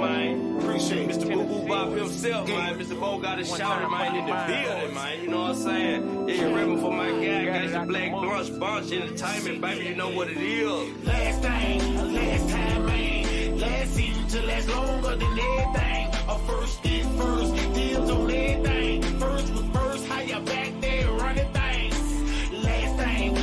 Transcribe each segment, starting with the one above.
man. Appreciate Mr. Boo Boo Bop himself, man. Mr. Bo got his shouter, man, in the building, man. You know what I'm saying? Yeah, you ready for my guy. Got your black bunch entertainment, baby. You know what it is. Last time, man. Last season to last longer than everything. A first get first, deals on everything. First was first, how you back there running things. Last time,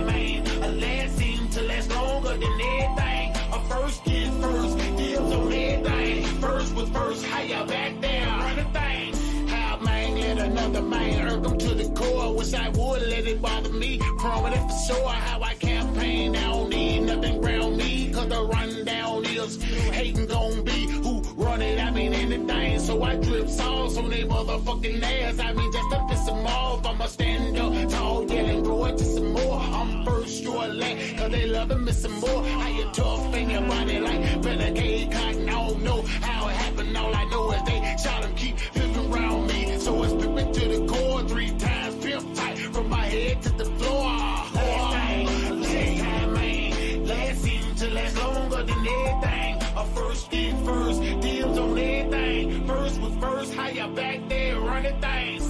man. A last season to last longer than everything. A first get first, deals on everything. First was first, how you back there running things. How man let another man irk them to the core. Wish I would let it bother me. Prominent for sure how I campaign. I don't need nothing around me. Cause the rundown is hating gon' be who run it. I mean anything. So I drip sauce on they motherfucking ass. I mean just to piss them off. I'ma stand up tall, yell and grow it to some more. I'm first, you're last. Cause they loving me some more. How you tough in your body like Renegade Cotton. I don't know how it happened. All I know is they shot and keep living around me. So it's pimping to the core 3 times. Pimp tight from my head to the floor. Last time, man. Last season to last longer than everything. A first get first, deals on everything. First was first, how you back there running things.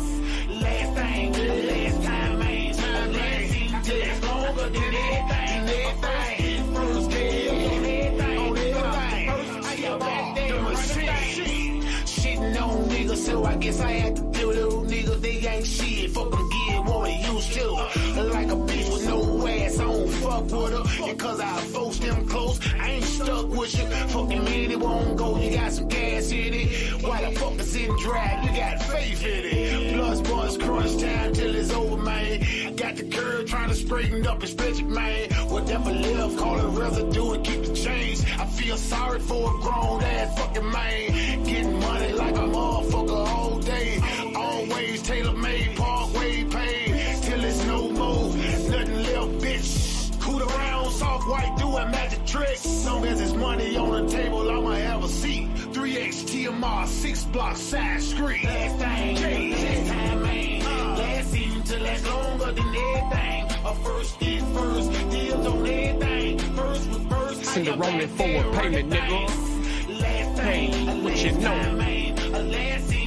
Last time, man. Last season to last longer than everything. First deals on everything. First, how you back there running things. Shitting on niggas, so I guess I had to deal with those niggas. They ain't shit, fuck them get what they used to. Like a bitch with no ass, I don't fuck with her. And cause I force them close, I ain't stuck with you. Fucking man, it won't go, you got some gas in it. Why the fuck is in drag, you got faith in it. Plus boys crunch time till it's over, man. Got the curve trying to straighten up and stretch it, man. Whatever left, call it residue and keep the change. I feel sorry for a grown ass fucking man. Getting money like a motherfucker all day. Always tailor-made, Parkway paid. Till it's no more, nothing left, bitch. Coot around, soft white, doing magic tricks. As long as there's money on the table, I'ma have a seat. 3X TMR, 6 block side street. Last time, man. Last season to last longer than everything. A first get first, deals on everything. First was first, Send the rolling forward payment, nigga. Hey, what you know?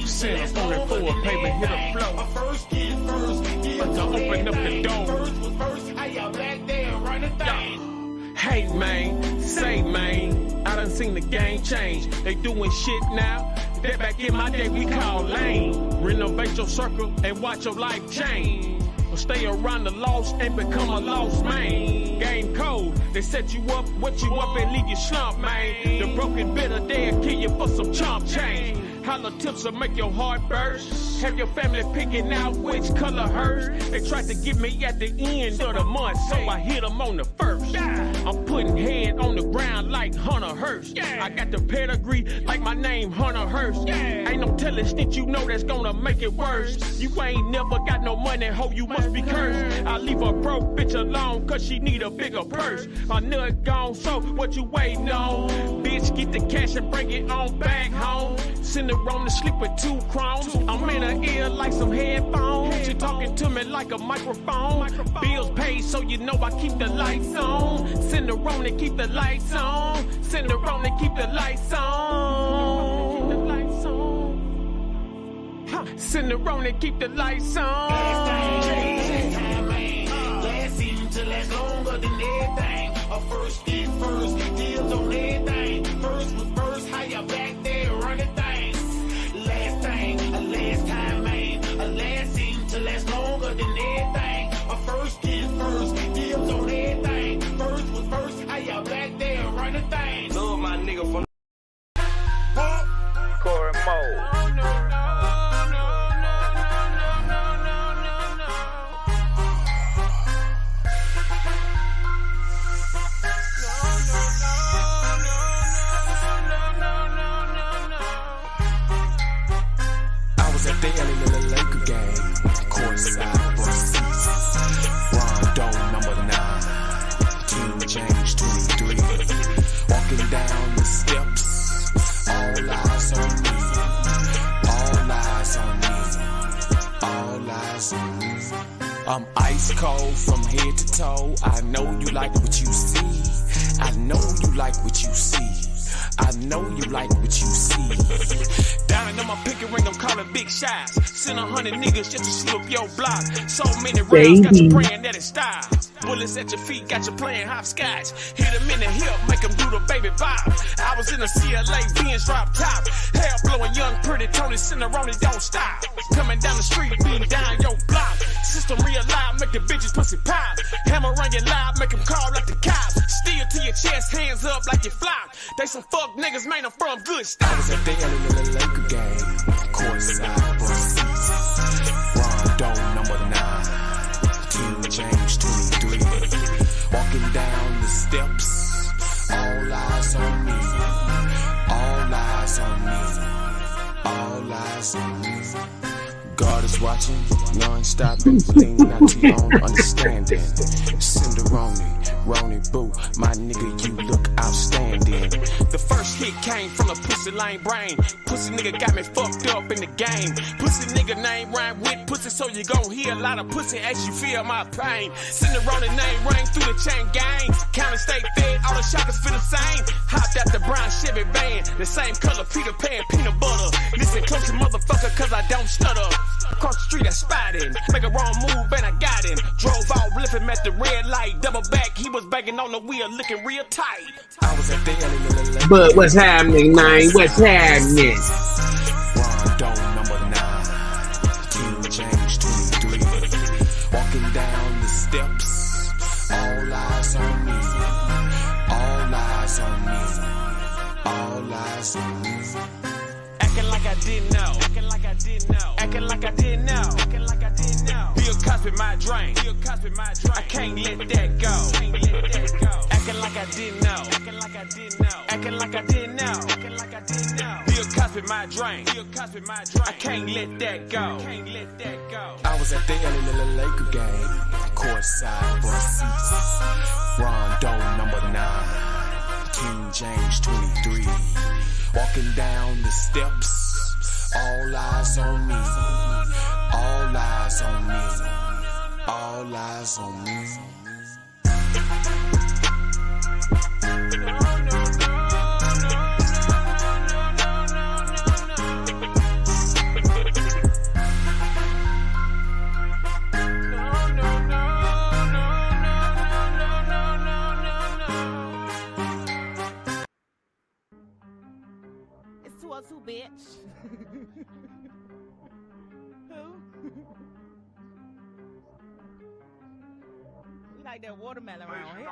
Send a rolling forward payment, hit a flow. A first get first, deals on open up the door. First was first, how you back there running things. Hey man, say man, I done seen the game change. They doing shit now that back in my day we call lame. Renovate your circle and watch your life change. Or stay around the lost and become a lost man. Game code, they set you up, wet you up and leave you slump, man. The broken bitter, they'll kill you for some chump change. Holla tips will make your heart burst. Have your family picking out which color hers. They tried to get me at the end of the month, so I hit them on the first. I'm putting head on the ground like Hunter Hearst. I got the pedigree like my name Hunter Hearst. Ain't no telling shit you know that's gonna make it worse. You ain't never got no money, ho, you must be cursed. I leave a broke bitch alone cause she need a bigger purse. My nut gone, so what you waiting on? Bitch, get the cash and bring it on back home. Send her on to sleep with 2 crowns. I'm in her ear like some headphones. She talking to me like a microphone. Bills paid so you know I keep the lights on. Send her on and keep the lights on. Send her on and keep the lights on. Send her on and keep the lights on. Last time, man. Last season to last longer than everything. A first get first, deals on everything. First was first, how you back there running things. Last time, man. A last season to last longer than everything. A first get first, deals on everything. First was first, how you back there running things. Love my nigga from Corey Moe. I'm ice cold from head to toe. I know you like what you see. I know you like what you see. I know you like what you see. Diamond on my pinky ring, I'm calling big shots. Send 100 niggas just to shoot up your block. So many rounds, got you praying that it stop. Bullets at your feet, got you playing hopscotch. Hit them in the hip, make them do the baby vibe. I was in the CLA, Benz drop top. Hair blowing, young, pretty, Tony Cinerone, don't stop. Coming down the street, beating down your block. System real live, make the bitches pussy pop. Hammer ringing loud, make them call like the cops. Steal to your chest, hands up like you flock. They some fuck niggas, man, I'm from good stock. I was at the Laker game, courtside, front seats. Rondo, number 9. King James, 23. Walking down the steps, all eyes on me. All eyes on me. All eyes on me. God is watching, non-stop, everything not to your own understanding. Cinderoni, Roni Boo, my nigga, you look outstanding. The first hit came from a pussy lame brain. Pussy nigga got me fucked up in the game. Pussy nigga name rhyme with pussy, so you gon' hear a lot of pussy as you feel my pain. Cinderoni name rang through the chain gang. County State Fed, all the shoppers feel the same. Hopped out the brown Chevy van, the same color Peter Pan, peanut butter. Listen close, motherfucker, cause I don't stutter. Across the street, I spotted him. Make a wrong move, and I got him. Drove out, left him at the red light. Double back, he was banging on the wheel, looking real tight. I was at the But what's happening, man? What's happening? Rondo, number 9. King James, 23. Walking down the steps, all eyes on me. All eyes on me. All eyes on me. Acting like I didn't know. Acting like I didn't know. Acting like I didn't know. Acting like I didn't know. Bill Cosby my drain. Bill Cosby my drain. I can't let that go. Can't let that go. Acting like I didn't know. Acting like I didn't know. Acting like I didn't know. Acting like I didn't know. Bill Cosby my drain. Bill Cosby my drain. I can't let that go. Can't let that go. I was at the Laker game, courtside, front seats. Rondo, number 9. King James, 23. Walking down the steps, all eyes on me. All eyes on me. All eyes on me. It's 202, bitch. Who? We like that watermelon around here.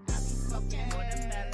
Smoking watermelon,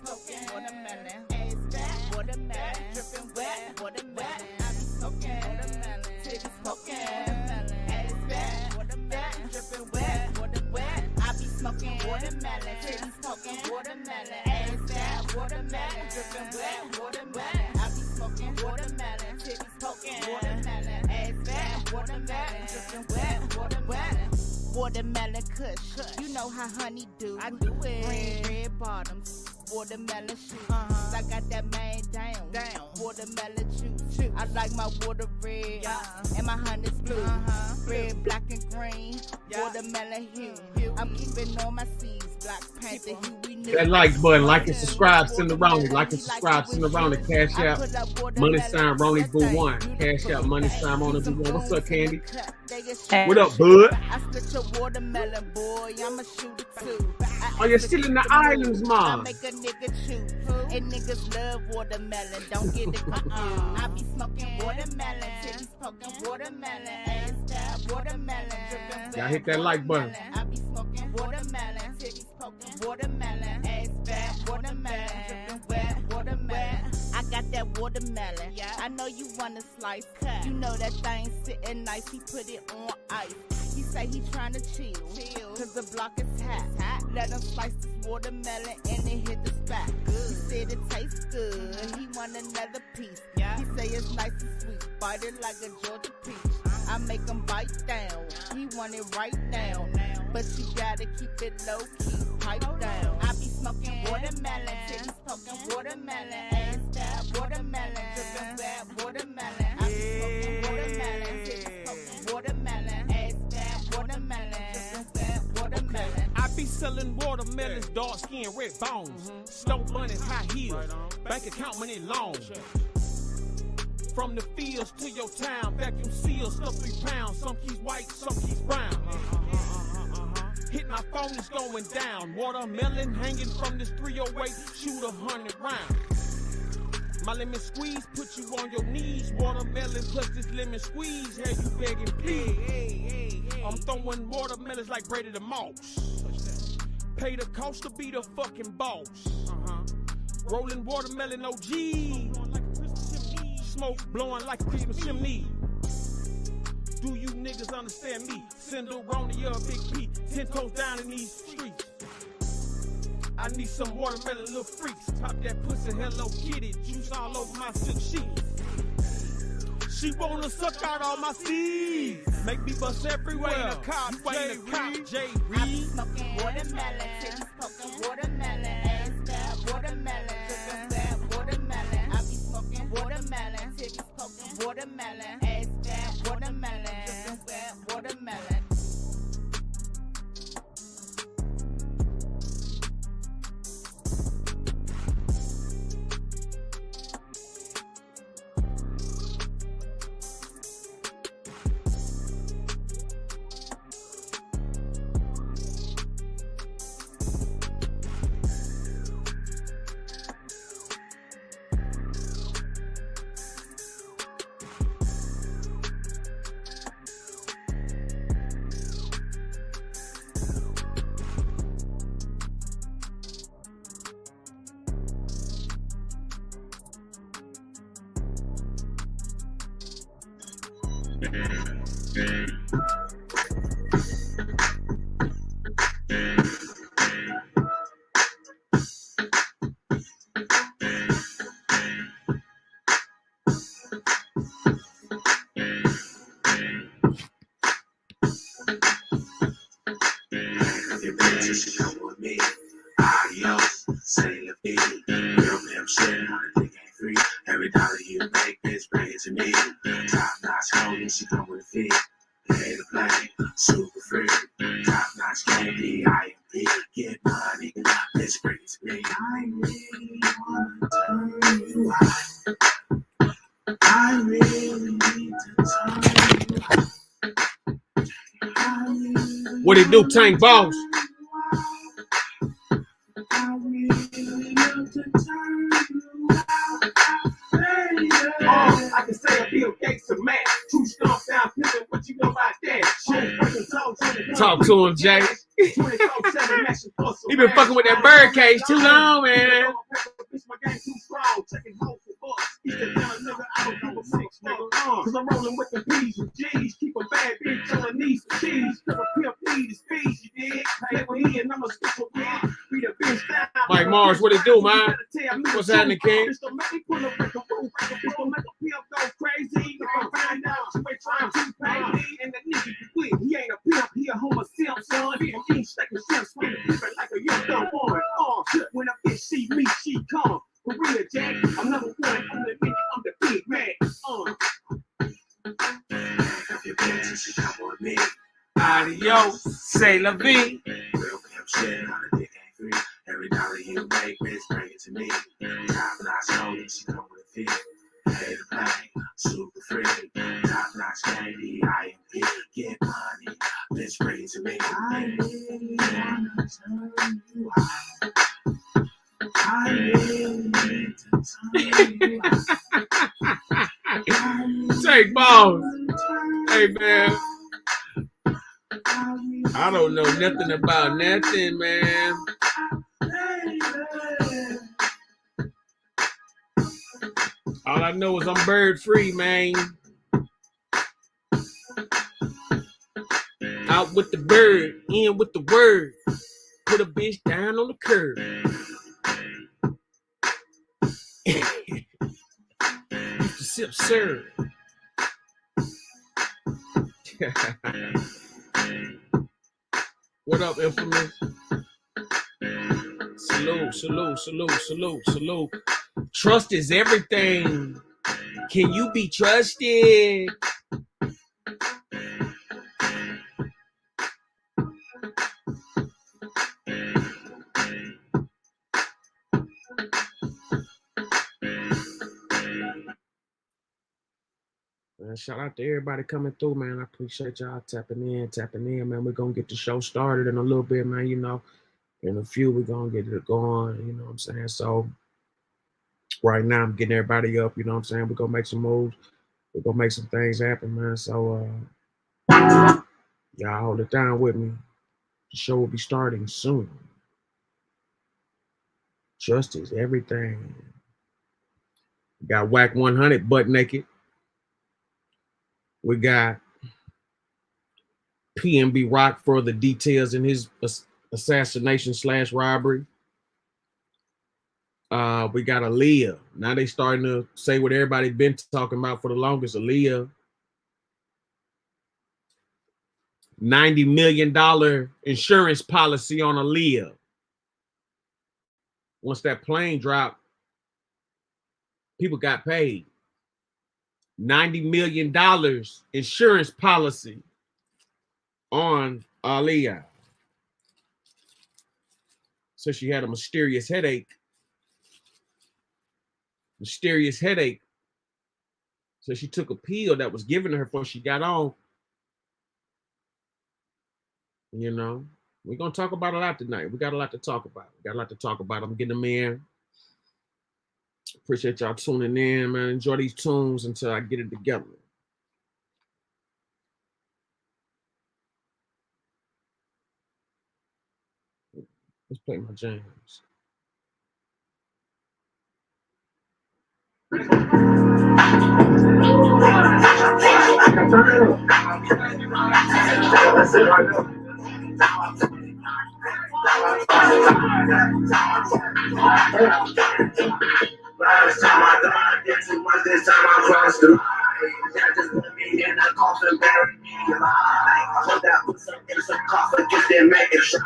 smoking watermelon, ass fat, watermelon, dripping wet, watermelon. I be smoking watermelon, titty smoking watermelon, ass fat, watermelon, dripping wet, watermelon. I be smoking watermelon, titty smoking watermelon, ass fat, watermelon, dripping wet, watermelon. I be smoking watermelon, titty smoking watermelon, ass fat, watermelon, dripping wet, watermelon. Watermelon kush, you know how honey do. I do it. Red bottoms, watermelon shoes. I got that man down. Watermelon juice. I like my water red, and my honey's blue. Red, black, and green. Watermelon hue. I'm keeping all my seeds. Black Panther hue. We knew. That like button, like and subscribe, send around it. Like and subscribe, send around it. Cash out, money sign, Ronnie Boo 1. Cash out, money sign, Ronnie Boo 1. What's up, Candy? What up, bud? I split your watermelon, boy. I'ma shoot it too. Oh, you're still in the islands, I mom. make a nigga choose. And niggas love watermelon. Don't get it confused. I be smoking watermelon. Titty smoking watermelon. Ass down watermelon. Dripping Y'all hit that like button. I be smoking watermelon. Titty smoking watermelon. Ass down watermelon. Dripping wet watermelon. I got that watermelon. I know you wanna slice. You know that thing sitting nice. He put it on ice. He say he tryna chill, cause the block is hot. Let him slice this watermelon and then hit the spot. He said it tastes good, he want another piece. He say it's nice and sweet, bite it like a Georgia peach. I make him bite down, he want it right now. But you gotta keep it low key, pipe down. I be smoking watermelon, titty smoking watermelon, ass down watermelon, dripping wet watermelon. I be smoking watermelon, titty smoking watermelon, ass down watermelon, dripping wet watermelon. I be selling watermelon. Watermelons, dark skin, red bones. Snow bunnies, high heels. Bank account money long. From the fields to your town, vacuum seals, stuff 3 pounds. Some keys white, some keys brown. Hit my phone, it's going down. Watermelon hanging from this 308, shoot 100 rounds. My lemon squeeze put you on your knees. Watermelon plus this lemon squeeze, have you begging please. I'm throwing watermelons like Brady the Moss. Pay the cost to be the fucking boss. Rolling watermelon OG. Smoke blowing like a Christmas chimney. Do you niggas understand me? Cinderoni, you're a big P. 10 toes down in these streets. I need some watermelon little freaks. Pop that pussy, Hello Kitty. Juice all over my silk sheets. She wanna suck out all my seeds. Make me bust everywhere. Cop, J. Reed. Smoking watermelon, titties poking watermelon, ass fat watermelon, fat watermelon. I be smoking watermelon, titties poking watermelon, ass fat watermelon, fat watermelon. What it do, Tank Boss? I can say a Bill Gates a man. True stomp down, pimpin', what you know about that? Talk to him, Jay. He been fucking with that bird cage too long, man. Cause I'm rolling with the P's and G's. Keep a bad bitch on her knees for cheese. Never pimp me the speed, you dig? Pay with me and I'm a special bitch. Be the bitch down. Mike Mars, what it do, man? What's happening, King? Don't make me pull up like a fool. Don't make a pimp go crazy. If I find out you ain't trying to pay me. And the nigga you with, he ain't a pimp, he a Homer Simpson. He ain't stacking shit, swinging different like a young dumb boy. When a bitch see me, she come. For real, Jack, I'm number one. I'm the nigga, I'm the big man. Adios, say la vie. Real pimp shit, on a dick ain't free. Every dollar you make, bitch, bring it to me. Top notch holy, she come with a fit. Pay the play, super free. Top notch candy, IMP. Get money, bitch, bring it to me. I really wanna turn you out. I really need to turn you out. Tank Boss. Hey, man. I don't know nothing about nothing, man. All I know is I'm bird free, man. Out with the bird, in with the word. Put a bitch down on the curb. Used to sip syrup. What up, Infamous? Salute, salute, salute, salute, salute. Trust is everything. Can you be trusted? Man, shout out to everybody coming through, man. I appreciate y'all tapping in, man. We're gonna get the show started in a little bit, man. You know, in a few, we're gonna get it going, you know what I'm saying? So right now I'm getting everybody up, you know what I'm saying? We're gonna make some moves, we're gonna make some things happen, man. So y'all hold it down with me. The show will be starting soon. Trust is everything. We got Whack 100 butt naked. We got PNB Rock for the details in his assassination / robbery. We got Aaliyah. Now they starting to say what everybody been talking about for the longest. Aaliyah. $90 million insurance policy on Aaliyah. Once that plane dropped, people got paid. $90 million insurance policy on Aaliyah. So she had a mysterious headache. So she took a pill that was given to her before she got on. You know, we're going to talk about a lot tonight. We got a lot to talk about. I'm getting them in. Appreciate y'all tuning in, man. Enjoy these tunes until I get it together. Let's play my jams. Last time I died, get too much, this time I crossed the line. That just put me in a coffin, buried me alive. I hope that puts some in some coffin, just didn't make it shine.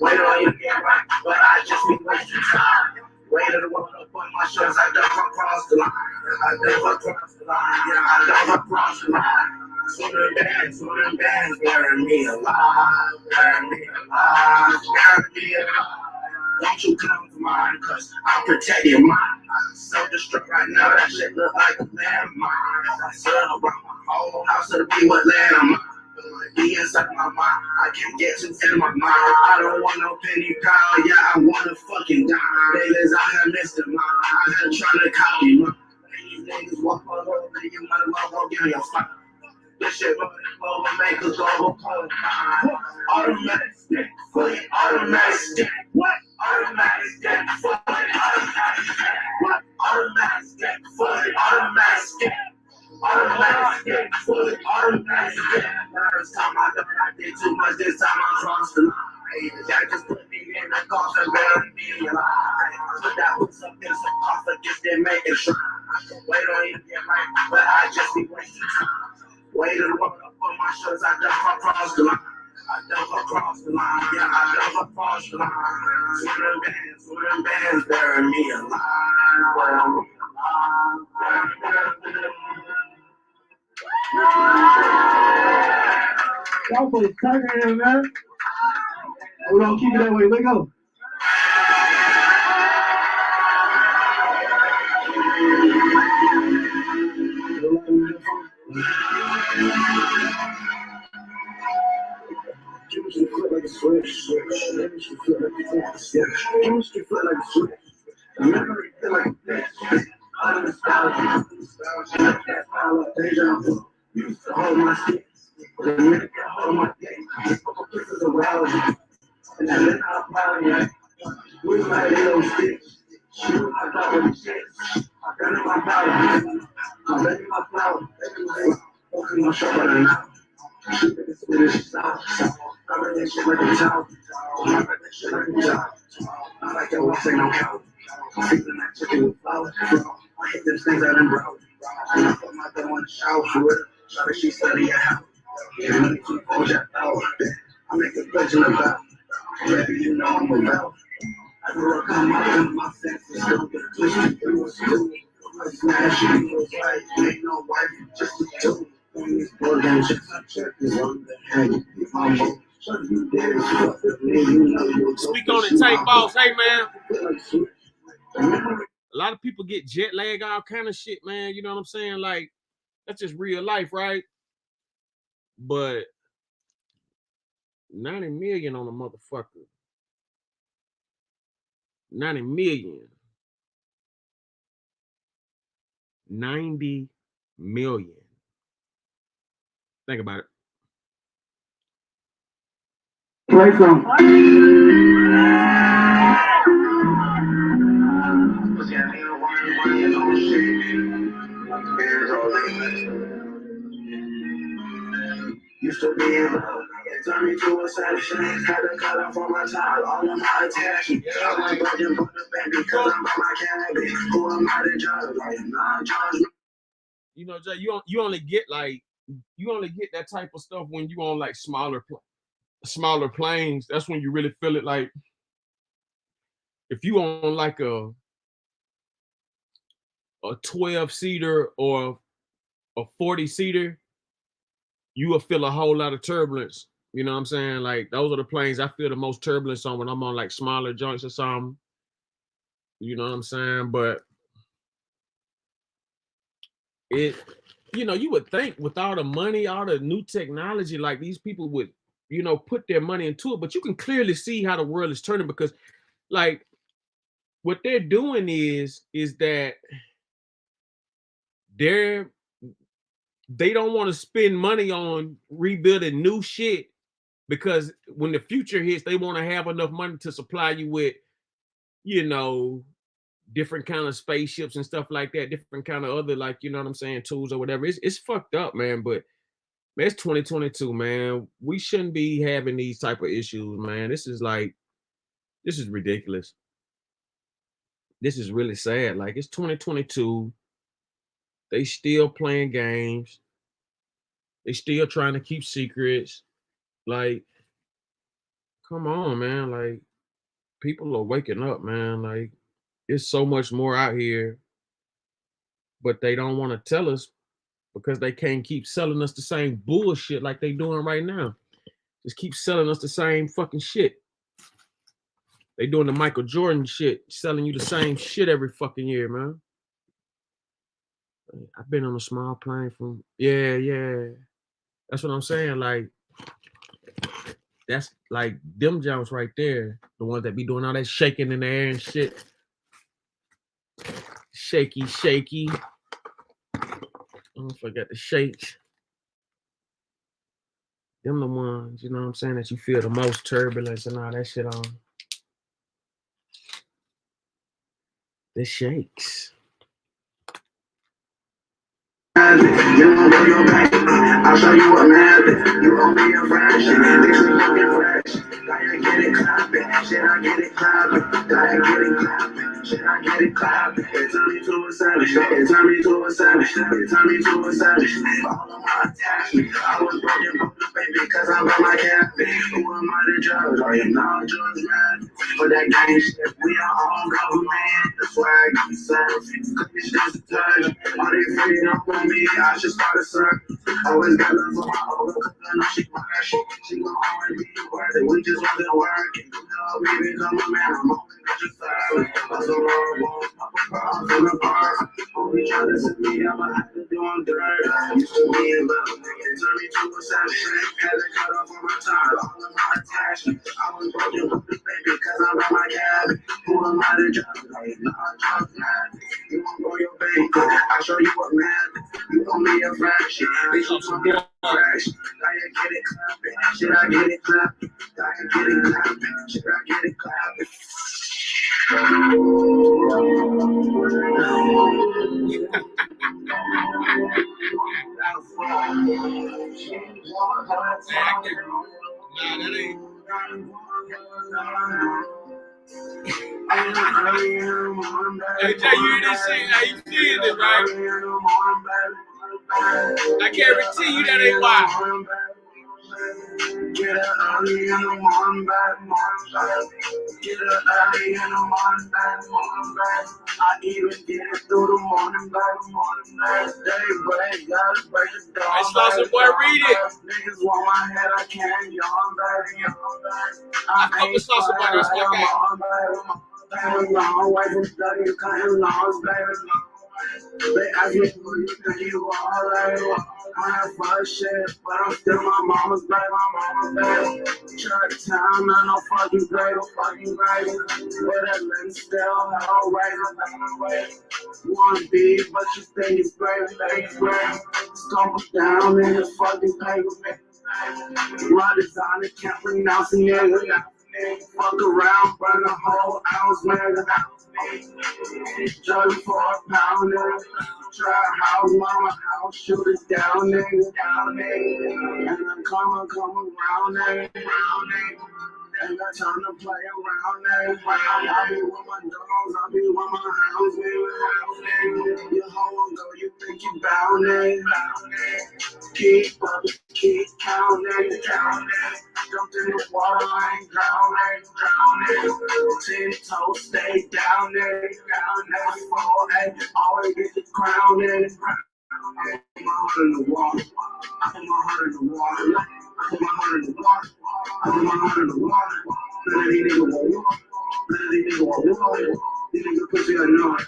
Wait on you to get right, but I just be wasting time. Waited a while to put my shoulders, I dove across the line. I dove across the line. Swimming bands, bury me alive. Don't you come for mine, cause I'll protect your mind. Self-destruct right now, that shit look like a landmine. I set around my whole house to be what land I'm on. Be inside my mind, I can't get too in my mind. I don't want no penny power, yeah, I want a fucking dime. Niggas, I have missed the mind, I had trying to copy mine. These niggas walk all over, you might as well get on your spot. This shit running over, make us go cold. Automatic stick, fully automatic stick. What? Automatic stick, fully automatic stick. What? Automatic stick, fully automatic stick. Automatic stick, fully automatic stick. Last time I done, I did too much. This time I crossed the line. That just put me in the coffin, buried me alive. Put that hooks up in some coffin, just didn't make it shine. Wait on you to get right, but I just be wasting time. Waited a while up on my shoulders, I dove across the line. Yeah, I dove across the line. Swimming bands, bury me alive. Y'all put turn in, man. We're gonna keep it that way. Let go. Chemistry feel like a switch. Chemistry feel like a switch. Chemistry feel like a switch. Memory feel like a bitch. I'm nostalgic. That's how I deja vu. Used to hold my shit. The minute I hold my dick. Couple kisses around me. And then I'm proud of you. We might little stick. Shoot, I got what it shit. I got in my power. I'm letting my flower. Open my shop right now. Shoot at the Swedish South. I read that shit like a child. I read that shit like a child. I like that one thing no count. Season that chicken with flowers. I hit them things out in brown. I put my thumb on the shower for it. Shawty, she study at house. Yeah, money keep on that power. I make a question about. Baby, you know I'm about. I grew up on my senses. Don't get twisted. It was you. I smash you. It was like, ain't no wife, just a two. Speak on it, take boss. Hey, man. A lot of people get jet lag, all kind of shit, man. You know what I'm saying? Like, That's just real life, right? But 90 million on a motherfucker. 90 million. 90 million. Think about it. Play some. Used to be in love, it turned me to a savage. Had to cut off all my time, all of my attachment. I was working for the bank because I'm by my cabbage. Who am I to judge? I am not judgment. You know, Jay, you only get that type of stuff when you on like smaller planes. That's when you really feel it. Like if you on like a 12-seater or a 40-seater, you will feel a whole lot of turbulence. You know what I'm saying? Like those are the planes I feel the most turbulence on when I'm on like smaller joints or something. You know what I'm saying? But it, you know, you would think with all the money, all the new technology, like these people would, you know, put their money into it. But you can clearly see how the world is turning because, like, what they're doing is that they don't want to spend money on rebuilding new shit because when the future hits, they want to have enough money to supply you with, you know, different kind of spaceships and stuff like that, different kind of other, like, you know what I'm saying, tools or whatever. It's fucked up, man. But man, it's 2022, man. We shouldn't be having these type of issues, man. This is ridiculous. This is really sad. Like, it's 2022. They still playing games. They still trying to keep secrets. Like, come on, man. Like, people are waking up, man. Like, there's so much more out here, but they don't want to tell us because they can't keep selling us the same bullshit like they doing right now. Just keep selling us the same fucking shit. They doing the Michael Jordan shit, selling you the same shit every fucking year, man. I've been on a small plane from, yeah. That's what I'm saying. Like, that's like them jumps right there. The ones that be doing all that shaking in the air and shit. Shaky. Don't forget the shakes. Them the ones, you know what I'm saying, that you feel the most turbulence and all that shit on. The shakes. You won't go your back. I'll show you what matters. You gon' be a fraction. This is looking fresh. I get it clapping. Shit, I get it clapping. I get it clapping. Shit, I get it clapping. It turned me to a savage. It turned me to a savage. It turned me to a savage. All of my attachment. I was broken from the baby because I'm on my cabin. Who am I to judge? I am not judge, man. For that game shit, we are all government. The swag is served. It's just a touch. All they freaking up on me, I should start a circle. Always got love for my over, cause I know she my shit. She gon' always be worth it. We just wasn't working. You know, we become a man, I'm always just serving. I'm so horrible, I'm from the bar. Only trying to set me up, I had to do them dirt. Used to be in love, it turned me to a savage. Had to cut off all my time, all of my attachment. I was broken with the baby, cause I'm on my cabin. Who am I to judge? Like, nah, judge, man. You won't go your bank, I'll show you what matters. You gon' be a fraction. Bitch, you talking about fraction. I get it clapping. Shit, I get it clapping. I get it clapping. Shit, I get it clapping. Hey, Jay, you hear this shit? Now you feel it, right? I guarantee you that ain't why. Get up early in the morning, get up early in the morning, I even get it through the morning, daybreak, gotta break it down. Hey, Slauson, boy, read it. Niggas want my head, I can't yawn, baby. I fuck with Slauson, boy, that's my guy. Long way from studying, cutting laws, baby. They ask me who you think you are, like, I have fun shit, but I'm still my mama's baby, my mama's baby. Church town, man, no fucking great, no fucking great. But that lens still, always, you wanna be, but you think it's great, think it's great. Stumble down in the fucking pavement. My designer can't pronounce a nigga. Fuck around, burn a whole ounce, nigga. Judge for a pound, nigga. Try house, mama house, shoot it down, nigga. And I'm coming around, nigga. Ain't got time to play around, nigga. I be with my dogs, I be with my hounds, nigga. You hoe go, you think you bound, nigga. Keep up, keep counting. Jumped in the water, I ain't drowning. 10 toes, stay down there. Fall, always get the crown in. I put my heart in the water. I put my heart in the water. I put my heart in the water. I put my heart in the water. None of these niggas want war. None of these niggas want war. These niggas pussy, I know it.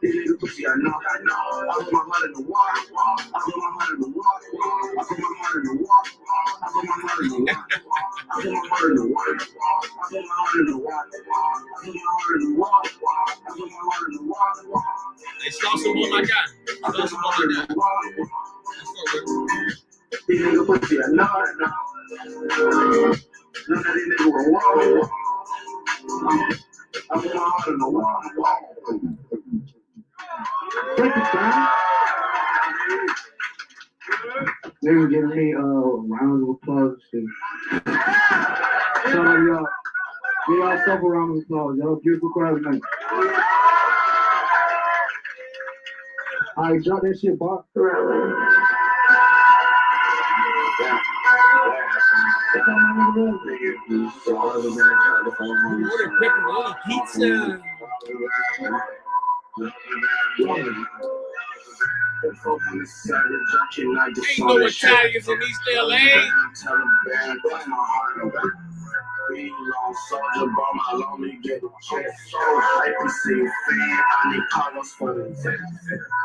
These niggas pussy, I know. I put my heart in the water. I put my heart in the water. I put my heart in the water. I put my heart in the water. I put my heart in the water. I put my heart in the water. I put my heart in the water. I put my heart in the water. Hey, start some more like that. Start some more like that. These niggas pussy, I know. None of these niggas will walk. I put my heart in the water. Niggas giving me rounds of applause and shit. Shout out y'all. Give yourself a round of applause. Y'all beautiful crowd tonight. Alright, drop that shit, Bob. Ain't no Italians in East LA. Long soldier, bro, my lonely get a check. I can see a fan, I need colors for the tech.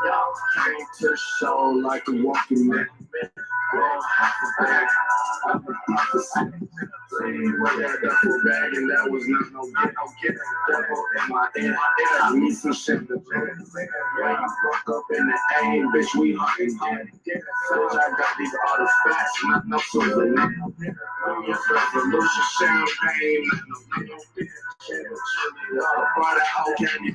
Y'all came to the show like a walking man. Roll half a bag, I'm a prophecy. With that duffel bag, and that was not no get. Devil in my ear, I need some shit to do. Yeah, I broke up in the aim, bitch, we hunting dead. So I got these artifacts, not no souvenir. Revolution champagne, no bitch. Brought that whole candy.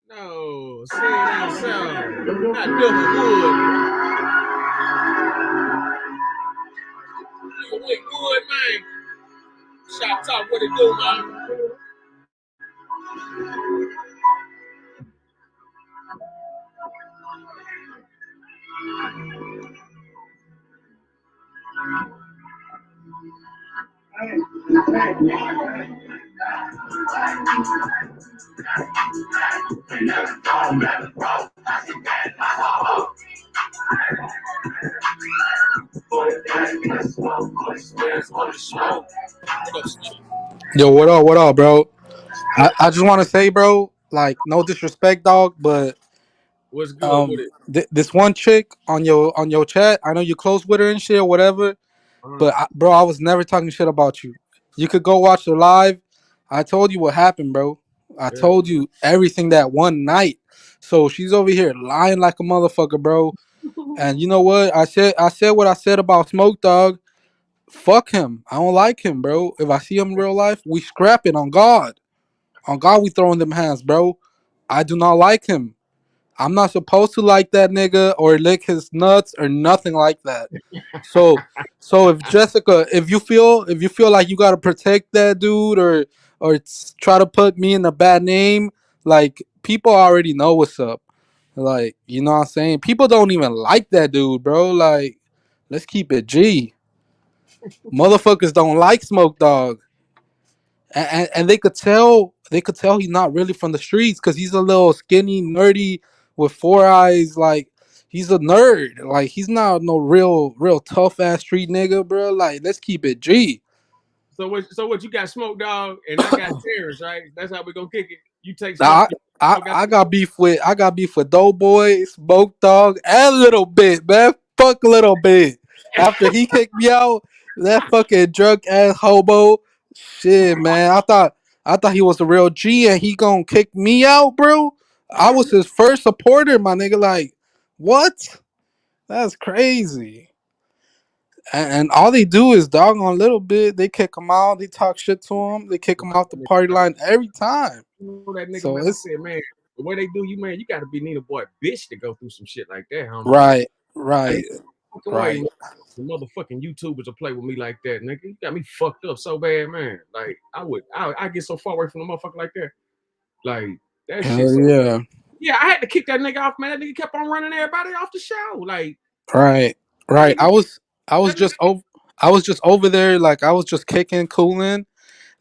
No, see that sound. Not double wood. You went good, man. Shot top, what it do, man? Yo, what up, bro? I just want to say, bro, like, no disrespect, dog, but What's good with it? this one chick on your chat, I know you close with her and shit or whatever, but bro, I was never talking shit about you. You could go watch her live. I told you what happened, bro. I told you everything that one night. So she's over here lying like a motherfucker, bro. And you know what? I said what I said about Smoke Dog. Fuck him. I don't like him, bro. If I see him in real life, we scrapping on God. On God, we throwing them hands, bro. I do not like him. I'm not supposed to like that nigga or lick his nuts or nothing like that. So if Jessica, if you feel like you gotta protect that dude or try to put me in a bad name, like, people already know what's up. Like, you know what I'm saying? People don't even like that dude, bro. Like, let's keep it G. Motherfuckers don't like Smoke Dogg. And they could tell he's not really from the streets because he's a little skinny, nerdy with 4 eyes. Like, he's a nerd. Like, he's not no real tough ass street nigga, bro. Like, let's keep it G. So what? You got Smoke Dogg and I got Terrence, right? That's how we gonna kick it. You take Now, Smoke. I got beef with Doughboy, Smoke Dogg, and Little Bit, man. Fuck Little Bit. After he kicked me out, that fucking drunk ass hobo. Shit, man. I thought he was a real G and he gonna kick me out, bro. I was his first supporter, my nigga. Like, what? That's crazy. And all they do is dog on Little Bit. They kick him out. They talk shit to him. They kick him off the party line every time. You know that nigga, So man, I it's said, man, the way they do you, man, you gotta be Nina Boy bitch to go through some shit like that, homie. right. Right. The motherfucking YouTubers will play with me like that, nigga. You got me fucked up so bad, man. Like I get so far away from the motherfucker like that. Like that shit. Hell yeah. Yeah, I had to kick that nigga off, man. That nigga kept on running everybody off the show. Like, Right. I was just over there, like I was just kicking, cooling.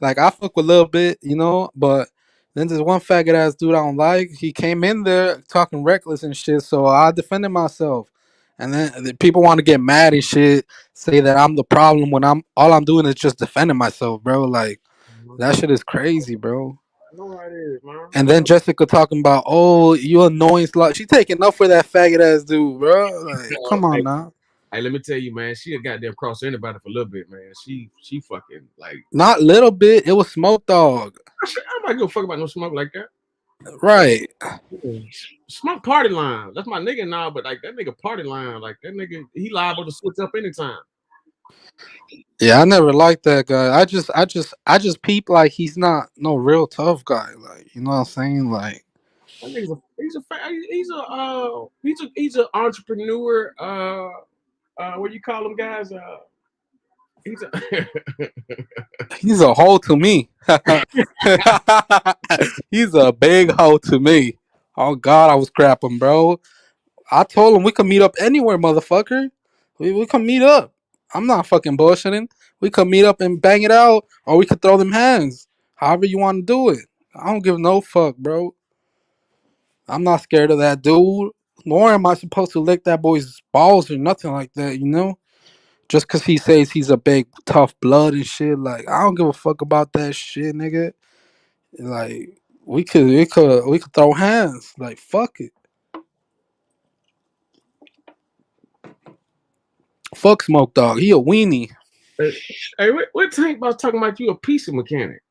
Like I fuck with a little bit, you know, but then there's one faggot ass dude I don't like. He came in there talking reckless and shit, so I defended myself. And then the people want to get mad and shit, say that I'm the problem when all I'm doing is just defending myself, bro. Like that shit is crazy, bro. I know how it is, man. And then Jessica talking about, oh, you annoying slut. She taking up for that faggot ass dude, bro. Like, come on now. Hey, let me tell you, man. She a goddamn cross anybody for a little bit, man. She fucking like Not Little Bit. It was Smoke Dogg. I'm not give a fuck about no Smoke like that. Right. Smoke party line. That's my nigga now, but like that nigga party line, like that nigga, he liable to switch up anytime. Yeah, I never liked that guy. I just peep like he's not no real tough guy. Like, you know what I'm saying? Like, That nigga's he's an entrepreneur. What do you call them guys? he's a hoe to me. He's a big hoe to me. Oh God, I was crapping, bro. I told him we could meet up anywhere, motherfucker. We can meet up. I'm not fucking bullshitting. We could meet up and bang it out, or we could throw them hands. However you want to do it. I don't give no fuck, bro. I'm not scared of that dude. Nor am I supposed to lick that boy's balls or nothing like that, you know? Just cause he says he's a big tough blood and shit. Like, I don't give a fuck about that shit, nigga. Like, we could throw hands. Like, fuck it. Fuck Smoke Dogg. He a weenie. Hey, what Tank Boss talking about? You a piece of mechanic?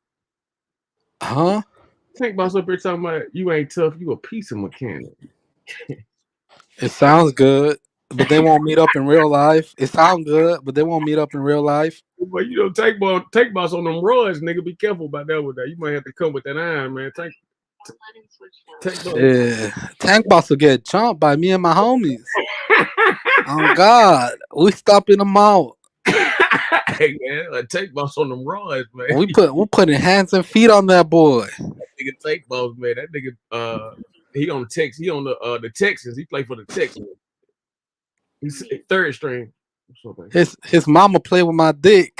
Huh? Tank Boss up here talking about you ain't tough. You a piece of mechanic. It sounds good, but they won't meet up in real life. It sounds good, but they won't meet up in real life. But you know, Tank Boss on them roids, nigga. Be careful about that with that. You might have to come with that iron, man. Tank Boss. Yeah, Tank Boss will get jumped by me and my homies. Oh God, we stopping them out. Hey man, Tank Boss on them roids, man. We putting hands and feet on that boy. That nigga Tank Boss, man. That nigga, he on the Texans. He played for the Texans. He's third string. His mama played with my dick.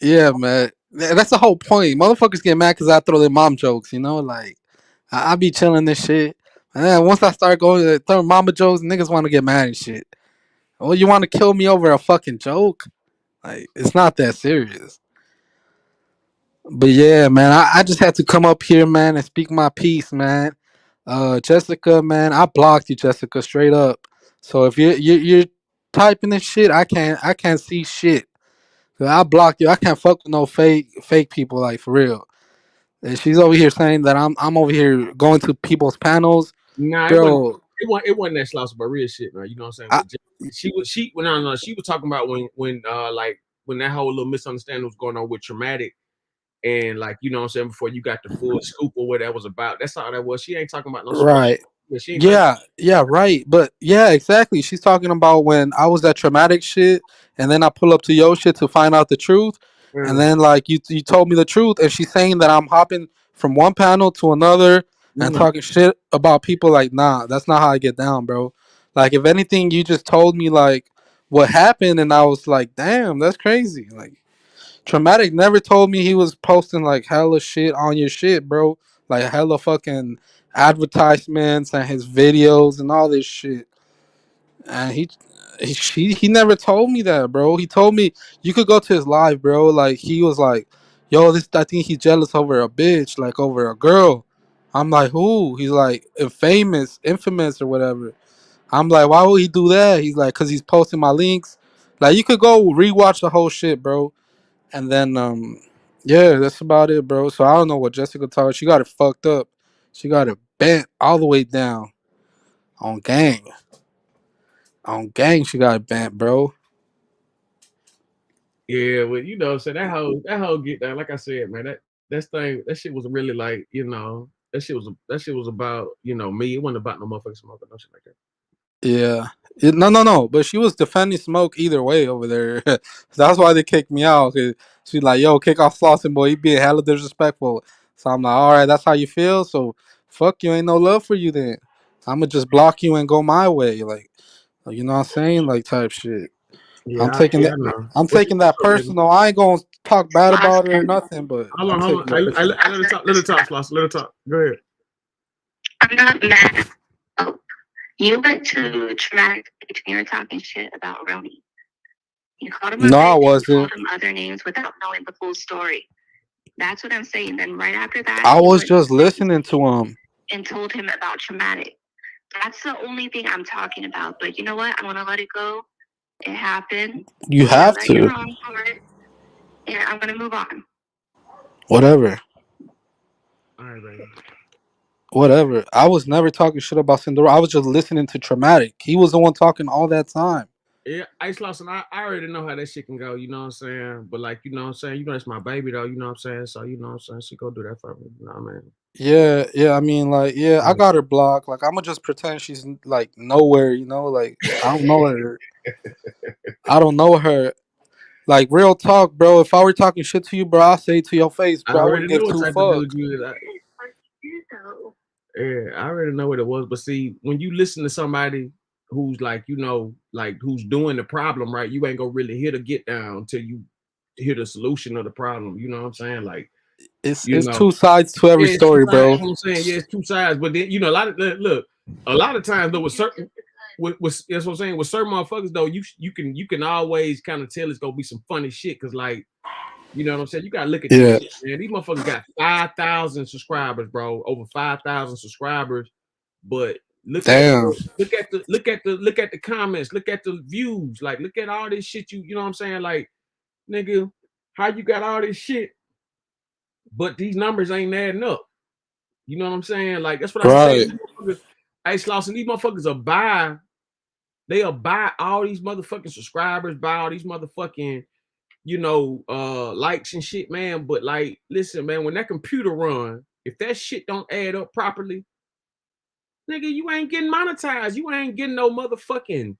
Yeah, man. That's the whole point. Motherfuckers get mad because I throw their mom jokes, you know? Like, I be chilling this shit. And then once I start going to throw mama jokes, niggas want to get mad and shit. Oh, you want to kill me over a fucking joke? Like, it's not that serious. But yeah, man, I just had to come up here, man, and speak my piece, man. Jessica, man, I blocked you, Jessica, straight up. So if you're typing this shit, I can't see shit. I blocked you. I can't fuck with no fake people, like, for real. And she's over here saying that I'm over here going to people's panels. Nah, bro, it wasn't that slouch about real shit, man. You know what I'm saying? She was talking about when that whole little misunderstanding was going on with Traumatic. And like, you know what I'm saying, before you got the full scoop or what that was about. That's all that was. She ain't talking about no right. Yeah, right. But yeah, exactly. She's talking about when I was at Traumatic shit, and then I pull up to your shit to find out the truth. And then like you told me the truth, and she's saying that I'm hopping from one panel to another and talking shit about people. Like, nah, that's not how I get down, bro. Like, if anything, you just told me like what happened, and I was like, damn, that's crazy. Like, Traumatic never told me he was posting like hella shit on your shit, bro. Like hella fucking advertisements and his videos and all this shit. And he never told me that, bro. He told me you could go to his live, bro. Like he was like, yo, this I think he's jealous over a bitch, like over a girl. I'm like, who? He's like infamous or whatever. I'm like, why would he do that? He's like, cause he's posting my links. Like you could go rewatch the whole shit, bro. And then yeah, that's about it, bro. So I don't know what Jessica taught. She got it fucked up. She got it bent all the way down. On gang. On gang, she got it bent, bro. Yeah, well, you know, so that whole get down, like I said, man, that shit was really like, you know, that shit was about, you know, me. It wasn't about no motherfucking smoke or no shit like that. Yeah. No. But she was defending Smoke either way over there. That's why they kicked me out. Cause she's like, yo, kick off Slauson, boy. You being hella disrespectful. So I'm like, all right, that's how you feel. So fuck you. Ain't no love for you then. I'm going to just block you and go my way. Like, you know what I'm saying? Like, type shit. Yeah, I'm taking that personal. I ain't going to talk bad about her or nothing, but. Hold on. Let her talk, Slauson. Let her talk. Go ahead. I'm not mad. Oh. You went to Traumatic and you were talking shit about Roni. You called him I wasn't. You called him other names without knowing the full story. That's what I'm saying. Then right after that, I was just listening to him and told him about Traumatic. That's the only thing I'm talking about. But you know what? I'm gonna let it go. It happened. You have to. You're wrong for it, and I'm gonna move on. Whatever. All right, baby. Whatever. I was never talking shit about Cinderella. I was just listening to Traumatic. He was the one talking all that time. Yeah, Ice Lawson, I already know how that shit can go, you know what I'm saying? But like, you know what I'm saying? You know, it's my baby though, you know what I'm saying? So, you know what I'm saying? She go do that for me, you know what I mean? Yeah. I mean, like, yeah, I got her blocked. Like, I'm gonna just pretend she's like nowhere, you know? Like, I don't know her. I don't know her. Like, real talk, bro. If I were talking shit to you, bro, I'll say it to your face, bro. I wouldn't give two fucks. Yeah, I already know what it was. But see, when you listen to somebody who's like, you know, like who's doing the problem, right? You ain't gonna really hear the get down till you hear the solution of the problem. You know what I'm saying? Like, it's two sides to every story, bro. You know what I'm saying? Yeah, it's two sides. But then, you know, a lot of times though, with certain that's what I'm saying, with certain motherfuckers though, you can always kind of tell it's gonna be some funny shit, cause like, you know what I'm saying? You gotta look at this shit, man. These motherfuckers got 5,000 subscribers, bro. Over 5,000 subscribers. But look at the comments, look at the views, like look at all this shit. You know what I'm saying? Like, nigga, how you got all this shit, but these numbers ain't adding up. You know what I'm saying? Like, that's what I'm saying. Hey, Slauson, these motherfuckers they'll buy all these motherfucking subscribers, buy all these motherfucking, you know, likes and shit, man. But like, listen, man, when that computer run, if that shit don't add up properly, nigga, you ain't getting monetized. You ain't getting no motherfucking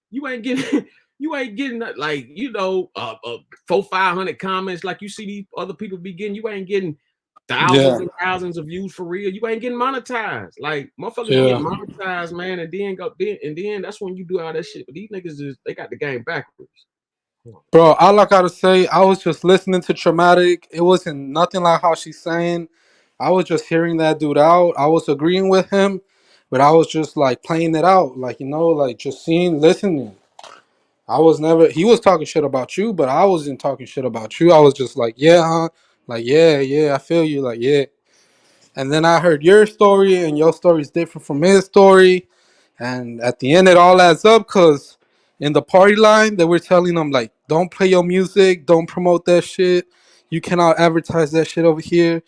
you ain't getting like, you know, 400-500 comments like you see these other people be getting. You ain't getting thousands and thousands of views for real. You ain't getting monetized. Like, motherfuckers get monetized, man, and then that's when you do all that shit. But these niggas they got the game backwards. Bro, all I gotta say, I was just listening to Traumatic. It wasn't nothing like how she's saying. I was just hearing that dude out. I was agreeing with him, but I was just like playing it out, like, you know, like just listening. I was never. He was talking shit about you, but I wasn't talking shit about you. I was just like, yeah, huh? Like, yeah, I feel you. Like, yeah. And then I heard your story, and your story is different from his story. And at the end, it all adds up, because in the party line, they were telling them, like, don't play your music, don't promote that shit. You cannot advertise that shit over here.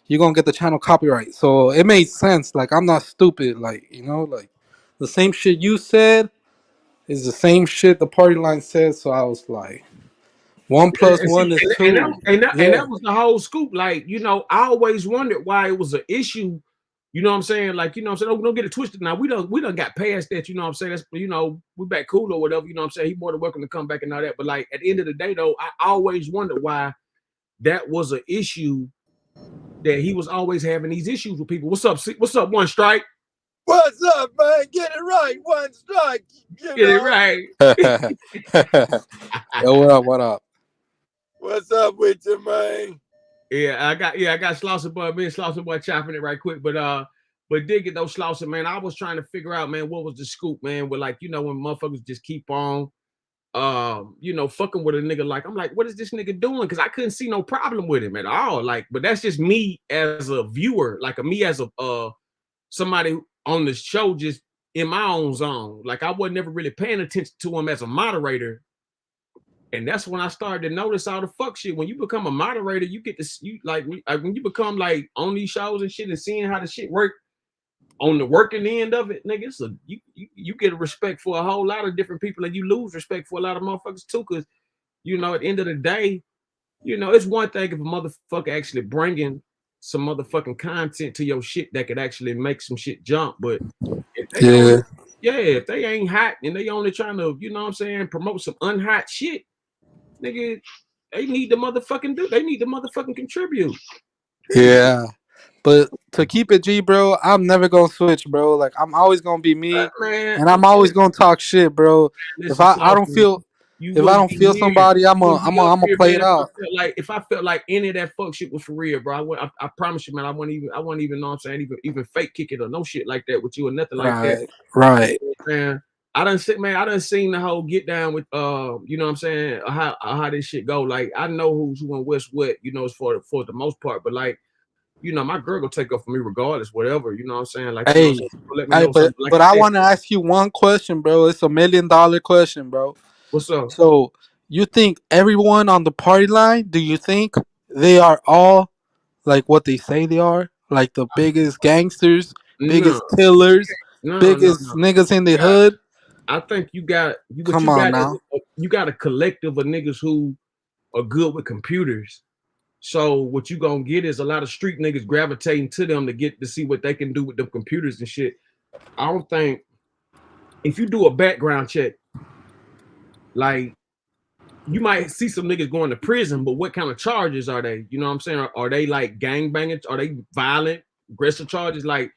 You're going to get the channel copyright. So it made sense. Like, I'm not stupid. Like, you know, like, the same shit you said is the same shit the party line said. So I was like, 1 + 1 is 2. And that was the whole scoop. Like, you know, I always wondered why it was an issue. You know what I'm saying? Like, you know what I'm saying? Don't get it twisted. Now, we done got past that, you know what I'm saying? That's, you know, we back cool or whatever, you know what I'm saying? He more than welcome to come back and all that. But like, at the end of the day though, I always wondered why that was an issue that he was always having these issues with people. What's up? What's up? One strike. What's up, man? Get it right. One strike. Get it right. Yo, what up? What up? What's up with you, man? Yeah, I got Slauson Boy. Me and Slauson Boy chopping it right quick, but dig it though, Slauson, man. I was trying to figure out, man, what was the scoop, man? With like, when motherfuckers just keep on, fucking with a nigga. Like, I'm like, what is this nigga doing? Because I couldn't see no problem with him at all. Like, but that's just me as a viewer, like me as a somebody on the show, just in my own zone. Like, I wasn't never really paying attention to him as a moderator. And that's when I started to notice all the fuck shit. When you become a moderator, you get this, when you become like on these shows and shit and seeing how the shit work on the working end of it, nigga, you get a respect for a whole lot of different people, and you lose respect for a lot of motherfuckers too. Cause at the end of the day, it's one thing if a motherfucker actually bringing some motherfucking content to your shit that could actually make some shit jump. But if they ain't hot and they only trying to, promote some unhot shit, nigga, they need to motherfucking contribute. Yeah. But to keep it G, bro, I'm never gonna switch, bro. Like, I'm always gonna be me, and I'm always gonna talk shit, bro. If I don't feel somebody, I'm gonna play it out. If I felt like any of that fuck shit was for real, bro, I promise you, man, I wouldn't even know what I'm saying, even fake kick it or no shit like that with you or nothing like that. Right. Man, I done seen the whole get down with how this shit go. Like, I know who's who and what's what, as for the most part, but like, my girl gonna take up for me regardless, whatever. You know what I'm saying? Like, but I want to ask you one question, bro. It's $1 million question, bro. What's up? So, you think everyone on the party line? Do you think they are all like what they say they are? Like the biggest gangsters, biggest killers, biggest niggas in the hood? I think you got a collective of niggas who are good with computers. So what you gonna get is a lot of street niggas gravitating to them to see what they can do with them computers and shit. I don't think if you do a background check, like, you might see some niggas going to prison, but what kind of charges are they? You know what I'm saying? Are they like gangbanging? Are they violent, aggressive charges? Like,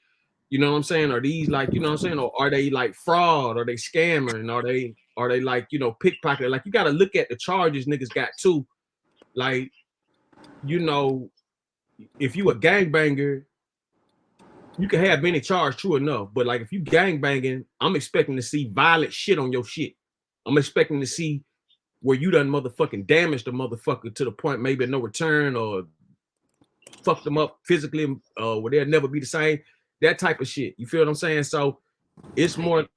you know what I'm saying? Are these like, you know what I'm saying? Or are they like fraud? Are they scamming? Are they like, pickpocket? Like, you got to look at the charges niggas got too. Like, if you a gangbanger, you can have any charge, true enough. But like, if you gangbanging, I'm expecting to see violent shit on your shit. I'm expecting to see where you done motherfucking damaged the motherfucker to the point maybe no return, or fucked them up physically, where they'll never be the same. That type of shit. You feel what I'm saying? So it's more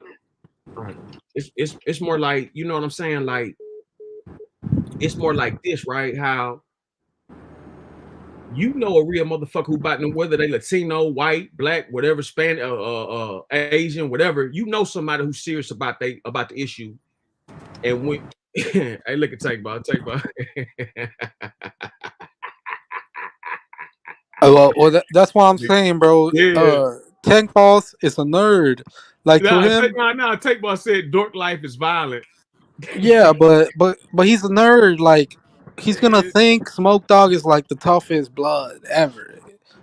it's more like, you know what I'm saying? Like, it's more like this, right? How a real motherfucker who about them, whether they Latino, white, black, whatever, Spanish, Asian, whatever, somebody who's serious about the issue. And when hey, look at Take Ball. Well, that's what I'm saying, bro. Yeah. Tank Boss is a nerd. Like, to him, Take Ball said dork life is violent. Yeah, but he's a nerd. Like, he's gonna think Smoke Dogg is like the toughest blood ever.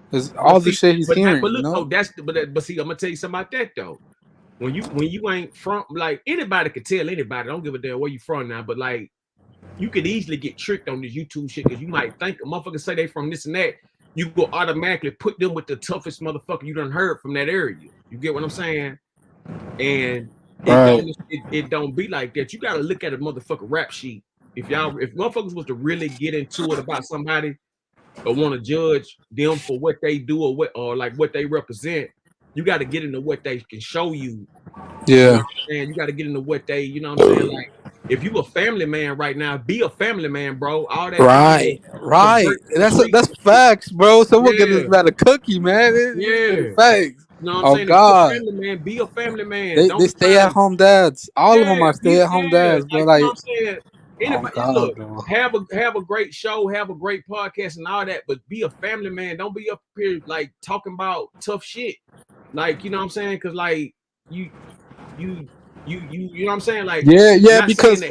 Because all the shit he's hearing. But look, but see, I'm gonna tell you something about that though. When you ain't from, like, anybody could tell anybody. I don't give a damn where you from now, but like, you could easily get tricked on this YouTube shit because you might think a motherfucker say they from this and that. You go automatically put them with the toughest motherfucker you done heard from that area. You get what I'm saying? And it don't be like that. You gotta look at a motherfucker rap sheet. If motherfuckers was to really get into it about somebody or want to judge them for what they do or what they represent, you got to get into what they can show you. Yeah. And you got to get into what they, you know what I'm saying? Like, if you a family man right now, be a family man, bro. All that. Right. That's facts, bro. Someone get this man a cookie, man. It's facts. You know what I'm saying? God. Be a family man. They stay at home dads. All of them are stay at home dads, bro. Like, you know what I'm saying? Anybody, look, have a great show, have a great podcast and all that, but be a family man. Don't be up here like talking about tough shit. Like, you know what I'm saying? Because like you know what I'm saying? Like, yeah, because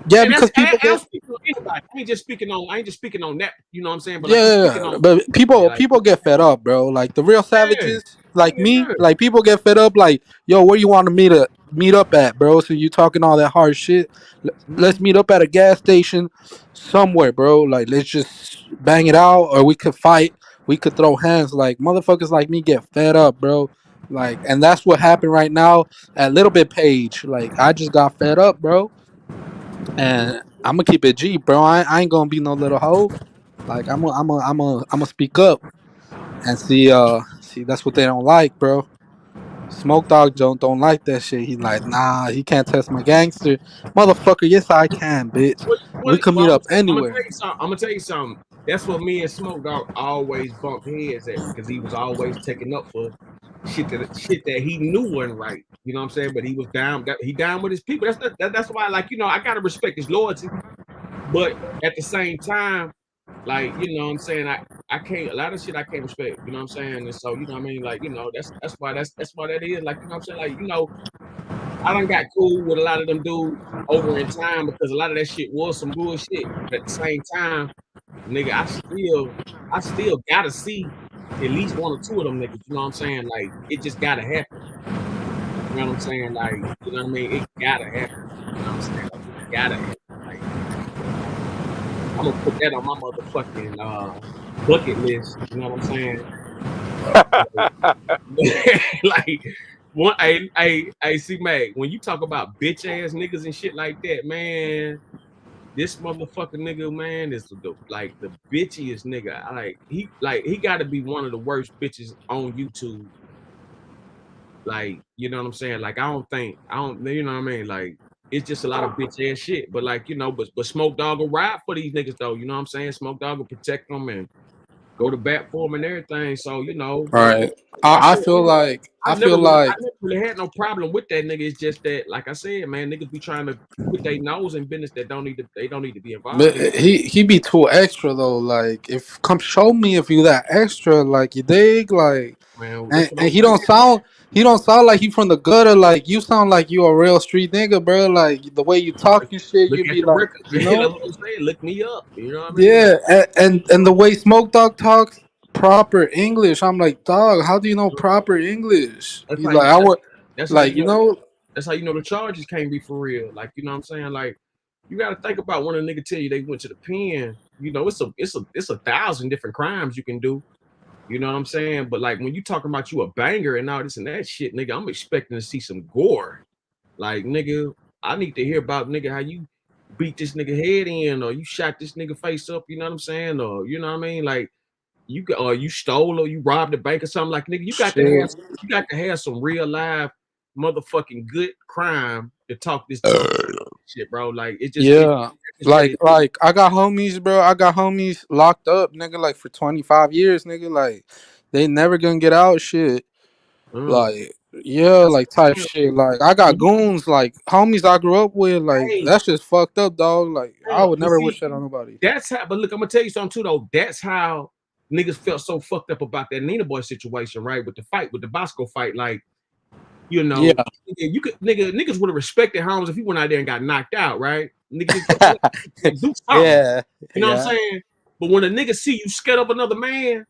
Yeah, And because people I'm get speaking on anybody. I ain't just speaking on that. You know what I'm saying? But like I'm speaking yeah, on but like people get fed up, bro. Like the real yeah, savages, like me, yeah. like people get fed up. Like, yo, where you want me to meet up at, bro? So you talking all that hard shit? Let's meet up at a gas station somewhere, bro. Like, let's just bang it out, or we could fight. We could throw hands. Like motherfuckers like me get fed up, bro. Like, and that's what happened right now at Little Bit Page. Like, I just got fed up, bro. And I'm gonna keep it G, bro. I ain't gonna be no little hoe. Like I'm gonna speak up and see that's what they don't like, bro. Smoke Dog don't like that shit. He like, nah, he can't test my gangster, motherfucker. Yes, I can, bitch. We could meet Well, up I'm gonna tell anywhere. you something. I'm gonna tell you something. That's what me and Smoke Dog always bumped heads at because he was always taking up for shit that he knew wasn't right. You know what I'm saying? But he was down. He down with his people. That's why, like, you know, I gotta respect his loyalty. But at the same time, like, you know what I'm saying, I can't, a lot of shit I can't respect. You know what I'm saying? And so, you know what I mean? Like, you know, that's why that is. Like, you know what I'm saying? Like, you know, I done got cool with a lot of them dudes over in time because a lot of that shit was some bullshit. But at the same time, nigga, I still gotta see at least one or two of them niggas. You know what I'm saying? Like, it just gotta happen. You know what I'm saying? Like, you know what I mean? It gotta happen. You know what I'm saying? Like, it gotta happen. Like, I'm gonna put that on my motherfucking bucket list. You know what I'm saying? Like, one, I see, Mag. When you talk about bitch ass niggas and shit like that, man, this motherfucker nigga, man, is the bitchiest nigga. He got to be one of the worst bitches on YouTube. Like, you know what I'm saying? Like, I don't, you know what I mean? Like, it's just a lot of bitch ass shit. But like, you know, but Smoke Dog will ride for these niggas though. You know what I'm saying? Smoke Dog will protect them and go to bat for them and everything. So, you know, like Right. I I said, feel nigga, like I never really had no problem with that nigga. It's just that, like I said, man, niggas be trying to put their nose in business that they don't need to be involved but in. he be too extra though. Like, if come show me if you that extra, like you dig, like, Man, that's what and I'm saying. he don't sound like he from the gutter. Like you sound like you a real street nigga, bro. Like the way you talk and shit, Look you at be the like, record, you man. know. That's what I'm saying. Look me up. You know what I mean? Like, Yeah, and the way Smoke Dog talks proper English, I'm like, dog, how do you know proper English? that's He's how like, you I that's, would, that's how like, you you know know, that's how you know the charges can't be for real. Like, you know what I'm saying? Like, you gotta think about when a nigga tell you they went to the pen, you know, it's a thousand different crimes you can do. You know what I'm saying? But like when you talking about you a banger and all this and that shit, nigga, I'm expecting to see some gore. Like, nigga, I need to hear about, nigga, how you beat this nigga head in, or you shot this nigga face up, you know what I'm saying? Or you know what I mean? Like, or you stole or you robbed a bank or something. Like, nigga, shit. you got to have some real live motherfucking good crime to talk this tough shit, bro. Like, Yeah. it's ready. Like I got homies, bro. I got homies locked up, nigga, like for 25 years, nigga. Like they never gonna get out shit. Mm. Like, yeah, That's like what type I'm saying. shit. Like I got When you, goons, like homies I grew up with, like hey, that's just fucked up, dog. Like I yeah, would but never see, wish that on nobody. that's how. But look, I'm gonna tell you something too, though. That's how niggas felt so fucked up about that Nina Boy situation, right? With the fight, with the Bosco fight, like, you Yeah. know, niggas would have respected Holmes if he went out there and got knocked out, right? Nigga, do something. Yeah. You know what I'm Yeah. saying? But when a nigga see you scared of another man,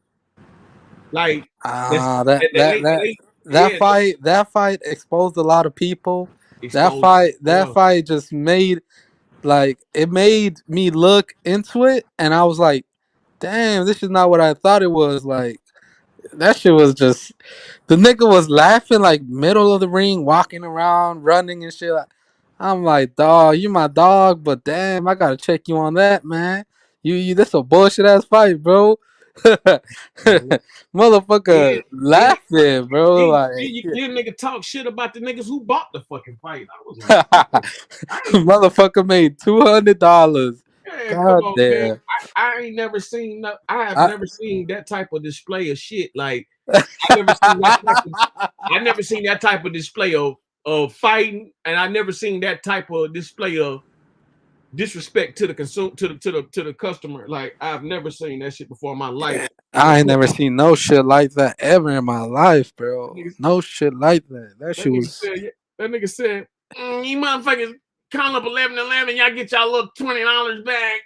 like that's Ah, yeah, that fight exposed a lot of people. exposed. That Yeah. fight just made, like, it made me look into it, and I was like, damn, this is not what I thought it was. Like that shit was just, the nigga was laughing like middle of the ring, walking around, running and shit. I'm like, dog, you my dog, but damn, I gotta check you on that, man. You this a bullshit ass fight, bro. Then, Motherfucker then, laughing, bro. Like then nigga talk shit about the niggas who bought the fucking fight. I was like, man, I ain't, motherfucker made $200. man, come God on, man. damn. I ain't never seen I have I, never seen that type of display of shit. Like, I never seen that type of I never seen that type of display of fighting, and I never seen that type of display of disrespect to the consumer to the customer. Like, I've never seen that shit before in my life. I ain't never seen no shit like that ever in my life, bro. Niggas, No shit like that. That that shit nigga was said, yeah, that nigga said, you motherfuckers count up 11, y'all get y'all little $20 back.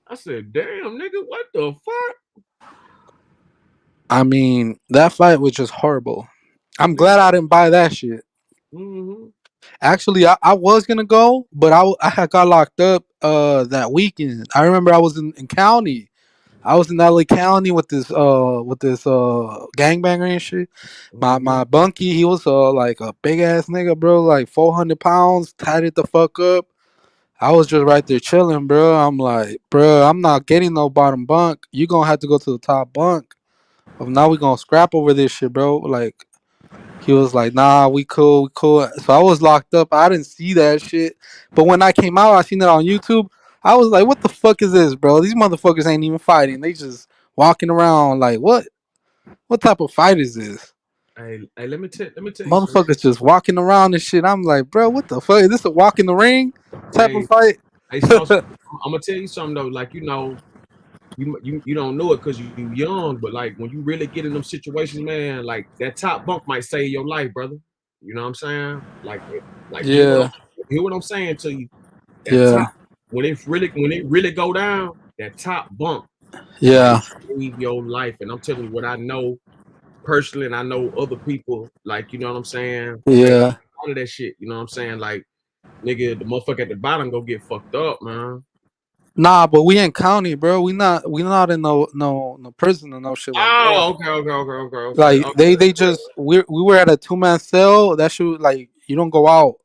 I said, damn, nigga, what the fuck? I mean, that fight was just horrible. I'm glad I didn't buy that shit. Mm-hmm. Actually, I was gonna go, but I had got locked up that weekend. I remember I was in county. I was in LA County with this gangbanger and shit. My bunkie, he was like a big ass nigga, bro, like 400 pounds, tied it the fuck up. I was just right there chilling, bro. I'm like, bro, I'm not getting no bottom bunk. You gonna have to go to the top bunk. Now we gonna scrap over this shit, bro. Like, he was like, nah, we cool. So I was locked up. I didn't see that shit. But when I came out, I seen it on YouTube. I was like, what the fuck is this, bro? These motherfuckers ain't even fighting. They just walking around like, what? What type of fight is this? Hey, let me tell you something. Motherfuckers just walking around and shit. I'm like, bro, what the fuck? Is this a walk in the ring type of fight? Hey, so I'm gonna tell you something though. Like, you know, you don't know it because you young, but like when you really get in them situations, man, like that top bunk might save your life, brother. You know what I'm saying? Like Yeah. hear what I'm saying to you. That Yeah. top, when it really go down, that top bunk Yeah. might save your life. And I'm telling you what I know personally, and I know other people, like, you know what I'm saying? Yeah. All of that shit, you know what I'm saying? Like, nigga, the motherfucker at the bottom go get fucked up, man. Nah, but we in county, bro. We not in no prison or no shit like that. Oh, okay. Like they just we were at a 2-man cell. That shit, like, you don't go out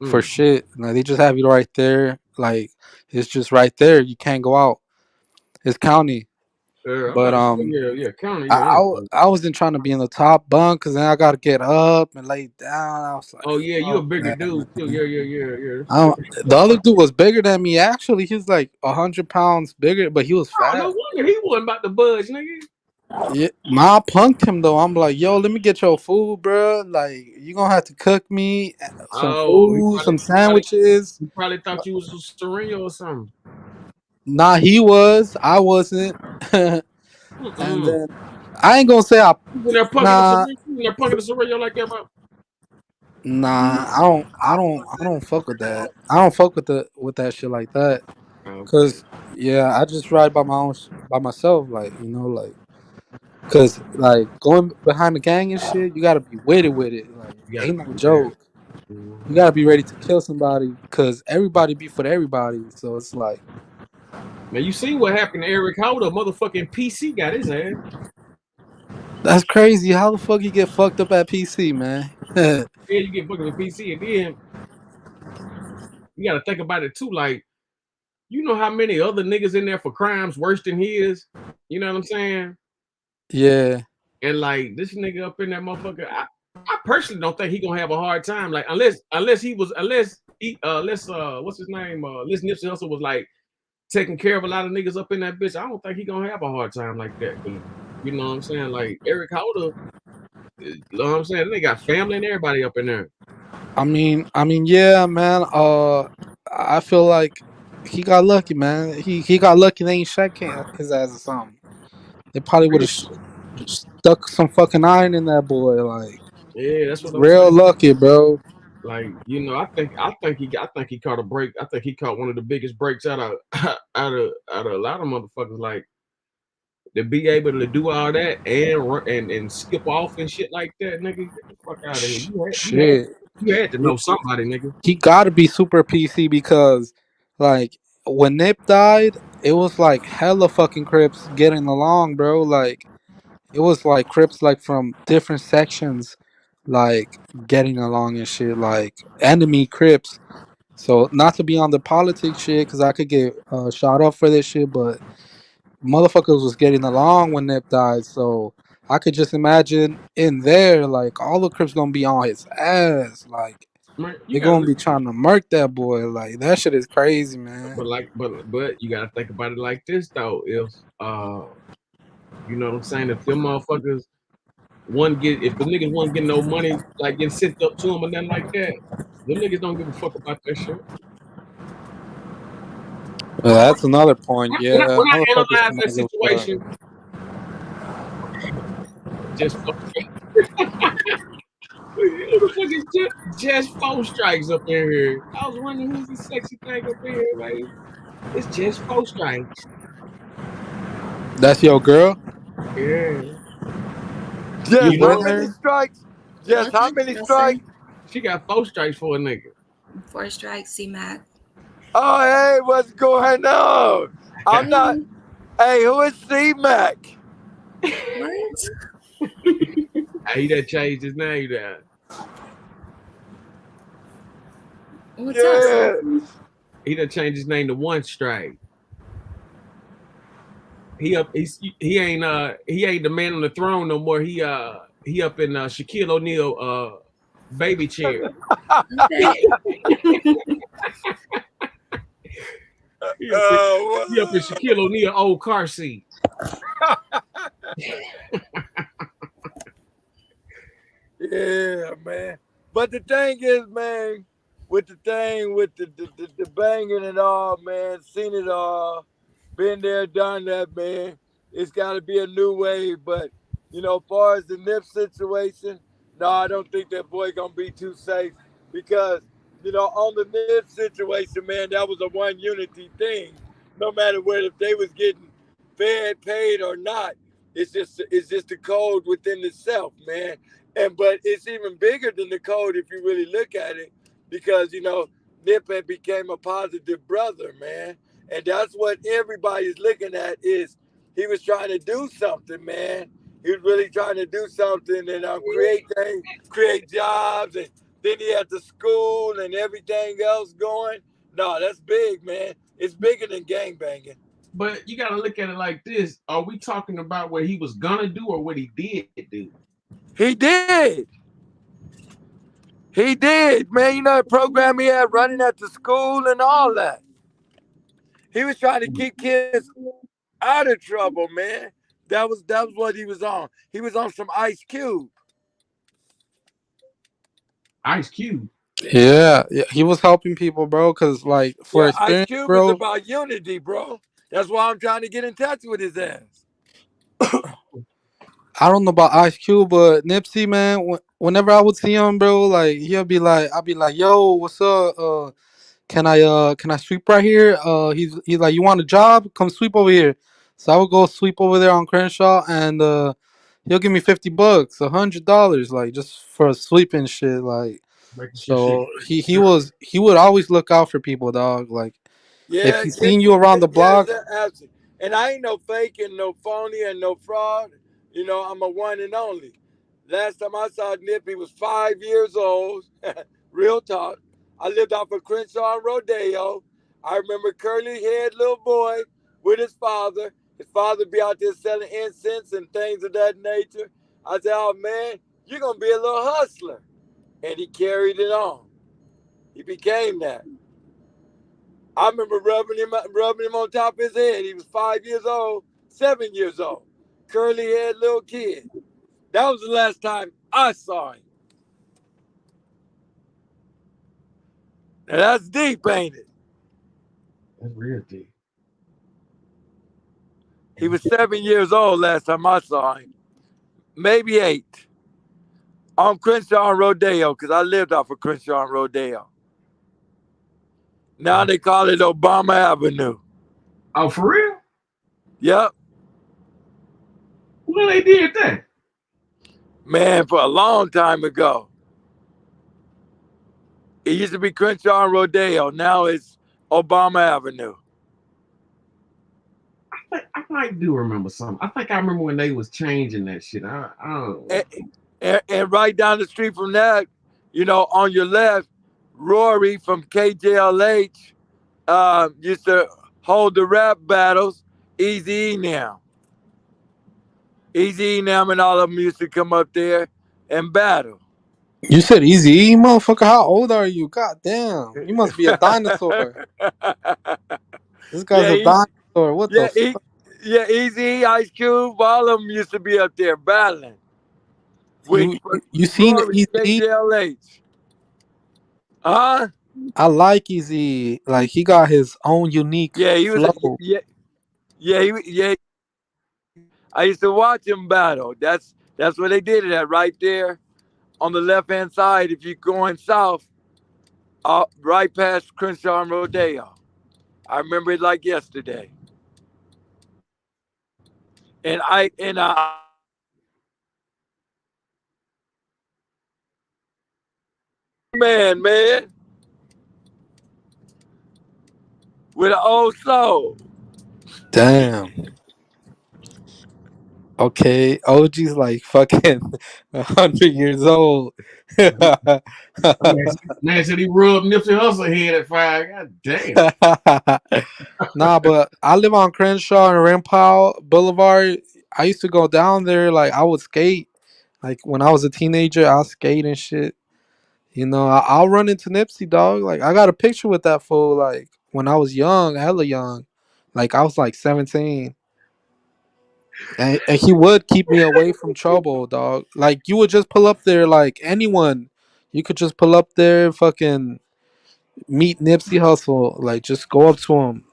for shit. Like, they just have you right there. Like, it's just right there. You can't go out. It's county. Yeah, But county. I wasn't trying to be in the top bunk because then I gotta get up and lay down. I was like, oh yeah, you a bigger dude too. Yeah. The other dude was bigger than me. Actually, he's like 100 pounds bigger, but he was fat. No wonder he wasn't about to budge, nigga. Yeah, Ma punked him though. I'm like, yo, let me get your food, bro. Like, you gonna have to cook me some food, some sandwiches. He probably thought you was a Sereno or something. Nah, he was. I wasn't. And then I ain't gonna say I. They're punking the Sereno like that, bro. Nah, I don't fuck with that. I don't fuck with that shit like that. Cause yeah, I just ride by myself, like, you know, like, cause like going behind the gang and shit, you gotta be with it. Like, ain't no joke. You gotta be ready to kill somebody, cause everybody be for everybody. So it's like, man, you see what happened to Eric Holder? Motherfucking PC got his ass. That's crazy. How the fuck you get fucked up at PC, man? Yeah, you get fucked up at PC, and then you gotta think about it too. Like, you know how many other niggas in there for crimes worse than his? You know what I'm saying? Yeah. And like, this nigga up in that motherfucker, I personally don't think he gonna have a hard time. Like, unless what's his name? Unless Nipsey Hussle was like taking care of a lot of niggas up in that bitch, I don't think he gonna have a hard time like that. You know what I'm saying? Like, Eric Holder, you know what I'm saying? They got family and everybody up in there. I mean, yeah, man. I feel like he got lucky, man. He got lucky. They ain't shaking his ass or something. They probably would have stuck some fucking iron in that boy. Like, yeah, that's what I'm real saying. lucky, bro. Like, you know, I think he caught a break. I think he caught one of the biggest breaks out of a lot of motherfuckers. Like, to be able to do all that and skip off and shit like that, nigga, get the fuck out of here. You had to know somebody, nigga. He gotta be super PC because, like, when Nip died, it was like hella fucking Crips getting along, bro. Like, it was like Crips, like, from different sections, like, getting along and shit, like enemy Crips. So, not to be on the politics shit, because I could get shot up for this shit, but motherfuckers was getting along when Nip died. So I could just imagine in there, like, all the Crips gonna be on his ass, like, they're gonna be trying to murk that boy. Like, that shit is crazy, man. But you gotta think about it like this though. If you know what I'm saying, if them motherfuckers if the niggas wasn't getting no money, like getting sent up to them and nothing like that, them niggas don't give a fuck about that shit. Well, that's another point. Yeah, when I analyze that situation, just fuck. Who the fuck is just 4 strikes up in here. I was wondering who's the sexy thing up in here, man. It's just 4 strikes. That's your girl? Yeah. Just You how know many her? strikes? Just how many strikes? She got 4 strikes for a nigga. 4 strikes, C-Mac. Oh, hey, what's going on? I'm not. Hey, who is C-Mac? What? He done changed his name down. What's up? He done changed his name to One Strike. He ain't the man on the throne no more. He up in Shaquille O'Neal baby chair. He up in Shaquille O'Neal old car seat. Yeah, man. But the thing is, man, with the banging and all, man, seen it all, been there, done that, man. It's got to be a new wave. But, you know, as far as the Nip situation, no, I don't think that boy going to be too safe because, you know, on the Nip situation, man, that was a one unity thing. No matter what, if they was getting fed, paid or not, it's just the code within itself, man. But it's even bigger than the code if you really look at it, because you know Nip had became a positive brother, man, and that's what everybody's looking at. Is he was trying to do something, man. He was really trying to do something and create things, create jobs, and then he had the school and everything else going. No, that's big, man. It's bigger than gangbanging. But you got to look at it like this: are we talking about what he was gonna do or what he did do? He did. He did, man. You know the program he had running at the school and all that. He was trying to keep kids out of trouble, man. That was what he was on. He was on some Ice Cube. Ice Cube. Yeah, he was helping people, bro. Cause like for experience, Ice Cube bro. was about unity, bro. That's why I'm trying to get in touch with his ass. I don't know about Ice Cube, but Nipsey, man. Whenever I would see him, bro, like I'll be like, "Yo, what's up? Can I sweep right here?" He's like, "You want a job? Come sweep over here." So I would go sweep over there on Crenshaw, and he'll give me $50, $100, like just for sweeping shit, like. So he would always look out for people, dog. Like if he seen you around the block. Absolutely. And I ain't no fake and no phony and no fraud. You know, I'm a one and only. Last time I saw Nip, he was 5 years old. Real talk. I lived off of Crenshaw and Rodeo. I remember curly haired little boy with his father. His father be out there selling incense and things of that nature. I said, "Oh man, you're gonna be a little hustler." And he carried it on. He became that. I remember rubbing him on top of his head. He was 5 years old, 7 years old. Curly haired little kid. That was the last time I saw him. Now that's deep, ain't it? That's real deep. He was 7 years old last time I saw him. Maybe 8. On Crenshaw and Rodeo, because I lived off of Crenshaw and Rodeo. Now they call it Obama Avenue. Oh, for real? Yep. When they did that? Man, for a long time ago. It used to be Crenshaw and Rodeo. Now it's Obama Avenue. I might do remember something. I think I remember when they was changing that shit. I don't know. And right down the street from that, you know, on your left, Rory from KJLH used to hold the rap battles. Easy now. Easy now and all of them used to come up there and battle. You said Easy, motherfucker. How old are you? God damn. You must be a dinosaur. This guy's a dinosaur. What the fuck? Yeah, Easy, Ice Cube, all of them used to be up there battling. You seen Easy? KJLH. Huh? I like Easy. Like he got his own unique flow. Yeah. I used to watch him battle. That's where they did it at, right there on the left hand side if you're going south, right past Crenshaw and Rodeo. I remember it like yesterday. And man, with an old soul. Damn. Okay, OG's like fucking 100 years old. Man said he rubbed Nipsey Hussle head at 5. God damn. Nah, but I live on Crenshaw and Rampau Boulevard. I used to go down there. Like I would skate. Like when I was a teenager, I'll skate and shit. You know, I'll run into Nipsey, dog. Like I got a picture with that fool. Like when I was young, hella young. Like I was like 17. And he would keep me away from trouble, dog. Like you would just pull up there, like anyone. You could just pull up there, fucking meet Nipsey Hussle. Like just go up to him,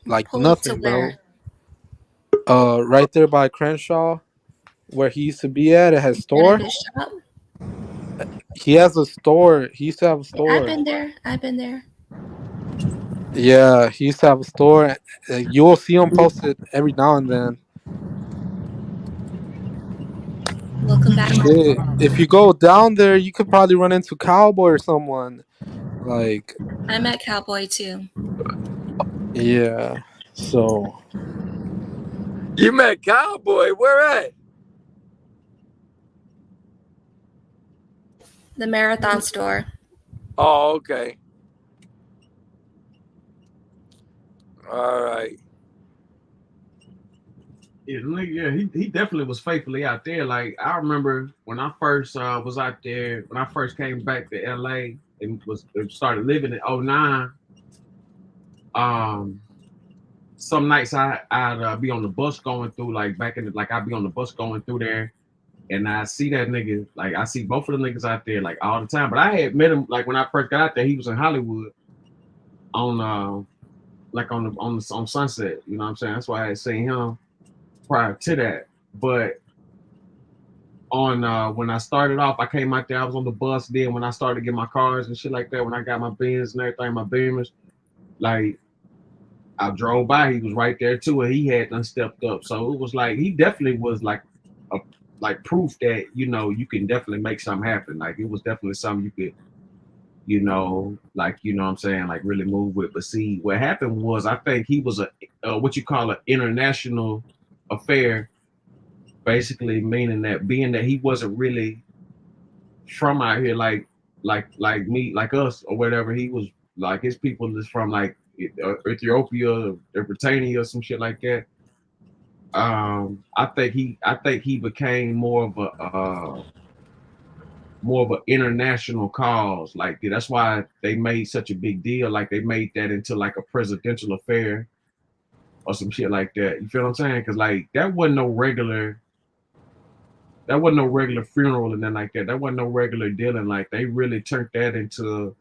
like Pull up to nothing, bro. where? Right there by Crenshaw, where he used to be at. It has At a store. good shop. He has a store. He used to have a I've store. been there. I've been there. Yeah, he used to have a store. You will see him posted every now and then. Welcome back. Shit, if you go down there, you could probably run into Cowboy or someone. Like, I met Cowboy too. yeah. So You met Cowboy? Where at? The Marathon store. Oh, okay. All right. Yeah, he definitely was faithfully out there. Like I remember when I first was out there, when I first came back to LA and started living in 09. Some nights I'd be on the bus going through, like back in the, like I'd be on the bus going through there, and I see that nigga, like I see both of the niggas out there like all the time. But I had met him like when I first got out there, he was in Hollywood on like on Sunset, you know what I'm saying? That's why I had seen him prior to that. But on when I started off, I came out there, I was on the bus. Then when I started getting my cars and shit like that, when I got my Benz and everything, my Beamers, like I drove by, he was right there too, and he had done stepped up. So it was like he definitely was like a like proof that, you know, you can definitely make something happen. Like it was definitely something you could, you know, like, you know what I'm saying, like really move with. But see, what happened was I think he was a what you call an international affair, basically meaning that being that he wasn't really from out here like me, like us or whatever. He was like his people is from like Ethiopia or Britannia or some shit like that. I think he became more of an international cause. Like that's why they made such a big deal. Like they made that into like a presidential affair or some shit like that. You feel what I'm saying? Because like that wasn't no regular funeral and then like that. That wasn't no regular deal. And like they really turned that into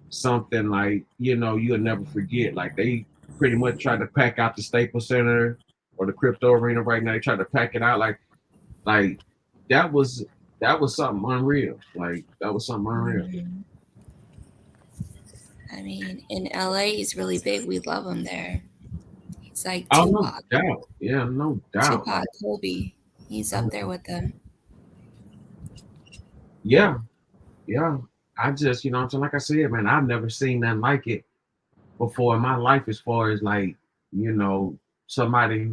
something like, you know, you'll never forget. Like they pretty much tried to pack out the Staples Center or the Crypto Arena right now. They tried to pack it out like that was something unreal. Like that was something unreal. I mean, in LA, he's really big. We love him there. He's like Oh, Tupac. no doubt. Yeah, no doubt. Tupac, Kobe. He's up there with them. Yeah. I just, you know what I'm saying? Like I said, man, I've never seen nothing like it before in my life as far as like, you know, somebody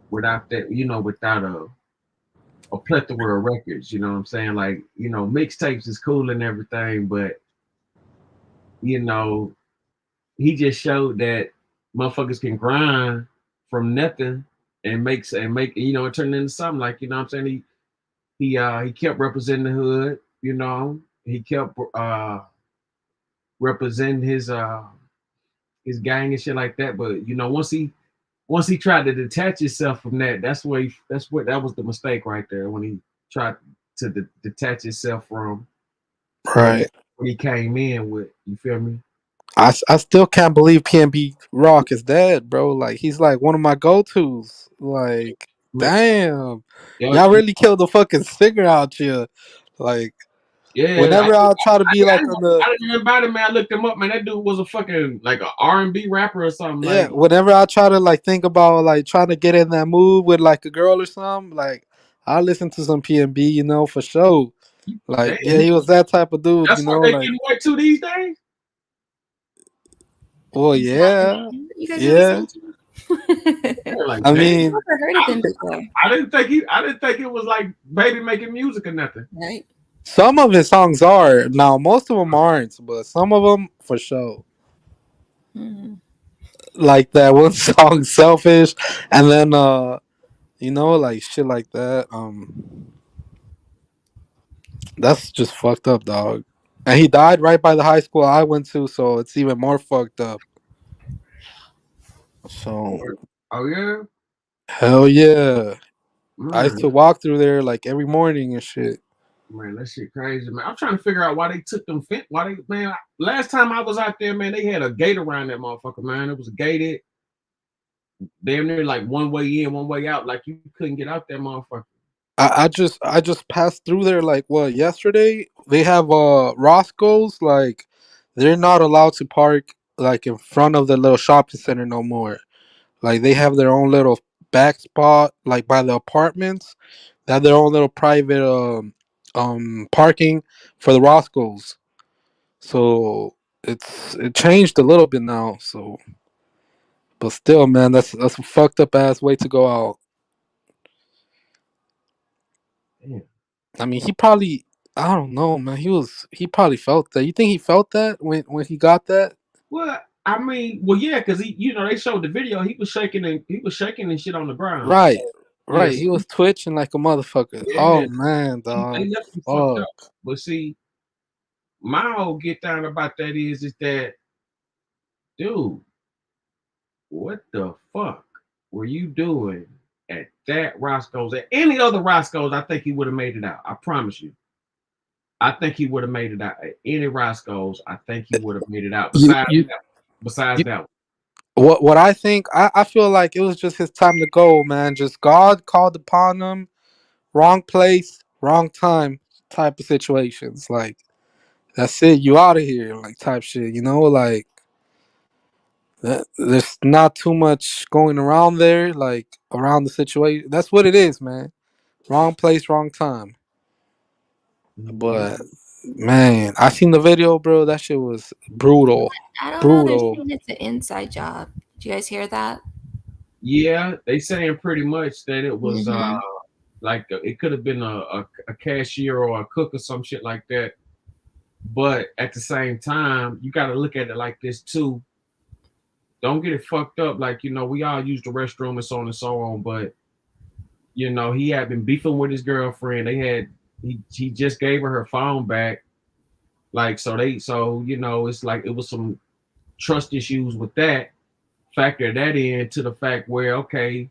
without that, you know, without a plethora of records, you know what I'm saying? Like, you know, mixtapes is cool and everything, but you know, he just showed that motherfuckers can grind from nothing and make, you know, it turned into something. Like, you know what I'm saying? He kept representing the hood, you know. He kept representing his gang and shit like that. But you know, once he tried to detach himself from that, that was the mistake right there. When he tried to detach himself from right, what he came in with. You feel me? I still can't believe PNB Rock is dead, bro. Like he's like one of my go-tos. Like, damn, Yeah, y'all really killed the fucking singer out here. Like Yeah, whenever I try to be like on the I didn't even buy him, man. I looked him up, man. That dude was a fucking like a R&B rapper or something. yeah, Like, whenever I try to like think about like trying to get in that mood with like a girl or something, like I listen to some PNB, you know, for sure. Like, yeah, damn, he was that type of dude, you that's what know, they like, getting more to these days. well, Is that yeah, you guys are yeah. listening to? Yeah, like, I damn. mean, I've never heard of them before. I didn't think it was like Baby making music or nothing. Right. some of his songs are now, most of them aren't, but some of them for sure. Hmm. Like that one song, "Selfish," and then you know, like shit like that. That's just fucked up, dog. And he died right by the high school I went to, so it's even more fucked up. So Oh yeah, hell yeah. I used man, to walk through there like every morning and shit. man, that shit crazy, man. I'm trying to figure out why they took them. Why they, man? Last time I was out there, man, they had a gate around that motherfucker, man. It was gated, damn near like one way in, one way out. Like you couldn't get out that motherfucker. I just passed through there like what yesterday. They have Roscoe's, like they're not allowed to park like in front of the little shopping center no more. Like they have their own little back spot like by the apartments. They have their own little private parking for the Roscoe's. So it changed a little bit now, so but still man, that's a fucked up ass way to go out. Damn. I mean, he probably, I don't know, man. He probably felt that. You think he felt that when he got that? Well, I mean, well, yeah, because he, they showed the video. He was shaking and shit on the ground. Right, Yeah, right. He was twitching like a motherfucker. yeah, Oh man, they dog. left him fucked Fuck. up. But see, my whole get down about that is that, dude, what the fuck were you doing at that Roscoe's? At any other Roscoe's, I think he would have made it out. I promise you. I think he would have made it out. At any Roscoe's, I think he would have made it out. You, Besides you, that, besides you that what I think, I feel like it was just his time to go, man. Just God called upon him, wrong place, wrong time type of situations. Like that's it, you out of here, like type shit, you know, like there's not too much going around there, like around the situation. That's what it is, man. Wrong place, wrong time. But man, I seen the video, bro. That shit was brutal, I don't know. They're brutal. saying it's an inside job. Did you guys hear that? Yeah, they saying pretty much that it was Mhm. like it could have been a cashier or a cook or some shit like that. But at the same time, you got to look at it like this too. Don't get it fucked up. Like, we all use the restroom and so on and so on. But, he had been beefing with his girlfriend. He just gave her phone back. Like, so it's like it was some trust issues with that. Factor that in to the fact where, okay,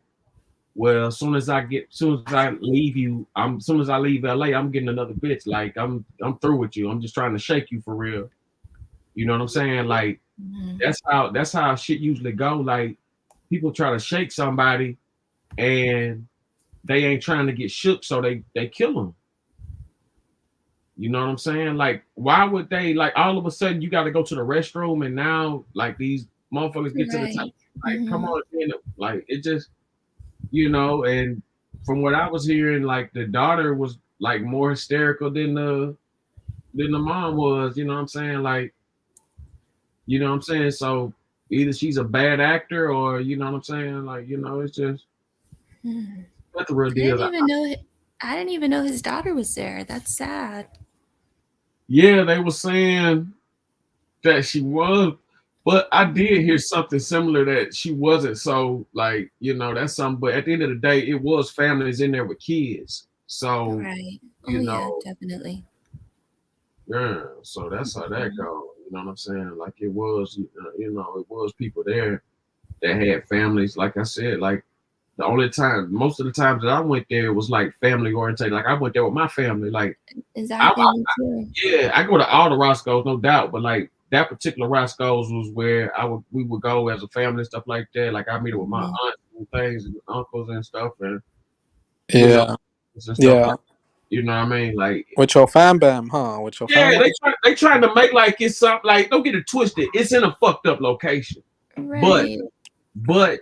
well, as soon as I leave you, as soon as I leave LA, I'm getting another bitch. Like, I'm through with you. I'm just trying to shake you for real. You know what I'm saying? Like, that's how shit usually go. Like, people try to shake somebody and they ain't trying to get shook, so they kill them. You know what I'm saying? Like, why would they, like, all of a sudden you got to go to the restroom and now like these motherfuckers get to the top? Like, come on, like it just, and from what I was hearing, like the daughter was like more hysterical than the mom was. You know what I'm saying? Like, you know what I'm saying? So either she's a bad actor or you know what I'm saying? Like, it's just that's the real I deal. didn't even know his daughter was there. That's sad. Yeah, they were saying that she was, but I did hear something similar that she wasn't. So, like, that's something. But at the end of the day, it was families in there with kids. So, Right. yeah, Definitely. Yeah. So that's how that goes. You know what I'm saying? Like it was, it was people there that had families. Like I said, like most of the times that I went there, it was like family oriented. Like I went there with my family. Like Exactly. Me too. yeah, I go to all the Roscoe's, no doubt. But like that particular Roscoe's was where we would go as a family and stuff like that. Like I meet it with my aunts and things and uncles and stuff and Yeah, and stuff yeah. like, You know what I mean? Like with your fam bam, huh? With your yeah, family. they trying to make like it's something like don't get it twisted. It's in a fucked up location, Right. but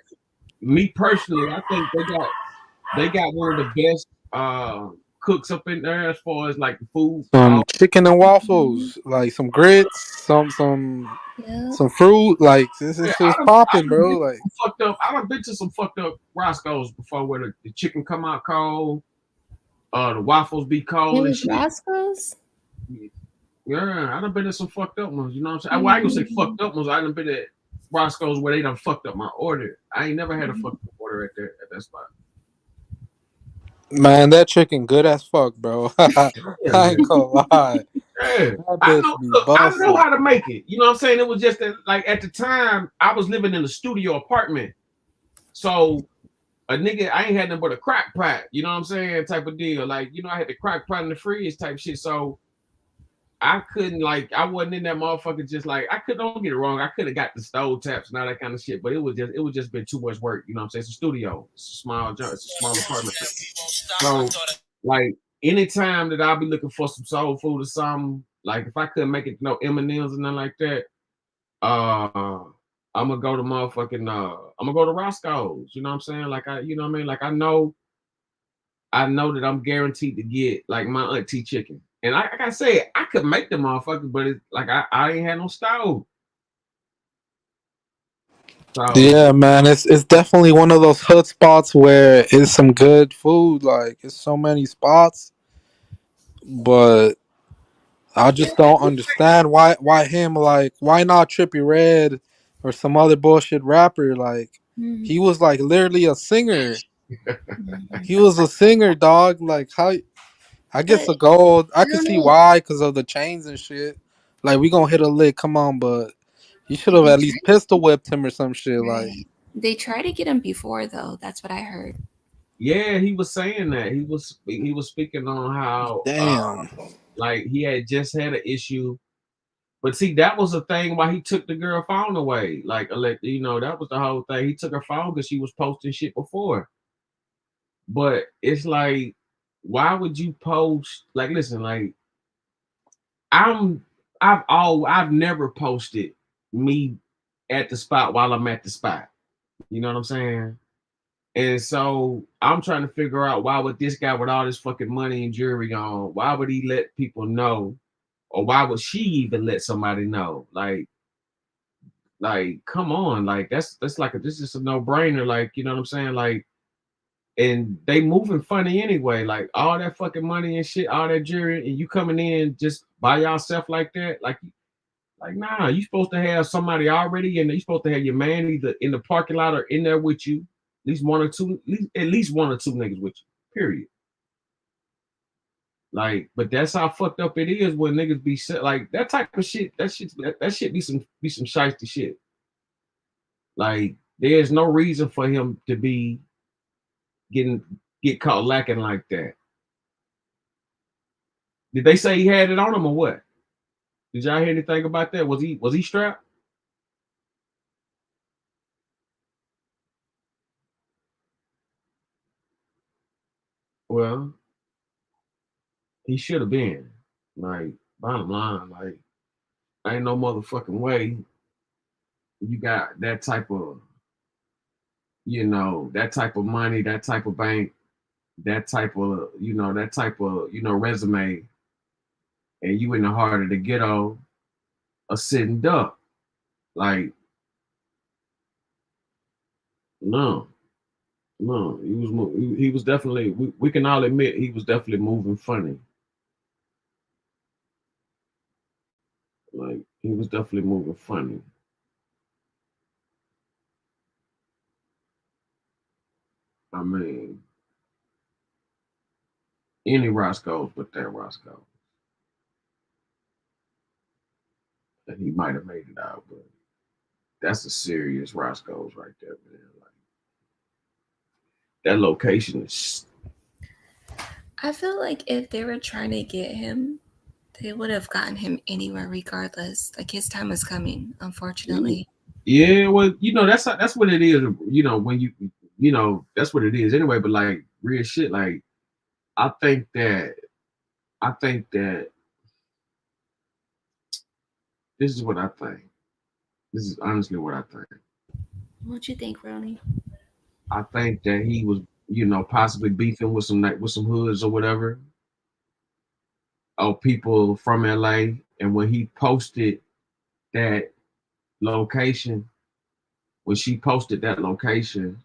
me personally, I think they got one of the best cooks up in there as far as like the food. Some chicken and waffles, like some grits, some Yeah. fruit, like this Yeah, is just popping, bro. Like fucked up. I've been to some fucked up Roscoe's before where the chicken come out cold, the waffles be cold It and was shit. Roscoe's? Yeah, I done been to some fucked up ones. You know what I'm saying? Well, I ain't gonna say fucked up ones. I done been at Roscoe's where they done fucked up my order. I ain't never had a fucked up order at that spot. man, that chicken good as fuck, bro. I ain't gonna lie. Yeah. That I bitch know, be look, I know busting. how to make it. You know what I'm saying? It was just that, like, at the time, I was living in a studio apartment. So, a nigga, I ain't had nothing but a crack pot, you know what I'm saying? Type of deal. Like, you know, I had the crack pot in the fridge type shit. So, I couldn't, like, I wasn't in that motherfucker just like, don't get it wrong. I could have got the stove taps and all that kind of shit, but it was just been too much work. You know what I'm saying? It's a studio. It's a small apartment. So, like, anytime that I'll be looking for some soul food or something, like if I couldn't make it no M&Ms and nothing like that, I'm gonna go to I'm gonna go to Roscoe's. You know what I'm saying? Like you know what I mean? Like I know that I'm guaranteed to get like my auntie chicken. And like I said, I could make the motherfucker, but it's like I ain't had no stove. So, yeah, man, it's definitely one of those hood spots where it's some good food. Like it's so many spots, but I just don't understand why him, like why not Trippie Redd or some other bullshit rapper. Like he was like literally a singer. He was a singer, dog. Like how I guess But a gold. I I can don't see know. why because of the chains and shit. Like we gonna hit a lick, come on, but you should have They at least tried, pistol whipped him or some shit. Like right. They tried to get him before though. That's what I heard. yeah, he was saying that he was speaking on how damn. Like he had just had an issue. But see, that was the thing why he took the girl phone away. Like, you know, that was the whole thing. He took her phone because she was posting shit before. But it's like, why would you post? Like, listen, like, I've never posted me at the spot while I'm at the spot. You know what I'm saying? And so I'm trying to figure out why would this guy with all this fucking money and jewelry on, why would he let people know? Or why would she even let somebody know? Like, come on, like that's like this is a no-brainer. Like, you know what I'm saying? Like, and they moving funny anyway. Like all that fucking money and shit, all that jewelry, and you coming in just by yourself like that, like nah, you supposed to have somebody already, and you supposed to have your man either in the parking lot or in there with you, at least one or two niggas with you. Period. Like, but that's how fucked up it is when niggas be like that type of shit. That shit be some shiesty shit. Like, there's no reason for him to be get caught lacking like that. Did they say he had it on him or what? Did y'all hear anything about that? Was he strapped? Well, he should have been. Like, bottom line, like, ain't no motherfucking way you got that type of, you know, that type of money, that type of bank, that type of, resume, and you in the heart of the ghetto, a sitting duck. Like, no, he was definitely. We can all admit he was definitely moving funny. Like, he was definitely moving funny. I mean, any Roscoe's but that Roscoe. And he might have made it out, but that's a serious Roscoe's right there, man. Like, that location is. I feel like if they were trying to get him, they would have gotten him anywhere regardless. Like his time was coming, unfortunately. Yeah, well, you know, that's what it is. You know, when you know, that's what it is anyway. But like real shit, like I think that I think that this is what I think. This is honestly what I think. What you think, Ronnie? I think that he was, possibly beefing with some hoods or whatever, or people from LA. And when he posted that location, when she posted that location,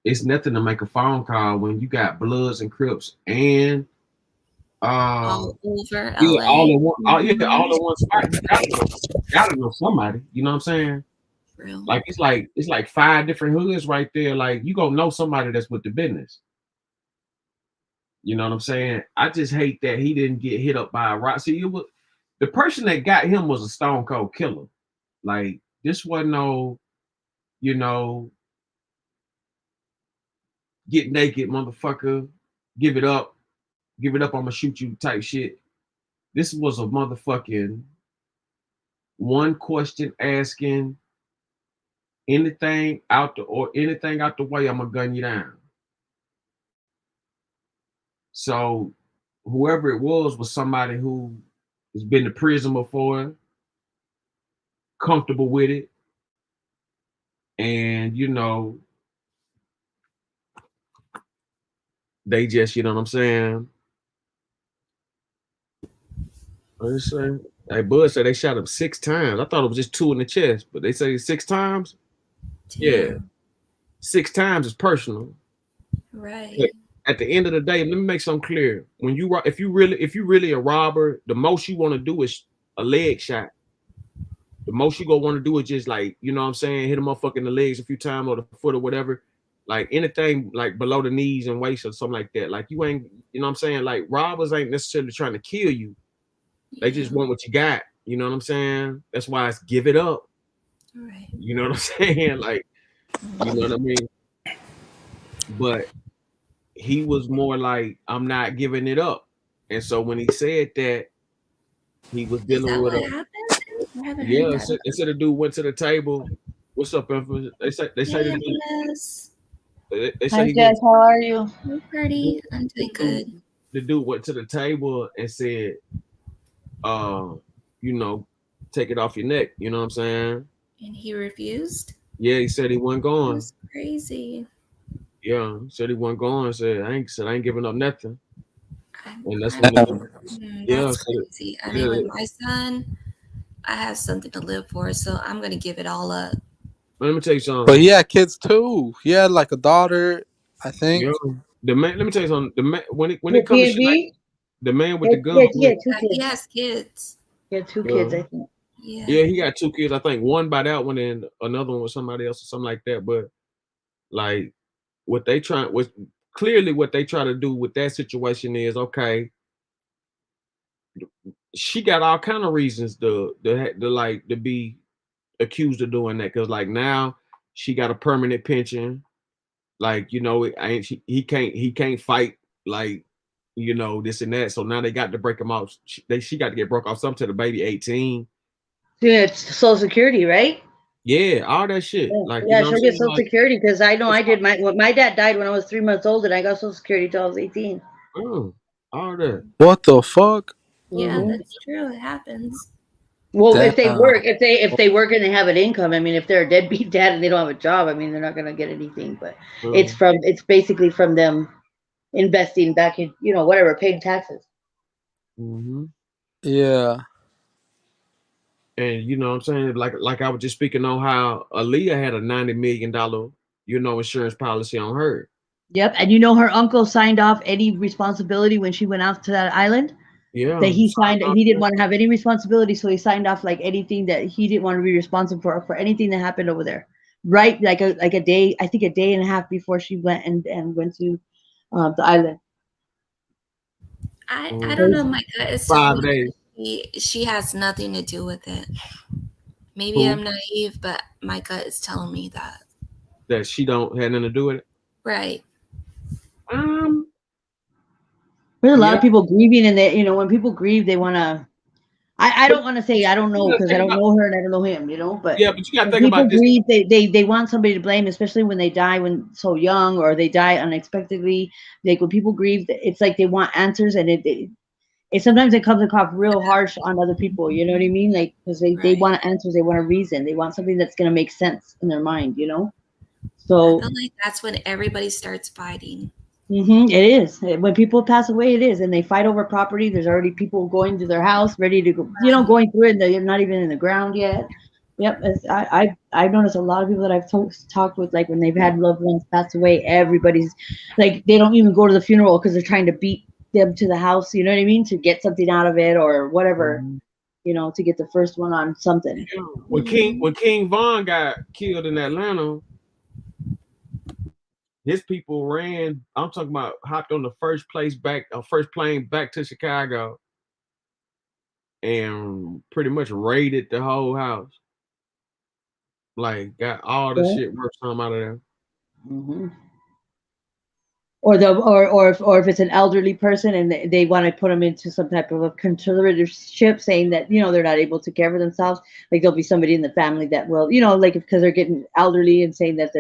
it's nothing to make a phone call when you got Bloods and Crips and all over LA. Yeah, all in one. All in one spot. You gotta know somebody. You know what I'm saying? Real. Like it's like 5 different hoods right there. Like you gonna know somebody that's with the business. You know what I'm saying? I just hate that he didn't get hit up by a rock. See, the person that got him was a stone cold killer. Like this wasn't no, get naked, motherfucker. Give it up, I'm gonna shoot you type shit. This was a motherfucking one question asking, anything out the way, I'm gonna gun you down. So whoever it was somebody who has been to prison before, comfortable with it, and they just, you know what I'm saying? What you saying? Hey, Bud said they shot him 6 times. I thought it was just 2 in the chest, but they say 6 times. Yeah, 6 times is personal. Right. But at the end of the day, let me make something clear. When if you really a robber, the most you want to do is a leg shot. The most you gonna want to do is just like, you know what I'm saying, hit a motherfucker in the legs a few times or the foot or whatever. Like anything like below the knees and waist or something like that. Like you ain't, you know what I'm saying? Like robbers ain't necessarily trying to kill you. They just want what you got. You know what I'm saying? That's why it's give it up. Right. You know what I'm saying? Like, you know what I mean? But he was more like, I'm not giving it up. And so when he said that, he was dealing with a yeah. Instead the dude went to the table. What's up, Empress? They say Yes. they say Hi, Jess. How are you? I'm pretty. I'm doing good. The dude went to the table and said, take it off your neck. You know what I'm saying? And he refused? Yeah, he said he wasn't going. That's crazy. Yeah, he said he wasn't going. Said I ain't giving up nothing. And that's that's crazy. I mean, with my son, I have something to live for, so I'm gonna give it all up. Let me tell you something. But he had kids too. He had like a daughter, I think. Yeah. The man. Let me tell you something. The man when it comes to shit like, the man with the gun. He has kids. He had 2 kids, I think. Yeah, he got 2 kids. I think one by that one and another one with somebody else or something like that. But like what they try to do with that situation is, okay, she got all kind of reasons to be accused of doing that, because like now she got a permanent pension. Like, he can't fight, like, this and that. So now they got to break him off. She got to get broke off something to the baby 18. Yeah, it's Social Security, right? Yeah, all that shit. Yeah, she'll get Social Security, because I know I did my dad died when I was 3 months old, and I got Social Security till I was 18. All that. What the fuck? Yeah, that's true. It happens. Well, if they work and they have an income, I mean, if they're a deadbeat dad and they don't have a job, I mean, they're not gonna get anything. But it's basically from them investing back in, whatever, paying taxes. Mm-hmm. Yeah. And you know what I'm saying? Like I was just speaking on how Aaliyah had a $90 million, insurance policy on her. Yep. And her uncle signed off any responsibility when she went out to that island. Yeah. That he didn't want to have any responsibility, so he signed off like anything that he didn't want to be responsible for anything that happened over there. Right? Like a day, I think a day and a half before she went and went to the island. I don't know. My gut is 5 days. She has nothing to do with it. Maybe I'm naive, but my gut is telling me that she don't have nothing to do with it. Right. There's a lot of people grieving, and they, when people grieve, they want to I don't want to say I don't know because I don't know her and I don't know him, but yeah, but you gotta when think people about this. grieve, they want somebody to blame, especially when they die when so young or they die unexpectedly. Like when people grieve, it's like they want answers, and it sometimes it comes across real harsh on other people. You know what I mean? Like because they want answers, they want a reason, they want something that's gonna make sense in their mind. So I feel like that's when everybody starts fighting. it is when people pass away. It is, and they fight over property. There's already people going to their house, ready to go. Going through it, and they're not even in the ground yet. Yep, I've noticed a lot of people that I've talked with, like when they've had loved ones pass away, everybody's like they don't even go to the funeral because they're trying to beat them to the house. You know what I mean? To get something out of it or whatever. To get the first one on something. When King Von got killed in Atlanta, his people ran. I'm talking about hopped on the first plane back to Chicago, and pretty much raided the whole house. Like got all the shit worth some out of there. Or if it's an elderly person and they want to put them into some type of a conservatorship, saying that they're not able to care for themselves. Like there'll be somebody in the family that will like because they're getting elderly and saying that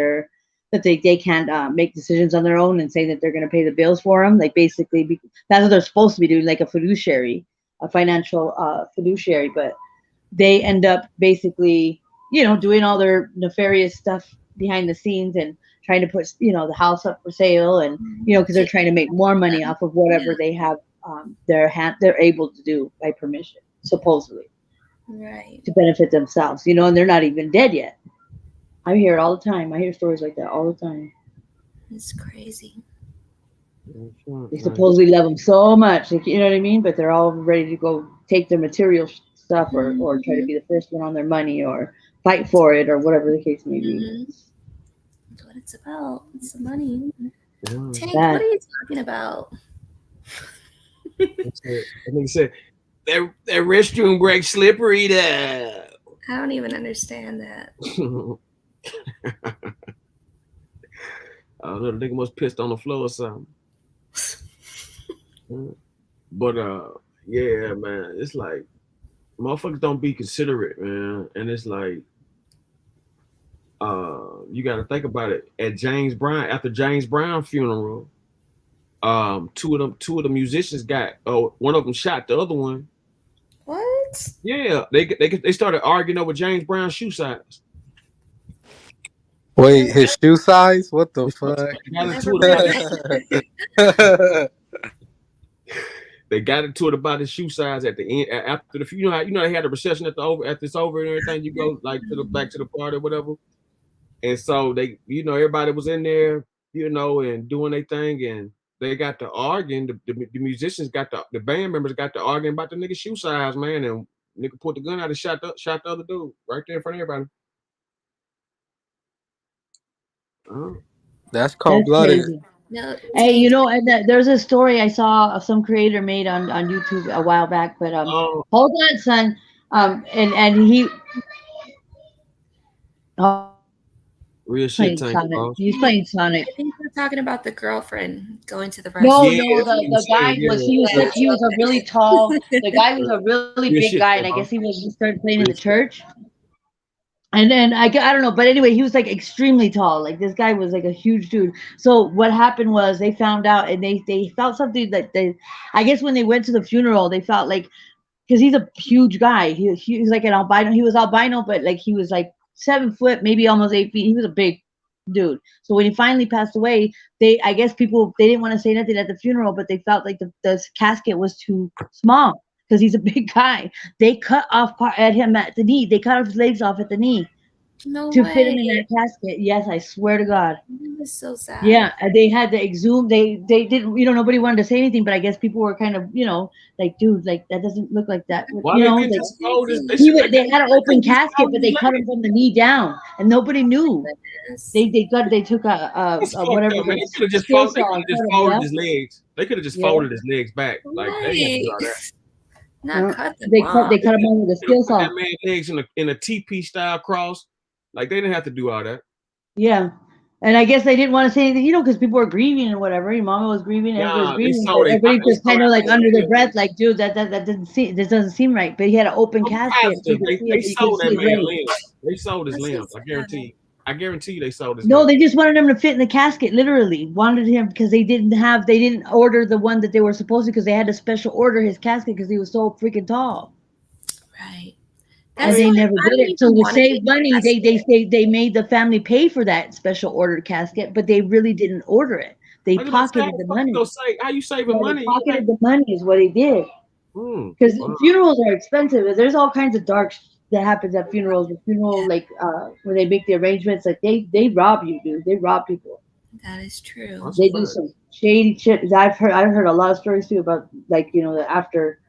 they can't make decisions on their own and saying that they're going to pay the bills for them. Like basically that's what they're supposed to be doing, like a financial fiduciary, but they end up basically doing all their nefarious stuff behind the scenes and trying to put the house up for sale, and because they're trying to make more money off of whatever they have they're able to do by permission, supposedly, right, to benefit themselves, and they're not even dead yet. I hear it all the time. I hear stories like that all the time. It's crazy. They supposedly love them so much, like, you know what I mean, but they're all ready to go take their material stuff or try to be the first one on their money or fight for it or whatever the case may be. That's what it's about. It's the money. Tank, That- what are you talking about? And he said that restroom break slippery there. I don't even understand that. Little nigga must pissed on the floor or something. But yeah, man, it's like motherfuckers don't be considerate, man, and it's like you got to think about it. After James Brown funeral, two of the musicians got one of them shot the other one. What? Yeah, they started arguing over James Brown's shoe size. Wait, his shoe size? What the fuck? They got into it about his shoe size at the end after the funeral. You know they had a recession after it's over and everything. You go like back to the party or whatever. And so they, everybody was in there, and doing their thing, and they got to arguing. The musicians the band members got to arguing about the nigga shoe size, man. And nigga pulled the gun out and shot the other dude right there in front of everybody. That's cold-blooded. No, hey, and there's a story I saw of some creator made on YouTube a while back, but hold on, son. And he real shit tank. He's playing Sonic. I think we're talking about the girlfriend going to the restroom. No, the guy was he was a really tall. The guy was a really big guy, and I guess he started playing in the church. And then I don't know, but anyway, he was like extremely tall. Like this guy was like a huge dude. So what happened was they found out, and they felt something that I guess when they went to the funeral, they felt like, because he's a huge guy. He was like an albino. He was albino, but like he was like 7 foot, maybe almost 8 feet. He was a big dude. So when he finally passed away, I guess people, they didn't want to say nothing at the funeral, but they felt like the casket was too small. Because he's a big guy. They cut off at him at the knee. They cut off his legs off at the knee to fit him in that casket. Yes, I swear to God. It was so sad. Yeah, and they had to exhume. They didn't. Nobody wanted to say anything, but I guess people were kind of, like, dude, like that doesn't look like that. Why they just fold his? They had an open casket, but they cut him from the knee down, and nobody knew. They took a whatever. They could have just folded his legs. They could have just folded his legs back. Like they didn't do all that. They cut him on with a steel saw. That man's legs in a TP style cross. Like they didn't have to do all that. Yeah, And I guess they didn't want to say anything, because people were grieving and whatever. Your mama was grieving, everybody was Nah, they grieving, sold but it. everybody They just sold kind of that like man under their liver. breath, like, dude, that doesn't seem right. But he had an open I'm casket, so you positive. could see They it, but you couldn't sold see that his man legs. limbs. They sold his That's limbs. just I guarantee. I guarantee they sold his No, limbs. they just wanted him to fit in the casket, literally. Wanted him because they didn't order the one that they were supposed to, because they had to special order his casket because he was so freaking tall. Right. And That's they why never I did don't it. So even to want to save get money, they made the family pay for that special ordered casket, but they really didn't order it. They I was about to say, pocketed the money. how you saving Yeah, they money? pocketed the money is what they did. Wow. Because funerals are expensive. And there's all kinds of dark that happens at funerals. The funeral, like where they make the arrangements, like they rob you, dude. They rob people. That is true. They do some shady shit. I've heard a lot of stories too about, like, the after,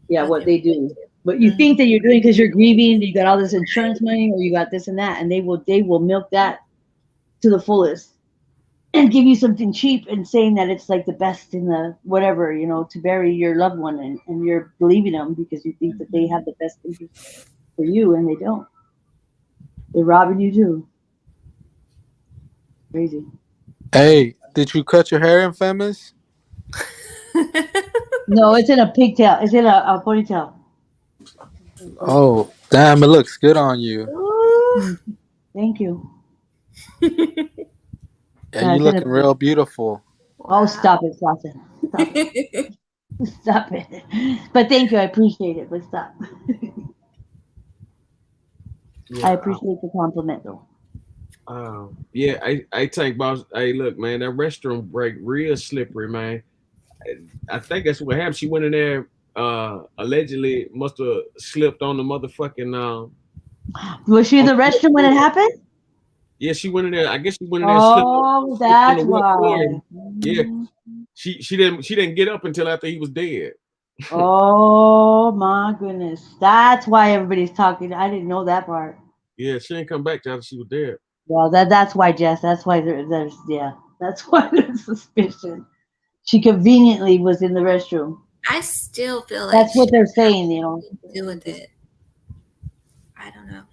what they do. But you think that you're doing because you're grieving, you got all this insurance money, or you got this and that, and they will milk that to the fullest and give you something cheap and saying that it's like the best in the whatever, to bury your loved one, and you're believing them because you think that they have the best interest for you, and they don't. They're robbing you too. Crazy. Hey, did you cut your hair, Infamous? No, it's in a pigtail. It's in a ponytail. Oh, damn! It looks good on you. Thank you. Yeah, you looking real beautiful. Oh, stop it, Slauson. Stop it. Stop it. But thank you. I appreciate it. But stop. Yeah, I appreciate the compliment, though. Yeah, I Tank Boss. Hey, look, man, that restroom break real slippery, man. I think that's what happened. She went in there, allegedly must have slipped on the motherfucking. Was she in the restroom when it happened? Yeah, she went in there. I guess she went in there. And Oh, slipped on that's the wet floor. why. Yeah, she didn't get up until after he was dead. Oh my goodness, that's why everybody's talking. I didn't know that part. Yeah, she didn't come back till after she was dead. Well, that's why, Jess. That's why there's that's why there's suspicion. She conveniently was in the restroom. I still feel like That's what they're saying, do with it. I don't know.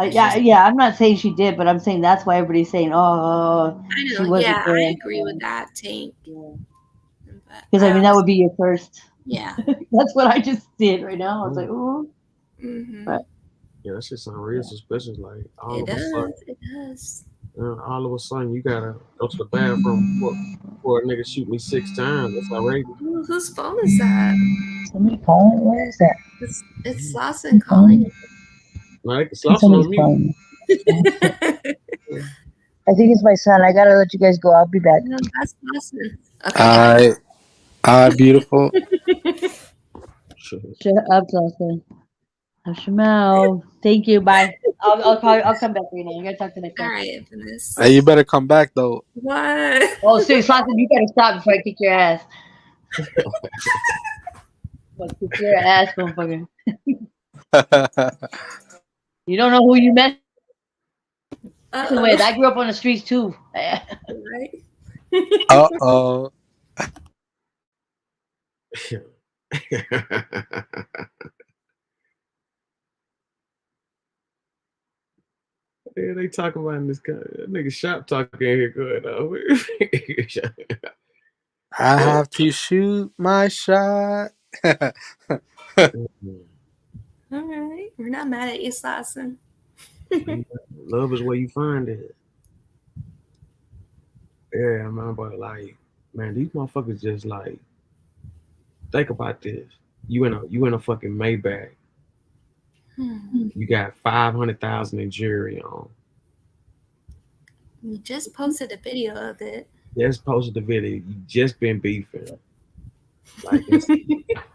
Yeah. I'm not saying she did, but I'm saying that's why everybody's saying, oh, I she know. wasn't Yeah, there. I agree with that, Tank. Because I mean, that would be your first. Yeah. That's what I just did right now. I was like, ooh. But Yeah, that shit sound real suspicious. Like all It of a sudden, does. It does. all of a sudden, you gotta go to the bathroom for a nigga shoot me 6 times. That's outrageous. Ooh, whose phone is that? Somebody calling? Where is that? It's Slauson calling you. Like Slauson on mute. I think it's my son. I gotta let you guys go. I'll be back. No, that's Slauson. All right, beautiful. Shut up, Slauson. Hush your mouth. Thank you. Bye. I'll call you. I'll come back for you now. You gotta talk to next time. All right, Infamous. Hey, you better come back though. What? Oh, seriously, Slauson, you better stop before I kick your ass. I'll kick your ass, motherfucker. You don't know who you met with. I grew up on the streets too. Right? Uh-oh. Yeah, they talking about in this kind of nigga shop talking here good though. I have to shoot my shot. All right. We're not mad at you, Slauson. Love is where you find it. Yeah, man, but like, man, these motherfuckers just like think about this. You in a fucking Maybach. You got 500,000 in jewelry on. You just posted a video of it. Just posted the video. You just been beefing. Like,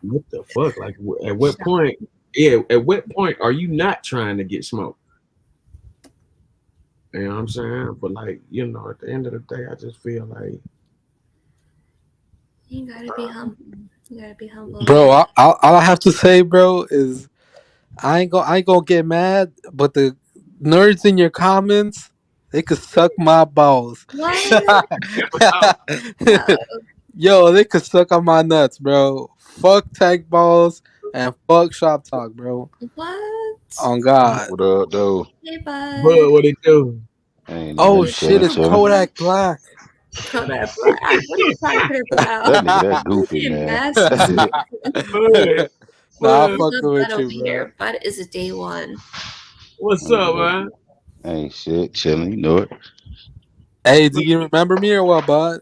what the fuck? Like, at what point? Yeah, at what point are you not trying to get smoked? You know what I'm saying? But like, at the end of the day, I just feel like you gotta be humble. You gotta be humble, bro. All I have to say, bro, is I ain't gonna get mad, but the nerds in your comments, they could suck my balls. Yo, they could suck on my nuts, bro. Fuck Tank Balls and fuck Shop Talk, bro. What? On God. What up, though? Hey, bud. What it do? I ain't Oh even shit, it's chilling. Kodak Black. Kodak Black. What are you trying to put it That out? nigga, that goofy, Being man. nasty. Bud, Nah, I'm I Bud, love fucking with Bud over you, bro. here. Bud is a day one. what's up, man? Ain't shit, chilling. You know it. Hey, do you remember me or what, bud?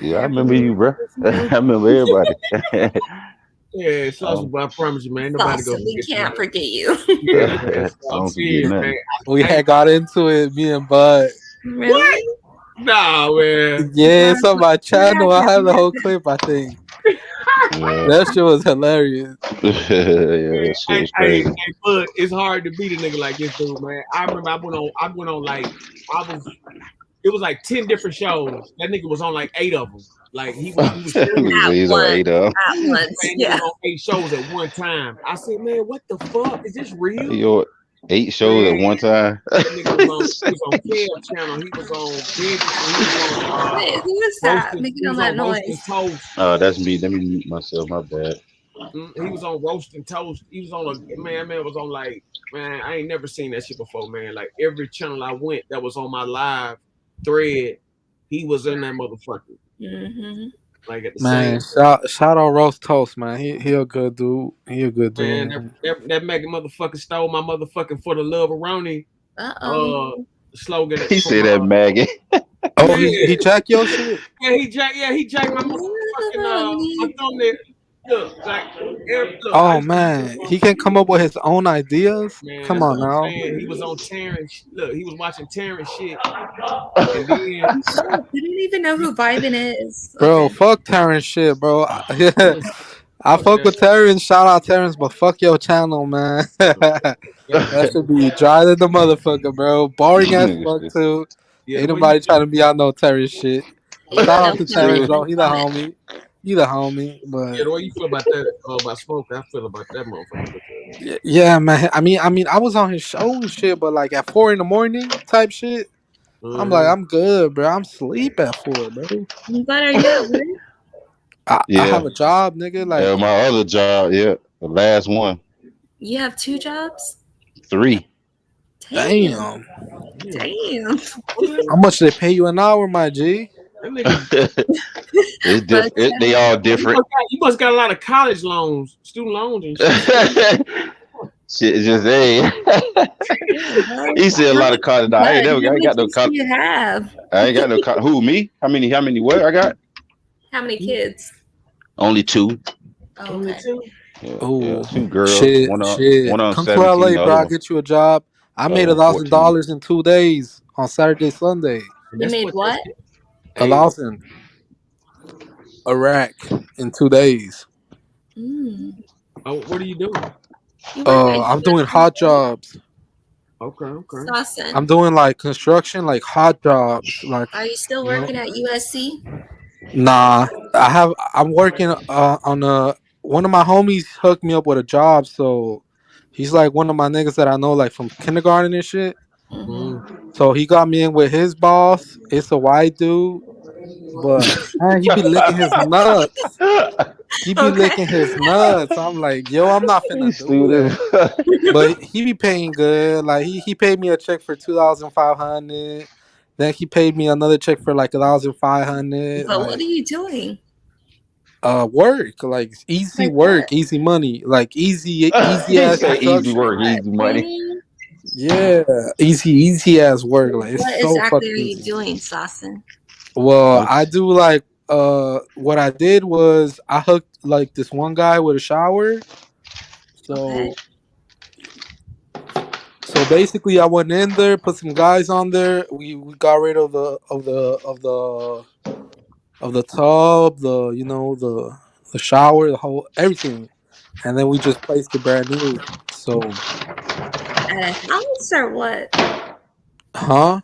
Yeah, I remember you, bro. I remember everybody. Yeah, Saucy, um, boy, I promise you, man. Nobody Saucy, gonna we forget you. can't forget you. Yeah, man. I I'm don't forget serious, man. nothing. We had got into it, me and Bud. Really? Nah, man. Yeah, it's on my What channel. I happened? have the What whole happened? clip, I think. Yeah, That shit was hilarious. yeah, that shit was crazy. Hey, Bud, it's hard to beat a nigga like this dude, man. I remember I went on like it was like 10 different shows. That nigga was on like 8 of them. Like he was Nigga At say he's on once. 8 of them. At once. man, Yeah. niggas on 8 shows at one time. I said, man, what the fuck? Is this real? Yo, 8 shows at one time. That nigga was on Kev channel. He was on Big. He was on Wait, who is that making all that Roasting noise? Toast. Oh, that's me. Let me mute myself. My bad. He was on Roasting Toast. He was on man was on like, man, I ain't never seen that shit before, man. Like every channel I went that was on my live thread, he was in that motherfucker. Mm-hmm. Like at the Man, same shout out Roast Toast, man. He a good dude. He a good dude. man, that mega motherfucker stole my motherfucking For the Love of Ronnie slogan. He said that maggot. Oh, he jacked your shit? He jacked my motherfucking my thumbnail. Look, like Oh man, he can come up with his own ideas. man, Come that's on what I'm now. saying. He was on Terrence. Look, he was watching Terrence shit. And then You don't even know who Vibin is. Bro, fuck Terrence shit, bro. I fuck with Terrence. Shout out Terrence, but fuck your channel, man. That should be dry than the motherfucker, bro. Boring as fuck too. Ain't nobody trying to be on no Terrence shit. Shout out to Terrence, bro. He the homie. But yeah, the way you feel about that about Smoke, I feel about that motherfucker. yeah, man. I mean, I was on his show and shit, but like at 4 a.m. type shit. I'm like, I'm good, bro. I'm sleep at 4, bro. But are you at work? I have a job, nigga. Like Yeah, my other job, the last one. You have 2 jobs? 3. Damn. Damn. How much they pay you an hour, my G? It's different. They all different. You must got a lot of college loans, student loans and shit. Shit, it's just he said a lot of college. I ain't got no college. You have? I ain't got no college. Who, me? How many what I got? How many kids? Only 2. Oh, okay. Oh, 2 girls. shit. One on Come 17. to LA, the bro. other I'll one. get you a job. I made $1,000 in 2 days on Saturday, Sunday. You made what? 1,000 Iraq in 2 days. Oh, what are you doing? I'm doing hot jobs. Okay. Saucin'. I'm doing like construction, like hot jobs. Like, Are you still working at USC? nah, I'm working on one of my homies hooked me up with a job, so he's like one of my niggas that I know like from kindergarten and shit. So he got me in with his boss. It's a white dude, but man, he be licking his nuts. I'm like, yo, I'm not finna do that. But he be paying good. Like he paid me a check for $2,500. Then he paid me another check for like $1,500. But what are you doing? Work, like easy work, easy money, like easy ass easy work, easy money. Yeah, easy ass work. Like it's What so exactly fucking are you easy. doing, Saucin'? Well, I do like what I did was I hooked like this one guy with a shower. So basically I went in there, put some guys on there. We got rid of the tub, the shower, the whole everything. And then we just placed it brand new. So At a house or what? huh?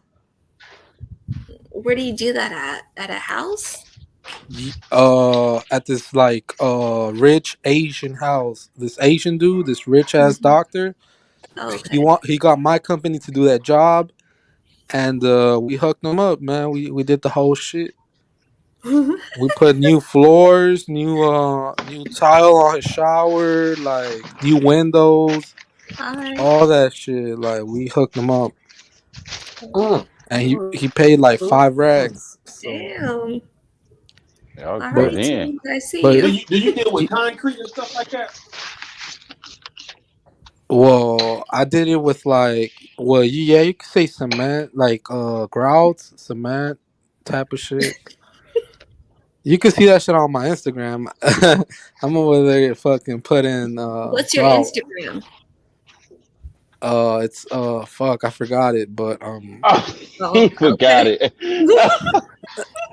Where do you do that at? At a house? At this like rich Asian house. This Asian dude, this rich ass doctor. Okay. He got my company to do that job, and we hooked him up, man. We did the whole shit. We put new floors, new tile on his shower, like new windows, all that shit. Like we hooked him up. and he paid like 5 racks. So, Damn. Y'all All put right, it in. Tink, I see but you. Do you deal with concrete and stuff like that? well, I did it with like, well, you could say cement, like grouts, cement type of shit. You can see that shit on my Instagram. I'm over there fucking put in What's your grout. Instagram? It's fuck, I forgot it, but He forgot it.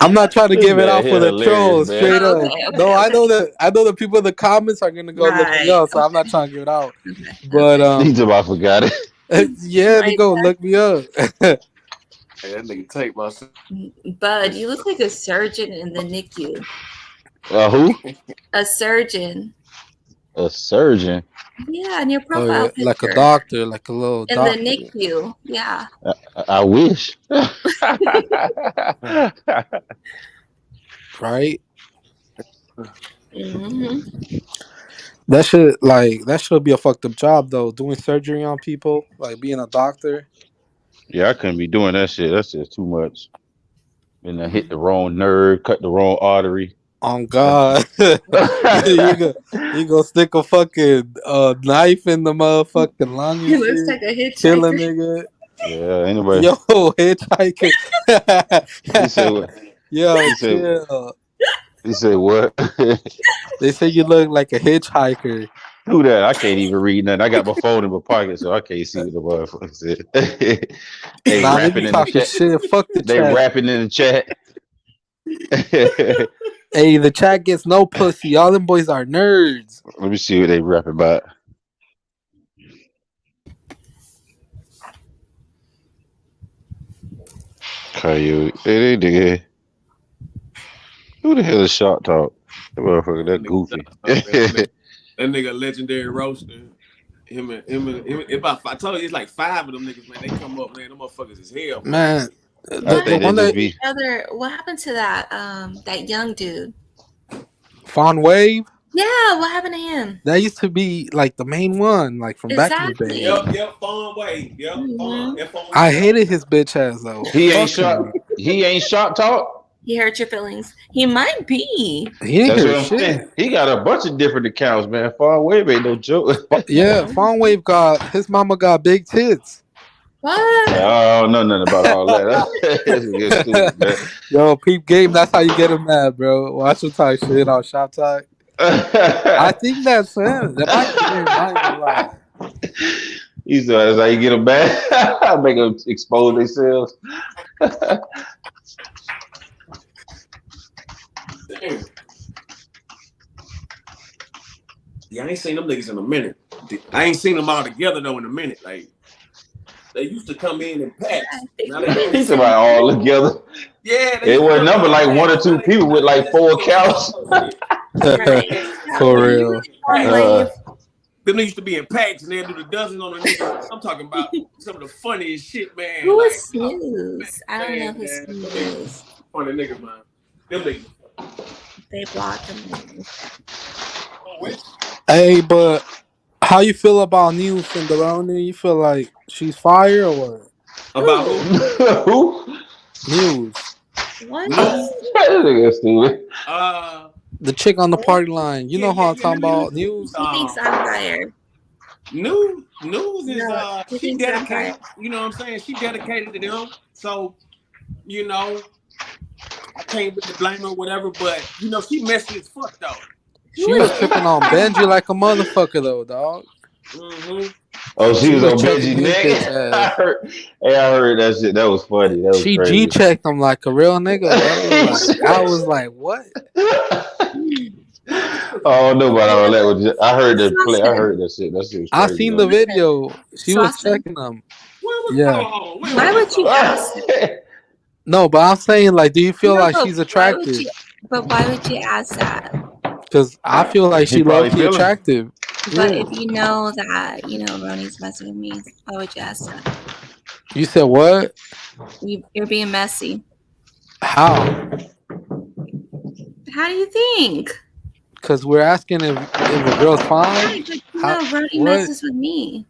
I'm not trying to This give it man out here for the hilarious, trolls, man. straight Oh, up. okay, okay, No, I okay. know the people in the comments are gonna go look me Right. up, so I'm not trying to give it out. But He about forgot it. yeah, they Right go there. look me up. Hey, that nigga take my. Bud, you look like a surgeon in the NICU. Who? A surgeon. A surgeon. Yeah, in your Oh profile yeah, like a picture. doctor, like a little In doctor. the NICU. Yeah. I wish. Right? Mm-hmm. That should be a fucked up job though, doing surgery on people, like being a doctor. Yeah, I couldn't be doing that shit. That's just too much. And I hit the wrong nerve, cut the wrong artery. On God. you go stick a fucking knife in the motherfucking lung He and looks shit. like a Kill a hitchhiker. nigga. Yeah, anyway. Yo, hitchhiker. He said what? Yo, He said, chill. he said what? They say you look like a hitchhiker. Who that? I can't even read nothing. I got my phone in my pocket, so I can't see what the motherfucker said. They Nah, they rapping be in the talking chat. shit. Fuck the They chat. rapping in the chat. Hey, the chat gets no pussy. All them boys are nerds. Let me see what they rapping about. Coyote. Hey, they did. Who the hell is Shot Talk? That motherfucker, that goofy. That nigga legendary roaster. Him and about I told you it's like 5 of them niggas, man. They come up, man. Them motherfuckers is hell. Man, What the one that what happened to that that young dude? Fawn Wave, Yeah, what happened to him? that used to be like the main one, like from back in the Exactly. day. Yep, Fawn Wave. Yep, Fawn. I hated his bitch ass though. He ain't Fuck Shot. him. He ain't Shot Talk. He hurt your feelings. He might be. He ain't That's hear what I'm shit. saying. He got a bunch of different accounts, man. Far away, ain't no joke. Yeah, Fawn Wave got his mama got big tits. What? I don't know nothing about all that. That's stupid, man. Yo, peep game. That's how you get him mad, bro. Watch him talk shit on Shop Talk. I think that's him. That might be him. I ain't gonna lie. He said, "That's how you get them back. Make them expose themselves." Damn. Yeah, I ain't seen them niggas in a minute. I ain't seen them all together though in a minute. Like they used to come in and pack. Now they He's about all together. Yeah, It was number like 1 or 2 people with like 4 accounts. For real. Them niggas used to be in packs and they'd do the dozen on the niggas. I'm talking about some of the funniest shit, man. Who like, is Snooze? I don't know who Snooze is. funny niggas, man. Them niggas. They blocked him. Hey, but how you feel about News and Deloni? You feel like she's fire or what? About who? Who? News. What? That nigga stupid. The chick on the party line. You know how I'm talking about. News. He thinks I'm fired. News is No, he she thinks I'm dedicated. You know what I'm saying? She dedicated to them. So, you know, I can't really blame her, whatever. But you know, she messy as fuck though. She was tripping on Benji like a motherfucker though, dog. Mm-hmm. Oh, she was on checking Benji his bitch neck. ass. I heard that shit. That was funny. That was She crazy. G-checked him like a real nigga. Bro. I was like, what? I don't know about all that. I heard that play. I heard that shit. That shit was I crazy, seen though. the video. She was Saucing. checking him. Yeah. Why would you ask? No, but I'm saying, like, do you feel No, like but she's why would attractive? you- But why would you ask that? Because I feel like He she probably low-key feeling- attractive. But Yeah. if you know that, Roni's messing with me, why would you ask that? You said what? You're being messy. How? How do you think? Because we're asking if the girl's fine. Right, but How- Roni what? messes with me.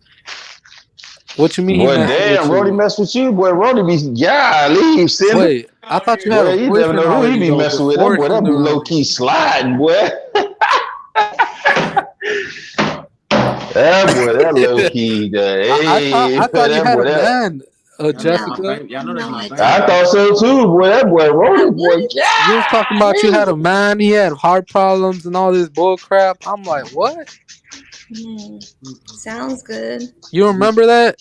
What you mean? Boy, He messing damn, with Rody you? mess with you, boy. Rody be leave, Cinder. Wait, I thought you had Boy, a you never boyfriend know who he already be though. messing with. That Before boy, that be low Cinderoni. key sliding, boy. That boy, that low key. I thought you That had boy, a that. man, Jessica. I thought so too, boy. That boy, Rody, boy, You was talking about you had a man. He had heart problems and all this bull crap. I'm like, what? Sounds good. You remember that?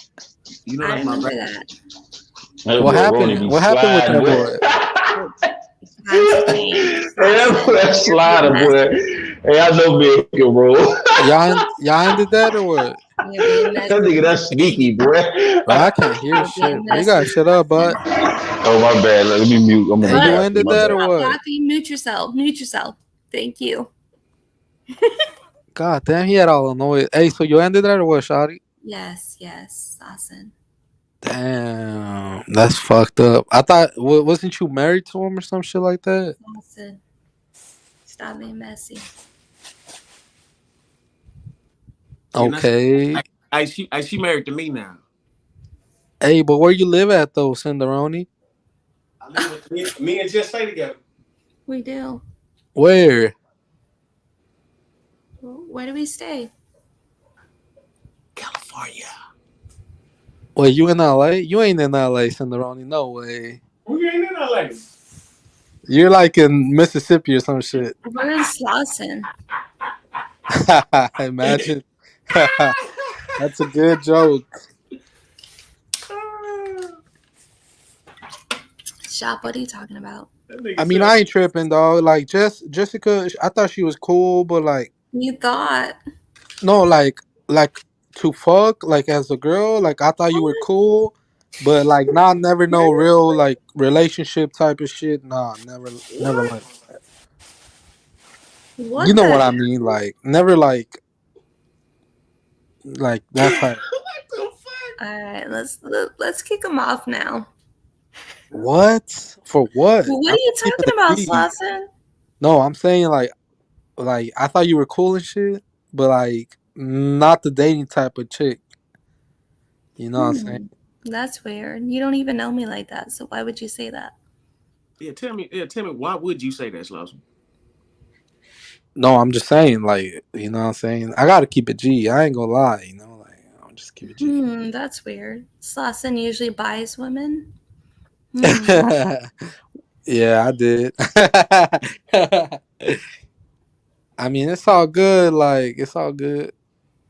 You I remember that. That What boy, happened? Rody be What happened with sliding, that boy. boy? Hey, that boy, that slider, boy. Hey, I know big bro. Y'all ended that or what? That nigga, that's sneaky, boy. Bro, I can't hear shit. Bro. You gotta shut up, bud. Oh my bad. Let me mute. I'm gonna Hey, mute. you ended My that bad. or what? Kathy, mute yourself. Mute yourself. Thank you. God damn, he had all the noise. Hey, so you ended that or what, Shotty? Yes, Lawson. Damn, that's fucked up. I thought, wasn't you married to him or some shit like that? Lawson, stop being messy. Okay. She married to me now. Hey, but where you live at though, Cinderoni? I live with me and Jess stay together. We do. Where? Where do we stay? California. Wait, you in LA? You ain't in LA, Cinderoni. No way. We ain't in LA. You're like in Mississippi or some shit. We're in Slauson. Imagine. That's a good joke. Shop, what are you talking about? I mean, I ain't tripping, dog. Like, Jessica, I thought she was cool, but like, You thought. no, like to fuck, like as a girl, like I thought you were cool, but like never no real like relationship type of shit. Nah, never like that. What You know the what I mean? Like, never like that type. All right, let's kick him off now. What? For what? What are I'm you not talking even a about, G. Slauson? No, I'm saying like I thought you were cool and shit, but like not the dating type of chick. You know what I'm saying? That's weird. You don't even know me like that, so why would you say that? Yeah, tell me, why would you say that, Slauson? No, I'm just saying, like, you know what I'm saying? I gotta keep it G. I ain't gonna lie, you know, like I'll just keep it G. That's weird. Slauson usually buys women. Yeah, I did. I mean, it's all good. Like, it's all good.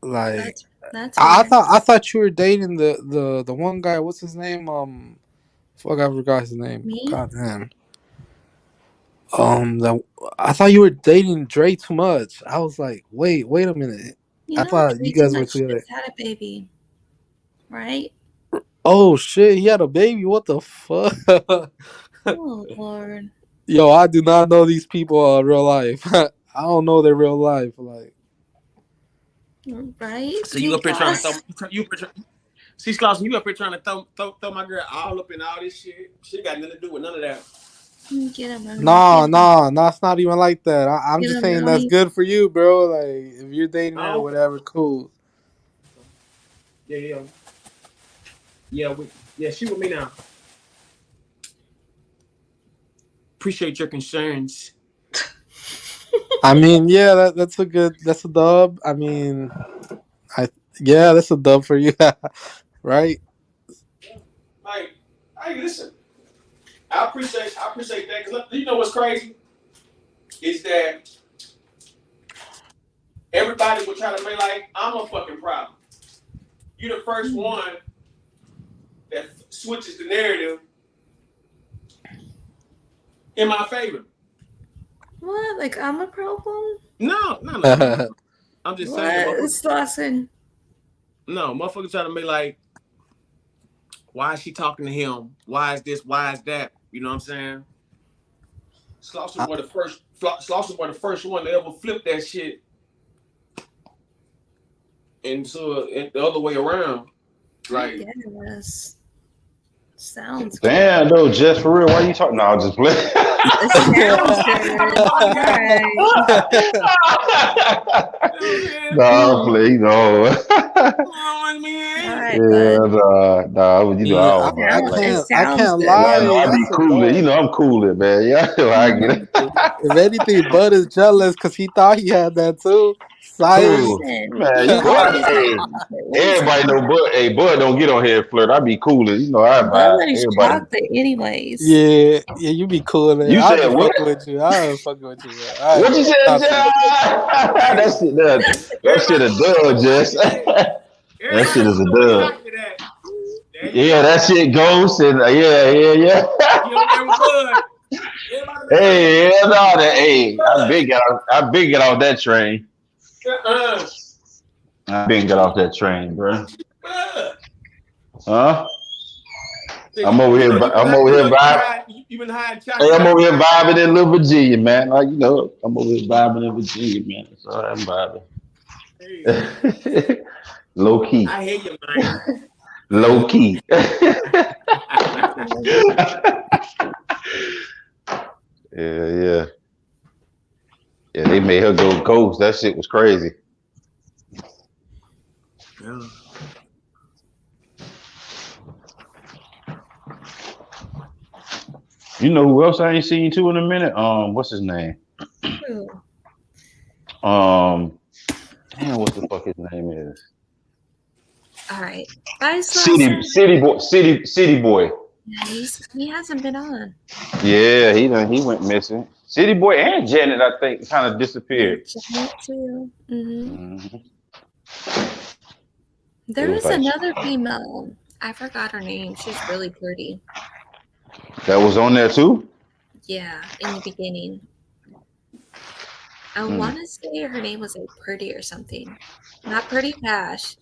Like, That's I weird. thought you were dating the one guy. What's his name? Fuck, I forgot his name. Me? God damn. I thought you were dating Dre too much. I was like, wait a minute. You I know, thought you guys were together. just had a baby, right? Oh shit, he had a baby. What the fuck? Oh Lord. Yo, I do not know these people in real life. I don't know their real life. Like, Right? So you up here trying to see, Slauson, you up here trying to throw my girl all up in all this shit. She got nothing to do with none of that. Get him, no, it's not even like that. I'm just saying that's Roni. good for you, bro. Like, if you're dating her or whatever, cool. Yeah, she with me now. Appreciate your concerns. I mean, yeah, that's a dub. I mean, that's a dub for you, right? Hey, listen. I appreciate that. Cause you know what's crazy is that everybody will try to make like I'm a fucking problem. You're the first one that switches the narrative in my favor. What? Like I'm a problem? No. I'm just saying. It's Slauson. No, motherfuckers trying to make like, why is she talking to him? Why is this? Why is that? You know what I'm saying? Slauson were the first one to ever flip that shit into the other way around. Like, Yes. Sounds Damn, though, just for real. Why you talking? No, I'm just playing. Nah, play no. Yeah, nah, you know, I don't I can't lie. I be That's a cooling. You dog. know, I'm cooling, man. Yeah, I get it. If anything, Bud is jealous because he thought he had that too. Cyrus. Cool. Man, you know, everybody know Bud. Hey, Bud don't get on here and flirt. I be cooling. You know, I Bud vibe. likes Everybody. chocolate anyways. Yeah, you be cool. Man. You I'll said be what? fucking with you. I'll fucking with you. Man. What you said, Jess? That shit a dub, Jess. That shit is a dub. Yeah, that shit goes and yeah. Hey, hell no, that. Hey, I been get off that train. I been get off that train, bro. Huh? I'm over here vibing. You been hiding chocolate. Hey, I'm over here vibing in Little Virginia, man. Like, you know, I'm over here vibing in Virginia, man. That's all I'm vibing. Low key. I hear you, man. Low key. Yeah. Yeah, they made her go ghost. That shit was crazy. Yeah. You know who else I ain't seen too in a minute? What's his name? Damn, what the fuck his name is? All right. Bye, City Boy. Yeah, he hasn't been on. Yeah, he went missing. City Boy and Janet, I think, kind of disappeared. Janet too. Mm-hmm. There was another female. I forgot her name. She's really pretty. That was on there too? Yeah, in the beginning. I want to say her name was like Pretty or something. Not Pretty Cash.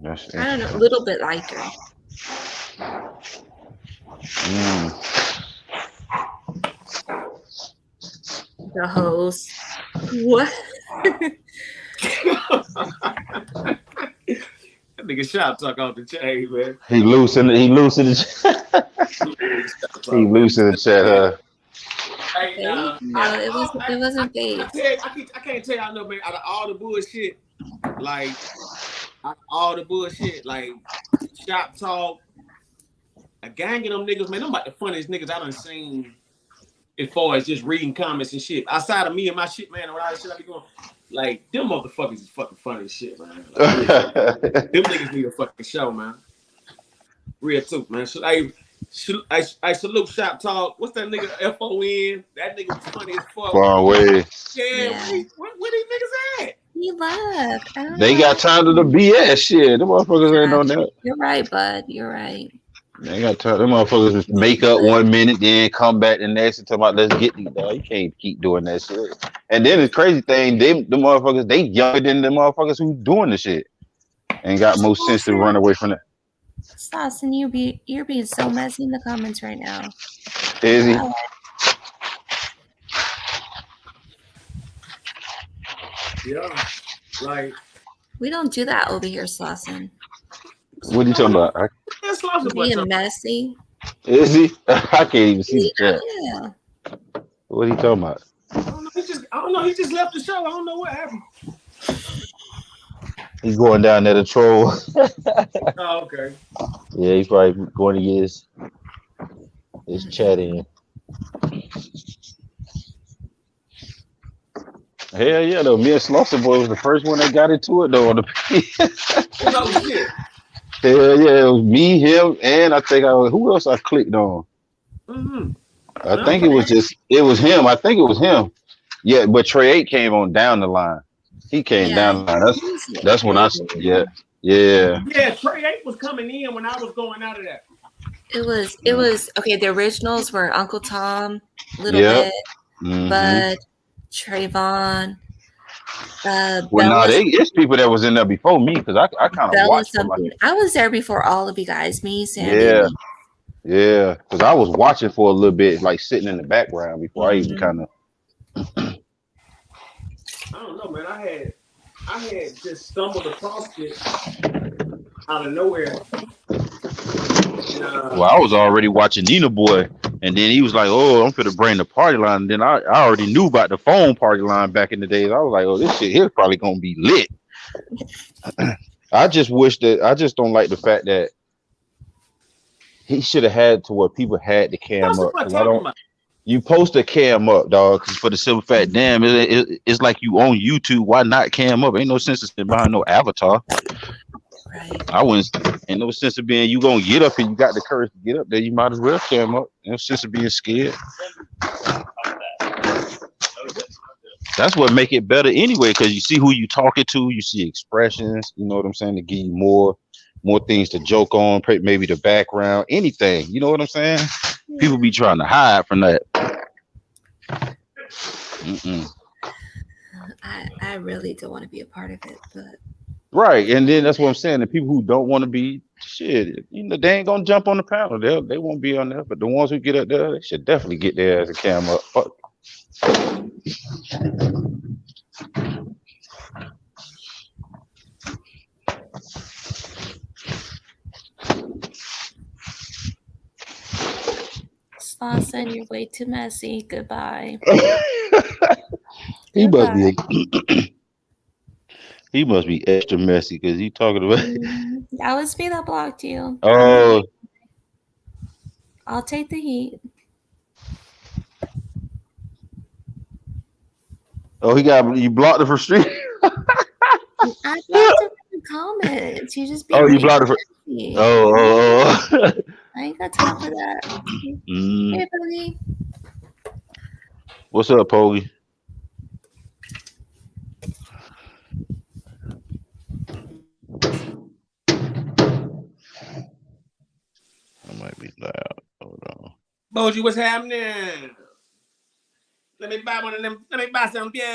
I don't know, a little bit like her. The host. What? That nigga shot talk off the chain, man. He loose in the chat. Hey, No, it wasn't fake. I can't tell y'all no, man. Out of all the bullshit, like shop talk, a gang of them niggas, man. Them about the funniest niggas I done seen as far as just reading comments and shit. Outside of me and my shit, man, and all that shit I be going. Like, them motherfuckers is fucking funny as shit, man. Like, them niggas need a fucking show, man. Real too, man. So I salute Shop Talk. What's that nigga FON? That nigga was funny as fuck. Far away. Yeah. Where these niggas at? He left. They got time to the BS shit. Them motherfuckers ain't on that. You're right, bud. You're right. They got time. Them motherfuckers just make up 1 minute, then come back the next and talk about let's get these. You can't keep doing that shit. And then the crazy thing, the motherfuckers, they younger than the motherfuckers who doing the shit. And got more sense to run away from that. Saucin, you're being so messy in the comments right now. Is he? Yeah. Like, we don't do that over here, Saucin. What are you talking about? Being messy. Is he? I can't even see the chat. Yeah. What are you talking about? I don't know. He just left the show. I don't know what happened. He's going down there to troll. Oh, okay. Yeah, he's probably going to get his chat in. Hell yeah, though. Me and Slaughter Boy was the first one that got into it though on the Oh shit. Hell yeah, it was me, him, and I think who else I clicked on? I think it was him. I think it was him. Yeah, but Trey 8 came on down the line. He came down the line. That's when Yeah. Yeah, Trey 8 was coming in when I was going out of that. It was okay. The originals were Uncle Tom, Little Bit, Bud, Trayvon. It's people that was in there before me because I kind of watched something. I was there before all of you guys. Me, Sam. Yeah, because I was watching for a little bit, like sitting in the background before I even kind of. I don't know, man. I had just stumbled across it out of nowhere. Well, I was already watching Nina Boy, and then he was like, "Oh, I'm finna bring the party line." And then I already knew about the phone party line back in the days. I was like, "Oh, this shit here probably gonna be lit." I just don't like the fact that he should have had to where people had the cam up. You post a cam up, dog, because for the simple fact, damn, it's like you on YouTube. Why not cam up? Ain't no sense of sitting behind no avatar. Right. I wouldn't. Ain't no sense of being you gonna get up and you got the courage to get up there. You might as well cam up. No sense of being scared. That's what make it better anyway, because you see who you talking to, you see expressions. You know what I'm saying, to give you more things to joke on, maybe the background, anything. You know what I'm saying? People be trying to hide from that. I really don't want to be a part of it, but right, and then that's what I'm saying. The people who don't want to be, shit, you know, they ain't gonna jump on the panel. They won't be on there. But the ones who get up there, they should definitely get their ass a camera. Fuck. Slauson, you're way too messy. Goodbye. He must be extra messy because he talking about. That was me that blocked you. Oh. I'll take the heat. Oh, you blocked it for street. I blocked it from the comments. You just be. Oh, you blocked it for. Oh. I ain't got time for that. Hey, Boogie. What's up, Pogie? I might be loud. Hold on. Boji, what's happening? Let me buy one of them. Let me buy some views.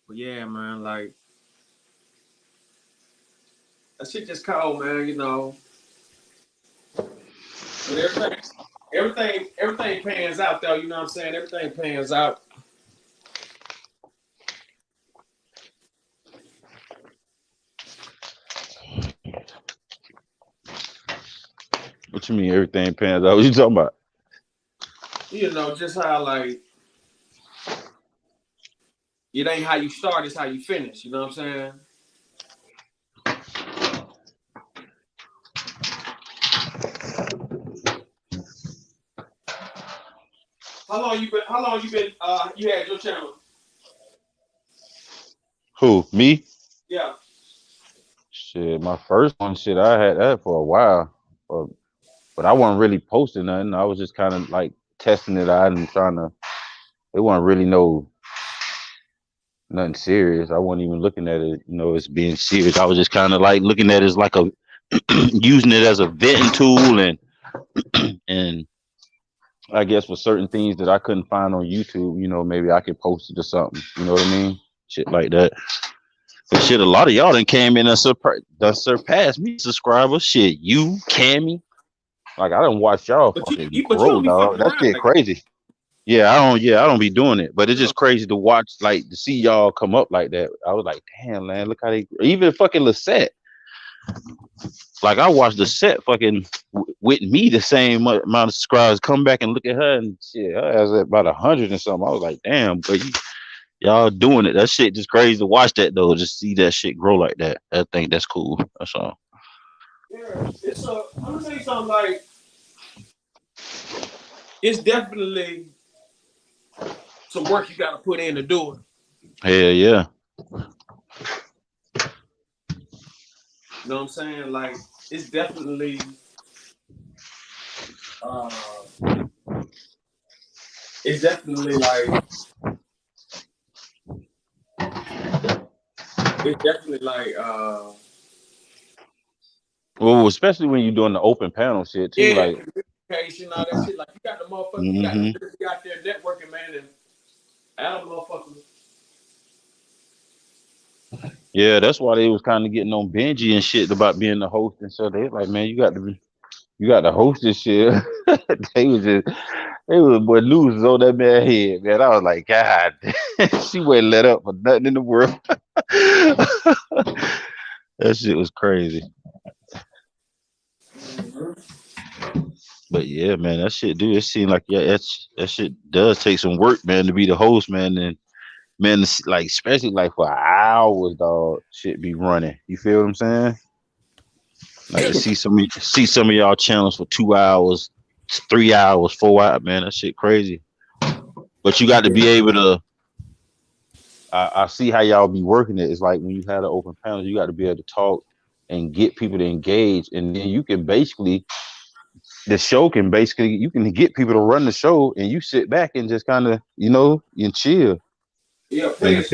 But yeah, man, like that shit just cold, man. You know, but everything pans out though. You know what I'm saying? Everything pans out. What you mean everything pans out? What you talking about? You know, just how like it ain't how you start, it's how you finish. You know what I'm saying? How long you been you had your channel? Who? Me? Yeah. Shit, my first one, shit, I had that for a while. But I wasn't really posting nothing. I was just kind of like testing it out and trying to, it wasn't really nothing serious. I wasn't even looking at it, you know, as being serious. I was just kind of like looking at it as like a using it as a vetting tool and I guess for certain things that I couldn't find on YouTube, you know, maybe I could post it or something. You know what I mean? Shit like that. But shit, a lot of y'all done came in and surpassed me subscribers. Shit, you, Cammy. Like I done watch y'all fucking grow, dog. That shit crazy. Yeah, I don't be doing it, but it's just crazy to watch, like to see y'all come up like that. I was like, damn, man, look how they even fucking Lisette. Like I watched the set fucking with me the same amount of subscribers. Come back and look at her and shit, her ass at about 100 and something. I was like, damn, but y'all doing it. That shit just crazy to watch that though. Just see that shit grow like that. I think that's cool. That's all. Yeah, it's I'm gonna say something like it's definitely some work you gotta put in to do it. Hell yeah. You know what I'm saying? Like it's definitely like Well, especially when you're doing the open panel shit too, Yeah, like. communication, all that shit. Like you got the motherfuckers, you got the people out there networking, man, and Adam motherfuckers. Yeah, that's why they was kind of getting on Benji and shit about being the host and so they like, man, you got to host this shit. They was boy losers on that man head, man. I was like, God, she wouldn't let up for nothing in the world. That shit was crazy. But yeah, man, that shit, dude. It seemed like that shit does take some work, man, to be the host, man, and man, like especially like for hours, dog, shit be running. You feel what I'm saying? Like to see some of y'all channels for 2 hours, 3 hours, 4 hours, man, that shit crazy. But you got to be able to. I see how y'all be working it. It's like when you have an open panel, you got to be able to talk and get people to engage, and then you can basically. The show can basically you can get people to run the show and you sit back and just kind of and chill. Yeah, play it.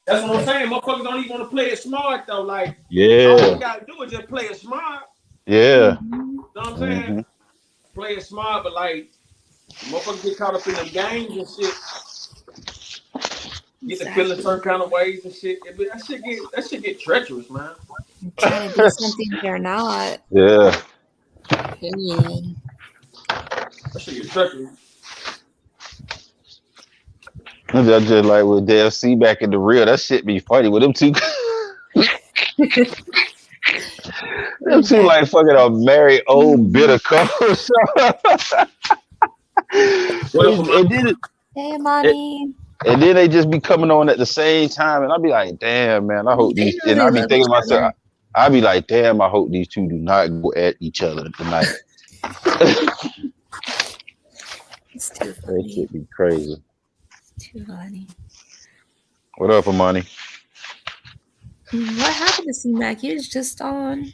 That's what I'm saying. Motherfuckers don't even want to play it smart though. Like all you gotta do is just play it smart. Yeah. You know what I'm saying? Play it smart, but like motherfuckers get caught up in them games and shit. Get to feeling certain kind of ways and shit. That shit get treacherous, man. I'm trying to do something they're not. Yeah. Period. That shit get treacherous. I just like with DLC back in the real, that shit be funny with them two. Them two like fucking a married old bitter couple. Hey, mommy. And then they just be coming on at the same time, and I'll be like, damn, man, I hope these. And I be thinking to myself, I be like, damn, I hope these two do not go at each other tonight. It's too funny. That shit be crazy. Too funny. What up, Amani? What happened to C-Mac? He was just on.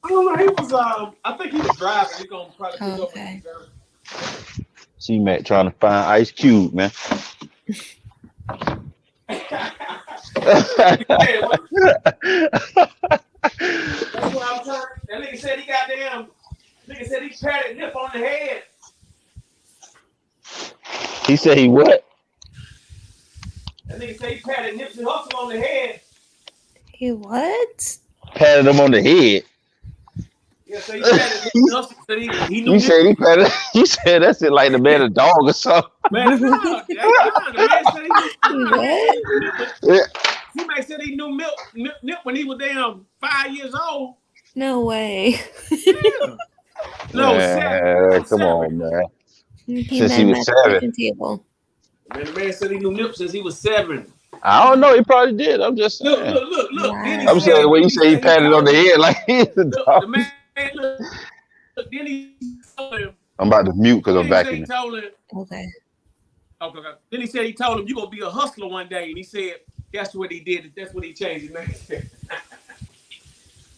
I don't know. He was I think he was driving. He's gonna probably pick up. Okay. C-Mac trying to find Ice Cube, man. That's what I'm trying. That nigga said he goddamn. Nigga said he patted Nip on the head. He said he what? That nigga said he patted Nipsey Hussle on the head. He what? Patted him on the head. Yeah, so he patted Nipsey Hussle. So he knew You said he patted. You said that's it like the man a dog or something. Man, the man said he Yeah. He said he knew Nip when he was damn 5 years old. No way. Yeah. No, man, come on, man. Since he was 7. Man, the man said he knew Nip since he was 7. I don't know. He probably did. I'm just saying. Look. Wow. I'm saying the way you say he patted on the head like he's a dog. The man, look, then he told him. I'm about to mute because I'm back in He told him. Okay. Okay. Then he said he told him you gonna be a hustler one day, and he said that's what he did. That's what he changed his name.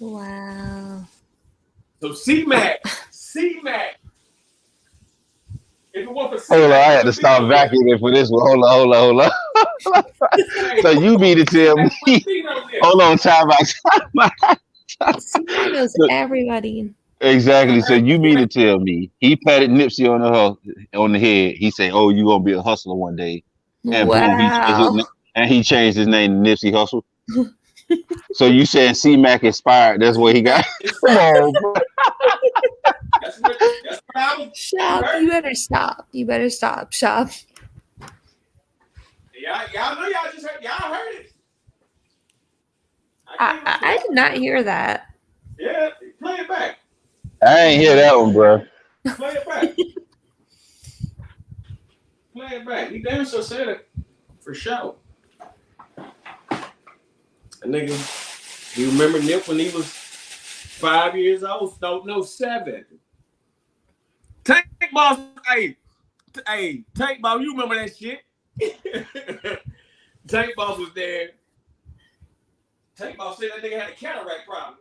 Wow. So C-Mac. If it wasn't for Hold on, I had to stop vacuuming for this one. Hold on. So you mean to tell me? Hold on, time out. C-Mac knows everybody. Exactly. So you mean to tell me he patted Nipsey on the head? He said, "Oh, you gonna be a hustler one day," and Wow. boom, he changed his name to Nipsey Hussle. So you saying C-Mac inspired? That's what he got. Come on, bro. That's what I was. Shop, you better stop. You better stop. Shop. Y'all know y'all just heard. Y'all heard it. I did not hear that. Yeah, play it back. I ain't hear that one, bro. Play it back. Play it back. He damn sure said it for sure. And nigga, you remember Nip when he was 5 years old? No, 7. Tank Boss, hey, Tank Boss, you remember that shit? Tank Boss was there. Tank Boss said that nigga had a cataract problem.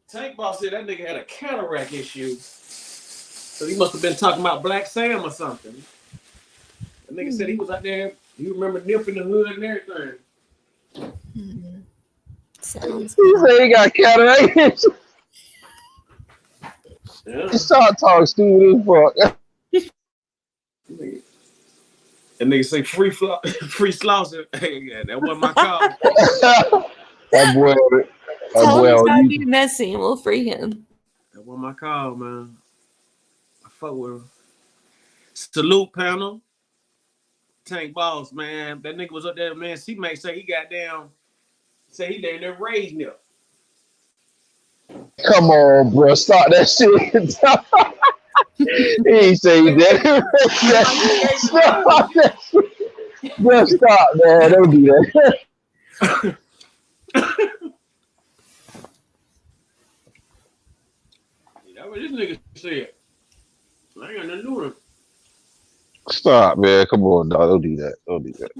Tank Boss said that nigga had a cataract issue. So he must have been talking about Black Sam or something. The nigga said he was out there. You remember Nip in the hood and everything. Sounds He said he got cataract. Yeah. You start talking stupid as fuck. And nigga say free Slauson. Hey, yeah, that wasn't my call. That boy. Tell him to be messy and we'll free him. That wasn't my call, man. I fuck with him. Salute panel. Tank Boss, man. That nigga was up there, man. C-Mac say he got down. Say he down there raising him. Come on, bro. Stop that shit. He ain't say that. Stop that shit. Bro, stop, man. Don't do that. That's what this nigga said. I ain't got nothing to do with him. Stop, man. Come on, dog. Don't do that. Don't do that.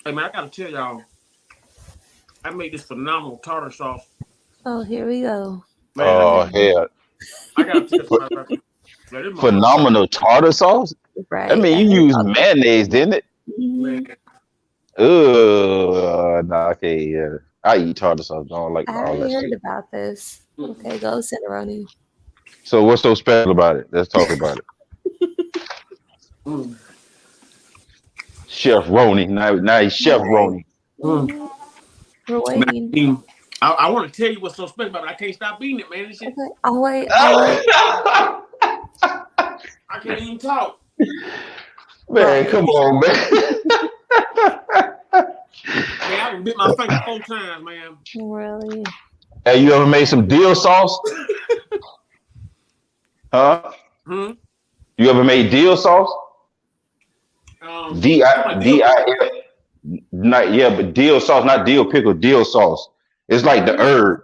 Hey, man, I gotta tell y'all, I made this phenomenal tartar sauce. Oh, here we go. Man, Oh, hell. I gotta tell you something. Phenomenal tartar sauce? Right. I mean, you used mayonnaise, didn't it? Man, Nah, okay, yeah. I eat tartar sauce. I don't like I all already that heard shit. about this. Okay, go, Cinnaroni. So what's so special about it? Let's talk about it. Chef Roney. Now he's Chef Roney. We're waiting. I want to tell you what's so special about it. I can't stop beating it, man. This shit, Okay, I'll wait. I can't even talk. Man, come on, man. Man, I bit my finger 4 times, man. Really? Hey, you ever made some dill sauce? Huh? Hmm? You ever made dill sauce? D-I-L. Not yeah, but dill sauce, not dill pickle, dill sauce. It's like the herb.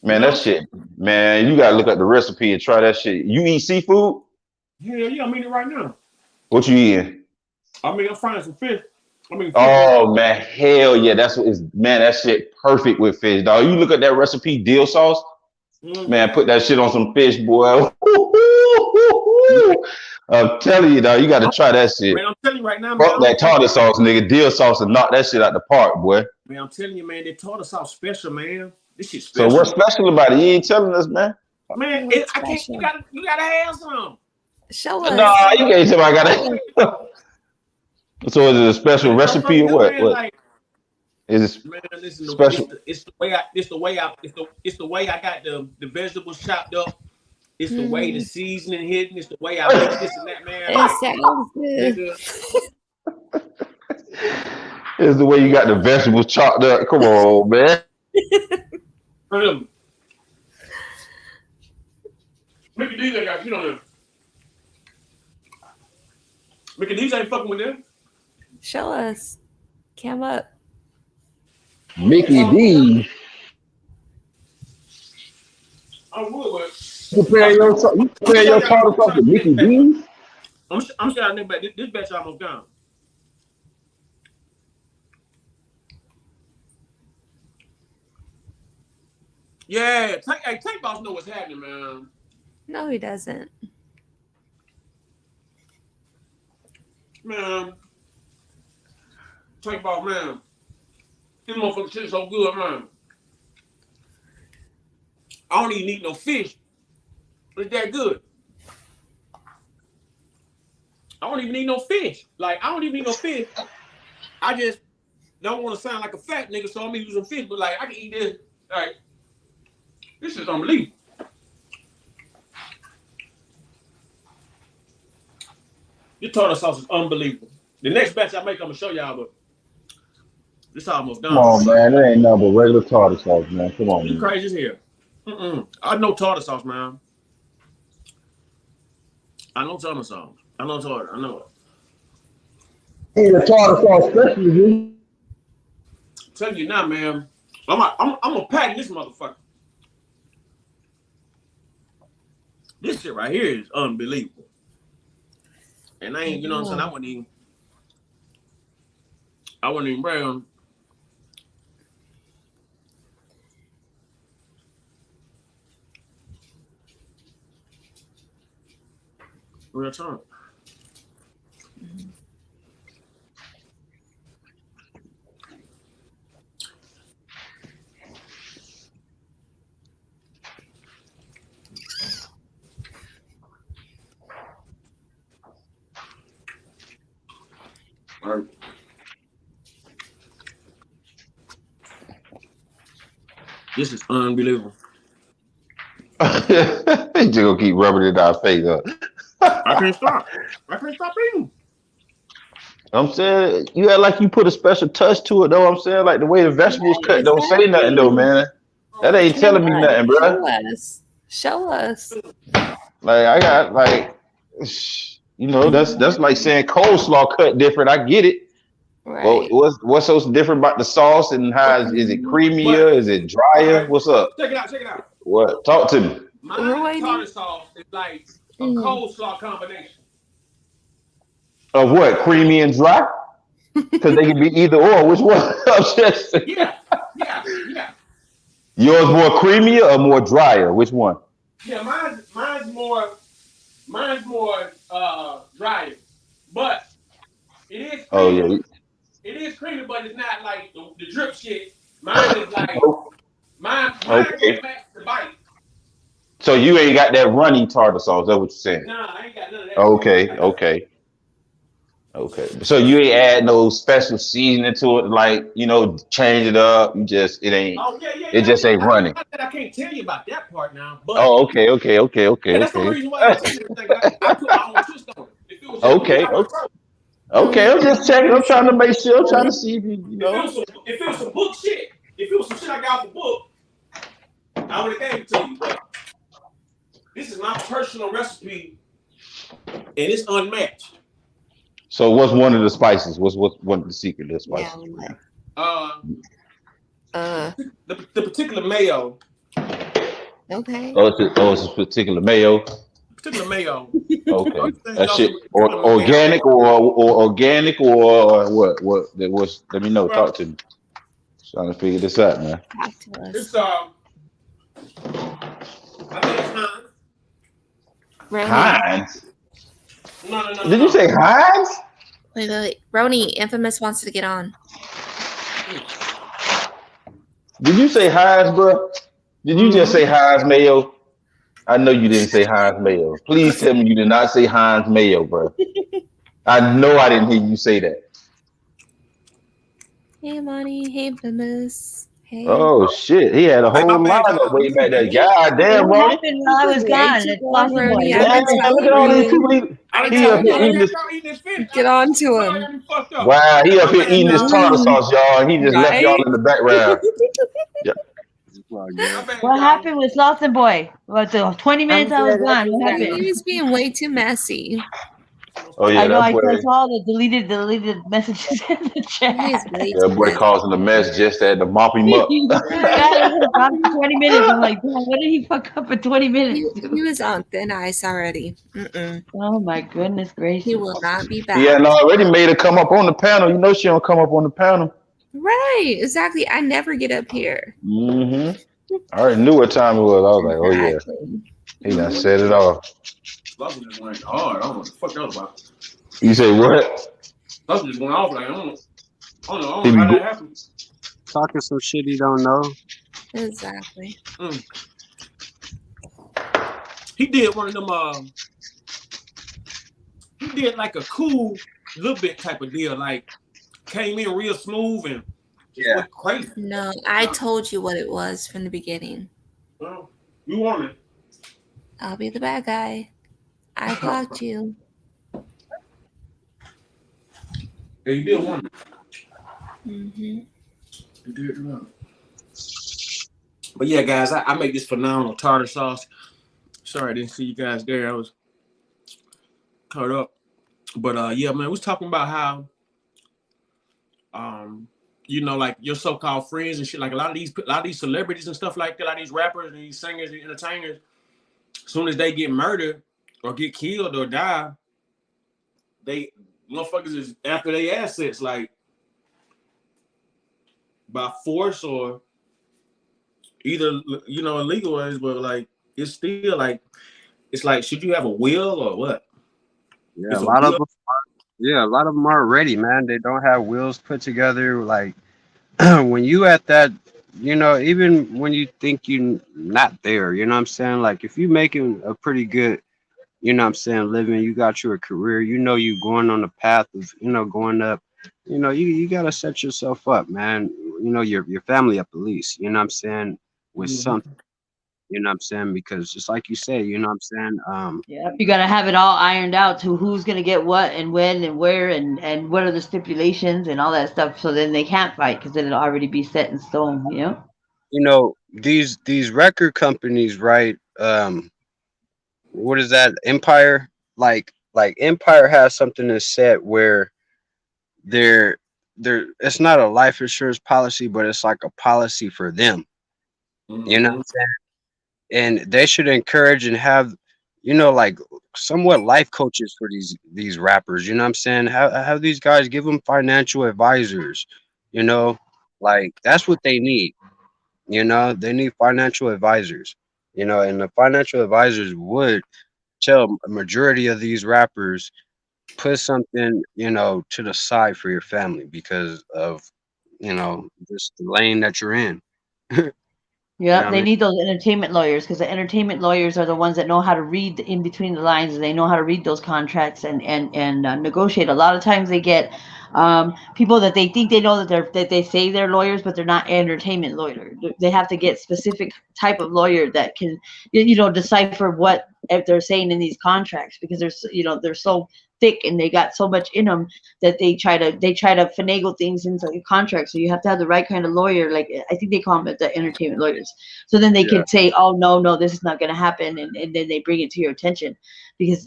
Man, that shit, man, you gotta look at the recipe and try that shit. You eat seafood? Yeah, I'm eating it right now. What you eating? I mean, I'm frying some fish. Oh man, hell yeah, that's what is, man, that shit perfect with fish, dog. You look at that recipe, dill sauce, man, put that shit on some fish, boy. I'm telling you, dog, you gotta try that shit. Man, I'm telling you right now, Fuck man. that tartar sauce, nigga. Dill sauce and knock that shit out the park, boy. Man, I'm telling you, man, they tartar sauce special, man. This shit special. So what's special about it? You ain't telling us, man. Man, I can't. You gotta have some. Show us. No, you can't tell me I gotta. So is it a special recipe or what? Man, What? like, Is it man, listen, special? It's the way I got the vegetables chopped up. It's the way the seasoning hidden. It's the way I mix this and that, man. It sounds good. Is the way you got the vegetables chopped up? Come on, man. Mickey D's ain't got shit on them. Mickey D's ain't fucking with them. Show us. Cam up. Mickey D. I would, but You compare your tartar sauce to Mickey D? I'm sure I know, but this batch almost gone. Yeah, Tank Boss know what's happening, man. No, he doesn't. Man, Tank Boss, man. This motherfucker shit so good, man. I don't even eat no fish. It's that good. I don't even eat no fish. Like, I don't even eat no fish. I just don't want to sound like a fat nigga, so I'm using fish, but like, I can eat this. Like, this is unbelievable. This tartar sauce is unbelievable. The next batch I make, I'm gonna show y'all, but this almost done. Come on, man. That ain't nothing but regular tartar sauce, man. Come on, You man. crazy as hell. I know tartar sauce, man. I know tartar sauce. I know tartar. I know it. Hey, the tartar sauce special, dude. I'm telling you now, man. I'm gonna patent this motherfucker. This shit right here is unbelievable. And I ain't, you know what I'm saying? I wouldn't even brag on. Real talk. All right. This is unbelievable. You just gonna keep rubbing it in our face, huh? I can't stop. I can't stop eating. I'm saying you act like you put a special touch to it, though. I'm saying like the way the vegetables cut don't say nothing, though, man. That ain't telling me nothing, bro. Show us. Show us. Like I got like, you know, that's like saying coleslaw cut different. I get it. Right. Well, what's so different about the sauce and how is it creamier? Is it drier? What's up? Check it out. Check it out. What? Talk to me. My tartar sauce is like a coleslaw combination. Of what? Creamy and dry? Because they can be either or. Which one? I'm just saying. Yeah. Yours more creamier or more drier? Which one? Yeah, mine's more drier, but it is. Creamy. Oh yeah. It is creamy, but it's not like the drip shit. Mine is like mine Okay. goes back to bite. So you ain't got that runny tartar sauce. That's what you're saying. Nah, I ain't got none of that. Okay. So you ain't add no special seasoning to it, like, you know, change it up. You just it just ain't running. I can't tell you about that part now. But Okay. that's the reason why I tell you everything. I put my own twist on it. If it was Okay, I'm just checking. I'm trying to make sure. I'm trying to see if you know. If it was some book shit, if it was some shit I got off the book, I would have gave it to you. But this is my personal recipe, and it's unmatched. So what's one of the spices? What's one of the secret of the spices? The particular mayo. Okay. It's a particular mayo. Particular mayo. Okay. That shit organic or organic or what? Let me know. Talk to me. Trying to figure this out, man. Talk to us. It's I think it's Heinz. Roni. Heinz? No. Did you say Heinz? Wait. Roni, Infamous wants to get on. Did you say Heinz, bro? Did you just say Heinz mayo? I know you didn't say Heinz mayo. Please tell me you did not say Heinz mayo, bro. I know I didn't hear you say that. Hey, Monty. Hey, Infamous. Hey. Oh shit! He had a whole lineup way back there. God damn, bro. What happened while I was gone? It's possible. Look at all these people. He up here eating this. Get on to him. Wow, he up here eating this tartar sauce, y'all, and he just left y'all in the background. Yep. What happened with Slaughter Boy? What the 20 minutes I was gone? What happened? He was being way too messy. Oh yeah, I know. I that boy. saw the deleted messages in the chat. That boy causing a mess just had to mop him up. 20 minutes. I'm like, damn, what did he fuck up in 20 minutes? He was on thin ice already. Oh my goodness gracious! He will not be back. Yeah, no, already made her come up on the panel. You know she don't come up on the panel. Right, exactly. I never get up here. I already knew what time it was. I was like, oh yeah, he done set it off. Slaughter just went hard. I don't know what the fuck that was about. You say what? Slaughter just went off like I don't know how that happened. Talking some shit he don't know. Exactly. He did one of them. He did like a cool little bit type of deal. Like came in real smooth and went crazy. No, I told you what it was from the beginning. Well, you want it. I'll be the bad guy. I blocked you. Yeah, you did want it. Mm-hmm. You did wrong. But yeah, guys, I make this phenomenal tartar sauce. Sorry I didn't see you guys there. I was caught up. But yeah, man, we was talking about how you know, like your so-called friends and shit, like a lot of these celebrities and stuff like that, a lot of these rappers and these singers and entertainers, as soon as they get murdered or get killed or die, they motherfuckers is after their assets, like by force or either, you know, illegal ways, but like it's still like, it's like, should you have a will or what? Yeah, a It's a lot of will. them. Yeah, a lot of them aren't ready, man. They don't have wheels put together. Like when you at that, even when you think you not there, you know what I'm saying? Like if you making a pretty good, living, you got your career, you going on the path of, going up, you gotta set yourself up, man. Your family up at least, with Mhm. something, because just like you say, Yeah, you gotta have it all ironed out to who's gonna get what and when and where and what are the stipulations and all that stuff. So then they can't fight because then it'll already be set in stone. You know. these record companies, right? What is that? Empire, like Empire has something that's set where they're it's not a life insurance policy, but it's like a policy for them. You know what Mhm. I'm saying? And they should encourage and have, like somewhat life coaches for these rappers. You know what I'm saying? Have these guys, give them financial advisors. You know, like that's what they need. They need financial advisors. And the financial advisors would tell a majority of these rappers, put something, to the side for your family because of, just the lane that you're in. You know Yeah, what I they mean? need those entertainment lawyers because the entertainment lawyers are the ones that know how to read in between the lines, and they know how to read those contracts and negotiate. A lot of times they get people that they think they know that they say they're lawyers, but they're not entertainment lawyers. They have to get specific type of lawyer that can decipher what if they're saying in these contracts because they're so thick and they got so much in them that they try to finagle things into your contract. So you have to have the right kind of lawyer. Like I think they call them the entertainment lawyers. So then they Yeah. can say, "Oh no, this is not going to happen," and then they bring it to your attention because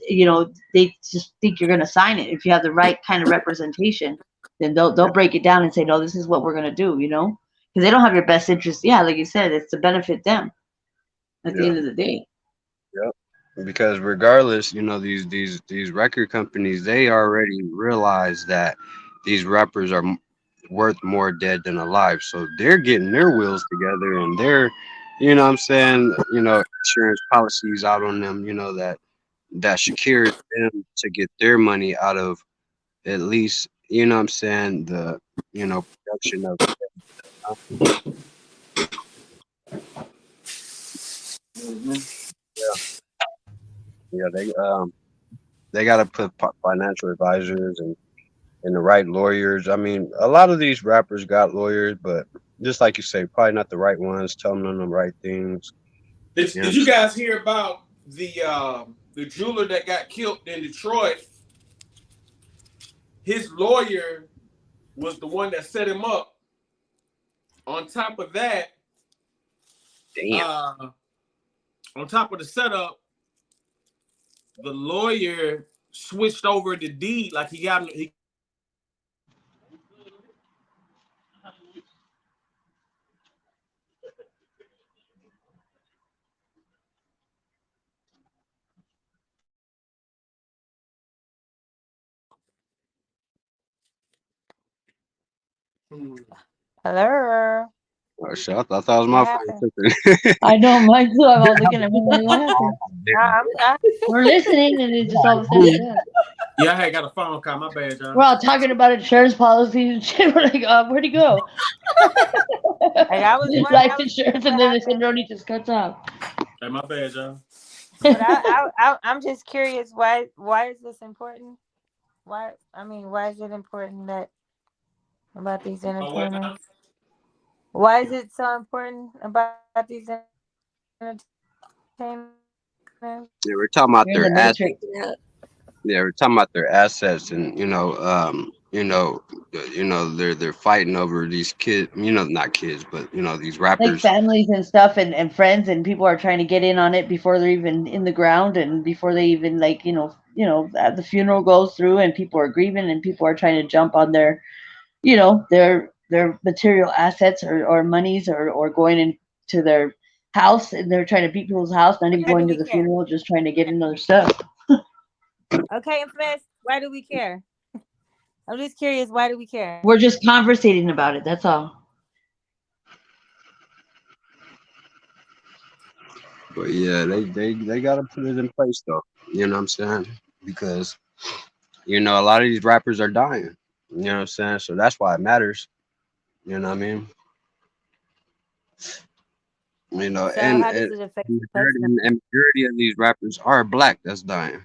they just think you're going to sign it. If you have the right kind of representation, then they'll break it down and say, "No, this is what we're going to do." Because they don't have your best interest. Yeah, like you said, it's to benefit them at the Yeah. end of the day. Yep. Because regardless, these record companies, they already realize that these rappers are worth more dead than alive. So they're getting their wheels together and they're, what I'm saying, insurance policies out on them, that secures them to get their money out of at least, what I'm saying, the, production of. Mhm. Yeah. Yeah, they got to put financial advisors and the right lawyers. I mean, a lot of these rappers got lawyers, but just like you say, probably not the right ones, telling them the right things. Did, You know what did I'm you saying? guys hear about the jeweler that got killed in Detroit? His lawyer was the one that set him up. On top of that, Damn. On top of the setup, the lawyer switched over the deed. Like he Hello. Oh, shit, I thought that was What my phone happened? tripping. I know, mine too. I'm all looking at me like, what happened? I, We're listening, and it just all of a sudden shut. Yeah, I had got a phone call. My bad, y'all. We're all talking about insurance policies and shit. We're like, where'd he go? I was Life insurance, and then the Ronnie just cuts off. Hey, my bad, y'all. But I'm just curious why is this important? Why is it important that about these Oh, what now? entertainers? Why is it so important about these entertainers? Yeah, we're talking about You're in the their assets. matrix. Yeah, we're talking about their assets, and they're fighting over these kids. Not kids, but these Like rappers. families and stuff and friends and people are trying to get in on it before they're even in the ground and before they even the funeral goes through and people are grieving and people are trying to jump on their material assets or monies or going into their house and they're trying to beat people's house, not even Why do going to we the care? funeral, just trying to get into their stuff. Okay, Infamous, why do we care? I'm just curious, why do we care? We're just conversating about it, that's all. But yeah, they got to put it in place though. You know what I'm saying? Because you know, a lot of these rappers are dying. You know what I'm saying? So that's why it matters. You know what I mean? You know, So and how does it affect the majority, person? and majority of these rappers are black that's dying.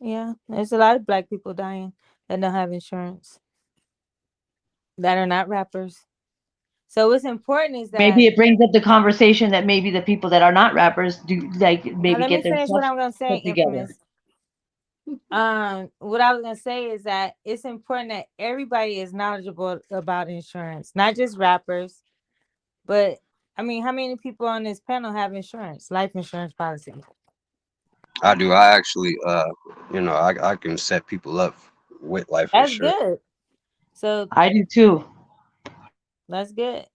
Yeah, there's a lot of black people dying that don't have insurance that are not rappers. So what's important is Maybe that it brings up the conversation that maybe the people that are not rappers do like now maybe let me get their finish what I'm gonna say, stuff together. Infamous. What I was gonna say is that it's important that everybody is knowledgeable about insurance, not just rappers, but I mean, how many people on this panel have insurance, life insurance policy? I do. I actually, you know, I can set people up with life That's insurance. good. So I do too. that's good.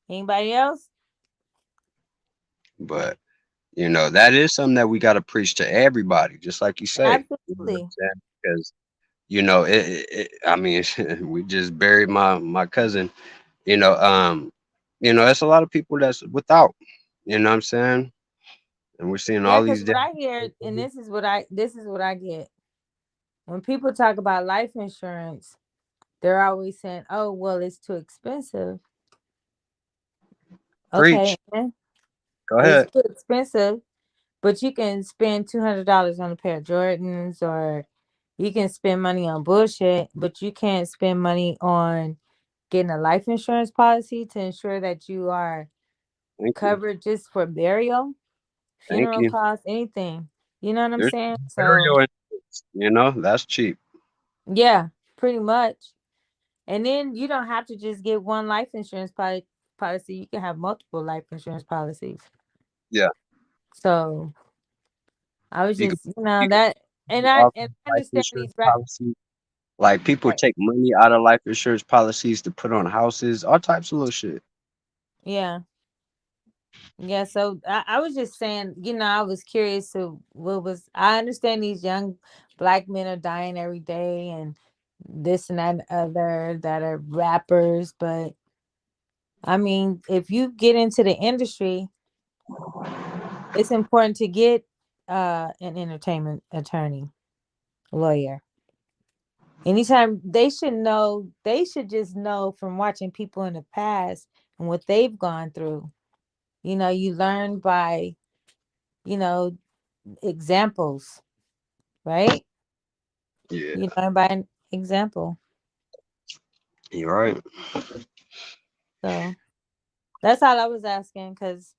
Anybody else? But you know, that is something that we got to preach to everybody, just like you say. You know what I'm Absolutely. saying? Because you know, I mean, we just buried my cousin. You know, it's a lot of people that's without. You know what I'm saying? And we're seeing Yeah, all because these what damn. I hear, and this is what I get. When people talk about life insurance, they're always saying, "Oh, well, it's too expensive." Okay, Preach. Go it's ahead. too expensive, but you can spend $200 on a pair of Jordans, or you can spend money on bullshit, but you can't spend money on getting a life insurance policy to ensure that you are Thank you. covered just for burial, Thank funeral you. costs, anything. You know what I'm There's saying? So burial insurance. You know, that's cheap. yeah, pretty much. And then you don't have to just get one life insurance policy. You can have multiple life insurance policies. Yeah. So I was You could just, you could that, and I also and I life understand insurance these rap policy. Like people right. take money out of life insurance policies to put on houses, all types of little shit. Yeah. Yeah. So I was just saying, I was curious to I understand these young black men are dying every day and this and that and other that are rappers, but I mean, if you get into the industry, it's important to get an entertainment attorney, lawyer. Anytime they should just know from watching people in the past and what they've gone through. You learn by, you know, examples, right? Yeah, You learn by an example. you're right. So that's all I was asking because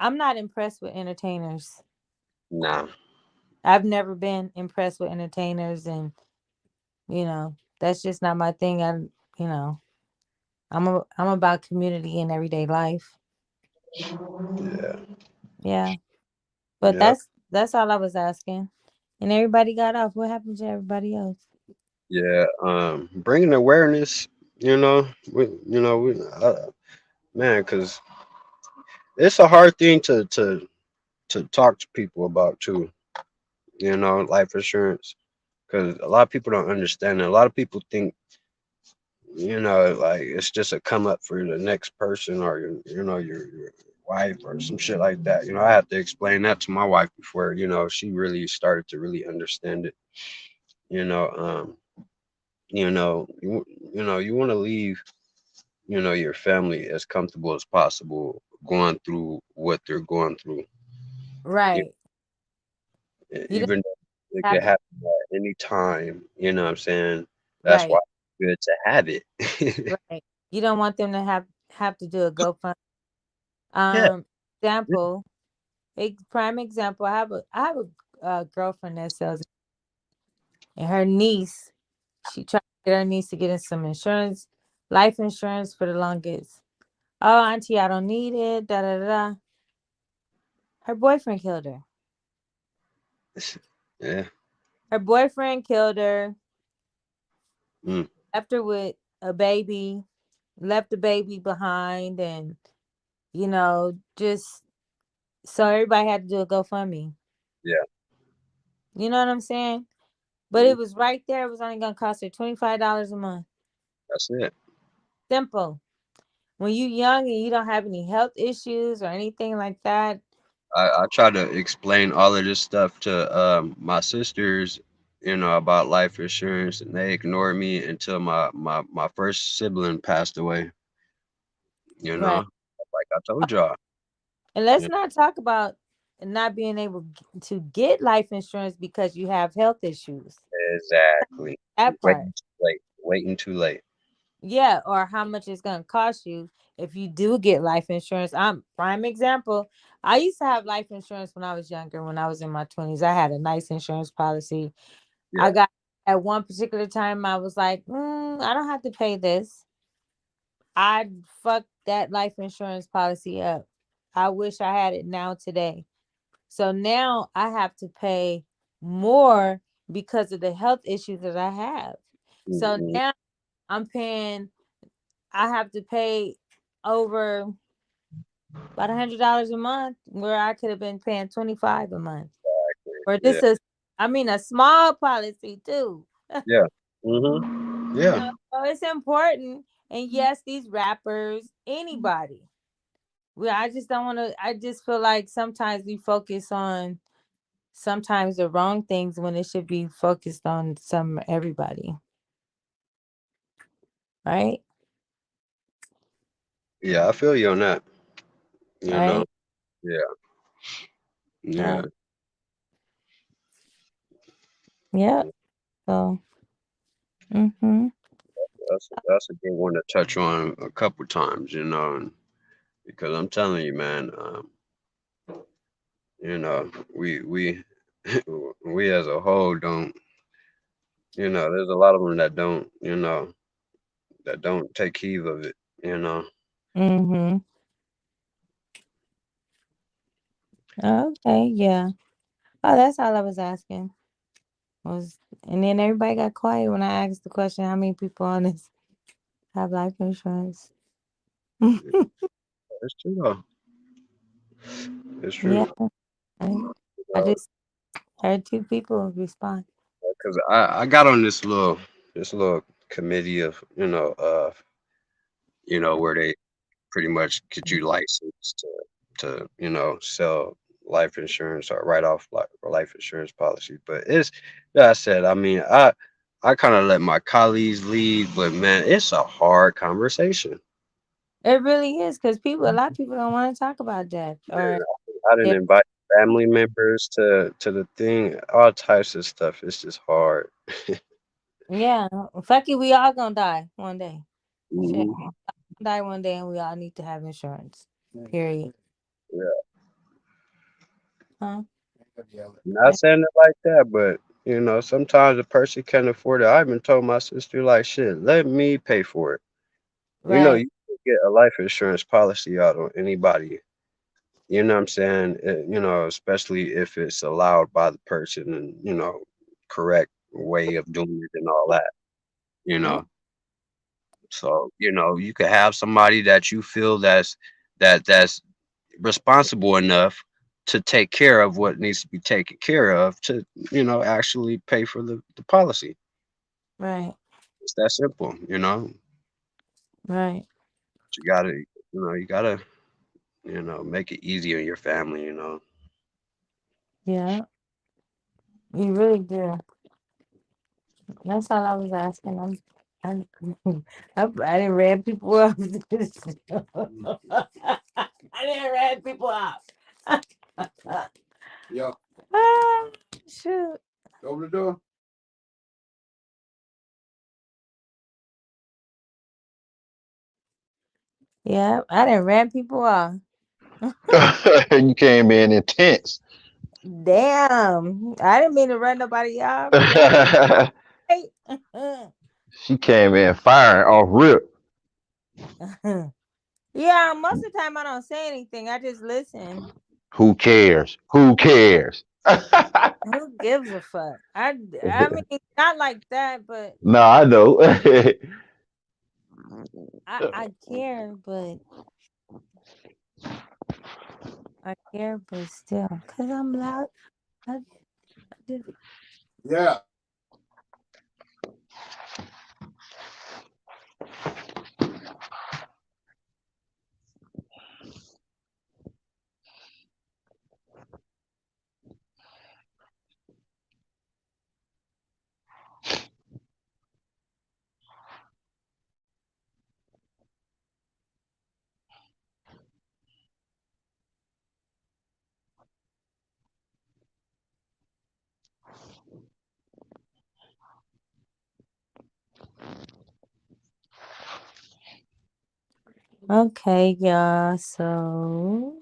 I'm not impressed with entertainers. Nah. I've never been impressed with entertainers, and that's just not my thing. You know, I'm about community and everyday life. Yeah. Yeah, but Yep. that's all I was asking. And everybody got off. What happened to everybody else? Yeah. Bringing awareness. Man, because it's a hard thing to talk to people about too. Life insurance, because a lot of people don't understand it. A lot of people think, like it's just a come up for the next person or your wife or some shit like that. I had to explain that to my wife before, she really started to really understand it. You know, you want to leave, your family as comfortable as possible going through what they're going through. You Right. You don't Even though it have could to. happen at any time, you know what I'm saying? That's why Right. it's good to have it. Right. You don't want them to have to do a GoFundMe. Yeah. Example, prime example. I have a girlfriend that sells, and her niece. She tried to get her niece to get in some insurance, life insurance for the longest. Oh, auntie, I don't need it. Da da da. Her boyfriend killed her. Yeah. Her boyfriend killed her. Mm. Left her with a baby. Left the baby behind, and just so everybody had to do a GoFundMe. Yeah. You know what I'm saying? But Mm. it was right there. It was only gonna cost her $25 a month. That's it. Simple. When you young and you don't have any health issues or anything like that, I try to explain all of this stuff to my sisters, about life insurance, and they ignored me until my first sibling passed away. Right. Like I told y'all. And let's Yeah, not talk about not being able to get life insurance because you have health issues. exactly. That part. Waiting too late. Waiting too late. Yeah, or how much it's gonna cost you if you do get life insurance. I'm prime example. I used to have life insurance when I was younger, when I was in my 20s. I had a nice insurance policy. Yeah. I got at one particular time I was like, I don't have to pay this. I fucked that life insurance policy up. I wish I had it now today. So now I have to pay more because of the health issues that I have. So Mhm. now I'm paying, I have to pay over about $100 a month where I could have been paying 25 a month. Or Yeah. this is, I mean, a small policy too. Yeah. Yeah. So it's important. And yes, these rappers, anybody. I just don't want to, I just feel like sometimes we focus on sometimes the wrong things when it should be focused on everybody. Right? Yeah, I feel you on that. Right? Yeah. Yeah. Yeah. Yeah. So mhm. That's a good one to touch on a couple times, and because I'm telling you, man, we we as a whole don't, there's a lot of them that don't, that don't take heed of it. Mhm. Okay, yeah. Oh, that's all I was asking. And then everybody got quiet when I asked the question, how many people on this have life insurance? It's true though. It's Yeah. true. I just heard 2 people respond. Because I got on this little committee of, where they pretty much get you licensed to sell life insurance or write off life insurance policy. But it's, yeah, I said, I mean, I kind of let my colleagues lead, but man, it's a hard conversation. It really is because a lot of people don't want to talk about death or I didn't if, invite family members to the thing, all types of stuff. It's just hard. yeah, fuck it, we all gonna die one day. Shit, Mhm. die one day, and we all need to have insurance. Period. Yeah. Huh? Not saying it like that, but sometimes a person can't afford it. I even told my sister, like, shit, let me pay for it. Right. You can get a life insurance policy out on anybody. You know what I'm saying? Especially if it's allowed by the person and, correct way of doing it and all that, you Yeah. know. So, you could have somebody that you feel that's responsible enough to take care of what needs to be taken care of to, actually pay for the policy. Right. It's that simple. Right. But you gotta make it easy on your family. Yeah. You really do. That's all I was asking. I'm I didn't read people off. I didn't read people off. Yeah. Ah, shoot. Open the door. Yeah, I didn't read people off. You came in intense. Damn. I didn't mean to run nobody off. Y'all right. She came in firing off rip. Yeah, most of the time I don't say anything. I just listen. Who cares? Who cares? Who gives a fuck? I mean, not like that, but No, I know. I care, but still, cause I'm loud. I just, Yeah. Okay, y'all. So,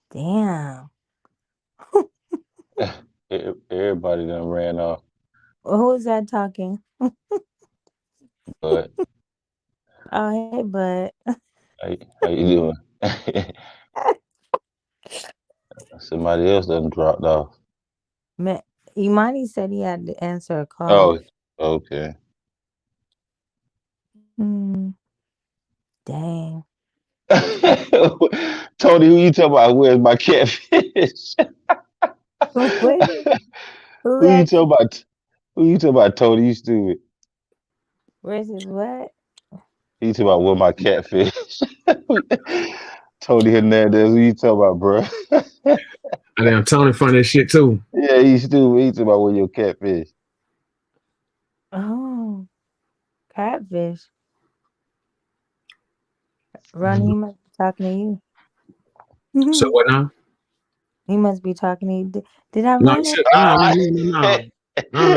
damn. Everybody done ran off. Who is that talking? But Oh, hey, bud. how you doing? Somebody else done dropped off. Imani said he had to answer a call. Oh, okay. Dang. Tony, who you talking about? Where's my catfish? Who you talking about? Who you talking about, Tony? You stupid. Where's his what? You talking about where my catfish? Tony Hernandez, who you talking about, bro? And damn Tony funny as shit too. Yeah, he's stupid. He talking about where your catfish. Oh, catfish. Ronnie, he must be talking to you. So what now? He must be talking to you. Did I No, run it? No.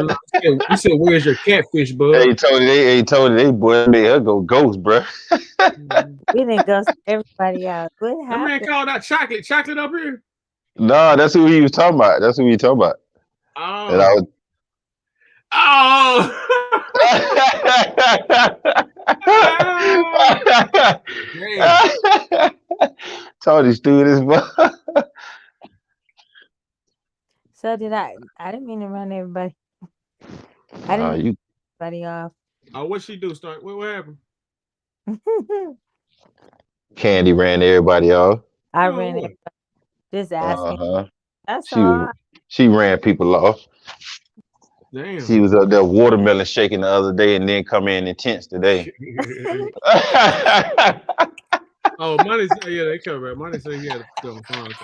You said, where's your catfish, bud? Hey, Tony, boy, made her go ghost, bro. We didn't ghost everybody out. What That man happened? called out chocolate up here. No, that's who he was talking about. That's who he talking about. Oh. And I was. Tony stupid as fuck. So did I didn't mean to run everybody. I didn't mean to run everybody off. Oh, what she do? Start. What happened? Candy ran everybody off. I ran everybody. Just asking. That's all. She ran people off. Damn. She was up there watermelon shaking the other day and then come in intense today. Oh, Money said, yeah, they come back. Money said he had to come phone.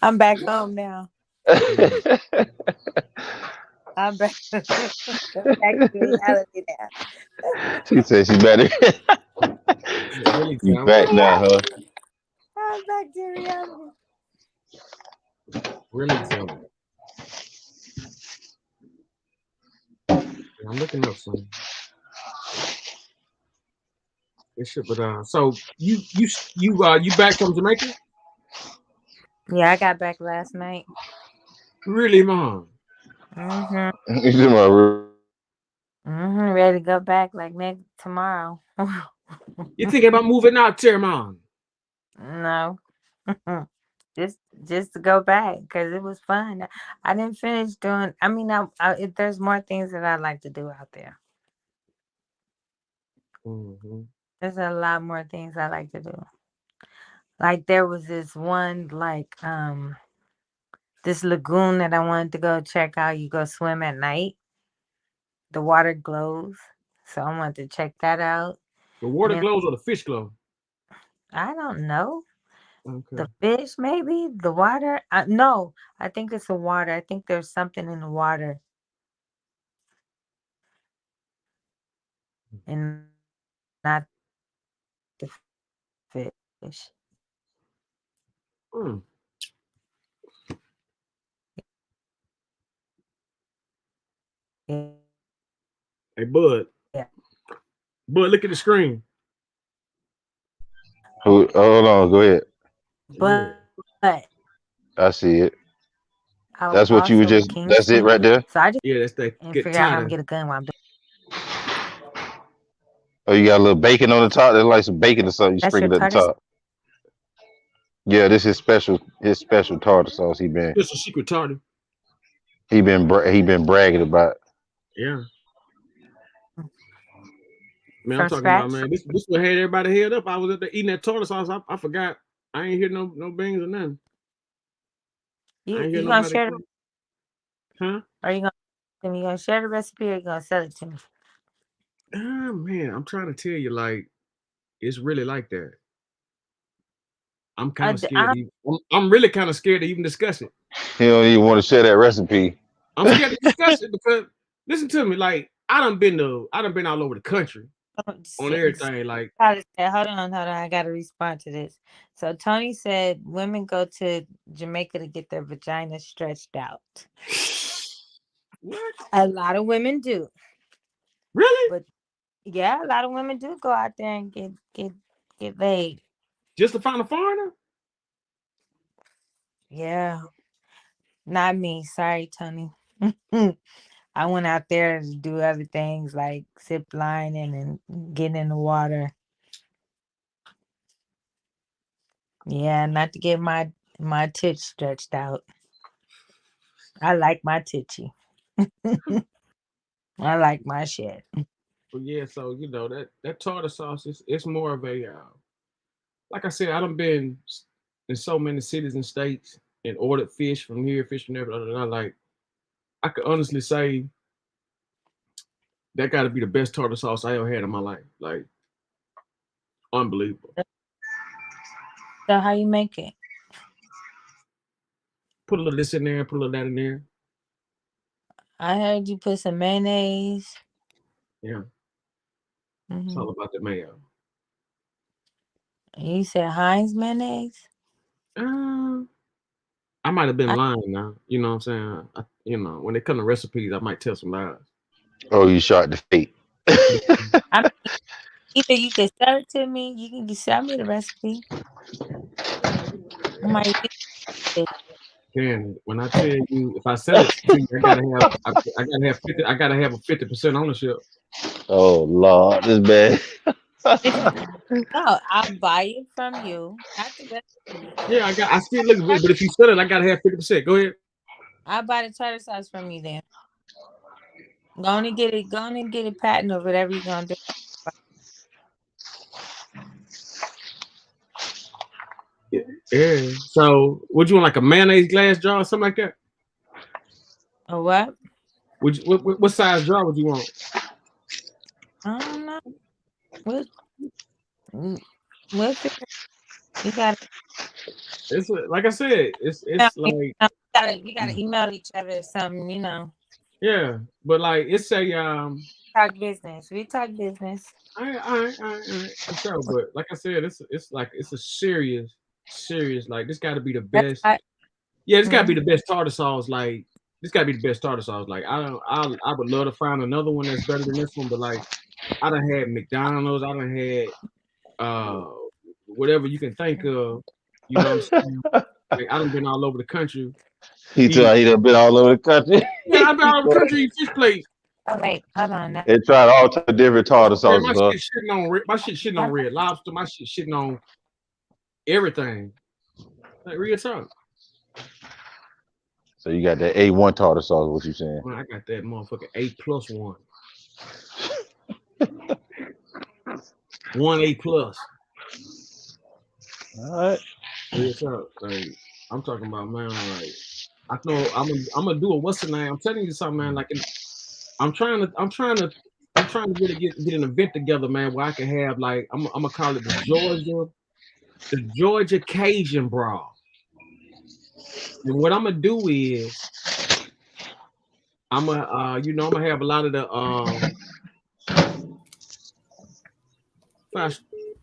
I'm back home now. I'm back to reality now. She said she better. You back now, huh? I'm back to reality. Really so. I'm looking up something. So you back from Jamaica? Yeah, I got back last night. Really, Mom? Ready to go back like tomorrow. You thinking about moving out there, Mom? No. just to go back because it was fun. I didn't finish doing. I mean, there's more things that I like to do out there. There's a lot more things I like to do. Like there was this one, like this lagoon that I wanted to go check out. You go swim at night. The water glows, so I wanted to check that out. The water glows or the fish glow? I don't know. Okay. The fish, maybe the water. No, I think it's the water. I think there's something in the water, and not the fish. Hey, Bud. Yeah. Bud, look at the screen. Hold on, go ahead. But I see it. That's what you were just. That's it right there. So I just that's that. And figure out how to get a gun while I'm doing. Oh, you got a little bacon on the top. There's like some bacon or something. You sprinkle it at the top. Yeah, this is special. His special tartar sauce. It's a secret tartar. He been bragging about. Yeah. Man, I'm talking about, man. This what had everybody head up. I was up there eating that tartar sauce. I forgot. I ain't hear no bings or nothing. You gonna share the? Huh? Are you gonna share the recipe or you gonna sell it to me? Man, I'm trying to tell you, like, it's really like that. I'm kind of scared. I'm really kind of scared to even discuss it. He don't even want to share that recipe. I'm scared to discuss it because listen to me, like I done been all over the country on everything. Like, hold on, I gotta respond to this. So Tony said women go to Jamaica to get their vagina stretched out. What? A lot of women do. Really? But yeah, a lot of women do go out there and get laid. Just to find a foreigner? Yeah. Not me. Sorry, Tony. I went out there to do other things like zip lining and getting in the water. Yeah, not to get my tits stretched out. I like my titchy. I like my shit. Well, yeah, so you know that tartar sauce it's more of a like I said, I done been in so many cities and states and ordered fish from here, fish from there, blah, blah, blah. Like I could honestly say that got to be the best tartar sauce I ever had in my life. Like unbelievable. So how you make it? Put a little this in there, put a little that in there. I heard you put some mayonnaise. Yeah. It's all about the mayo. You said Heinz mayonnaise? I might have been lying now. You know what I'm saying? You know, when it comes to recipes, I might tell some lies. Oh, you shot the fate. Either you can sell it to me, you can sell me the recipe. I might get it. Ken, when I tell you, if I sell it to you, I gotta have a 50% ownership. Oh Lord, this bad. No, I'll buy it from you. Not the recipe. Yeah, I still look good, but if you sell it, I gotta have 50%. Go ahead. I'll buy the tartar sauce from you then. Go on and get it patent or whatever you're gonna do. Yeah. So, would you want like a mayonnaise glass jar or something like that? A what? What size jar would you want? I don't know. What you got? It's like I said. It's like you gotta email each other or something, you know. Yeah, but like it's a talk business. We talk business. I for sure. But like I said, it's like it's a serious. Like this got to be the best. Yeah, it's got to be the best tartar sauce. Like this got to be the best tartar sauce. Like I would love to find another one that's better than this one. But like I done had McDonald's. I done had whatever you can think of. You know what I'm saying? Like I done been all over the country. He done been all over the country. Yeah, I've been all over the country. Fish place. Oh wait, hold on. They tried all types of different tartar sauces. My shit shitting on Red Lobster. My shit shitting on everything. Like real talk. So you got that A1 tartar sauce, what you saying? I got that motherfucking A+1. 1 A+. All right. Real talk. Like I'm talking about, man, like I know I'm gonna do a what's the name? I'm telling you something, man. Like I'm trying to really get an event together, man, where I can have like I'm gonna call it the Georgia Cajun Brawl. And what I'm gonna do is I'm gonna have a lot of the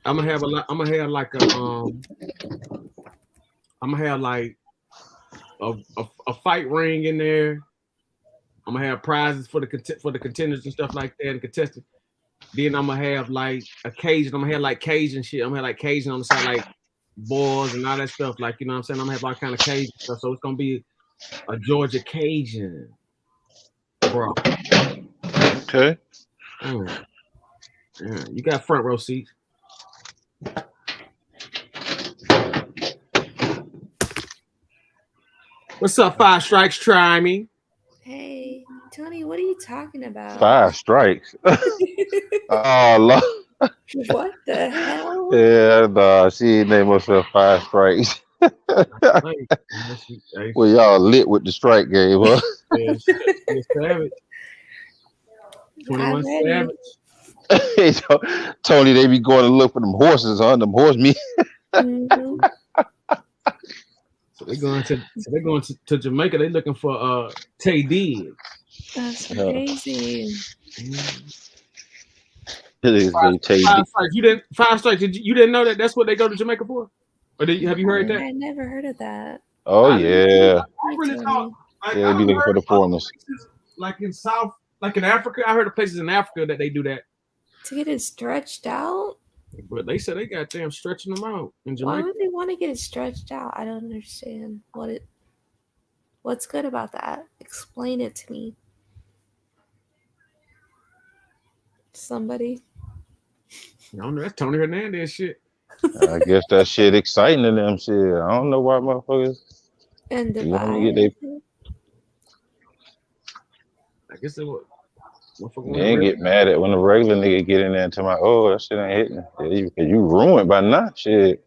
I'm gonna have like a fight ring in there. I'm gonna have prizes for the contenders and stuff like that and contestants. Then I'm gonna have like a Cajun. I'm gonna have like Cajun shit. I'm gonna have like Cajun on the side, like boils and all that stuff. Like, you know what I'm saying? I'm gonna have all kind of Cajun stuff. So it's gonna be a Georgia Cajun, bro. Okay. Yeah, you got front row seats. What's up, Five Strikes? Try me. Hey, Tony, what are you talking about? 5 strikes. Oh Lord. What the hell? Yeah, nah, she named herself 5 strikes. Well, y'all lit with the strike game, huh? Savage. 21 Savage. Hey, Tony, they be going to look for them horses, huh? Them horse meat. Mm-hmm. So they're going to Jamaica. They're looking for Tay Diggs. That's crazy. Five strikes. You didn't know that? That's what they go to Jamaica for? Or have you heard that? I never heard of that. Oh yeah. I really thought. Yeah, they be looking for the foreigners. Like in South Like in Africa, I heard of places in Africa that they do that. To get it stretched out? But they said they got damn stretching them out in Why Jamaica. would they want to get it stretched out? I don't understand what's good about that. Explain it to me. Somebody. I don't know. That's Tony Hernandez shit. I guess that shit exciting to them shit. I don't know why motherfuckers. And You want to get I guess they would. they ain't get mad at when the regular nigga get in there and tell me, oh, that shit ain't hitting. Yeah, you ruined by not shit.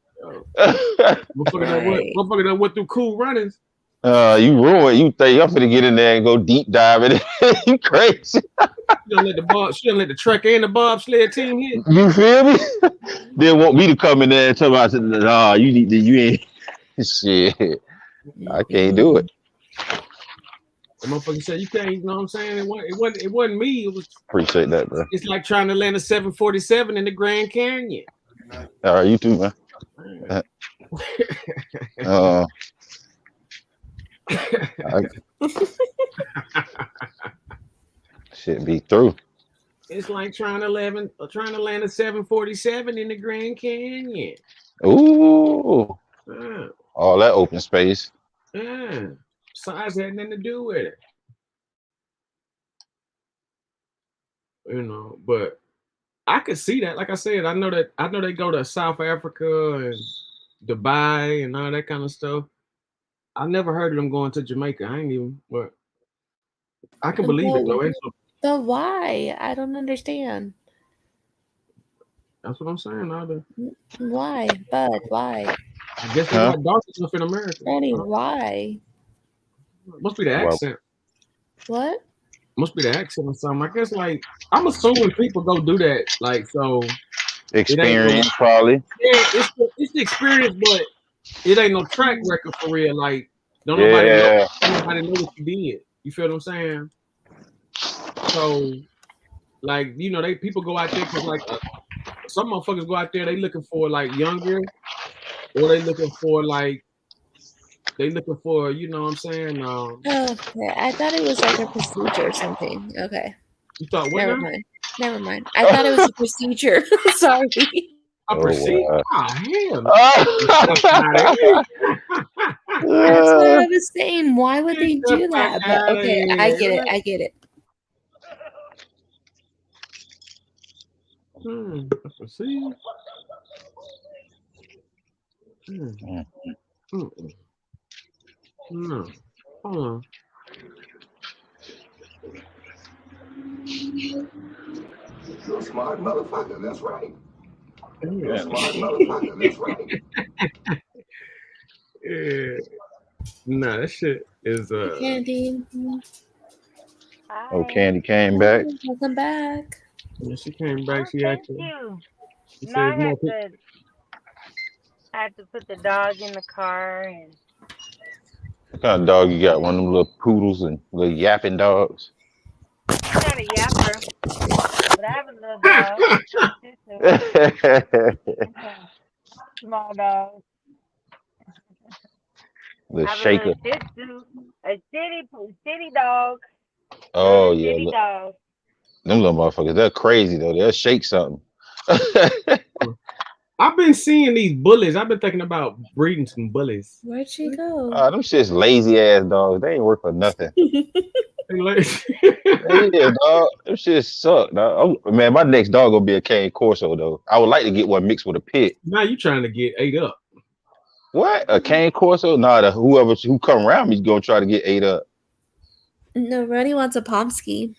Motherfucker that went through Cool Runnings. You ruined. You think I'm finna get in there and go deep dive in it? You crazy? She done let the truck and the bobsled team hit. You feel me? They want me to come in there and tell me, nah, you ain't shit. I can't do it. The motherfucker said you can't. You know what I'm saying? It wasn't me. It was. Appreciate that, bro. It's like trying to land a 747 in the Grand Canyon. All right, you too, man. Shit be through. It's like trying to land a 747 in the Grand Canyon. Ooh. All that open space. Yeah. Size had nothing to do with it. You know, but I could see that. Like I said, I know they go to South Africa and Dubai and all that kind of stuff. I never heard of them going to Jamaica. I ain't even, but I can believe it though. But why? I don't understand. That's what I'm saying. Why? Bud, why? I guess they're not dark enough in America. Danny, why? Must be the accent. What? Must be the accent or something. I guess like I'm assuming people go do that. Like so. Experience probably. Yeah, it's the experience, but it ain't no track record for real. Like don't nobody know what you did. You feel what I'm saying? So, like you know, people go out there because like some motherfuckers go out there. They looking for like younger, or they looking for you know what I'm saying? Okay, I thought it was like a procedure or something. Okay. You thought what? Never mind. I thought it was a procedure. Sorry. A procedure? Hell. That's what I was saying. Why would they do that? But okay, I get it. A procedure? No. Hold on. You're a smart motherfucker, that's right. You're a smart motherfucker, that's right. Yeah. Nah, that shit is Candy. Oh, Candy came back. Welcome back. Yeah, she came back. She actually. She No, said I had to put the dog in the car and. What kind of dog you got? One of them little poodles and little yapping dogs? I'm not a yapper, but I have a little dog. Small dog. The I have shaker. a Shih Tzu, a city dog. Oh yeah. City dog. Them little motherfuckers, they're crazy though. They'll shake something. I've been seeing these bullies. I've been thinking about breeding some bullies. Where'd she go? Them shit's lazy ass dogs. They ain't work for nothing. Yeah, dog. Them shit suck, dog. Man, my next dog gonna be a cane corso though. I would like to get one mixed with a pit. Now you trying to get ate up? What? A cane corso? Nah, whoever who come around me is gonna try to get ate up. No, Ronnie wants a Pomsky.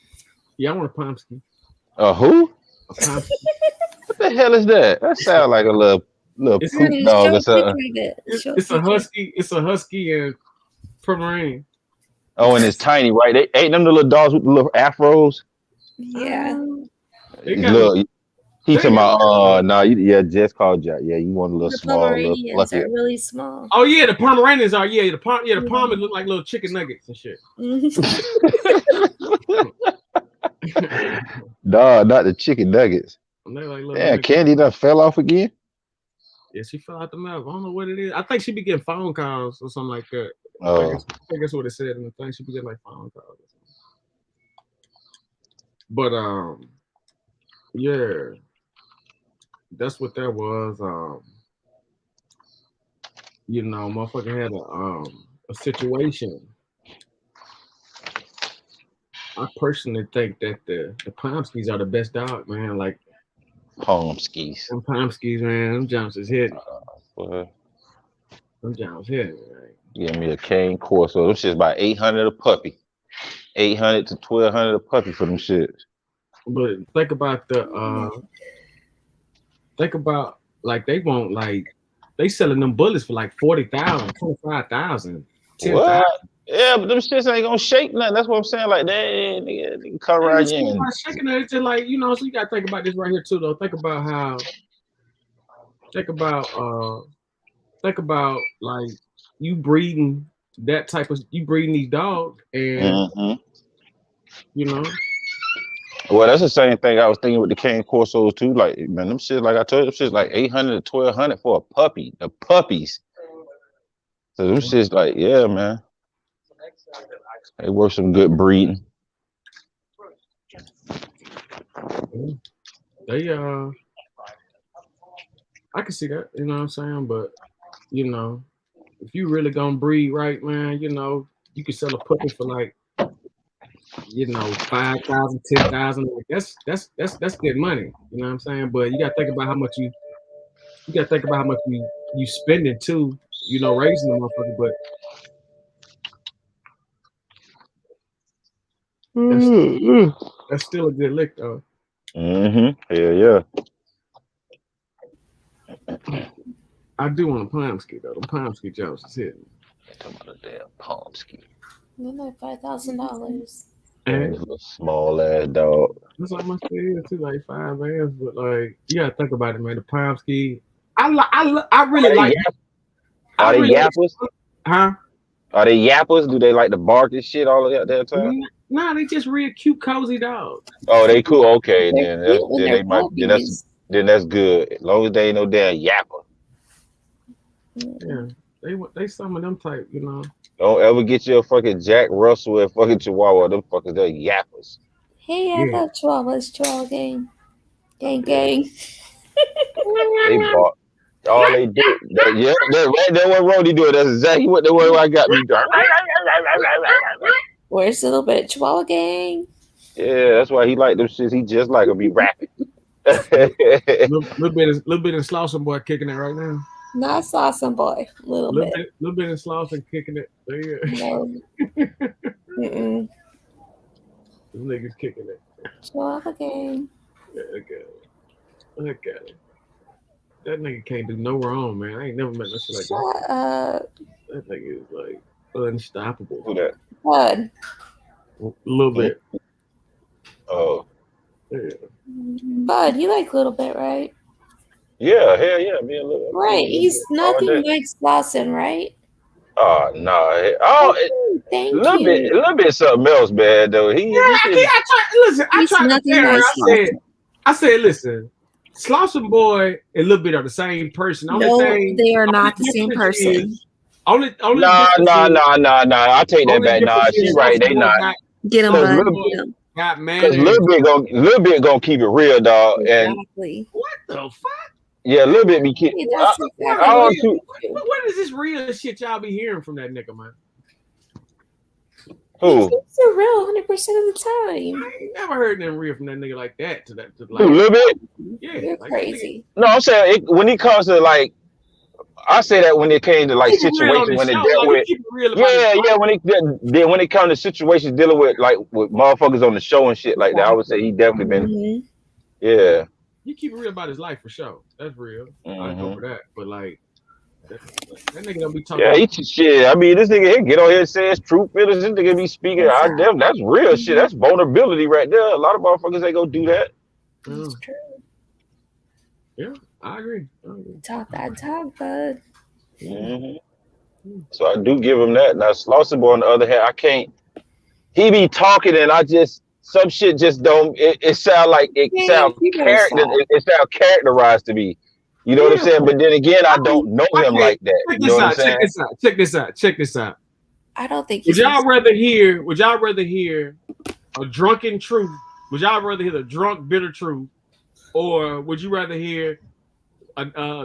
Yeah, I want a Pomsky. Who? A Pomsky. What the hell is that? That sounds like a little poop dog or something. It's a husky. It's a husky and Pomeranian. Oh, and it's tiny, right? They ain't them the little dogs with the little afros. Yeah. Look, he talking about Jess called Jack. Yeah, you want a little The small, little Pomeranians fluffy. are really small. Oh yeah, the Pomeranians are the Pomers look like little chicken nuggets and shit. Nah, not the chicken nuggets. Yeah, Candy done fell off again. Yeah, she fell out the mouth. I don't know what it is. I think she be getting phone calls or something like that. Oh. I think that's what it said in the thing. She be getting like phone calls or something. But yeah, that's what that was. You know, motherfucker had a situation. I personally think that the Pomskis are the best dog, man. Like Pomskis. Them Pomskis, man. Them Jones is hitting. Boy. Them Jones hitting, man. Give me a cane Corso. Them shit's about 800 a puppy. 800 to 1200 a puppy for them shits. But think about like they want like they selling them bullets for like 40,000, 25,000, 10,000. What? Yeah, but them shits ain't gonna shake nothing. That's what I'm saying. Like they can come right in. It's just like, you know, so you gotta think about this right here too though. Think about like you breeding these dogs and you know. Well, that's the same thing I was thinking with the cane Corsos too. Like, man, them shit, like I told you, them shit's like 800 to 1200 for a puppy. The puppies. So them shit's like, yeah, man. They worth some good breeding. They I can see that, you know what I'm saying? But you know, if you really gonna breed right, man, you know, you can sell a puppy for like, you know, 5,000, 10,000. Like that's good money. You know what I'm saying? But you gotta think about how much you spending too, you know, raising the motherfucker. But that's still a good lick though. Yeah. I do want a Pomsky though. The Pomsky Jones is hitting. Talking about a damn Pomsky. They're like $5,000. And little small ass dog. That's how much it is too, like 5 bands. But like, you gotta think about it, man. The Pomsky, I really like. Are they yappers? Huh? Are they yappers? Do they like to bark and shit all of that time? Nah, they just real cute, cozy dogs. Oh, they cool. Okay, then that's good. As long as they ain't no damn yapper. Yeah, they some of them type, you know. Don't ever get your fucking Jack Russell and fucking Chihuahua. Them fuckers, they're yappers. Hey, I love Chihuahuas. Chihuahua gang. Gang. They bark. All they do. That's what Rody doing. That's exactly what the way I got me doing. Where's a little bit of Chihuahua gang? Yeah, that's why he like them shits. He just like to be rapping. little bit of Slauson boy kicking it right now. Not Slauson boy. Little bit of Slauson kicking it. There you go. No. Them niggas kicking it. Chihuahua gang. Yeah, look at it. That nigga can't do no wrong, man. I ain't never met no shit like that. Shut up. That nigga is like unstoppable. Who that? Bud. A little bit. Oh. Yeah. Bud, you like Little Bit, right? Yeah, hell yeah, me a little. Right. He's nothing like Slauson, right? Oh no! Thank you. A little bit something else, man. Though he. I tried to tell her. I said, listen. Slauson boy and Little Bit are the same person. They are not the same person. Only nah. I take that back. Nah, she right. They not. Get him, Bud. Got man. Little bit gonna keep it real, dog. Exactly. What the fuck? Yeah, Little Bit be keeping. What is this real shit y'all be hearing from that nigga, man? Who? It's a real 100% of the time. I ain't never heard them real from that nigga like that. To like, a little bit. Yeah, you're crazy. No, I'm saying when it comes to like, I say that when it came to like situations when it dealt with, when it comes to situations dealing with like with motherfuckers on the show and shit like that, I would say he definitely been. Yeah. He keep it real about his life for sure. That's real. I go for that. But like. That nigga don't be talking. Yeah, shit. I mean, this nigga he get on here and say his true feelings. This nigga be speaking. That's real shit. That's vulnerability right there. A lot of motherfuckers ain't gonna do that. That's true. Yeah, I agree. Talk that talk, bud. So I do give him that. Now Slauson boy on the other hand, I can't. He be talking and I just some shit just don't. It sound like it sound character. It sound characterized to me. You know what I'm saying? But then again, I don't know him like that. You know what I'm saying? Check this out. I don't think Would y'all rather hear a drunken truth Would y'all rather hear the drunk, bitter truth, or would you rather hear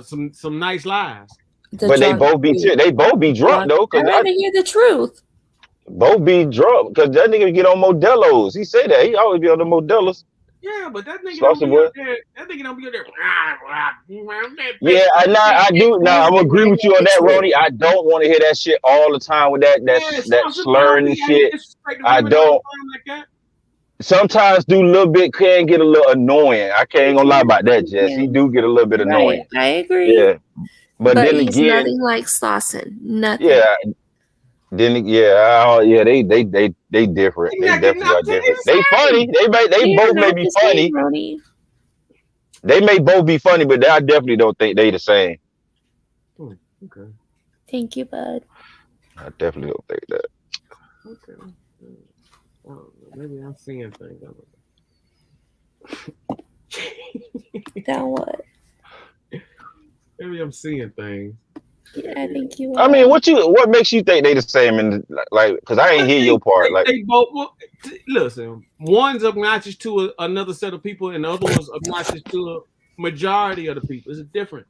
some nice lies? But they both be drunk though. I'd rather hear the truth. Both be drunk because that nigga get on Modelo's. He say that he always be on the Modelo's. Yeah, but that nigga don't be up there. That nigga don't be up there. Yeah, I do. Now I'm gonna agree with you on that, Ronnie. I don't want to hear that shit all the time with that slurring and shit. I don't. Sometimes do a little bit can get a little annoying. I can't gonna lie about that, Jess. He do get a little bit annoying. I agree. Yeah, but then he's again, nothing like Slauson. Nothing. yeah. Then they different. They definitely are different. They funny. They both may be funny. They may both be funny, but I definitely don't think they the same. Okay. Thank you, bud. I definitely don't think that. Okay. Maybe I'm seeing things. Now what? Maybe I'm seeing things. Yeah, I think you. I mean, what makes you think they the same? And like, because I ain't hear your part. Like, they both. Well, listen, one's obnoxious to another set of people, and the other one's obnoxious to a majority of the people. It's different.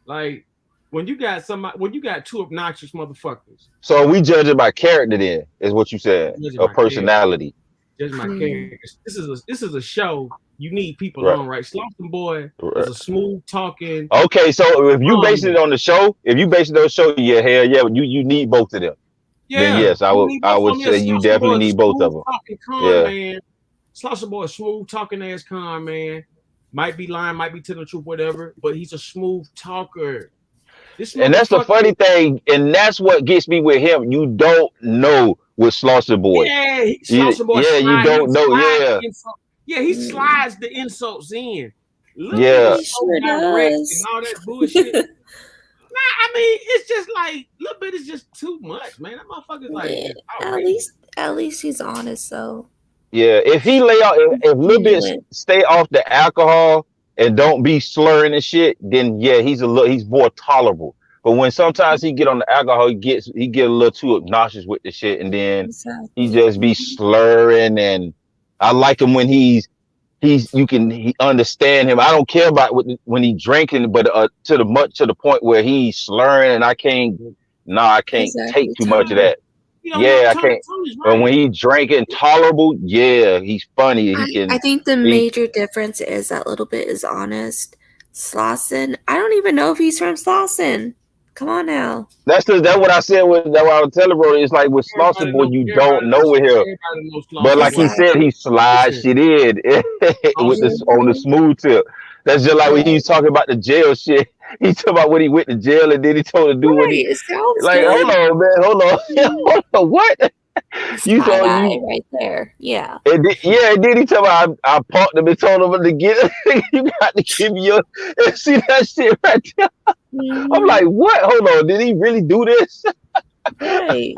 Like when you got two obnoxious motherfuckers. So we judge it by character, then, is what you said, or personality. Judge my character. This is a show. You need people on, right? Slauson Boy is a smooth talking. Okay, so if you base it on the show, yeah, hell yeah, you need both of them. Yeah, then yes, I would say you definitely need both of them. Man. Slauson Boy, smooth talking ass con man. Might be lying, might be telling the truth, whatever, but he's a smooth talker. And that's the funny thing, and that's what gets me with him. You don't know with Slauson Boy. Yeah, Slauson Boy. Yeah, you don't know. Yeah, he slides the insults in. Look, yeah, he sure does. And all that bullshit. I mean, it's just like little bit is just too much, man. That motherfucker's like at least he's honest, though. Yeah, if he lay out, if Lil Bit stay off the alcohol and don't be slurring and shit, then yeah, he's more tolerable. But when sometimes he get on the alcohol, he get a little too obnoxious with the shit, and then he just be slurring. And I like him when he understand him. I don't care about when he drinking, but to the point where he's slurring, and I can't take too much of that. Yeah, I can't. But when he drinking tolerable, yeah, he's funny. I think the major difference is that Little Bit is honest. Slauson, I don't even know if he's from Slauson. Come on now. That's what I said with that. What I was telling bro, it's like with Slauson Boy, you don't know with him. But like he said, he slides shit in with this on the smooth tip. That's just like when he was talking about the jail shit. He talking about when he went to jail and then he told to do what he like. Hold on, man. Hold on. What? You told you right there. Yeah. And then he told me I parked him and told him to get it. You got to give me your see that shit right there. I'm like, what? Hold on, did he really do this? Right.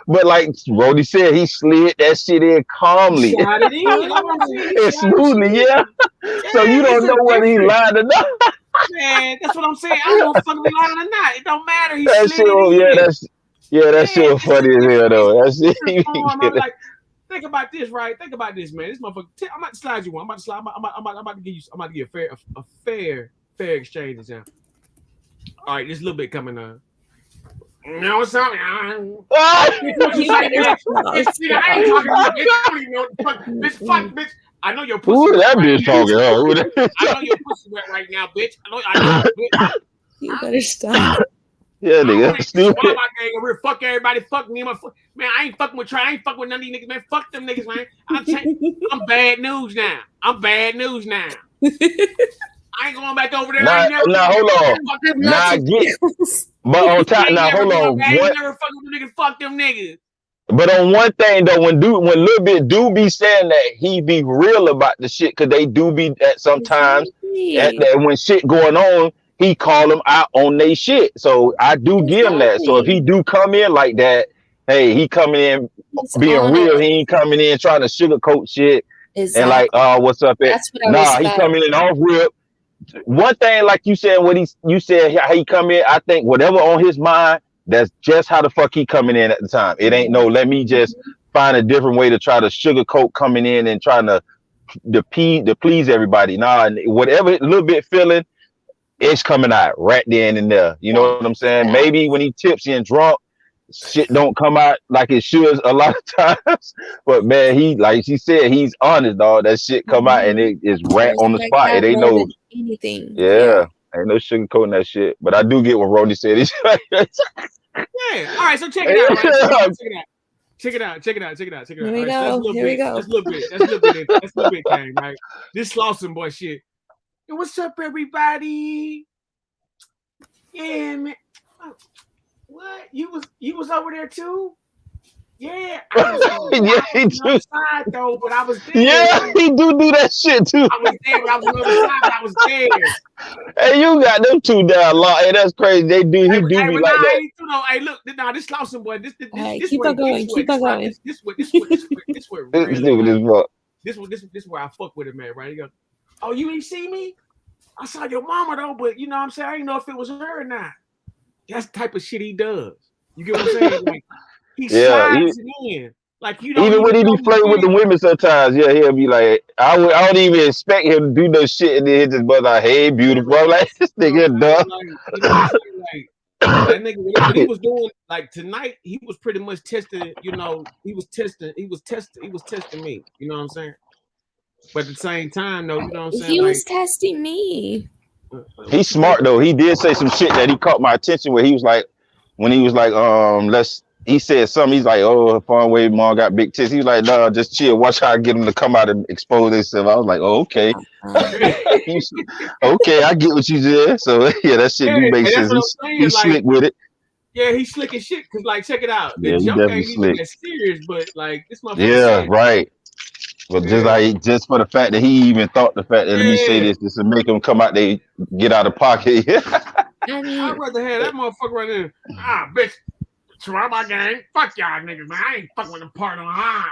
But like Rody said, he slid that shit in calmly. And smoothly, yeah. So you don't know whether he lied or not. Man, that's what I'm saying. I don't know if fucking lying or not. It don't matter. He that shit, that shit was funny as hell though. That shit. Like, think about this, right? Think about this, man. This motherfucker. I'm about to slide you one. I'm about to give you a fair exchange example. All right, this little bit coming on. No, what's up? I ain't talking bitch. I know your pussy. Who that bitch talking? I know your pussy wet right now, bitch. I know. You better stop. Yeah, nigga, stupid. Fuck everybody. Fuck me. Man, I ain't fucking with Trey. I ain't fucking with none of these niggas, man. Fuck them niggas, man. I'm bad news now. I ain't going back over there. Hold on. But on top, now hold on. I ain't never fucking with niggas. Fuck them niggas. But on one thing though, when Lil Bit do be saying that, he be real about the shit, cause they do be at sometimes when shit going on, he call them out on they shit. So I do give him that. So if he do come in like that, hey, he coming in being real. He ain't coming in trying to sugarcoat shit and like, what's up? He coming in off rip. One thing, like you said, you said how he come in, I think whatever on his mind, that's just how the fuck he coming in at the time. It ain't no, let me just find a different way to try to sugarcoat coming in and trying to to please everybody. Nah, whatever little bit feeling, it's coming out right then and there. You know what I'm saying? Maybe when he tipsy and drunk, shit don't come out like it should a lot of times. But man, he like she said, he's honest, dog. That shit come out and it is right on the Respect spot. that It ain't more no than anything. yeah, ain't no sugarcoating that shit. But I do get what Rodney said. He's Yeah. All right. So check it out. Right? Check it out. Here we All right, go. Here we go. That's a little bit. That's a little bit, Kane, right? This Slauson boy shit. Hey, what's up, everybody? Yeah, man. Oh, what? You was over there too? Yeah. yeah, he do. Side, though, but I was there. Yeah, he do that shit too. I was there, but I was on the other side, but I was there. Hey, you got them two down law. Hey, that's crazy. He do be like that. Hey, look, nah, this Slauson boy, this keep on going. Keep on going. This where I fuck with it, man. Right? He goes, oh, you ain't see me? I saw your mama though, but you know what I'm saying? I didn't know if it was her or not. That's the type of shit he does. You get what I'm saying? Like, he slides it in. Like, you know, even when he be playing with the women sometimes, yeah, he'll be like, I don't even expect him to do no shit, and then his brother like, hey, beautiful. I'm like, this nigga dumb. That nigga, what he was doing, like tonight, he was pretty much testing, you know, he was testing me, you know what I'm saying? But at the same time, though, you know what I'm saying? He was testing me. He's smart though. He did say some shit that he caught my attention where he was like, when he was like, he said something, he's like, oh, far away, mom got big tits. He was like, no, just chill, watch how I get them to come out and expose themselves. I was like, oh, okay. Okay, I get what you said. So yeah, that shit do make sense. He's like, slick with it. Yeah, he's slick as shit. Cause like, check it out. The Yeah, he joke definitely ain't even slick. that serious, but like this motherfucker. Yeah, right. But just for the fact that he even thought the fact that let me say this will make him come out, they get out of pocket. I'd rather have that motherfucker right there. Ah, bitch. Try my gang. Fuck y'all niggas, man. I ain't fucking with them part on high.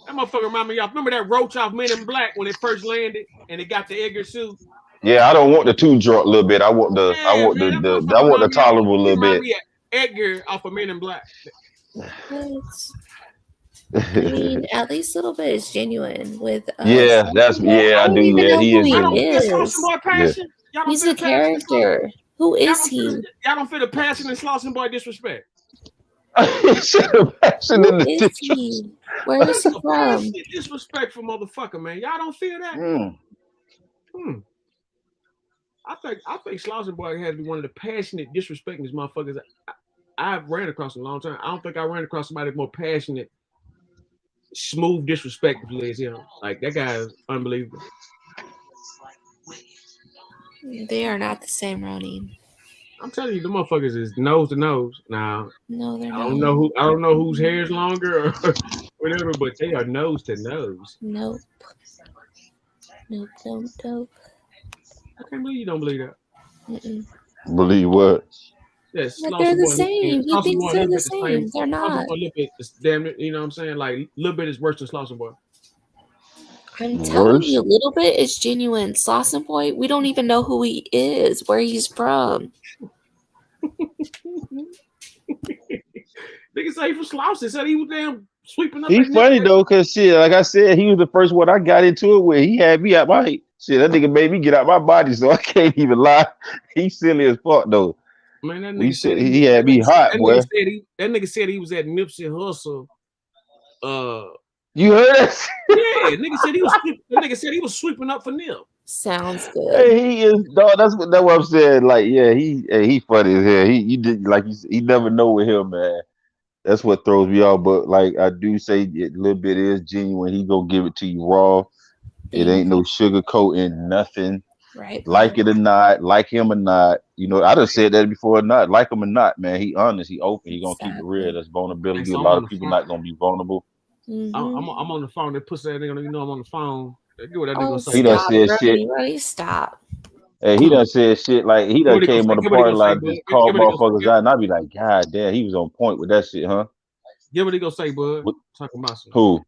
That motherfucker remind me of, remember that roach off Men in Black when it first landed and it got the Edgar suit? Yeah, I don't want the too drunk a little bit. I want the tolerable a little bit. Edgar off of Men in Black. I mean, at least a little bit is genuine with. Yeah, I do. Yeah, he is. He's a character. Who is he? Y'all don't feel the passion and Slauson boy disrespect. Who is he? Where is he from? Disrespectful motherfucker, man. Y'all don't feel that? I think Slauson boy has to be one of the passionate, disrespecting motherfuckers I've ran across in a long time. I don't think I ran across somebody more passionate, smooth, disrespectful as him. Like, that guy is unbelievable. They are not the same, Ronnie. I'm telling you, the motherfuckers is nose to nose. Now, no, they're I not. don't know whose hair is longer or whatever, but they are nose to nose. Nope. I can't believe you don't believe that. Believe what? Yes, but they're the same. He thinks they're the same. They're not. A little bit, damn it, you know what I'm saying? Like, a little bit is worse than Slauson boy. I'm telling you, a little bit is genuine. Slauson boy, we don't even know who he is, where he's from. Nigga say he from Slauson. Said he was damn sweeping up. He's funny though, cause shit, like I said, he was the first one I got into it with. He had me at my shit. That nigga made me get out my body, so I can't even lie. He's silly as fuck though. Man, that nigga said he had me hot, boy. That nigga said he was at Nipsey Hussle. You heard that? Yeah, nigga said he was sweeping up for Nip. Sounds good. Hey, he is dog. That's what I'm saying. Like, yeah, he funny as hell. He did like he never know with him, man. That's what throws me off. But like I do say, a little bit is genuine. He gonna give it to you raw. It ain't no sugarcoating nothing. Right. Like it or not, like him or not. You know, I done said that before or not. Like him or not, man. He honest. He open. He gonna keep it real. That's vulnerability. A lot of people not gonna be vulnerable. I'm on the phone. They push that nigga. You know I'm on the phone. They do what that nigga say. He done said shit. Really stop. Hey, he done said shit like he done came on the party line, just called motherfuckers out, and I be like, God damn, he was on point with that shit, huh? Yeah, what he gonna say, bud? Talking about some. Who?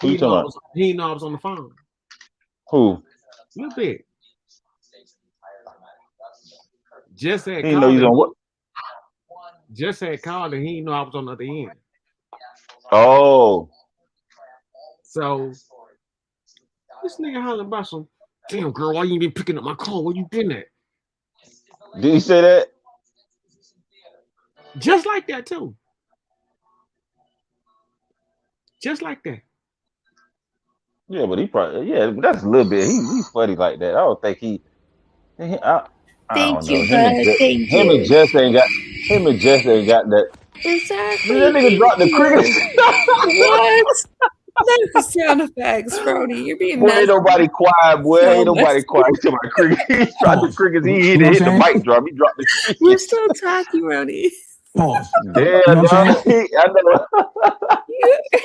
Who you talking about? He didn't know I was on the phone. Who? A little bit. Just had He know you on what? Just had called and he didn't know I was on the other end. Oh. So This nigga hollering about some. Damn, girl, why you ain't been picking up my call? Where you been at? Did he say that? Just like that too. Just like that. Yeah, but he probably that's a little bit. He's funny like that. I don't think I don't Thank know. you, bud. Thank Him and you. Jess ain't got that. Exactly. That nigga Thank dropped the you. crickets. What? That's the sound effects, Brody. You're being Boy, messy. ain't nobody quiet, boy. So Ain't nobody messy. quiet to my cricket. He dropped the crickets. He You know what hit the I'm mic drop. He dropped the crickets. We're still talking, Brody. Pause. Damn, You know what I'm dog. I know.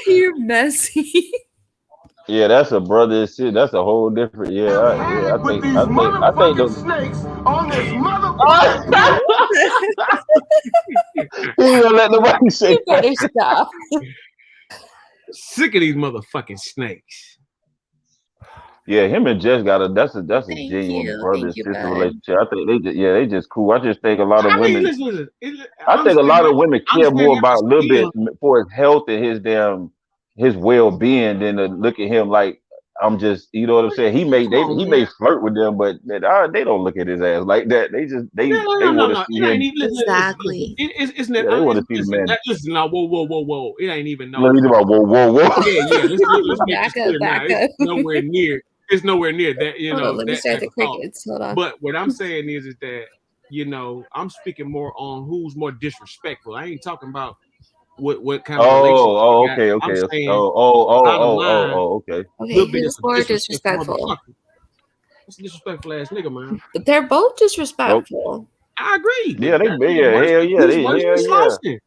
You're messy. Yeah, that's a brother and shit. That's a whole different. I With think these I think motherfucking the snakes on this motherfucking he ain't gonna let nobody say You better that. stop. Sick of these motherfucking snakes. Yeah, him and Jess got that's a Thank genuine you. brother Thank and you, sister bud. relationship. I think they just cool. I just think a lot of I mean, women. listen. I think a lot of women care understand more him about as a little bit skill. for his health and his well being than to look at him like I'm just, you know what I'm saying. He may Come on, man. flirt with them, but they don't look at his ass like that. They just they No. want to see It ain't him. even listen. Exactly. It's Yeah, they want to see the man. listen now. Whoa. It ain't even No, he's about whoa. Yeah. Let's make Back this up, clear now. back up. It's nowhere near. It's nowhere near that. Hold on, let me start the type of talk. crickets. Hold on. But what I'm saying is that I'm speaking more on who's more disrespectful. I ain't talking about what kind of relationship you got. Okay. I'm saying bottom line. Okay. Okay, Little bit who's of more disrespectful disrespectful? motherfucker. That's a disrespectful ass nigga, man. They're both Oh, disrespectful. I agree. yeah, That nigga worse. hell yeah, Who's worse than Slauson?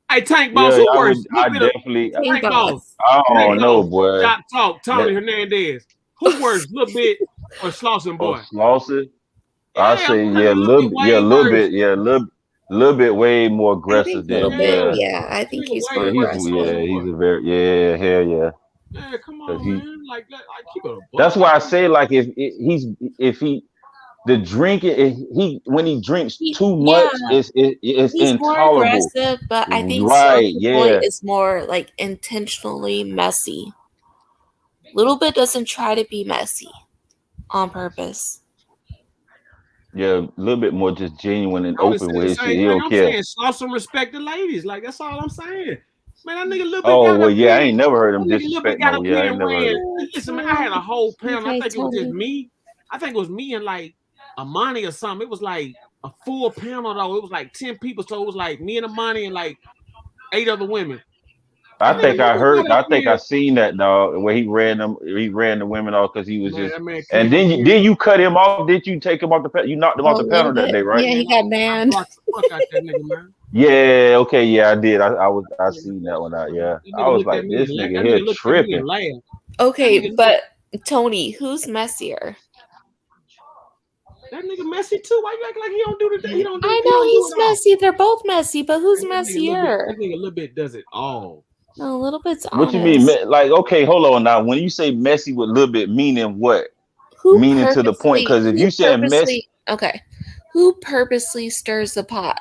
Hey, Tank Boss, yeah. who worse? I definitely. Tank Tank Boss. Boss. I Tank don't know, Boss. boy. Shot Talk. Tony That Hernandez. Who worse? Little bit or Slauson boy? Slauson. Yeah, I I'm say telling you, little bit way more I aggressive think a little than bit. Yeah, I think he's more aggressive. he's a very hell yeah. Yeah, come 'Cause on, man. Like keep it a buck. that's why I say like if the drinking when he drinks too much it's He's more intolerable. aggressive, but I think Right, Slauson Boy yeah. is more like intentionally messy. Little Bit doesn't try to be messy on purpose. Yeah, a little bit more just genuine and I'm open with his shit. saying, He don't I'm care. saying, Slauson respect the ladies. Like that's all I'm saying. Man, that nigga Little Bit Oh got well, up yeah, I here. ain't never heard him That nigga Little Bit disrespect got no. up Yeah, I here ain't and never heard ran. it. Listen, man, I had a whole panel. I Okay, think it was just Tony. me. I think it was me and like Amani or something. It was like a full panel though. It was like 10 people, so it was like me and Amani and like 8 other women. I That think nigga I Little Bit heard. got up I think I here. seen that dog where he ran the women off because he was Man, just. that man And came up here. you cut him off? Did you take him off the panel? You knocked him A off the little panel that bit. day, right? Yeah, he got I banned. blocked the fuck out that nigga, man. Yeah. Okay. Yeah, I did. I seen that one out. Yeah. That I nigga was looked at like, me this and nigga that here nigga looked at me and tripping. laughed. Okay, but Tony, who's messier? That nigga messy too. Why you act like he don't do the? He don't do. I He know don't do he's it all. messy. They're both messy, but who's That messier? nigga Little Bit does it all. No, a little bit's What you mean? honest. Like, okay, hold on now. When you say messy with a little bit, meaning what? Who Meaning to the point? Because if you saying messy, okay, who purposely stirs the pot?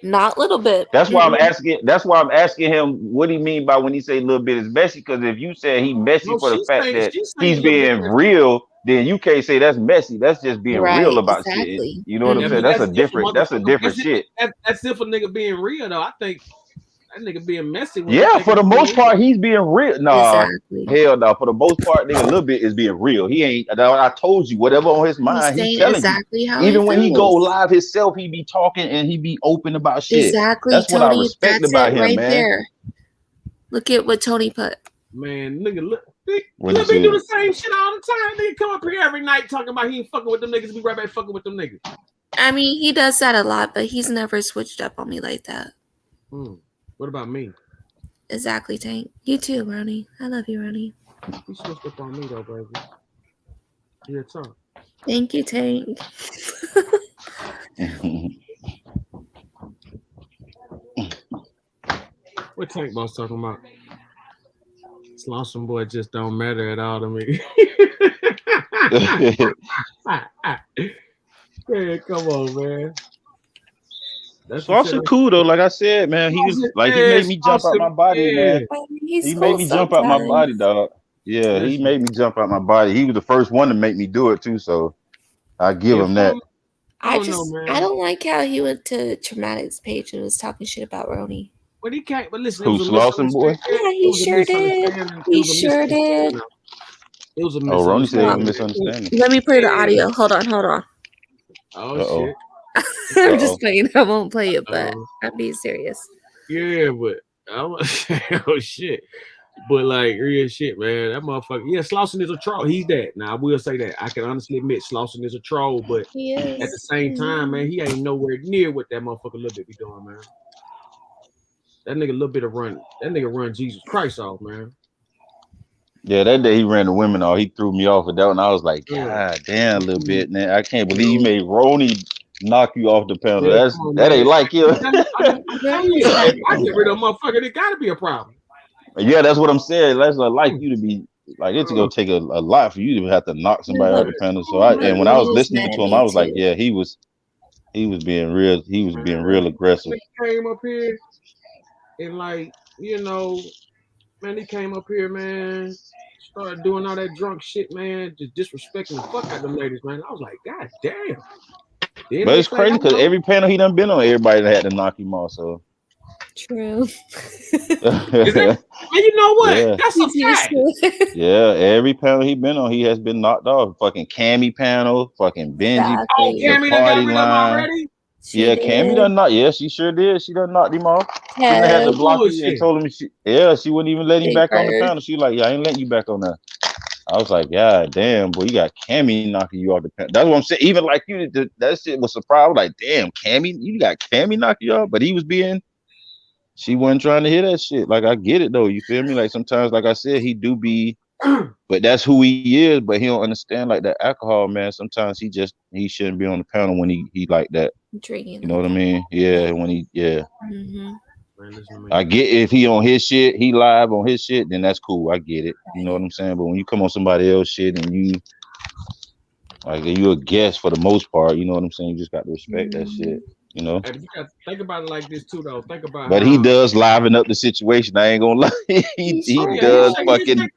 Not Little Bit. that's why I'm asking. That's why I'm asking him what do he mean by when he say little bit is messy. Because if you say he messy No, for the she's fact saying that she's saying he's Little Bit being messy. real, then you can't say that's messy. That's just being Right, real about exactly. shit. You know what I'm Yeah, saying? but That's a different. That's a different shit. That's if a nigga being real though. I think that nigga being messy. When Yeah, I think for the he's being most part, he's being real. Nah, Exactly. hell no. For the most part, nigga, a little bit is being real. He ain't. I told you, whatever on his mind, he's saying telling exactly you. how Even he when he go feels. live himself, he be talking and he be open about shit. Exactly, That's what I Tony. respect That's about it him, right man. there. Look at what Tony put. Man, nigga, What Little you Bit do the said? same shit all the time. Nigga come up here every night talking about he ain't fucking with them niggas. Be right back fucking with them niggas. I mean, he does that a lot, but he's never switched up on me like that. What about me? Exactly, Tank. You too, Ronnie. I love you, Ronnie. He switched up on me though, baby. Yeah, talk. Thank you, Tank. What Tank Boss talking about? Slauson boy just don't matter at all to me. Man, come on, man. Slauson cool though. Like I said, man, he was like he made me jump out my body, man. He's He cool made me jump out my sometimes. body, dog. Yeah, he made me jump out my body. He was the first one to make me do it too, so I give him that. I don't know, just man. I don't like how he went to Traumatic's page and was talking shit about Roni. But he can't. But listen, it Who, was a Slauson boy? Yeah, he sure did. He sure did. It was a Oh, Roni said it was a misunderstanding. misunderstanding. Let me play the audio. Hold on. Oh Uh-oh. shit. I'm just playing. I won't play it, but I'm being serious. Yeah, but oh shit. But like real shit, man. That motherfucker. Yeah, Slauson is a troll. He's that. Now I will say that. I can honestly admit Slauson is a troll, but He is. at the same time, man, he ain't nowhere near what that motherfucker Lil Bit be doing, man. That nigga Lil Bit of run. That nigga run Jesus Christ off, man. Yeah, that day he ran the women off. He threw me off with that one. I was like, God damn, Lil Bit, man. I can't believe you made Roni knock you off the panel. Yeah, That man. ain't like you. I'm telling you, if I get rid of a motherfucker, it gotta be a problem. Yeah, that's what I'm saying. That's not like you to be like it's gonna take a lot for you to have to knock somebody off the panel. So when I was listening to him, I was like, yeah, he was being real. He was being real aggressive. He came up here and like, you know, man, he came up here, man, started doing all that drunk shit, man, just disrespecting the fuck out of them ladies, man. I was like, God damn. Then But it's crazy because every panel he done been on, everybody had to knock him off. So True. Man, you know what? Yeah. That's a fact. Yeah, every panel he been on, he has been knocked off. Fucking Cammy panel, fucking Benji, Oh, the Cammy done got party rid of him line. already? Yeah, Cammy done knocked. Yeah, she sure did. She done knocked him off. She done had to block him and Bullshit. told him she wouldn't even let him Big back on the bird. panel. She like, yeah, I ain't letting you back on that. I was like, God damn, boy, you got Cammy knocking you off the panel. That's what I'm saying. Even like you, that shit was surprised. I was like, damn, Cammy, you got Cammy knocking you off, but he was being. She wasn't trying to hear that shit. Like, I get it though. You feel me? Like sometimes, like I said, he do be, but that's who he is. But he don't understand like that alcohol, man. Sometimes he shouldn't be on the panel when he like that. Drinking. You know what I mean? Yeah, when he Mm-hmm. I get if he on his shit, he live on his shit, then that's cool. I get it. You know what I'm saying? But when you come on somebody else's shit and you a guest for the most part, you know what I'm saying? You just got to respect that shit. You know. Hey, but you got to think about it like this too, though. Think about. But he does liven up the situation. I ain't gonna lie. he does fucking.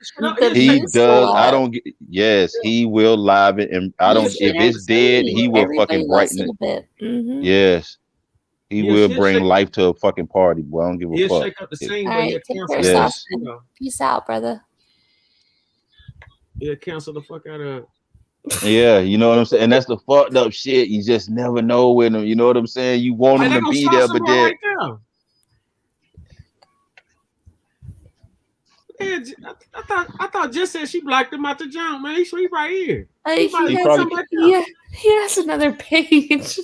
He does. I don't get. Yes, he will liven, and I don't. If it's dead, he will fucking brighten it. Mm-hmm. Yes, he He'll will shake- bring life to a fucking party, boy. I don't give a He'll fuck. shake up the scene, All but right, he'll take cancel. care, Yes. Sauce. Peace out, brother. He'll cancel the fuck out of. Yeah, you know what I'm saying? And that's the fucked up shit. You just never know when you know what I'm saying? You want Hey, him they to gonna be slap there, but somebody then right there. Yeah, I thought Jess said she blocked him out the jump, man. He right here. Hey, He might he have has somebody he has another page.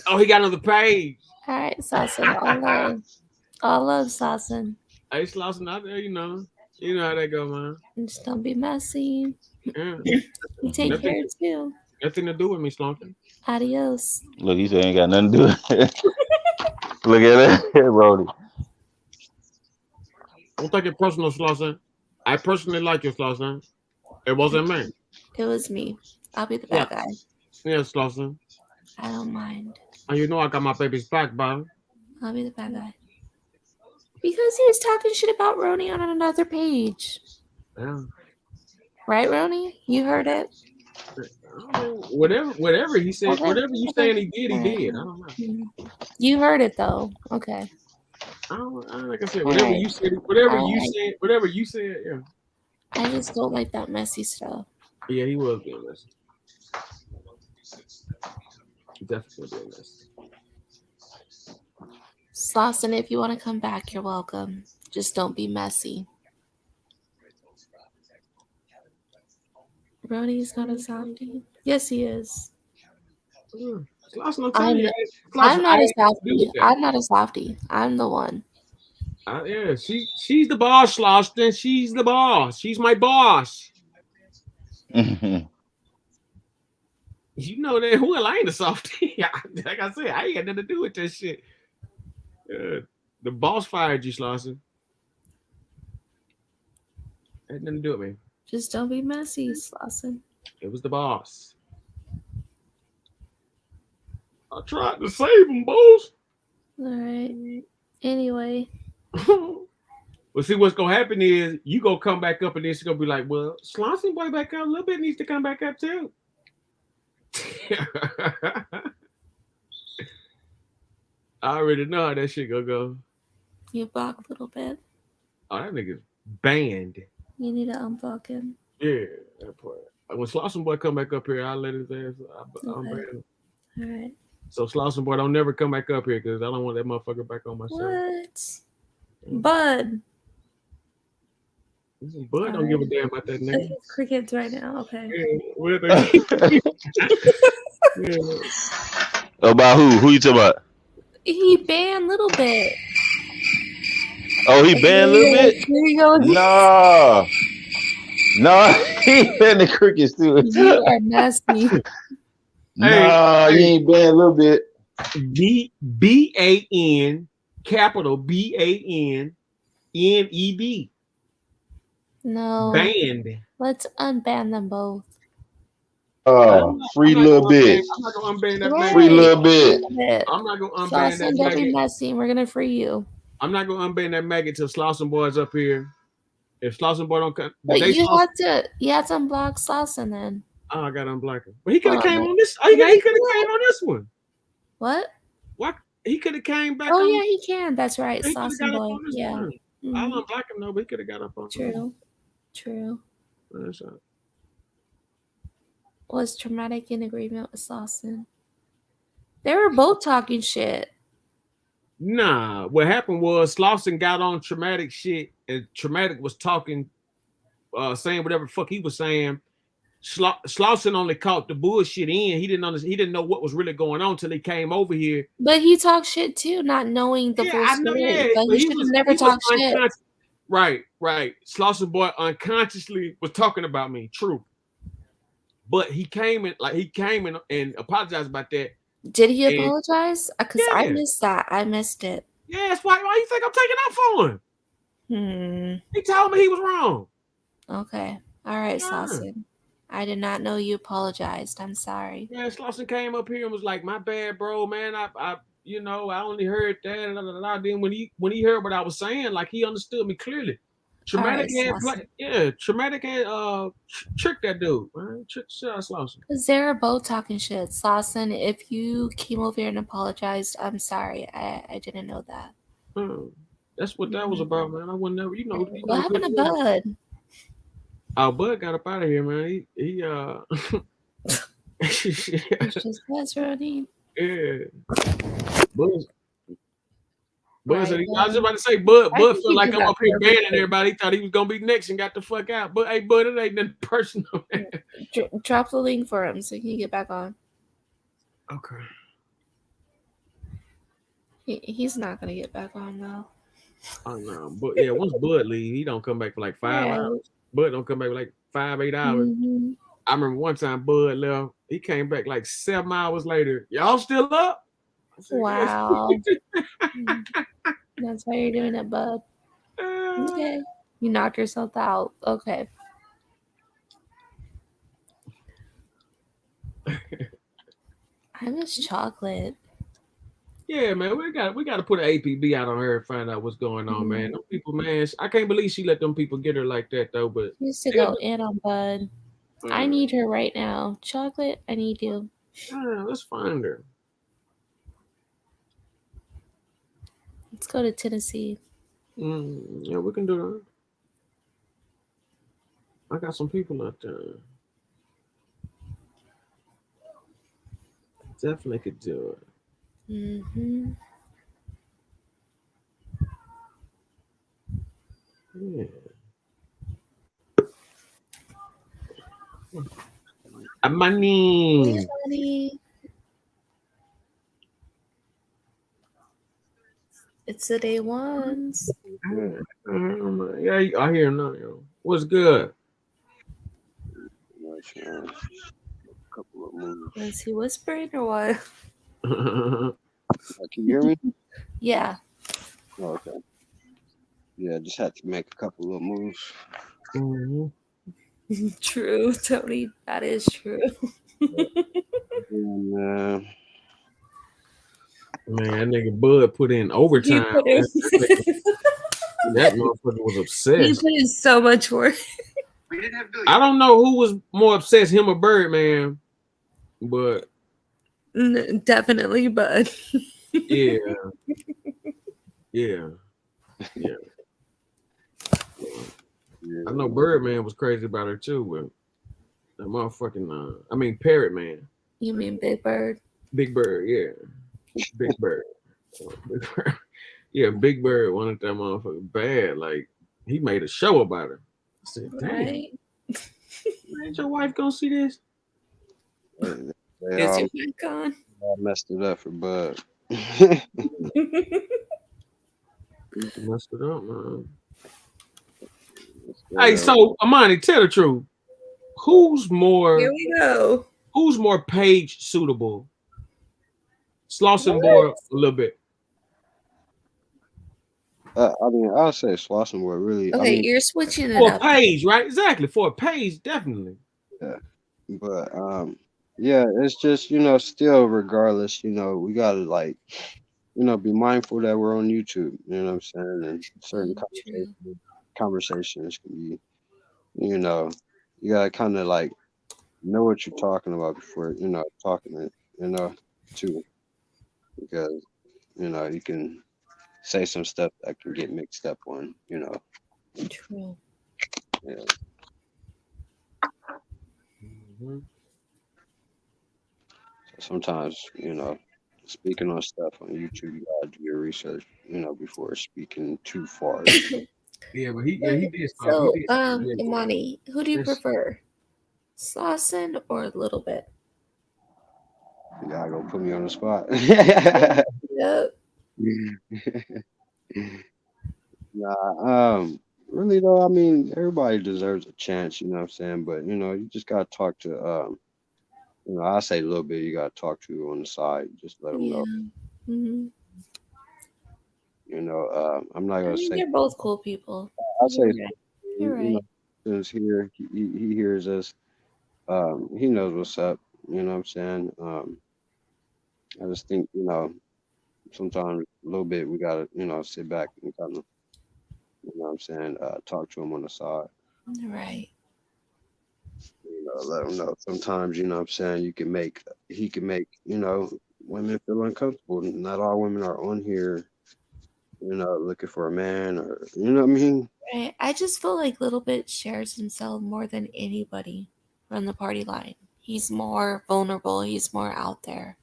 Oh, he got another page. All right, Sasson. All love, Sasson. Hey, Slauson out there, you know how that go, man. Just don't be messy. Yeah. You take Nothing- care too. Nothing to do with me, Slauson. Adios. look, he said ain't got nothing to do with it. Look at that, Brody. Don't take it personal, Slauson. I personally like you, Slauson. It wasn't me. It was me. I'll be the bad guy. Yeah, Slauson. I don't mind. And you know I got my baby's back, bro. I'll be the bad guy. Because he was talking shit about Roni on another page. Yeah. Right, Roni? You heard it? Whatever he said, Okay, whatever you okay. saying he did, he All right. did. I don't know. You heard it though. Okay. Like I said, All whatever right. you said, whatever you said, yeah. I just don't like that messy stuff. Yeah, he was being messy. Definitely being messy. Slauson, if you want to come back, you're welcome. Just don't be messy. Roni's not a softie. Yes, he is. Slauson, I'm telling I'm, you, I'm Slauson, not I a ain't got to do softie. with that. I'm not a softie. I'm the one. Yeah, she's the boss, Slauson. She's the boss. She's my boss. You know that well, I ain't a softie. Like I said, I ain't got nothing to do with that shit. The boss fired you, Slauson. Had nothing to do with me. Just don't be messy, Slauson. It was the boss. I tried to save him, boss. All right. Anyway, Well, see, what's gonna happen is you gonna come back up, and then she's gonna be like, "Well, Slauson boy back up a little bit, needs to come back up too." I already know how that shit gonna go. You block a little bit. Oh, that nigga's banned. You need to unblock him. Yeah, that part. When Slauson boy come back up here, I'll let his ass. I'm Okay. banned. All right. So Slauson boy, don't never come back up here because I don't want that motherfucker back on my server. What? Bud. Bud don't give a damn about that nigga. Crickets right now. Okay. About who? Who you talking about? He banned Little Bit. Oh, he banned a little bit? Here you go. No, he banned the crickets too. You are nasty. Nah, you ain't banned a little bit. BAN capital BANNED. No. Banned. Let's unban them both. Free little bit. I'm not gonna unban that maggot. Free little bit. I'm not gonna unban Slauson, that don't be maggot. messy. We're gonna free you. I'm not gonna unban that maggot till Slauson boy's up here. If Slauson boy don't come, But you had to unblock Slauson then. Oh, I got to unblock him. But he could have Oh, came man. on this. Oh, yeah, he could have came on this one. What? What? He could have came back. Oh on, yeah, he can. That's right. He coulda Slauson got up boy. on this Yeah. one. I'll unblock him though, but he could have got up on. True. True. That's right. Was Traumatic in agreement with Slauson? They were both talking shit. Nah, what happened was Slauson got on Traumatic shit, and Traumatic was talking, saying whatever the fuck he was saying. Slauson only caught the bullshit in. He didn't know what was really going on till he came over here. But he talked shit too, not knowing the full I know, story. yeah, But he should have never talked shit. Right. Slauson boy unconsciously was talking about me. True. But he came in and apologized about that. Did he And- apologize? Because I missed that. I missed it. Yeah, that's why you think I'm taking up for him? He told me he was wrong. Okay. All right, Yeah. Slauson. I did not know you apologized. I'm sorry. Yeah, Slauson came up here and was like, "My bad, bro, man. I only heard that." And then when he heard what I was saying, like he understood me clearly. Traumatic All right, had Traumatic had tricked that dude, man. Tricked Slauson. Because they were both talking shit. Slauson, if you came over here and apologized, I'm sorry. I didn't know that. That's what that was about, man. I would never, What happened to Bud? Oh, Bud got up out of here, man. He It's just that's running. yeah. Bud said, Right, I was about to say, Bud I felt think he like did I'm that up here purposely. banning everybody. He thought he was gonna be next and got the fuck out. But hey, Bud, it ain't nothing personal, man. Drop the link for him so he can get back on. Okay. He's not gonna get back on though. Oh no, but yeah, once Bud leave, he don't come back for like 5 Right. hours. Bud don't come back for like 5-8 hours. Mhm. I remember one time Bud left. He came back like 7 hours later. Y'all still up? I said, "Yes." Wow. That's why you're doing it, Bud. Okay. You knocked yourself out. Okay. I miss chocolate. Yeah, man, we got to put an APB out on her and find out what's going on, man. Them people, man, I can't believe she let them people get her like that though. But She used to go in on Bud. I need her right now. Chocolate, I need you. Let's find her. Let's go to Tennessee. Yeah, we can do that. I got some people out there. Definitely could do it. Mm-hmm. Yeah. Money. Money. It's the day ones. Yeah, I hear him now, yo. What's good? Couple of moves. Is he whispering or what? Can you hear me? Yeah. Oh, okay. Yeah, I just had to make a couple of moves. True, Tony. That is true. And, man, that nigga Bud put in overtime. put in- That motherfucker was He obsessed. put in so much work. I don't know who was more obsessed, him or Birdman, but Definitely, but yeah, yeah, yeah. I know Birdman was crazy about her too, but that motherfucking I mean Parrot Man. You mean Big Bird? Big Bird, yeah. Big Bird. Big Bird. Yeah, Big Bird wanted that motherfucker bad. Like he made a show about her. I said, damn, Right? ain't your wife gonna see this? They Is all, your mic on? all messed it up for Bud. Messed it up, man. Hey, so Amani, tell the truth. Who's Here more we go. page suitable? Slauson Boy a little bit. I mean, I'll say Slauson Boy. Really, I Okay, mean, you're switching it For a up. page, right? Exactly. For a page, definitely. yeah, but yeah, it's just still regardless, we gotta like, be mindful that we're on YouTube. You know what I'm saying? And certain conversations can be, you gotta kind of like know what you're talking about before talking it, too, because you can say some stuff that can get mixed up on, True. yeah. Mm-hmm. Sometimes, speaking on stuff on YouTube, you gotta do your research, before speaking too far. Yeah, but he did stuff. So, He did stuff. Yeah. Imani, who do you Yes. prefer? Slauson or a little bit? You gotta go put me on the spot. Yep. Nah, really though, I mean, everybody deserves a chance, you know what I'm saying? But you just gotta talk to I say a little bit, you gotta talk to on the side, just let them Yeah. know. Mm-hmm. I'm not I gonna mean, say they're both cool people. I'll say You're right. since he hears us, he knows what's up, you know what I'm saying? I just think, sometimes a little bit we gotta, sit back and kind of, talk to him on the side. Right. Let him know. Sometimes, you know what I'm saying, he can make, women feel uncomfortable. Not all women are on here, looking for a man or, you know what I mean? Right. I just feel like Little Bit shares himself more than anybody from the party line. He's more vulnerable. He's more out there.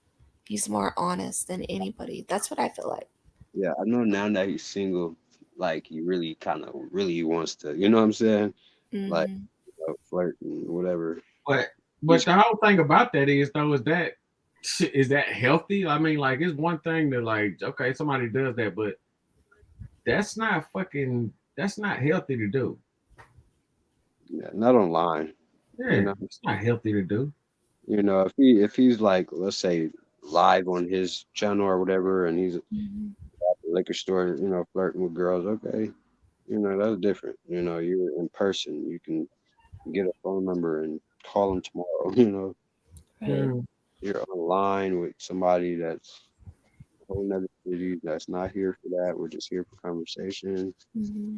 He's more honest than anybody. That's what I feel like. Yeah, I know now that he's single, like he really kind of really wants to, you know what I'm saying? Like, Mm-hmm. flirt and whatever. But the whole thing about that is though, is that healthy? I mean, like it's one thing to like, okay, somebody does that, but that's not healthy to do. Yeah, not online. Yeah, it's not healthy to do. If he's like, let's say, live on his channel or whatever, and he's at the liquor store, flirting with girls, okay, that's different. You're in person, you can get a phone number and call him tomorrow. Right. You're online with somebody that's a whole nother city that's not here for that. We're just here for conversation. Mm-hmm.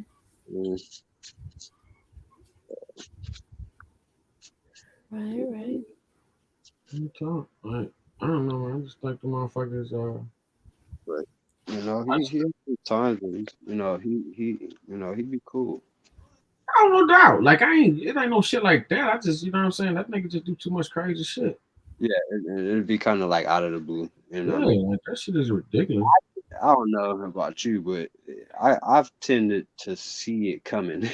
Right. You talk. Like, I don't know, man. I just think the motherfuckers are. But he has times when he'd be cool. Oh, no doubt. Like it ain't no shit like that. I just, you know what I'm saying? That nigga just do too much crazy shit. Yeah, it'd be kind of like out of the blue. Yeah, like that shit is ridiculous. I don't know about you, but I've tended to see it coming.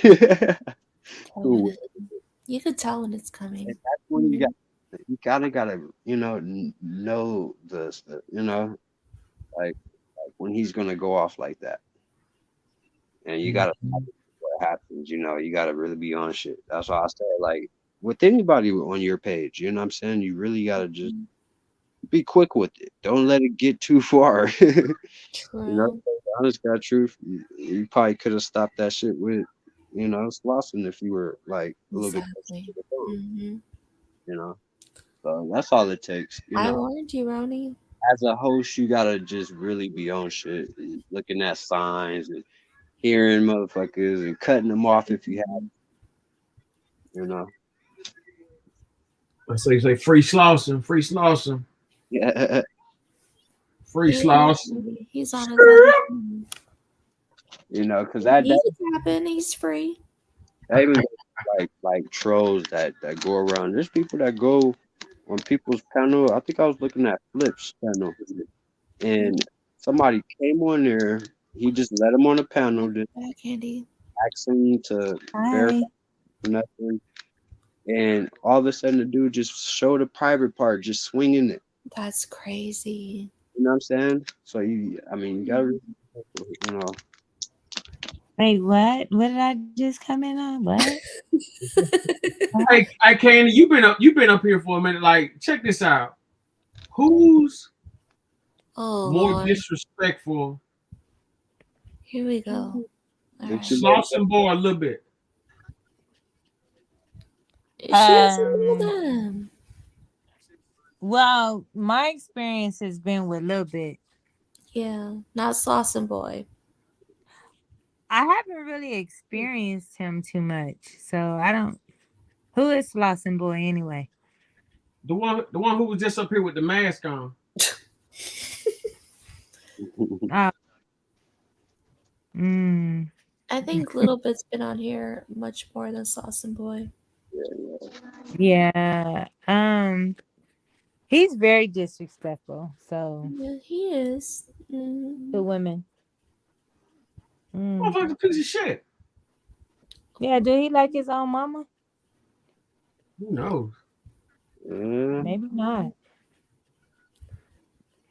You could tell when it's coming. And that's when you gotta know like when he's gonna go off like that, and you gotta what happens. You gotta really be on shit. That's why I say, like, with anybody on your page, you know what I'm saying, you really gotta just be quick with it. Don't let it get too far. True. Honest God truth, you probably could have stopped that shit with Slauson if you were like a little bit closer to the phone. So that's all it takes. I warned you, Ronnie. As a host, you gotta just really be on shit, looking at signs and hearing motherfuckers and cutting them off if you have, you know. So you say free Slauson, free Slauson. Yeah. Free Slauson. He's on his own. You know, because that He's tapping. He's free. I even like trolls that go around. There's people that go on people's panel. I think I was looking at Flip's panel, and somebody came on there. He just let him on the panel. Just Candy. asked him to verify nothing, and all of a sudden the dude just showed a private part, just swinging it. That's crazy. You know what I'm saying? So you gotta, you know. Wait, what? What did I just come in on? What? Hey, Candy, you've been up here for a minute. Like, check this out. Who's more Lord. disrespectful? Here we go. Slauson boy a little bit. Well, my experience has been with Lil Bit. Yeah, not Slauson boy. I haven't really experienced him too much, so I don't. Who is Slauson boy anyway? The one who was just up here with the mask on. I think Little Bit's been on here much more than Slauson boy. Yeah. He's very disrespectful. So Yeah, he is. to women. Motherfucker's a piece of shit. Yeah, do he like his own mama? Who knows? Maybe not.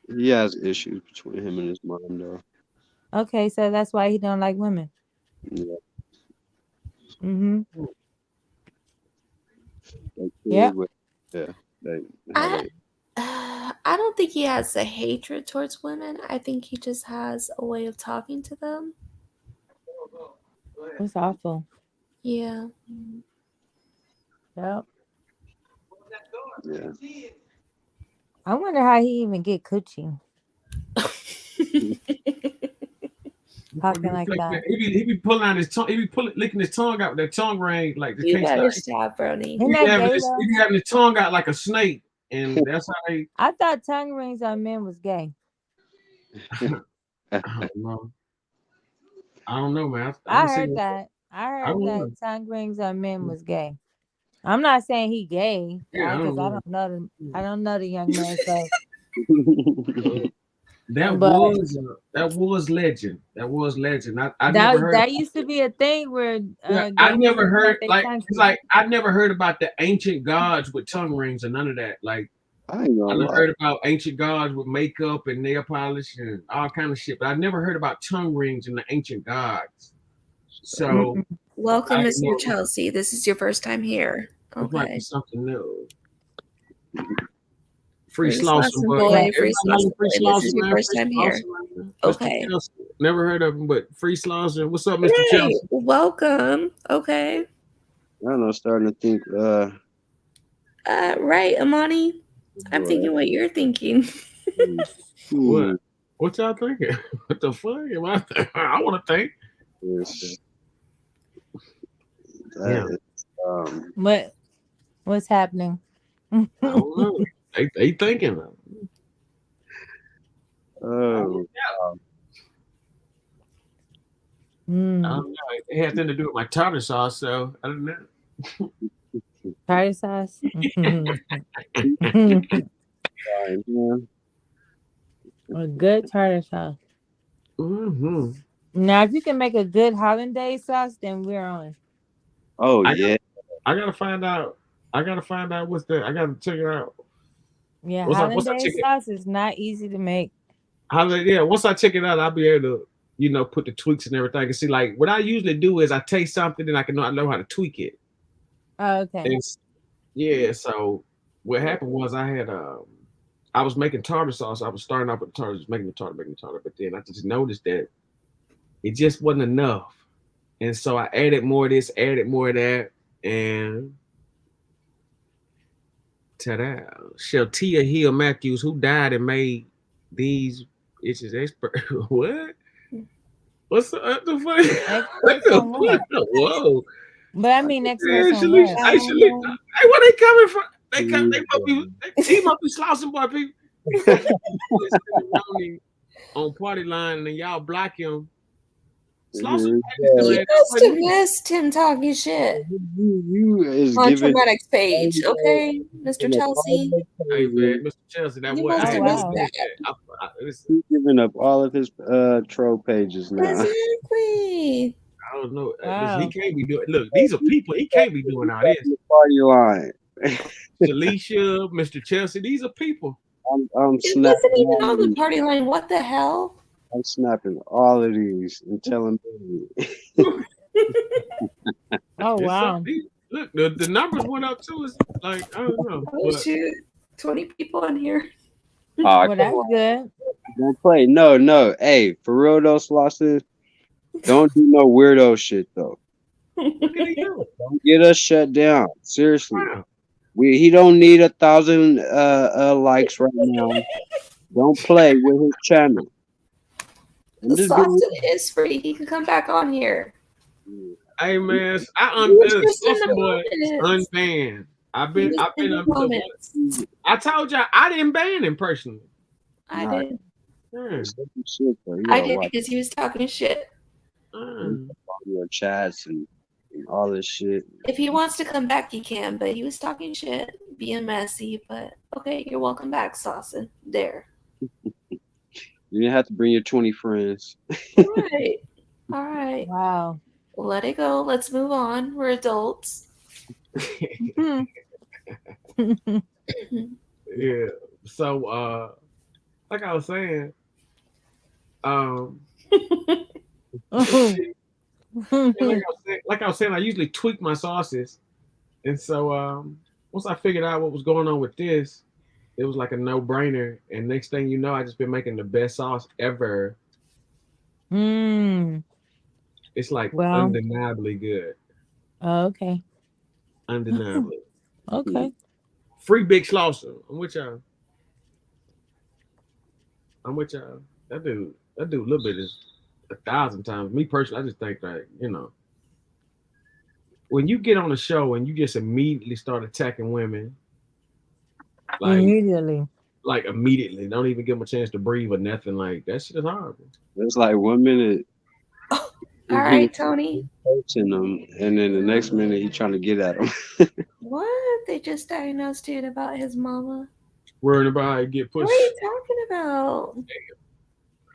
He has issues between him and his mom, though. Okay, so that's why he don't like women. Yeah. Yeah. I don't think he has a hatred towards women. I think he just has a way of talking to them. It's awful. Yeah. Yep. Yeah. I wonder how he even get coochie. Talking like that. He be pulling out his tongue. He be licking his tongue out with that tongue ring like the You case. better stop, Brony. He be having his tongue out like a snake, and that's how they. I thought tongue rings on men was gay. I don't know, man. I heard that tongue rings on men was gay. I'm not saying he gay because I don't know the young man. So that was legend. That was legend. I never heard that used to be a thing where I never heard I never heard about the ancient gods with tongue rings or none of that. Like I heard about ancient gods with makeup and nail polish and all kind of shit, but I never heard about tongue rings and the ancient gods. So welcome, Mr. Chelsea. This is your first time here. Okay. Something new. Free Slauson boy. Free Slauson boy. This is your first time here. Okay. Never heard of him, but Free Slauson. What's up, Mr. Chelsea? Welcome. Okay. I don't know. Starting to think. Right, Amani. I'm thinking what you're thinking. What? What y'all thinking? What the fuck? I want to think. What's happening? I don't know. They thinking. I don't know. It had nothing to do with my tartar sauce, so I don't know. Tartar sauce. A good tartar sauce. Now, if you can make a good hollandaise sauce, then we're on. Oh I gotta find out. I gotta check it out. Yeah, hollandaise sauce is not easy to make. Once I check it out, I'll be able to, put the tweaks and everything. And see, like what I usually do is I taste something and I know how to tweak it. Oh, okay. So what happened was I was making tartar sauce. I was starting off with tartar, just making the tartar, but then I just noticed that it just wasn't enough. And so I added more of this, added more of that, and ta-da. Sheltia Hill Matthews, who died and made these itches expert. What What's the fuck? Experts on what? Whoa. But I mean, Yeah, experts on Shalisha. what? Hey, Shalisha. Hey, where they coming from? They come. They must be. He must be slouching, boy. People. On party line, and y'all block him. Slauson. You must have missed him talking shit You is on giving Traumatic's page, okay, Mr. Chelsea? Hey man, Mr. Chelsea, that You was must I have missed that. He's giving up all of his troll pages now. Exactly. I don't know. Wow. He can't be doing. Look, these are people. He can't be doing all this. Party line. Shalisha, Mr. Chelsea, these are people. I'm It snapping. wasn't even on the party line. What the hell? I'm snapping all of these and telling me. Oh wow! Look, the numbers went up too. It's like I don't know. Oh but- shoot, 20 people in here. Oh, Well, that's good. don't play. No. Hey, for real though, Slauson, don't do no weirdo shit though. What can he do? Don't get us shut down. Seriously. He don't need 1,000 likes right now. Don't play with his channel. I'm The just Slauson being- is free. He can come back on here. Hey man, He was just in the Slauson boy is comments. unbanned. I've He been was in the up to comments. I told y'all I didn't ban him personally. I Nah. did. Shit, though. You I gotta did watch because he was talking shit. your chats and all this shit. If he wants to come back, he can, but he was talking shit, being messy. But okay, you're welcome back, Slauson. There. You didn't have to bring your 20 friends. All right. All right. Wow. Let it go. Let's move on. We're adults. Yeah. So like I was saying, like I was saying, I usually tweak my sauces. And so once I figured out what was going on with this, it was like a no-brainer. And next thing you know, I just been making the best sauce ever. It's like Well. undeniably good. Oh, okay. Undeniably. Okay. Free Big Slauson. I'm with y'all. That dude a little bit is 1,000 times. Me personally, I just think that, when you get on a show and you just immediately start attacking women, Immediately. like immediately, don't even give them a chance to breathe or nothing, like that shit is horrible. It's like 1 minute. All right, Tony. Coaching them, and then the next minute he trying to get at them. What? They just diagnosed dude about his mama. Worrying about how you get pushed. What are you talking about?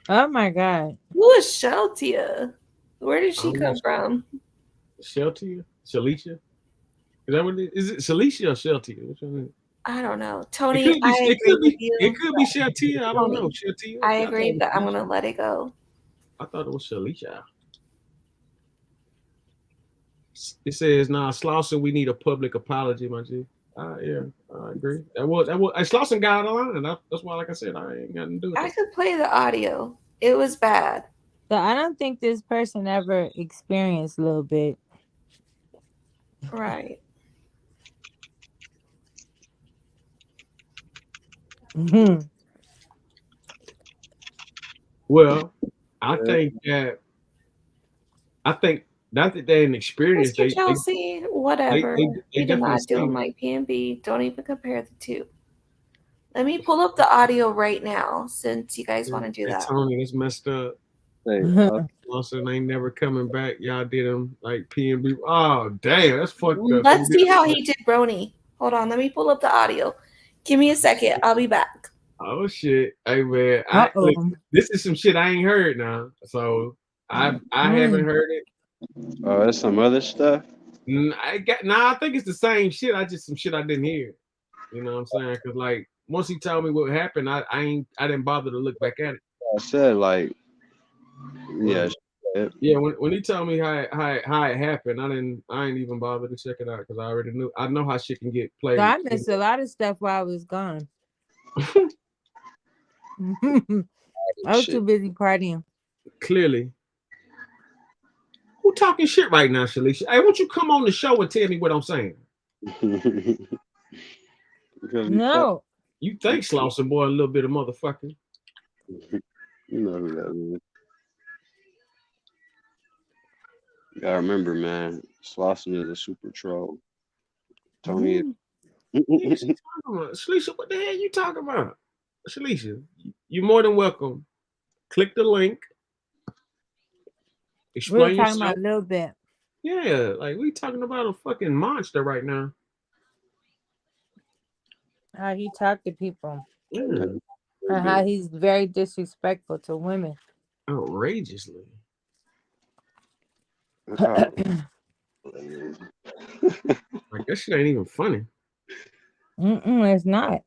Oh my god. Who is Sheltia? Where did she come from? Sheltia? Shalisha? Is that what it is? Is it Shalisha or Sheltia? Which one is it? I don't know. Tony, It could be, I it agree could with be, you. it could be Sheltia. I don't Tony, know. Sheltia? I agree, but I'm gonna let it go. I thought it was Shalisha. It says, "Nah, Slauson, we need a public apology, my G." Yeah, I agree. That was. And Slauson got out of line, and that's why, like I said, I ain't got to do with I it. could play the audio. It was bad. So I don't think this person ever experienced a little bit. Right. Well, I think that not that they didn't experience. Mr. Chelsea, whatever. they We did not do definitely them like P&B. Don't even compare the two. Let me pull up the audio right now since you guys want to do Hey, that. Tony, that's messed up. Hey, Lawson ain't never coming back. Y'all did him like P&B. Oh, damn, that's fucked up. Let's see how he did Brony. Hold on, let me pull up the audio. Give me a second. I'll be back. Oh shit! Hey man, Uh-oh. this is some shit I ain't heard now. So I haven't heard it. Oh, that's some other stuff. I think it's the same shit. I just some shit I didn't hear. You know what I'm saying? Because like once he told me what happened, I didn't bother to look back at it. I said like, yeah. Yeah, when he told me how it happened, I ain't even bother to check it out because I already knew. I know how shit can get played. So I missed a lot of stuff while I was gone. I was too busy partying. Clearly. Who talking shit right now, Shalisha? Hey, won't you come on the show and tell me what I'm saying? No. You think Slauson boy a little bit of motherfucker. You know who that is. gotta remember, man. Slauson is a super troll. Tony. What you talking about? Shalisha, what the hell you talking about? Shalisha, you're more than welcome. Click the link. We were Explain talking yourself. about a little bit. Yeah, like we talking about a fucking monster right now. How he talked to people. Yeah. And how he's very disrespectful to women. Outrageously. Like that shit ain't even funny. It's not.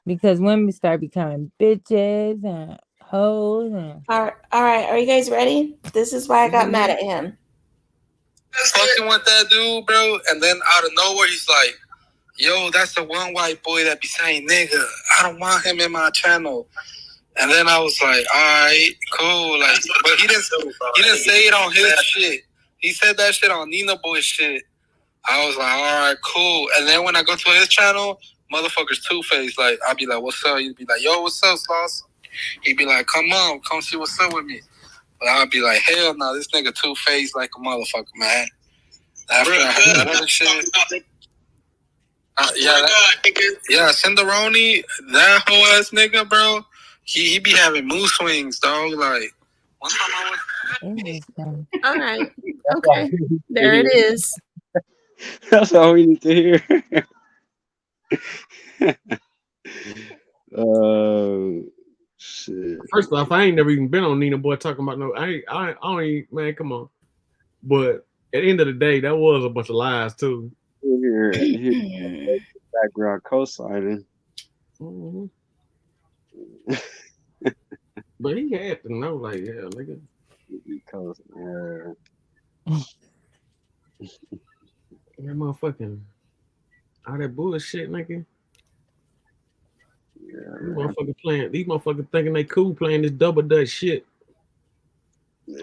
Because women start becoming bitches and hoes and All right. Are you guys ready? This is why I got mad at him. Fucking with that dude, bro, and then out of nowhere he's like, yo, that's the one white boy that be saying nigga. I don't want him in my channel. And then I was like, all right, cool. Like, but he didn't say it on his shit. He said that shit on Nina Boy shit. I was like, all right, cool. And then when I go to his channel, motherfuckers two-faced. Like, I'd be like, what's up? He'd be like, yo, what's up, Sloss? He'd be like, come on, come see what's up with me. But I'd be like, hell no, this nigga two-faced like a motherfucker, man. After I heard that shit. Cinderoni, that whole ass nigga, bro. He be having mood swings, dog. Like one time I was. All right. Okay. There it is. That's all we need to hear. Shit. First off, I ain't never even been on Nina Boy talking about no. I don't even, man. Come on. But at the end of the day, that was a bunch of lies too. Here, background co-signing. Mm-hmm. But he had to know, like, yeah, nigga. Because that motherfucking all that bullshit, nigga. These motherfuckers thinking they cool playing this double dutch shit.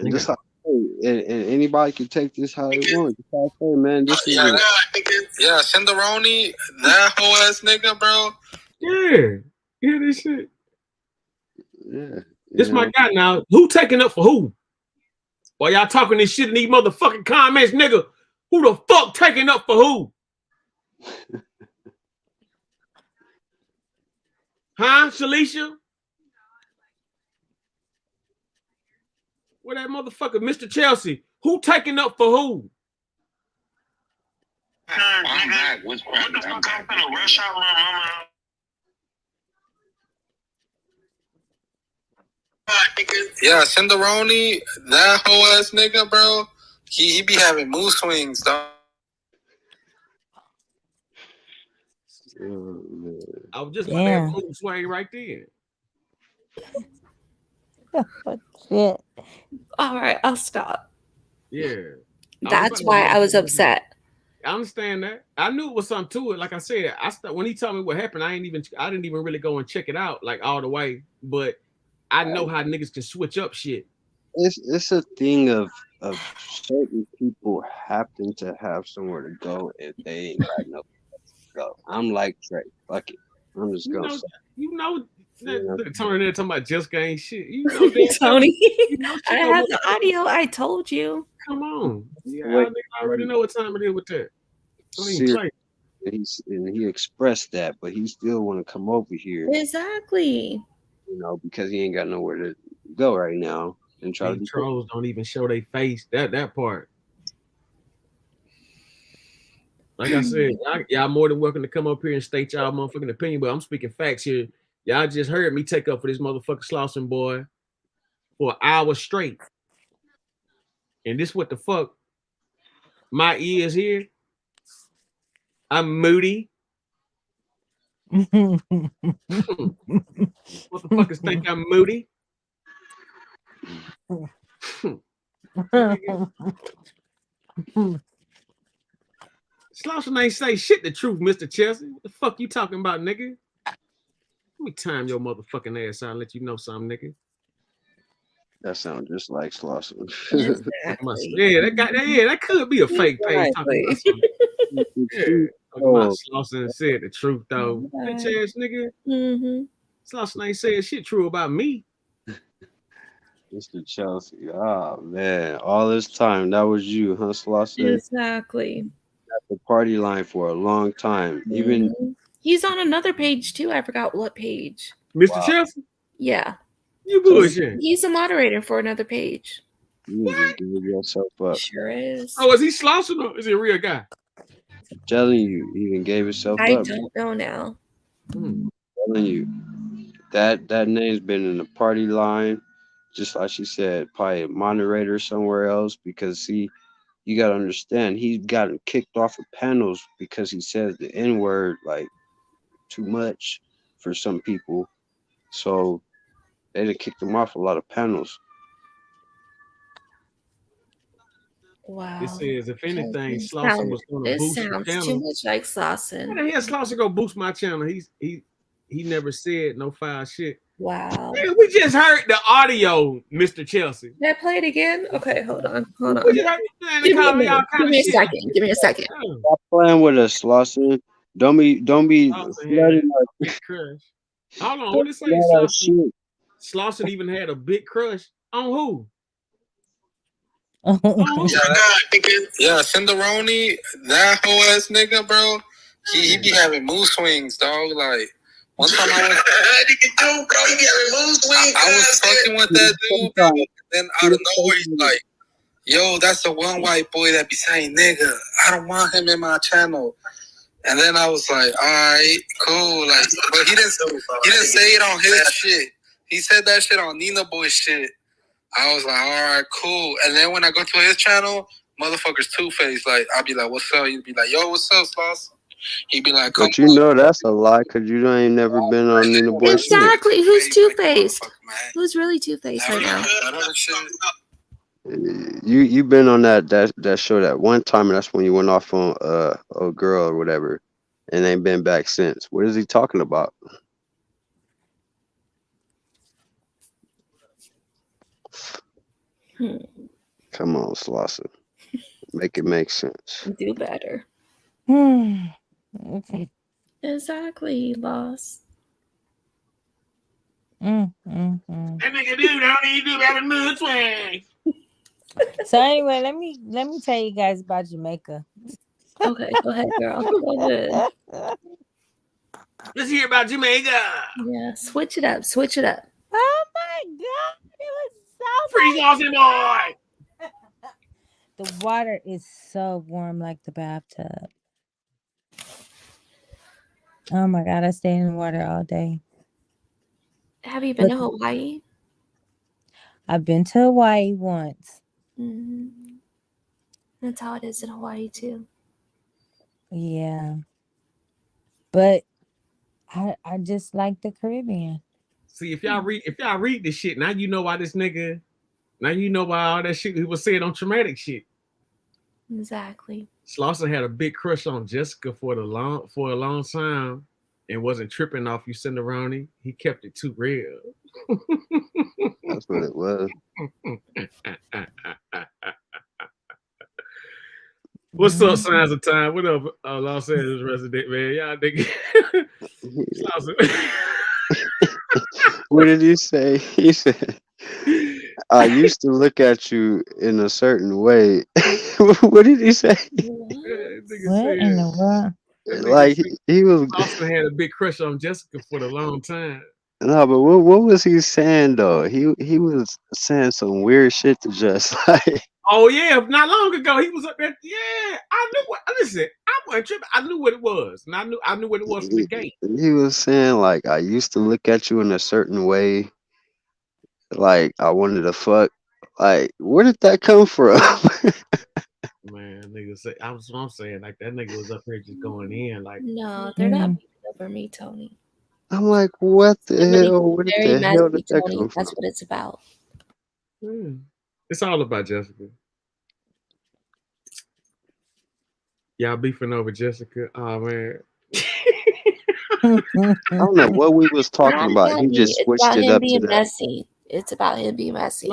Just how, and anybody can take this how they want. Just how I say, man, this is Cinderoni, that whole ass nigga, bro. Yeah, this shit. Yeah. This my guy now. Who taking up for who? While y'all talking this shit in these motherfucking comments, nigga, who the fuck taking up for who? Huh, Shalisha? Where that motherfucker, Mr. Chelsea? Who taking up for who? I'm back. What's cracking? I'm back. Cinderoni, that whole ass nigga, bro. He be having mood swings, dog. I was just about to have mood swing right there. Shit. All right, I'll stop. Yeah. That's why I was upset. I understand that. I knew it was something to it. Like I said, when he told me what happened, I didn't even really go and check it out like all the way. But I know how niggas can switch up shit. It's a thing of certain people happen to have somewhere to go if they ain't got no place to go. I'm like Trey, fuck it. I'm just gonna say. Tony there talking about Jessica ain't shit. You know that, Tony. I I have the audio. I told you. Come on. Yeah, I already know what time it is with that. He expressed that, but he still want to come over here. Exactly. You know, because he ain't got nowhere to go right now and try to be trolls don't even show their face. That part. Like I said, y'all more than welcome to come up here and state y'all motherfucking opinion, but I'm speaking facts here. Y'all just heard me take up for this motherfucker Slauson boy for an hour straight. And this what the fuck my ears here. I'm moody. Motherfuckers think I'm moody. Slauson ain't say shit the truth, Mr. Chelsea. What the fuck you talking about, nigga? Let me time your motherfucking ass out and let you know something, nigga. That sounds just like Slauson. That could be a fake page talking about something. Talking about Slauson said the truth though. Bitch ass nigga. Slauson ain't saying shit true about me. Mr. Chelsea. Oh man, all this time that was you, huh, Slauson? Exactly. At the party line for a long time. Even Mhm. He's on another page too. I forgot what page. Mr. wow, Chelsea, Yeah. you He's, bullshit. he's a moderator for another page. you just gave yourself up. Sure is. Oh, is he Slauson or is he a real guy? I'm telling you, he even gave himself I up. don't know now. I'm telling you, that name's been in the party line, just like she said, probably a moderator somewhere else. Because see, you gotta understand, he's gotten kicked off of panels because he says the N word like too much for some people. So they done kicked him off a lot of panels. Wow. It says, if anything, This Slauson was going to this boost the sounds too channel. much like How Slauson. the hell Slauson go boost my channel? He never said no foul shit. Wow. Man, we just heard the audio, Mr. Chelsea. Can I play it again? Okay, hold on. Hold on. We just heard you saying Give me a calling y'all minute. kind Give of me a shit. second. Give me a second. Yeah. Stop playing with us, Slauson. Don't be Slauson had flooding a our, big crush. Hold on, what don't did it say? flood our shit. Slauson even had a big crush on who? Yeah, Cinderoni, that whole ass nigga, bro. He be having mood swings, dog. Like one time I was fucking with that dude, bro. Then out of nowhere, he's like, "Yo, that's the one white boy that be saying nigga. I don't want him in my channel." And then I was like, "All right, cool." Like, but he didn't say it on his shit. He said that shit on Nina Boy shit. I was like, all right, cool. And then when I go to his channel, motherfucker's two-faced. Like, I'll be like, what's up? You'd be like, yo, what's up, Sloss? He'd be like, come But you know that's a lie because you ain't never been on Nina Boy shit. Exactly. Who's two-faced? Who's really two-faced right now? You been on that show that one time, and that's when you went off on a girl or whatever, and ain't been back since. What is he talking about? Come on, Slauson. Make it make sense. Do better. Exactly, boss. That nigga dude don't even do that in mood swings. So anyway, let me tell you guys about Jamaica. Okay, go ahead, girl. Go ahead. Let's hear about Jamaica. Yeah, switch it up. Switch it up. Oh my god, it was so Free saucy boy. The water is so warm, like the bathtub. Oh my god, I stay in the water all day. Have you been to Hawaii? I've been to Hawaii once. Mm-hmm. That's how it is in Hawaii too. Yeah. But I just like the Caribbean. See, if y'all read this shit, now you know why this nigga, now you know why all that shit he was saying on traumatic shit. Exactly. Slauson had a big crush on Jessica for a long time and wasn't tripping off you, Cinderoni. He kept it too real. That's what it was. What's up, Signs of Time? What up, Los Angeles resident, man? Y'all think What did he say? He said, I used to look at you in a certain way. What did he say? What in the world? Like he was Slauson had a big crush on Jessica for a long time. no, but what was he saying though? He was saying some weird shit to just like. Oh yeah, not long ago he was up there. Yeah, I knew what. Listen, I wasn't tripping. I knew what it was, and I knew what it was from the gate. He was saying like I used to look at you in a certain way, like I wanted to fuck. Like where did that come from? Man, nigga say I'm saying like that nigga was up here just going in like. No, they're not beating over me, Tony. I'm like, what the hell? Where Very the hell did messy, that Tony. come from? That's what it's about. It's all about Jessica. Y'all beefing over Jessica? Oh man. I don't know what we was talking Not about. He me. just It's switched about it him up to being that. messy. It's about him being messy.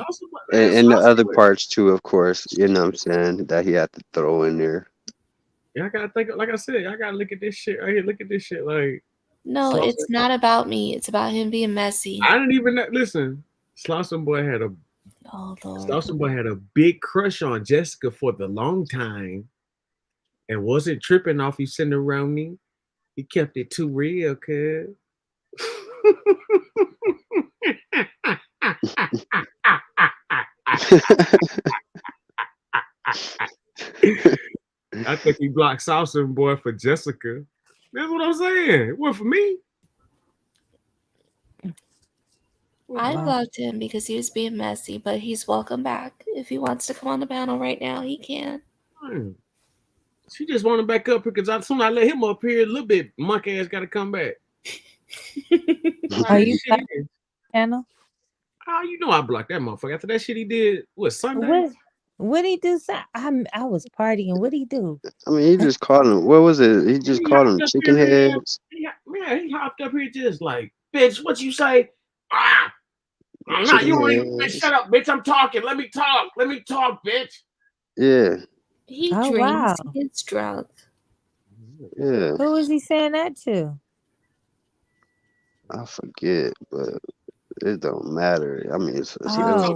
And the other parts too, of course, you know what I'm saying, that he had to throw in there. Yeah, I gotta think. Like I said, I gotta look at this shit right here. Look at this shit. Like, No, Slauson- it's not about me. It's about him being messy. I didn't even know. Listen, Slauson boy had a Oh Lord. Sauce Boy had a big crush on Jessica for the long time, and wasn't tripping off you sitting around me. He kept it too real, cuz. I think he blocked Salsa Boy for Jessica. That's what I'm saying. It wasn't for me. I blocked him because he was being messy, but he's welcome back. If he wants to come on the panel right now, he can. She just want him back up here because as soon as I let him up here, a little bit monkey ass got to come back. Are you back, Channel? Oh, you know I blocked that motherfucker after that shit he did. What, Sunday? What he do? I was partying. What he do? I mean, he just called him. What was it? He just called him chicken heads. Man, he hopped up here just like, bitch, what you say? Ah! Nah, you don't even, bitch, shut up, bitch. I'm talking. Let me talk. Let me talk, bitch. Yeah. He Oh, drinks. wow. He gets drunk. Yeah. Who was he saying that to? I forget, but it don't matter. I mean, it Wow.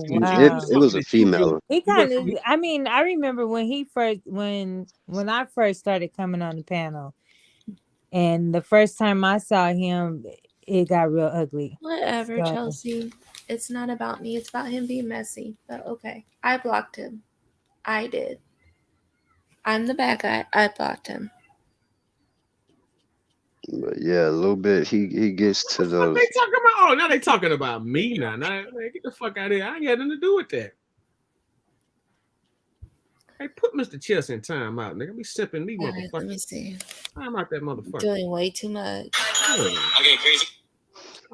was a female. He kind of. I mean, I remember when he first when I first started coming on the panel, and the first time I saw him, it got real ugly. Whatever, So- Chelsea. It's not about me. It's about him being messy. But okay. I blocked him. I did. I'm the bad guy. I blocked him. But yeah, a little bit. He gets to those. They talking about, oh, now they talking about me now. Now, man, get the fuck out of here. I ain't got nothing to do with that. Hey, put Mr. Chess in time out, nigga. Be sipping me, All right, motherfucker. let me see. I'm out that motherfucker. Doing way too much. Okay, crazy.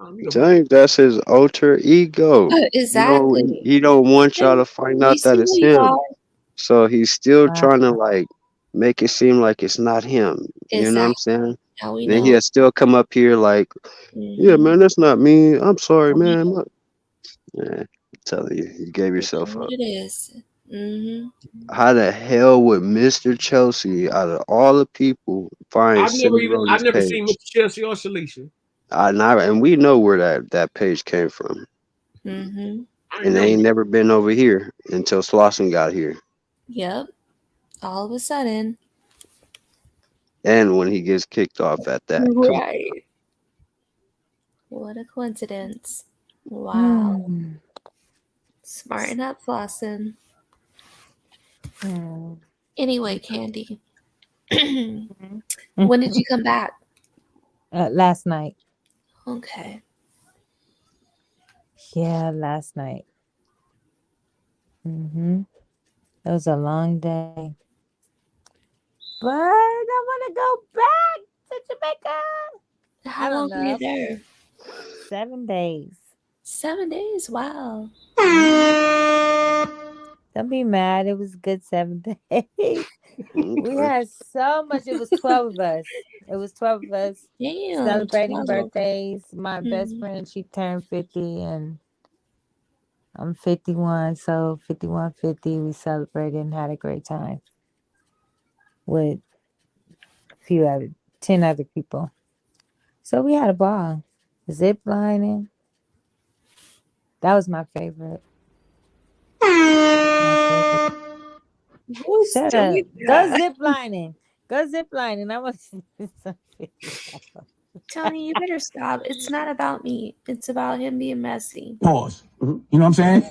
I'm telling you, that's his alter ego. Exactly. He don't want y'all to find out that it's him. So he's still trying to like make it seem like it's not him. You know what I'm saying? How we Then know. he'll still come up here like, yeah, man, that's not me. I'm sorry, man. Yeah, I'm telling you, you gave yourself up. What it is. Mm-hmm. How the hell would Mr. Chelsea, out of all the people, find I've never page? seen Mr. Chelsea or Shalisha. And we know where that page came from. Mm-hmm. And they ain't never been over here until Slauson got here. Yep. All of a sudden. And when he gets kicked off at that. Right. What a coincidence. Wow. Smarten up, Flossin. Anyway, Candy. When did you come back? Last night. Okay. Yeah, last night. It was a long day. But I want to go back to Jamaica. How long were you there? 7 days. 7 days? Wow. Don't be mad. It was a good 7 days. We had so much. It was 12 of us. It was 12 of us celebrating 12. birthdays. My best friend, she turned 50, and I'm 51. So 51, 50, we celebrated and had a great time with a few other 10 other people. So we had a ball. Zip lining. That was my favorite. Shut up. Go zip lining. Go zip lining. I was Tony, you better stop. It's not about me. It's about him being messy. Pause. You know what I'm saying?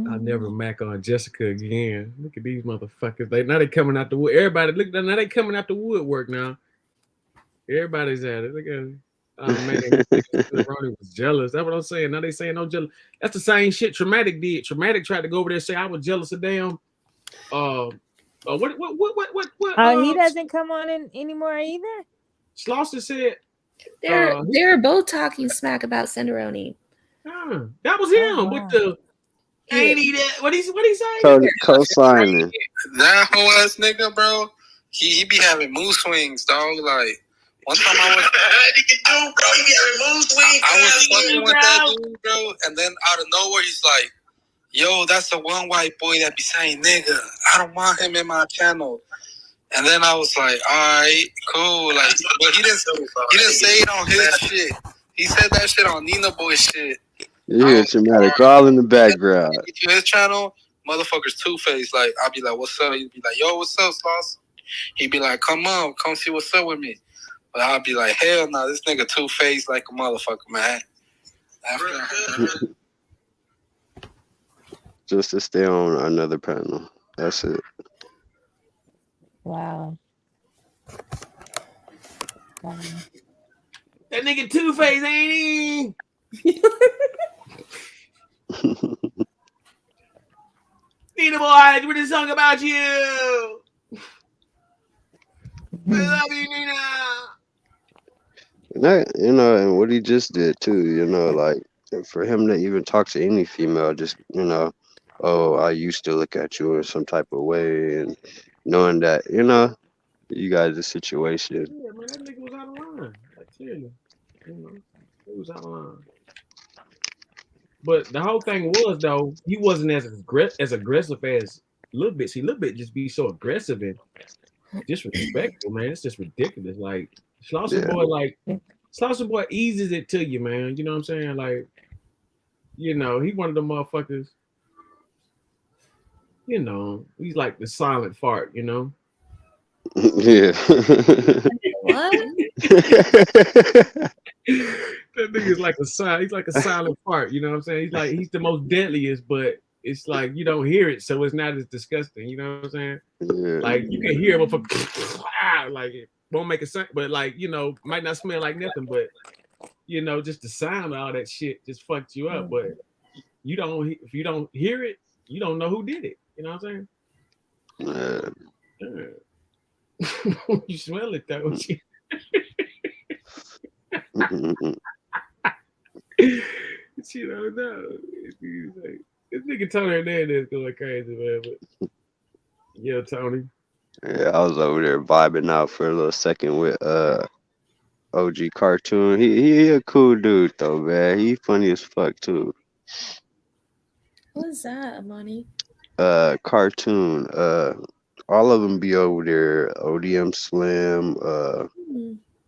I'll never mac on Jessica again. Look at these motherfuckers. Now they coming out the wood. Everybody, look, now they coming out the woodwork now. Everybody's at it. Look at it. Oh man, Ronnie was jealous. That's what I'm saying. Now they saying no jealous. That's the same shit Traumatic did. Traumatic tried to go over there and say I was jealous of damn. What? he doesn't come on in anymore either. Slauson said They're both talking smack about Cinderoni. That was him with the ain't he that? What he say? Co-signing. That whole ass nigga, bro. He be having mood swings, dog. Like one time I was fucking with that dude, bro, and then out of nowhere he's like, "Yo, that's the one white boy that be saying nigga. I don't want him in my channel." And then I was like, all right, cool. Like, but he didn't say it on his shit. He said that shit on Nina Boy shit. You hear Traumatic all in the background. To his channel, motherfuckers two-faced. Like, I'll be like, what's up? He'd be like, yo, what's up, Sloss? He'd be like, come on, come see what's up with me. But I'll be like, hell no, this nigga two-faced like a motherfucker, man. After Just to stay on another panel. That's it. Wow. That nigga Two-Face, ain't he? Nina Boy, with a song about you. I love you, Nina. And that, and what he just did too, like for him to even talk to any female, just, oh, I used to look at you in some type of way, and knowing that, you got the situation. Yeah, man, that nigga was out of line. I tell you. He was out of line. But the whole thing was, though, he wasn't as aggressive as Lil Bit. See, Lil Bit just be so aggressive and disrespectful, man. It's just ridiculous. Like, Slauson Boy eases it to you, man. You know what I'm saying? Like, he one of the motherfuckers, he's like the silent fart, Yeah. What? That nigga's like he's like a silent fart, you know what I'm saying? He's the most deadliest, but it's like you don't hear it, so it's not as disgusting, you know what I'm saying? Yeah. Like you can hear him like it won't make a sound, but like might not smell like nothing, but just the sound of all that shit just fucked you up. But if you don't hear it, you don't know who did it. You know what I'm saying? You smell it though. She don't know. This nigga Tony Hernandez going crazy, man. But yeah, Tony. Yeah, I was over there vibing out for a little second with OG Cartoon. He a cool dude though, man. He funny as fuck too. What is that, Amani? Cartoon. All of them be over there. ODM Slim,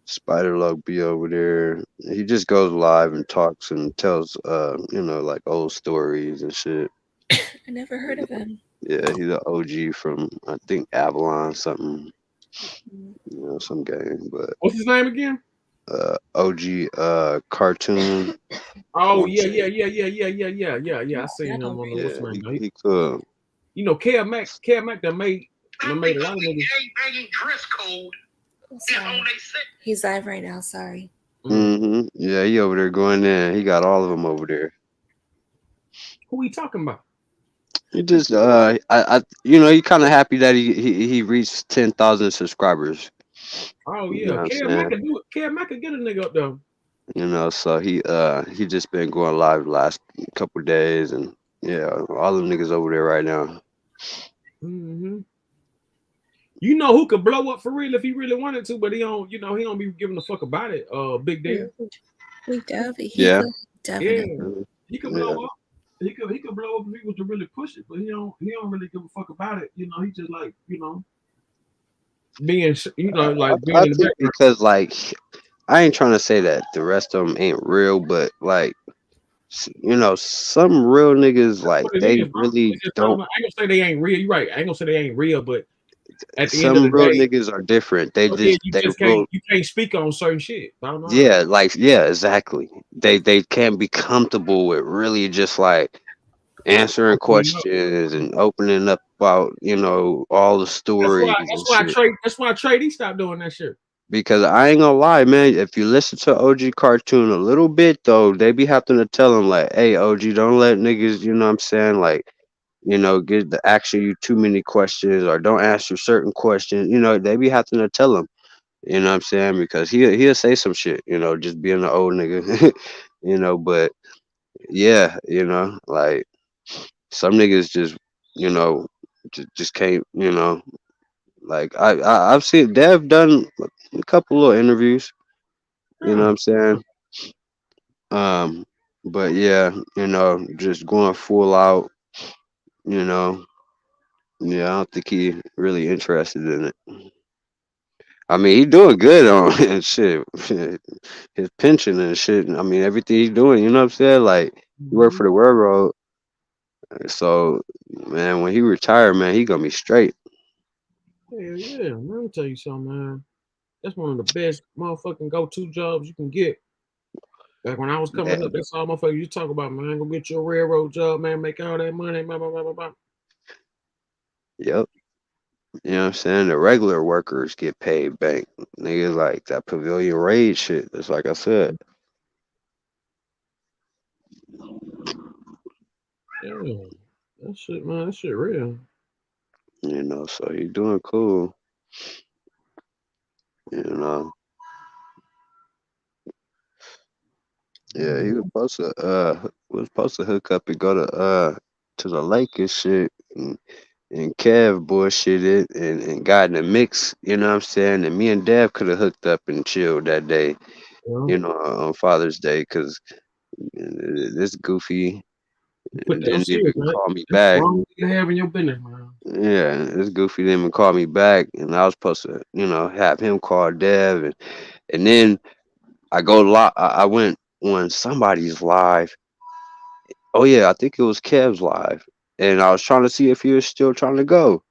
Spider Luck be over there. He just goes live and talks and tells like old stories and shit. I never heard of him. Yeah, he's an OG from I think Avalon something. Some game. But what's his name again? OG Cartoon. Oh yeah. I seen him on the what's his name? He cool. Kev Mack that made a lot of niggas. Dress code. He's live right now. Sorry. Mm-hmm. Yeah, he over there going in. He got all of them over there. Who he talking about? He just he kind of happy that he reached 10,000 subscribers. Oh yeah, Kev Mack could get a nigga up though. So he just been going live the last couple days, and yeah, all them niggas over there right now. Mm-hmm. You know who could blow up for real if he really wanted to, but he don't be giving a fuck about it. Big Dave. Big Davey. Yeah. Definitely. He could blow up. He could blow up if he was to really push it, but he don't really give a fuck about it. He just like being being I in the think background. because like I ain't trying to say that the rest of them ain't real, but like some real niggas like they really don't. I ain't gonna say they ain't real. You're right. I ain't gonna say they ain't real, but at the end Some of the real day, niggas are different. They you just can't speak on certain shit. Exactly. They can't be comfortable with really just like answering questions and opening up about all the stories. That's why Trey stopped doing that shit. Because I ain't gonna lie, man. If you listen to OG Cartoon a little bit though, they be having to tell him like, "Hey, OG, don't let niggas," you know what I'm saying, like. Get the ask you too many questions or don't answer certain questions. They be having to tell him, you know what I'm saying? Because he'll say some shit, just being an old nigga, but yeah, like some niggas just can't, like I've seen Dev done a couple of interviews, you know what I'm saying? But yeah, just going full out. Yeah, I don't think he really interested in it. I mean, he doing good on shit. His pension and shit. I mean, everything he's doing. You know what I'm saying? Like he worked for the railroad. So man, when he retire, man, he gonna be straight. Hell yeah, man, let me tell you something, man. That's one of the best motherfucking go-to jobs you can get. Like when I was coming Yeah. up, that's all motherfuckers you talk about, man. Go get your railroad job, man. Make all that money, blah, blah, blah, blah, blah. Yep. You know what I'm saying? The regular workers get paid bank. Niggas like that pavilion raid shit. That's like I said. Yeah, that shit, man. That shit real. You know, so he doing cool. You know. Yeah, he was supposed to hook up and go to the lake and shit, and Kev bullshitted and got in the mix, you know what I'm saying? And me and Dev could have hooked up and chilled that day, Yeah. you know, on Father's Day, because this goofy Put that didn't shit, even man. call me That's back. wrong you have in your business, man. Yeah, this goofy didn't even call me back, and I was supposed to, you know, have him call Dev, and then I go live. I went on somebody's live. Oh yeah, I think it was Kev's live, and I was trying to see if he was still trying to go.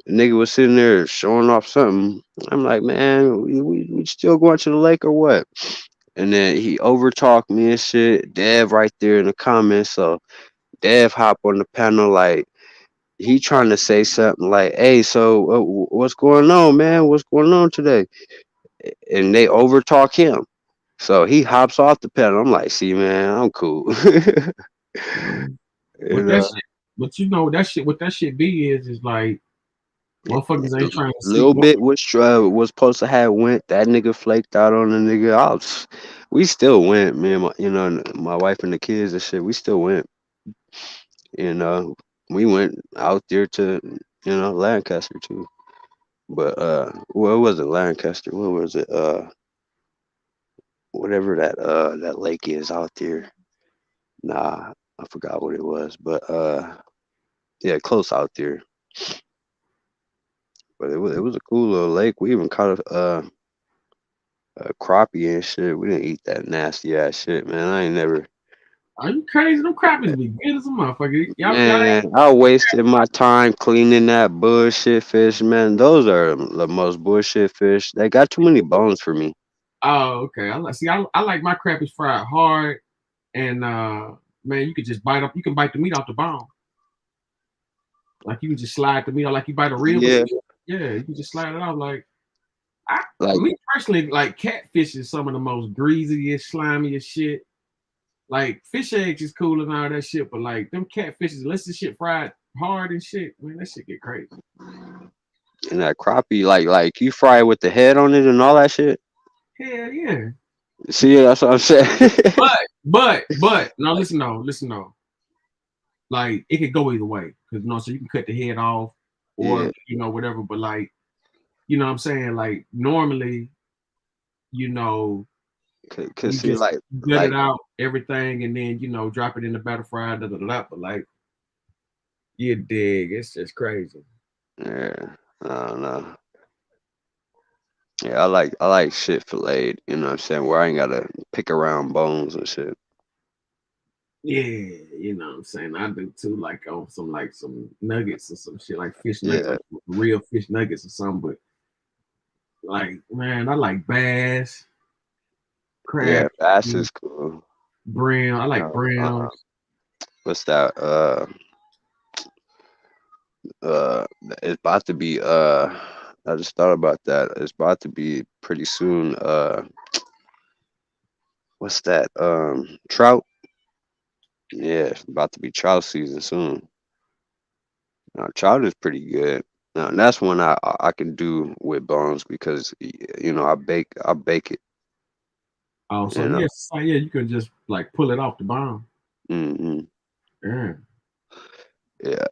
The nigga was sitting there showing off something. I'm like, man, we still going to the lake or what? And then he overtalked me and shit. Dev right there in the comments. So Dev hop on the panel like he trying to say something like, hey, so what's going on, man? What's going on today? And they overtalk him. So he hops off the panel. I'm like, see, man, I'm cool. You But that know, shit, but you know that shit. What that shit be is like motherfuckers ain't trying to see. little bit was supposed to have went. That nigga flaked out on the nigga. We still went, me and my, you know, and my wife and the kids and shit. We still went. You know, we went out there to, you know, Lancaster too. But well, it wasn't Lancaster. What was it? Whatever that lake is out there. Nah, I forgot what it was. But yeah, close out there. But it was a cool little lake. We even caught a crappie and shit. We didn't eat that nasty ass shit, man. I ain't never. Are you crazy? Them crappies be good as a motherfucker. Y'all ain't. Man, I wasted my time cleaning that bullshit fish, man. Those are the most bullshit fish. They got too many bones for me. Oh, okay. I like my crappies fried hard, and man, you could just bite up. You can bite the meat off the bone. Like you can just slide the meat out like you bite a rib. Yeah, Yeah, you can just slide it out like. like Me personally, like catfish is some of the most greasiest, slimiest shit. Like fish eggs is cool and all that shit, but like them catfishes, unless the shit fried hard and shit, man, that shit get crazy. and that crappie, like you fry it with the head on it and all that shit. Hell yeah. See, that's what I'm saying. But no, listen though. Like it could go either way, because so you can cut the head off or Yeah. whatever. But like, you know what I'm saying? Like normally, you Cause see, just gut it like out, everything, and then drop it in the batter fry, but like you dig, it's just crazy. yeah, I don't know. Yeah, I like shit filleted. You know what I'm saying? Where I ain't gotta pick around bones and shit. Yeah, you know what I'm saying? I do too, like on some nuggets or some shit, like fish nuggets, Yeah, like real fish nuggets or something. But like, man, I like bass, yeah, crab, bass is cool. brown. I like Uh, browns. what's that? Uh, it's about to be. I just thought about that. It's about to be pretty soon. What's that? Trout. Yeah, it's about to be trout season soon. Now, trout is pretty good. Now, and that's one I can do with bones because I bake it. Oh, so You know. yes, yeah, you can just like pull it off the bone. Hmm. Yeah. Yeah.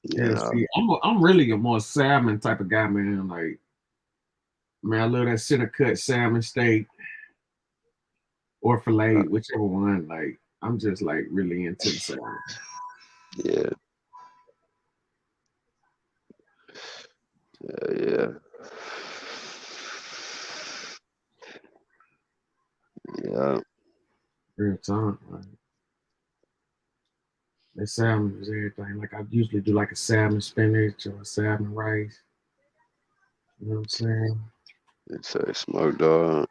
You Yeah, know. see, I'm really a more salmon type of guy, man. Like, man, I love that center cut salmon steak or Uh, fillet, whichever one. Like, I'm just like really into the salmon. yeah. Yeah. Yeah. Real time. Like, that salmon is everything. Like I usually do like a salmon spinach or a salmon rice. You know what I'm saying? It's a smoke dog.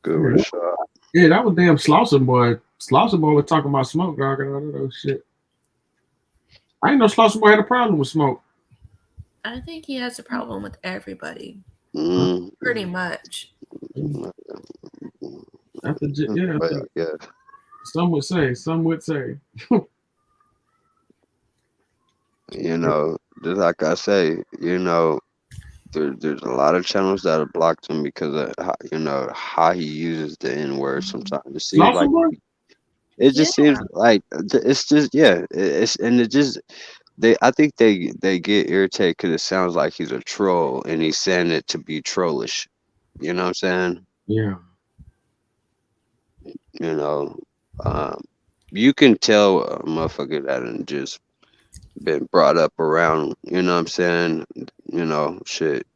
Good Yeah, with a shot. yeah, that was damn Slauson boy. Slauson boy was talking about smoke dog and all of those shit. I ain't know Slauson boy had a problem with smoke. I think he has a problem with everybody. Mm. Pretty much. After, yeah, But yeah. some would say, You know, just like I say, you know, there's a lot of channels that have blocked him because of how, you know, how he uses the N word sometimes. It seems like Slauson boy? it just seems like it's just it just I think they get irritated because it sounds like he's a troll and he's saying it to be trollish. You know what I'm saying? Yeah. You know, you can tell a motherfucker that and just been brought up around, you know what I'm saying? You know, shit.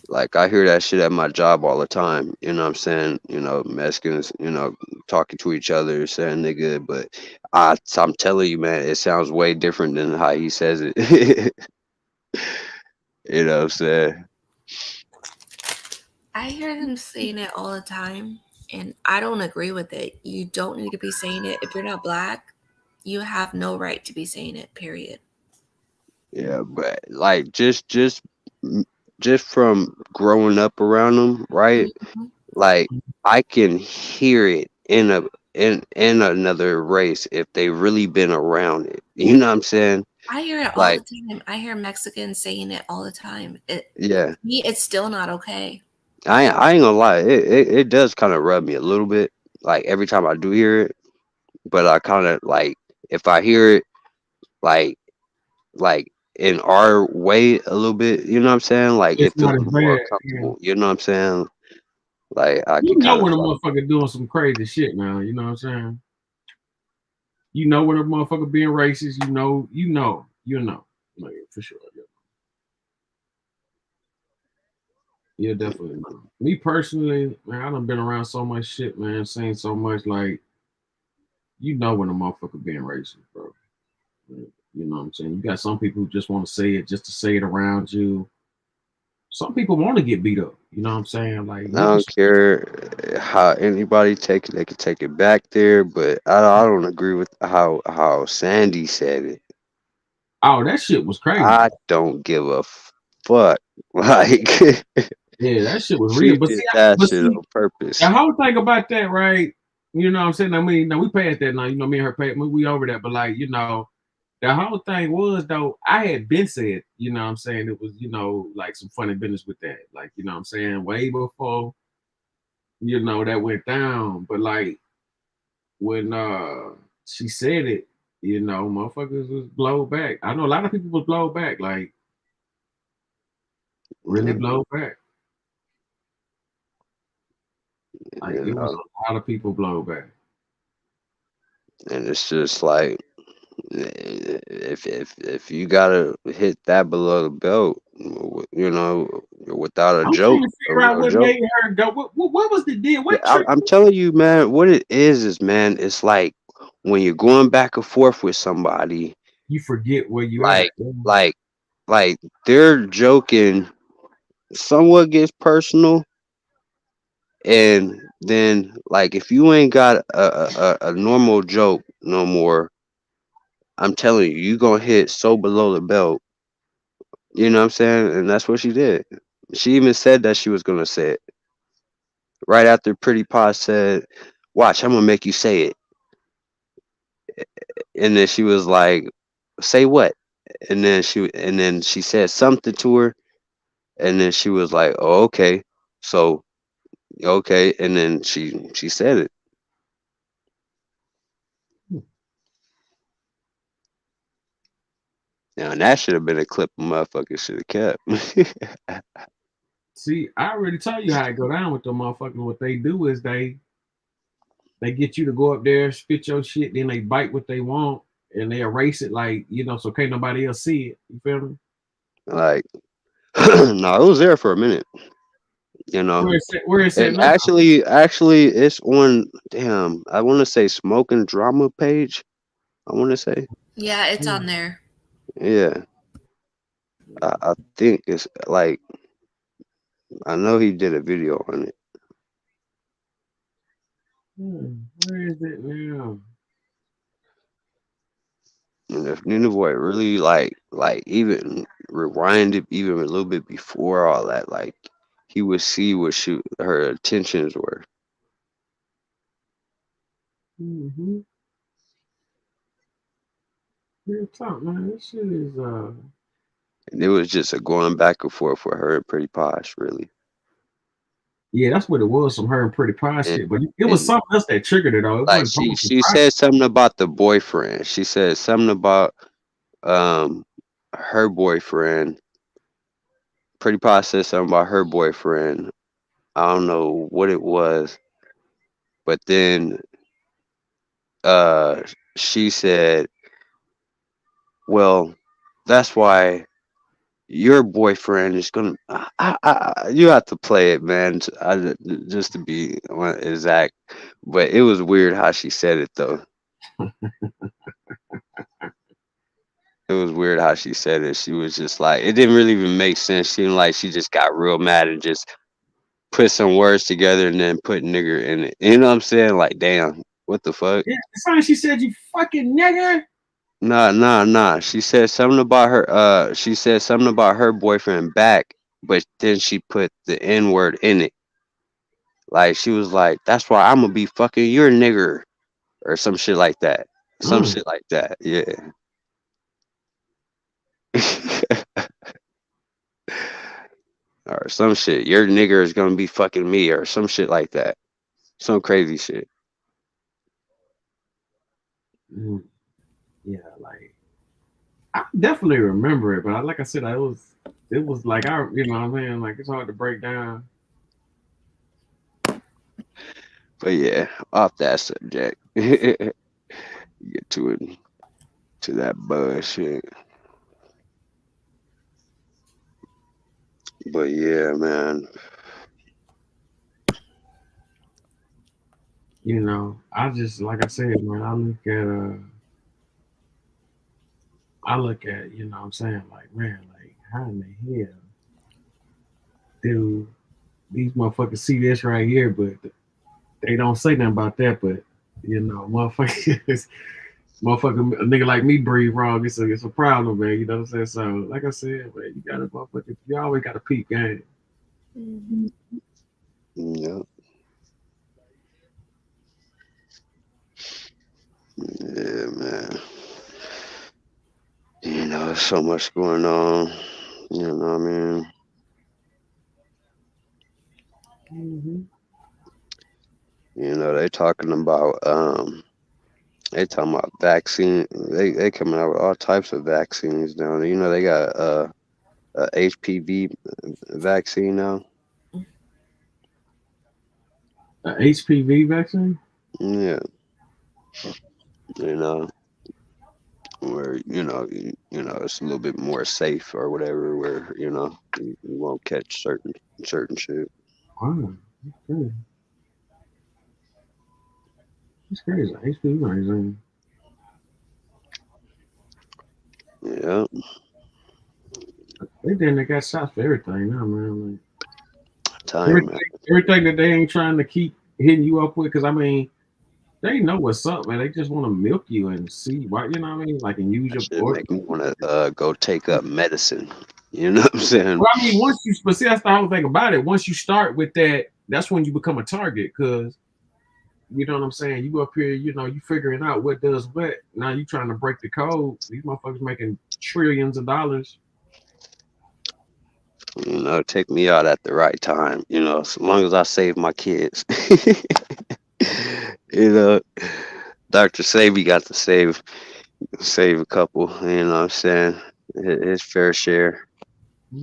Like I hear that shit at my job all the time, you know what I'm saying? You know, Mexicans, you know, talking to each other, saying nigga, but I'm telling you, man, it sounds way different than how he says it. You know what I'm saying? I hear them saying it all the time, and I don't agree with it. You don't need to be saying it. If you're not black, you have no right to be saying it, period. Yeah, but like just from growing up around them, right? Mm-hmm. Like I can hear it in another race if they really been around it. You know what I'm saying? I hear it all Like the time. I hear Mexicans saying it all the time. yeah. To me, it's still not okay. I ain't gonna lie, it does kind of rub me a little bit, like every time I do hear it, but I kind of like if I hear it like in our way a little bit, you know what I'm saying? Like it It's not feels as more bad. Yeah. comfortable, you know what I'm saying? Like I You can know kind of when a motherfucker doing some crazy shit now, you know what I'm saying? You know when a motherfucker being racist, you know, like, for sure. Yeah, definitely. Man. Me personally, man, I done been around so much shit, man, saying so much, like, you know when a motherfucker being racist, bro. You know what I'm saying? You got some people who just want to say it just to say it around you. Some people want to get beat up. You know what I'm saying? Like, I don't care how anybody take it, they can take it back there, but I don't agree with how Sandy said it. Oh, that shit was crazy. I don't give a fuck. Like yeah, that shit was she real. But did see, that shit on purpose. the whole thing about that, right? You know what I'm saying? I mean, now we passed that now. You know, me and her passed, we over that. But like, you know, the whole thing was though, I had been said, you know what I'm saying? It was, you know, like some funny business with that. Like, you know what I'm saying? Way before, you know, that went down. But like when she said it, you know, motherfuckers was blow back. I know a lot of people was blow back, like really blow back. Like it was a lot of people blow back. And it's just like if you gotta hit that below the belt, you know, without a I'm joke, trying to a figure out real what joke. made her go. What was the deal? What I'm telling you, man, what it is, man, it's like when you're going back and forth with somebody, you forget where you like, at. like they're joking, somewhat gets personal, and then like if you ain't got a normal joke no more, I'm telling you, you gonna hit so below the belt. You know what I'm saying? And that's what she did. She even said that she was gonna say it. Right after Pretty Pot said, "Watch, I'm gonna make you say it." And then she was like, "Say what?" And then she said something to her, and then she was like, "Oh, okay." So, okay, and then she said it. Now, and that should have been a clip a motherfucker should have kept. See, I already told you how it go down with them motherfuckers. What they do is they get you to go up there, spit your shit, then they bite what they want, and they erase it like, you know, so can't nobody else see it. You feel me? Like, no, it was there for a minute. You know, Where is it and now? actually, it's on. Damn, I want to say Smoking Drama page. I want to say, Yeah, it's on there. yeah. I think it's like I know he did a video on it. Where is it now? And if Nina Boy really even rewind it even a little bit before all that, like he would see what her intentions were. Mm-hmm. Real talk, man. This shit is And it was just a going back and forth with her and Pretty Posh, really. yeah, that's what it was from her and Pretty Posh And, shit. But it was and something else that triggered it though. It like wasn't she said something about the boyfriend. She said something about her boyfriend. Pretty Posh said something about her boyfriend. I don't know what it was, but then she said, well, that's why your boyfriend is gonna. You have to play it, man. Just to be exact, but it was weird how she said it, though. It was weird how she said it. She was just like, it didn't really even make sense. She seemed like she just got real mad and just put some words together and then put nigger in it. You know what I'm saying? Like, damn, what the fuck? Yeah, it's funny she said you fucking nigger. Nah. She said something about her. She said something about her boyfriend back, but then she put the N word in it. Like she was like, "That's why I'm gonna be fucking your nigger," or some shit like that. Some shit like that. Yeah. Or some shit. Your nigger is gonna be fucking me, or some shit like that. Some crazy shit. Yeah, like I definitely remember it, but like I said, it was like you know what I mean? Like it's hard to break down. But yeah, off that subject. Get to that bullshit. But yeah, man. You know, I just like I said, man, I look at, you know what I'm saying, like, man, like how in the hell do these motherfuckers see this right here, but they don't say nothing about that, but you know, motherfuckers motherfucker a nigga like me breathe wrong, it's a problem, man. You know what I'm saying? So like I said, man, you gotta motherfucker, you always gotta peep game. Yep. Yeah, man. You know, there's so much going on. You know what I mean? You know, they talking about vaccine. They coming out with all types of vaccines now. You know, they got a HPV vaccine now. A HPV vaccine? Yeah. You know, where it's a little bit more safe or whatever, where you won't catch certain shit. Wow, that's crazy. HPV vaccine. Yeah. They got shots for everything now, man. Like, everything that they ain't trying to keep hitting you up with, because I mean, they know what's up, man. They just want to milk you and see why, you know what I mean? Like, and use your board. Make me want to go take up medicine. You know what I'm saying? Well, I mean, but see, that's the whole thing about it. Once you start with that, that's when you become a target, because you know what I'm saying? You up here, you figuring out what does what. Now you trying to break the code. These motherfuckers making trillions of dollars. Take me out at the right time. As long as I save my kids. Dr. Sebi got to save a couple. You know what I'm saying? His fair share. But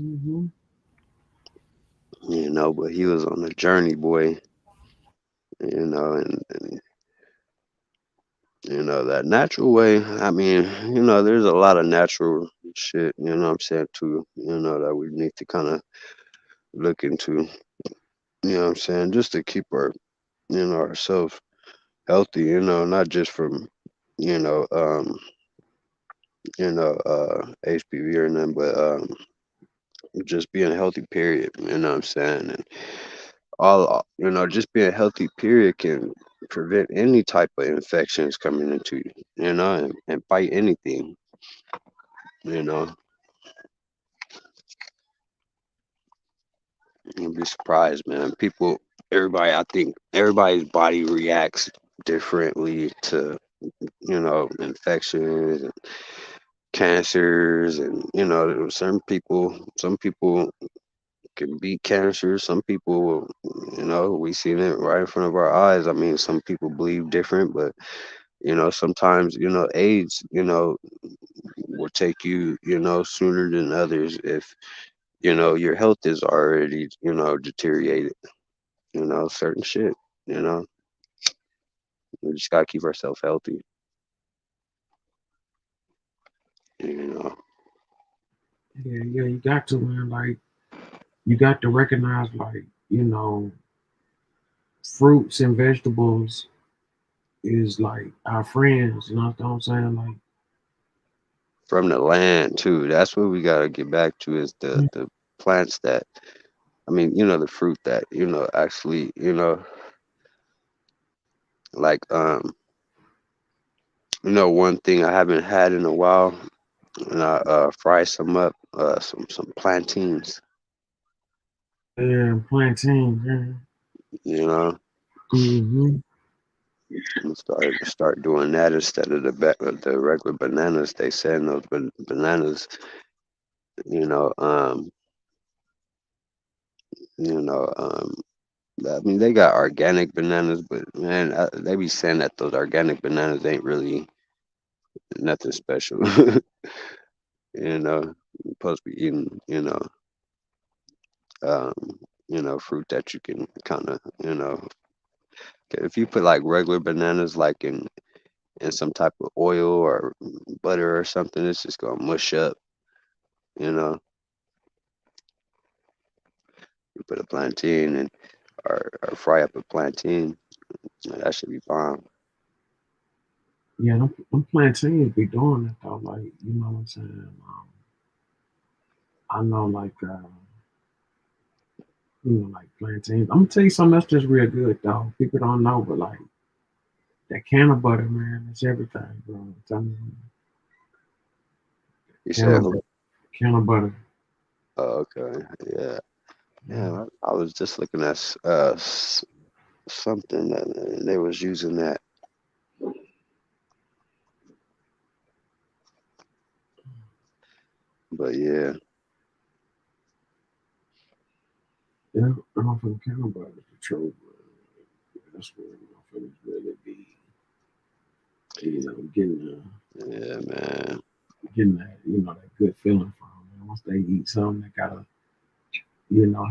he was on a journey, boy. And that natural way. I mean, there's a lot of natural shit. You know what I'm saying too. That we need to kind of look into. You know what I'm saying? Just to keep our, ourselves healthy, not just from, you know, um, HPV or nothing, but just being healthy, period. You know what I'm saying? And just being healthy, period, can prevent any type of infections coming into you, and fight anything, you know. You'd be surprised, man. I think everybody's body reacts differently to, infections and cancers, and some people can beat cancer. Some people, we seen it right in front of our eyes. I mean, some people believe different, but sometimes, AIDS, will take you, sooner than others if, your health is already, deteriorated, certain shit, you know. We just gotta keep ourselves healthy, you know. Yeah, you got to, man. Like, you got to recognize, like, fruits and vegetables is like our friends. You know what I'm saying? Like, From the land too. That's what we gotta get back to, is the plants that, I mean, the fruit that, actually, like one thing I haven't had in a while, and I fry some up, some plantains, and plantain. you know. Mm-hmm. And start doing that instead of the regular bananas. They send those bananas, you know, um, you know, um, I mean, they got organic bananas, but man, they be saying that those organic bananas ain't really nothing special. You're supposed to be eating, um, fruit that you can kind of, if you put like regular bananas, like in some type of oil or butter or something, it's just gonna mush up, you know. You put a plantain and or fry up a plantain, that should be fine. Yeah, them plantains be doing it though. Like, you know what I'm saying? I know, like, like plantains. I'm gonna tell you something that's just real good though. People don't know, but like that can of butter, man, it's everything, bro. I'm telling you, You can said of, who? can of butter. Oh, okay, yeah, yeah. I was just looking at something that they was using that, but yeah, Yeah, motherfucking can of butter, the truth. That's where motherfuckers really be, yeah, man. getting that, that good feeling from, man. Once they eat something that got a,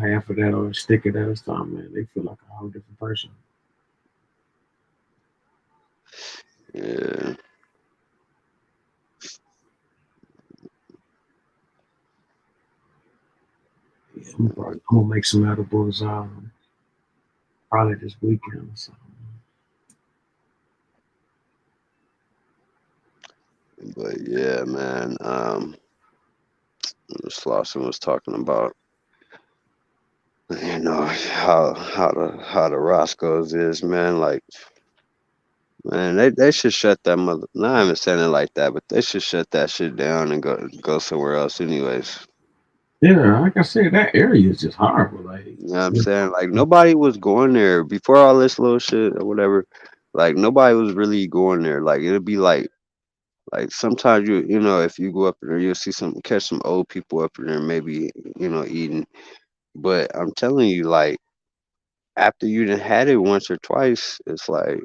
half of that or a stick of that or something, man, they feel like a whole different person. Yeah, Yeah, I'm gonna make some edibles probably this weekend or something. but yeah, man. Slauson was talking about, how the Roscoe's is, man. Like, man, they should shut that mother. Not even saying it like that, but they should shut that shit down and go somewhere else, anyways. Yeah, like I said, that area is just horrible. Like, You know what I'm saying? Like, nobody was going there before all this little shit or whatever. Like, nobody was really going there. Like, it'd be like sometimes if you go up there, you'll catch some old people up there, maybe eating. But I'm telling you, like, after you done had it once or twice, it's like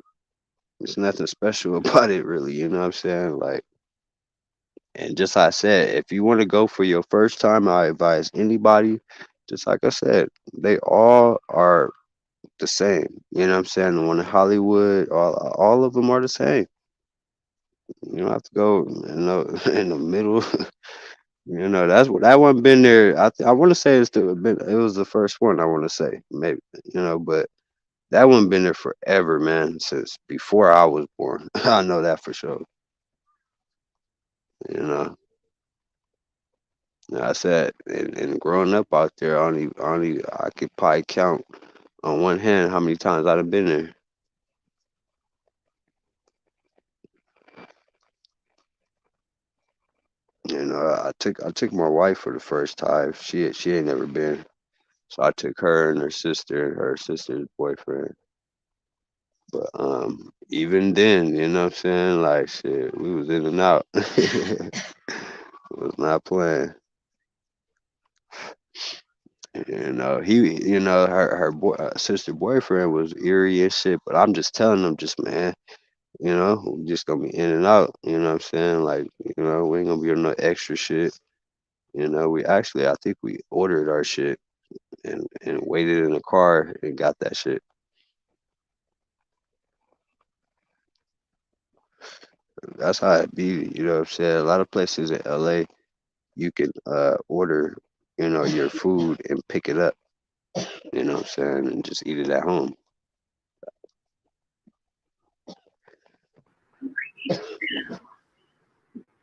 there's nothing special about it, really. You know what I'm saying? Like, and just like I said, if you want to go for your first time, I advise anybody. Just like I said, they all are the same. You know what I'm saying? The one in Hollywood, all of them are the same. You don't have to go in the middle. You know, that one been there. I want to say it was the first one. I want to say maybe, but that one been there forever, man, since before I was born. I know that for sure. You know, I said, and growing up out there, I could probably count on one hand how many times I'd have been there. You know, I took my wife for the first time. She ain't never been, so I took her and her sister's boyfriend. But even then, you know what I'm saying? Like shit, we was in and out. Was not playing. Her sister boyfriend was eerie and shit. But I'm just telling them, just man, we just gonna be in and out. You know what I'm saying? Like, we ain't gonna be on no extra shit. I think we ordered our shit and waited in the car and got that shit. That's how it be. You know what I'm saying? A lot of places in LA, you can order, your food and pick it up. You know what I'm saying? And just eat it at home.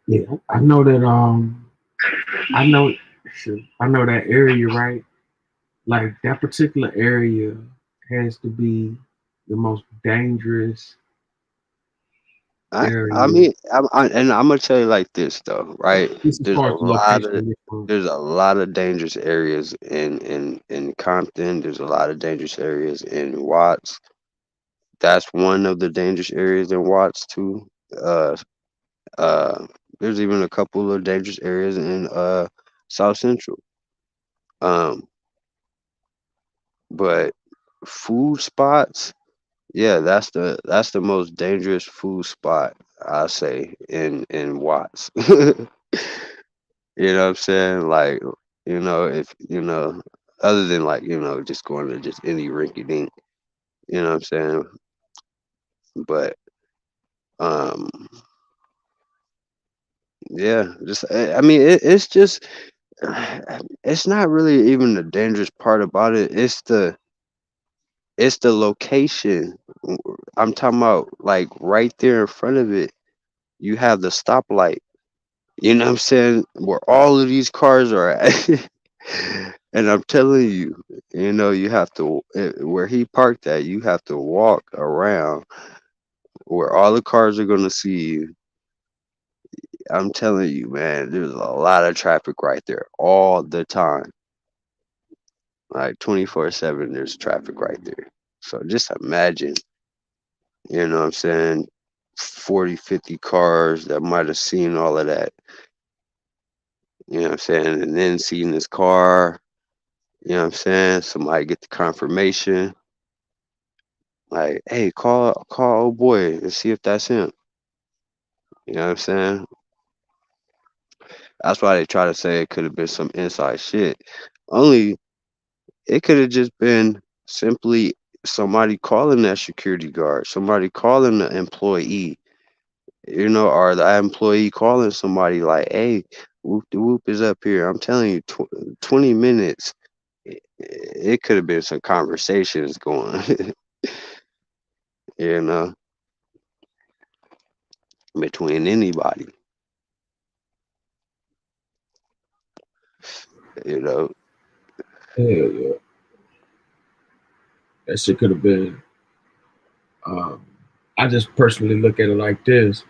Yeah, I know that. I know, shit, I know that area, right? Like that particular area has to be the most dangerous I area. mean, and I'm gonna tell you like this though, right? As There's a far as the lot location of of this one. there's a lot of dangerous areas in Compton. There's a lot of dangerous areas in Watts. That's one of the dangerous areas in Watts too. Uh, uh, there's even a couple of dangerous areas in South Central. Um, but food spots, yeah, that's the most dangerous food spot I say in Watts. You know what I'm saying? Like, if other than like, just going to just any rinky dink, you know what I'm saying? But um yeah, I mean it's just it's not really even the dangerous part about it. It's the location. I'm talking about like right there in front of it, you have the stoplight. You know what I'm saying? Where all of these cars are at. And I'm telling you, you have to, where he parked at, you have to walk around where all the cars are going to see you. I'm telling you, man, there's a lot of traffic right there all the time. Like 24/7, there's traffic right there. So just imagine, you know what I'm saying, 40, 50 cars that might have seen all of that. You know what I'm saying? And then seeing this car, you know what I'm saying? Somebody get the confirmation. Like, hey, call old boy and see if that's him. You know what I'm saying? That's why they try to say it could have been some inside shit. Only it could have just been simply somebody calling that security guard, somebody calling the employee, or the employee calling somebody like, hey, whoop the whoop is up here. I'm telling you, 20 minutes. It could have been some conversations going, you know, between anybody, you know. Hell yeah. That shit could have been. Um, I just personally look at it like this: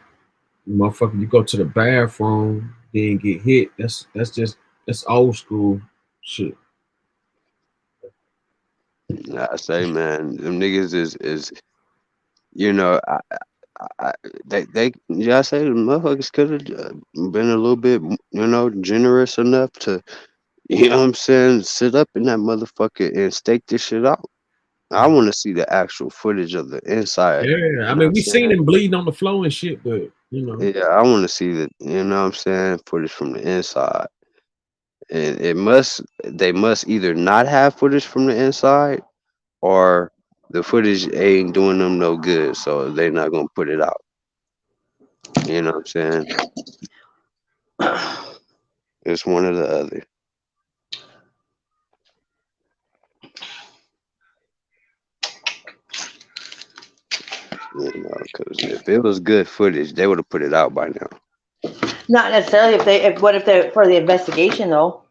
motherfucker, you go to the bathroom, then get hit. That's old school shit. I say, man, them niggas is you know, I yeah, I say the motherfuckers could have been a little bit, generous enough to, you know what I'm saying, sit up in that motherfucker and stake this shit out. I want to see the actual footage of the inside. Yeah, I You know what mean, I'm we seen saying? him bleeding on the floor and shit, but Yeah, I want to see the, you know what I'm saying, footage from the inside. And they must either not have footage from the inside or the footage ain't doing them no good, so they're not gonna put it out. You know what I'm saying? It's one or the other. You know, because if it was good footage, they would have put it out by now. Not necessarily what if they're for the investigation though?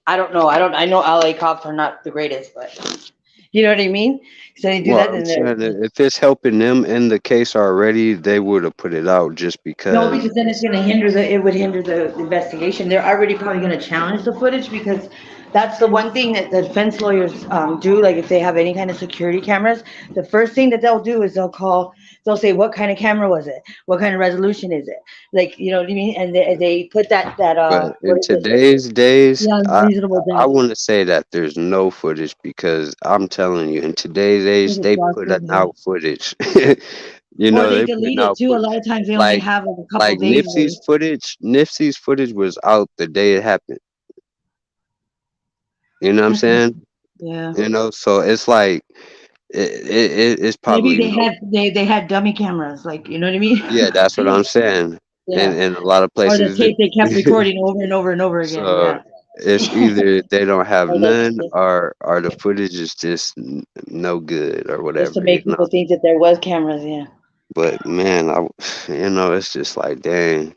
I don't know. I know LA cops are not the greatest, but you know what I mean? So they do Well, that I'm in saying there. that if it's helping them in the case already, they would have put it out just No, because. because then it's gonna it would hinder the investigation. They're already probably gonna challenge the footage because that's the one thing that the defense lawyers do. Like if they have any kind of security cameras, the first thing that they'll do is they'll say, what kind of camera was it? What kind of resolution is it? Like, you know what I mean? And they put that But what in is it? today's days, Yeah, reasonable I doubt. want to say that there's no footage because I'm telling you, in today's I age, think it's they lost putting footage. out footage. You Or know, they they delete putting it out too. A footage. lot of times they only Like have like a couple like days. Nipsey's footage was out the day it happened. You know what I'm saying? Yeah. You know, so it's like it's Maybe probably no. they had dummy cameras, like you know what I mean? Yeah, that's what I'm saying. Yeah. And a lot of Or the places tape they kept recording over and over and over again. so Yeah. it's either they don't have Or like none or the footage is just no good or just to whatever, you make know. people think that there was cameras. Yeah. But man, you know, it's just like dang,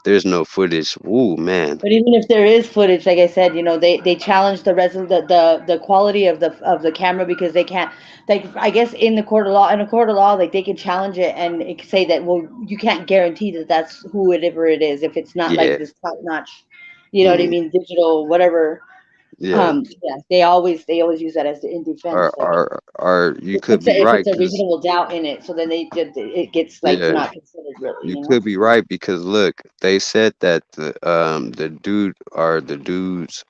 there's no footage. Ooh, man. But even if there is footage, like I said, you know, they challenge the quality of the camera because they can't, like I guess in a court of law, like they can challenge it and it can say that, well, you can't guarantee that that's whoever it is if it's not like Yeah. this top notch, you know what I mean, digital whatever. Yeah. Yeah, they always use that as in defense. Like Or you could be if right it's a because reasonable doubt in it, so then it gets like yeah. not considered really, You you know. could be right because look, they said that the dude or the dudes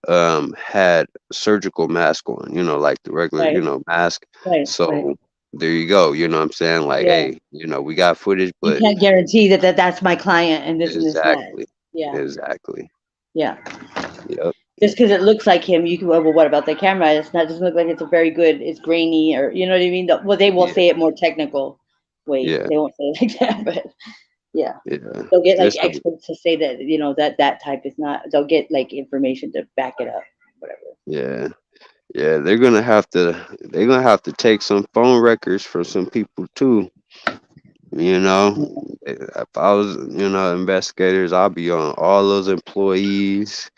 had surgical mask on, you know, like the regular, you Right. know, mask. Right. So there you go. You know what I'm saying? Like, Yeah. hey, you know, we got footage, You but can't guarantee that's my client and this and this and that. exactly. Yeah. Exactly. Yeah. Yep. Just because it looks like him, you can. Well, what about the camera? It's not. Doesn't look like it's a very good. It's grainy, or you know what I mean. Well, they will Yeah. say it more technical ways. Yeah. They won't say it like that, but yeah, Yeah. they'll get like It's a, experts to say that you know that type is not. They'll get like information to back it up, whatever. yeah. Yeah, they're gonna have to take some phone records from some people too. You know, if I was, you know, investigators, I'll be on all those employees,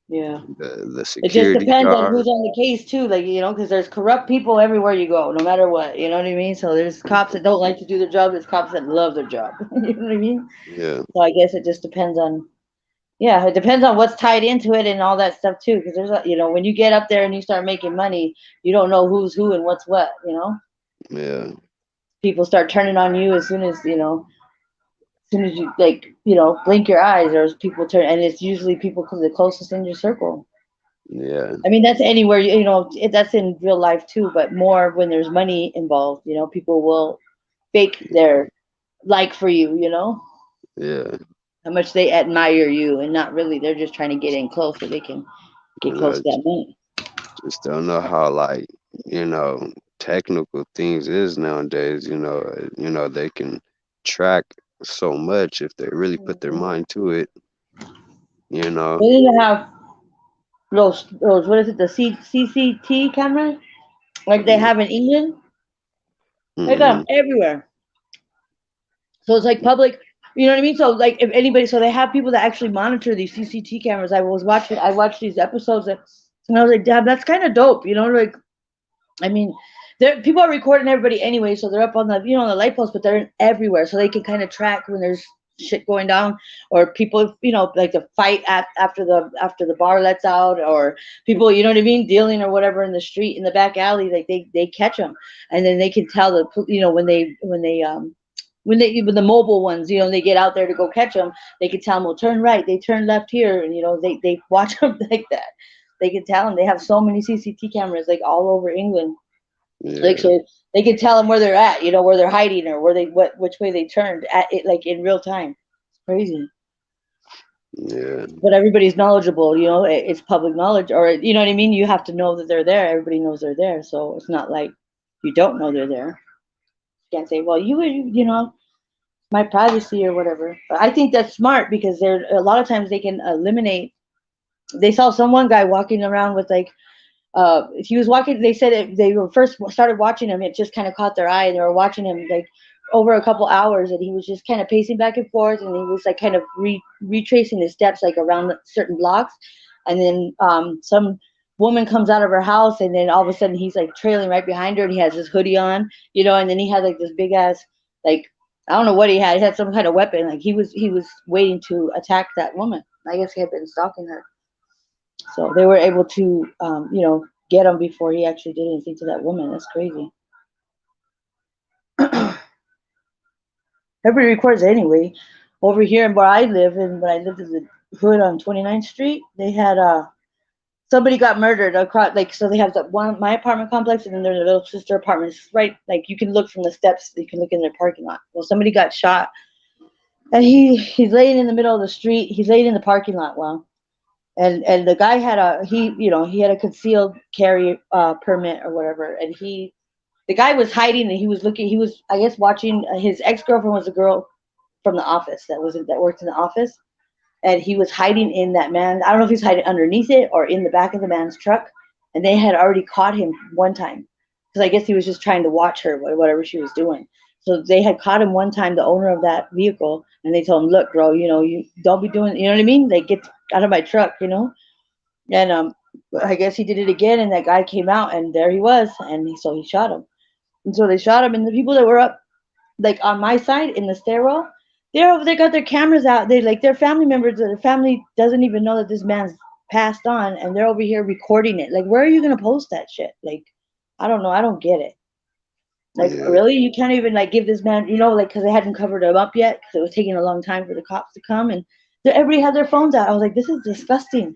Yeah. the It just security depends on guard. who's on the case too, like you know, because there's corrupt people everywhere you go, no matter what. You know what I mean? So there's cops that don't like to do their job. There's cops that love their job. You know what I mean? Yeah, So I guess it just depends on. Yeah, it depends on what's tied into it and all that stuff too. Because there's, you know, when you get up there and you start making money, you don't know who's who and what's what. You know, yeah, people start turning on you as soon as you know, as soon as you like, you know, blink your eyes, or people turn, and it's usually people the closest in your circle. yeah, I mean, that's anywhere, you know, that's in real life too, but more when there's money involved, you know, people will fake their like for you, you know, yeah. how much they admire you, and not really, they're just trying to get in close so they can get You close know, to that money. just don't know how like, you know, technical things is nowadays. You know, they can track so much if they really put their mind to it. You know. They need to have those what is it, the CCT camera, like they have in England. They got them Mm-hmm. everywhere. So it's like public, you know what I mean? So like if anybody, so they have people that actually monitor these CCT cameras. I watched these episodes and I was like, damn, that's kind of dope, you know, like, I mean, people are recording everybody anyway, so they're up on the, you know, on the light post, but they're everywhere, so they can kind of track when there's shit going down, or people, you know, like the fight after the bar lets out, or people, you know what I mean, dealing or whatever in the street, in the back alley, like they catch them, and then they can tell you know, when the mobile ones, you know, they get out there to go catch them, they can tell them, well, turn right, they turn left here, and you know, they watch them like that. They can tell them. They have so many CCT cameras like all over England. Like, Yeah. so they can tell them where they're at, you know, where they're hiding, or where which way they turned at it, like in real time. It's crazy. Yeah. But everybody's knowledgeable, you know, it's public knowledge, or you know what I mean? You have to know that they're there. Everybody knows they're there. So it's not like you don't know they're there. You can't say, well, you know, my privacy or whatever. But I think that's smart because there a lot of times they can eliminate. They saw one guy walking around with like if he was walking, they said they were first started watching him, it just kind of caught their eye, and they were watching him like over a couple hours, and he was just kind of pacing back and forth, and he was like kind of retracing his steps like around certain blocks, and then some woman comes out of her house, and then all of a sudden he's like trailing right behind her, and he has his hoodie on, and then he had like this big ass like I don't know what he had some kind of weapon, like he was waiting to attack that woman. I guess he had been stalking her. So they were able to, get him before he actually did anything to that woman. That's crazy. Everybody records anyway. Over here where I live, and when I lived in the hood on 29th Street, they had somebody got murdered across. Like, so they have my apartment complex, and then there's a little sister apartments. Right, like you can look from the steps. You can look in their parking lot. Well, somebody got shot, and he's laying in the middle of the street. He's laying in the parking lot. Wow. And the guy had he had a concealed carry permit or whatever, and the guy was hiding, and he was I guess watching. His ex-girlfriend was a girl from the office that worked in the office, and he was hiding in that man. I don't know if he's hiding underneath it or in the back of the man's truck, and they had already caught him one time because I guess he was just trying to watch her whatever she was doing. So they had caught him one time, the owner of that vehicle, and they told him, "Look, bro, you don't be doing, you know what I mean? Like, get out of my truck, And I guess he did it again, and that guy came out, and there he was, and so he shot him. And so they shot him, and the people that were up, like on my side in the stairwell, they're over there, got their cameras out. They like their family members, their family doesn't even know that this man's passed on, and they're over here recording it. Like, where are you gonna post that shit? Like, I don't know, I don't get it. Like, really? You can't even, like, give this man, like, because they hadn't covered him up yet, because it was taking a long time for the cops to come, and everybody had their phones out. I was like, this is disgusting.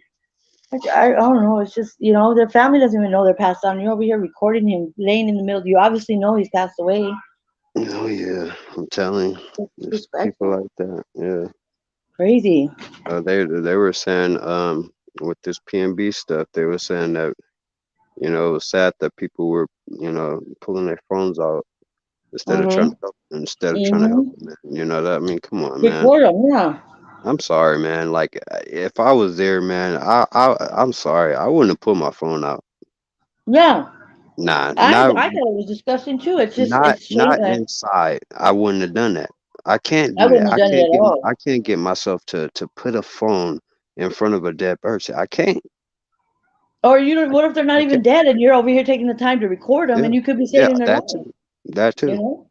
I don't know. It's just, their family doesn't even know they're passed on. You're over here recording him, laying in the middle. You obviously know he's passed away. Oh, yeah. I'm telling you. There's people like that. Yeah. Crazy. They were saying, with this PNB stuff, they were saying that, it was sad that people were, pulling their phones out instead of trying to help. That. I mean, come on, man. Record them, yeah. I'm sorry, man. Like, if I was there, man, I'm sorry. I wouldn't have put my phone out. Yeah. Nah, I thought it was disgusting too. It's just not that inside. I wouldn't have done that. I can't do I wouldn't have done it at all. I can't get myself to put a phone in front of a dead person. I can't. Or what if they're not even dead, and you're over here taking the time to record them, and you could be saving their life. That too.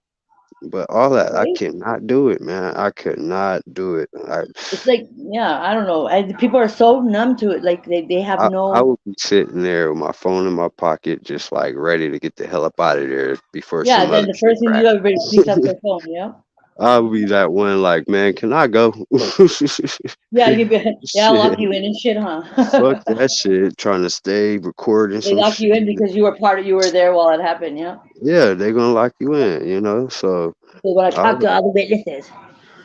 But all that, I cannot do it, man. I could not do it. It's like, yeah, I don't know. People are so numb to it. Like, they have no. I would be sitting there with my phone in my pocket, just like ready to get the hell up out of there before. Yeah, then the first thing you do, everybody picks up their phone. Yeah. I'll be that one, like, man, can I go? Yeah, I'll lock you in and shit, huh? Fuck that shit. Trying to stay recording. They lock you in because you were there while it happened, yeah. Yeah, they're gonna lock you in, So they want to talk to all the witnesses.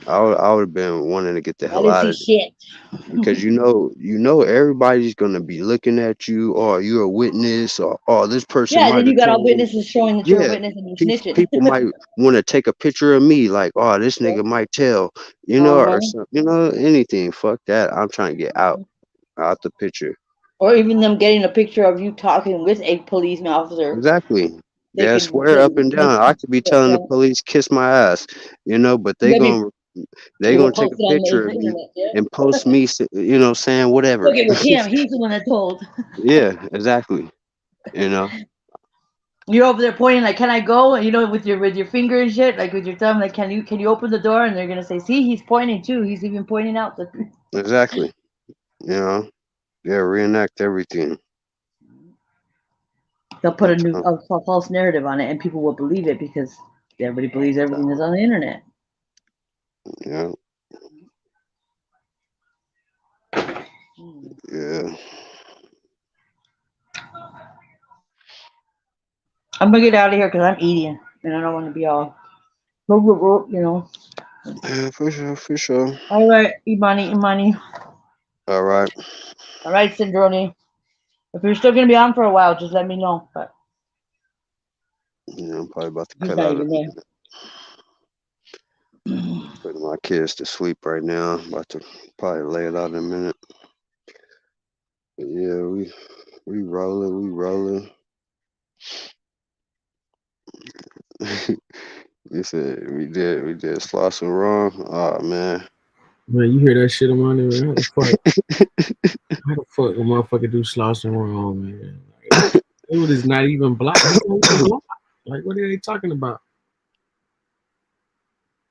I would have been wanting to get the hell out of shit. Because everybody's gonna be looking at you, or you're a witness, or this person. Yeah, then you got all witnesses showing that you're a witness and you're snitching. People might want to take a picture of me, like, oh, this nigga might tell, or something, anything. Fuck that. I'm trying to get out the picture. Or even them getting a picture of you talking with a police officer. Exactly. They swear up and down. I could be telling the police kiss my ass, but they're gonna take a picture of me and post me, saying whatever. Look at with him. He's the one that told. Yeah, exactly. You're over there pointing like, "Can I go?" With your finger and shit, like with your thumb, like, "Can you open the door?" And they're gonna say, "See, he's pointing too. He's even pointing out the." Exactly. Yeah, reenact everything. They'll put a false narrative on it, and people will believe it because everybody believes everything that's on the internet. Yeah. Yeah. I'm gonna get out of here because I'm eating, and I don't want to be all, Yeah, for sure. All right, Imani. All right. All right, Sindroni. If you're still gonna be on for a while, just let me know. But yeah, I'm probably about to cut out. Putting my kids to sleep right now. About to probably lay it out in a minute. But yeah, we rolling. You said we did Sloss and wrong. Oh man. Man, you hear that shit on my name, man? How the fuck a motherfucker do Slauson wrong, man? Like, dude is not even black. He's not even black. Like, what are they talking about?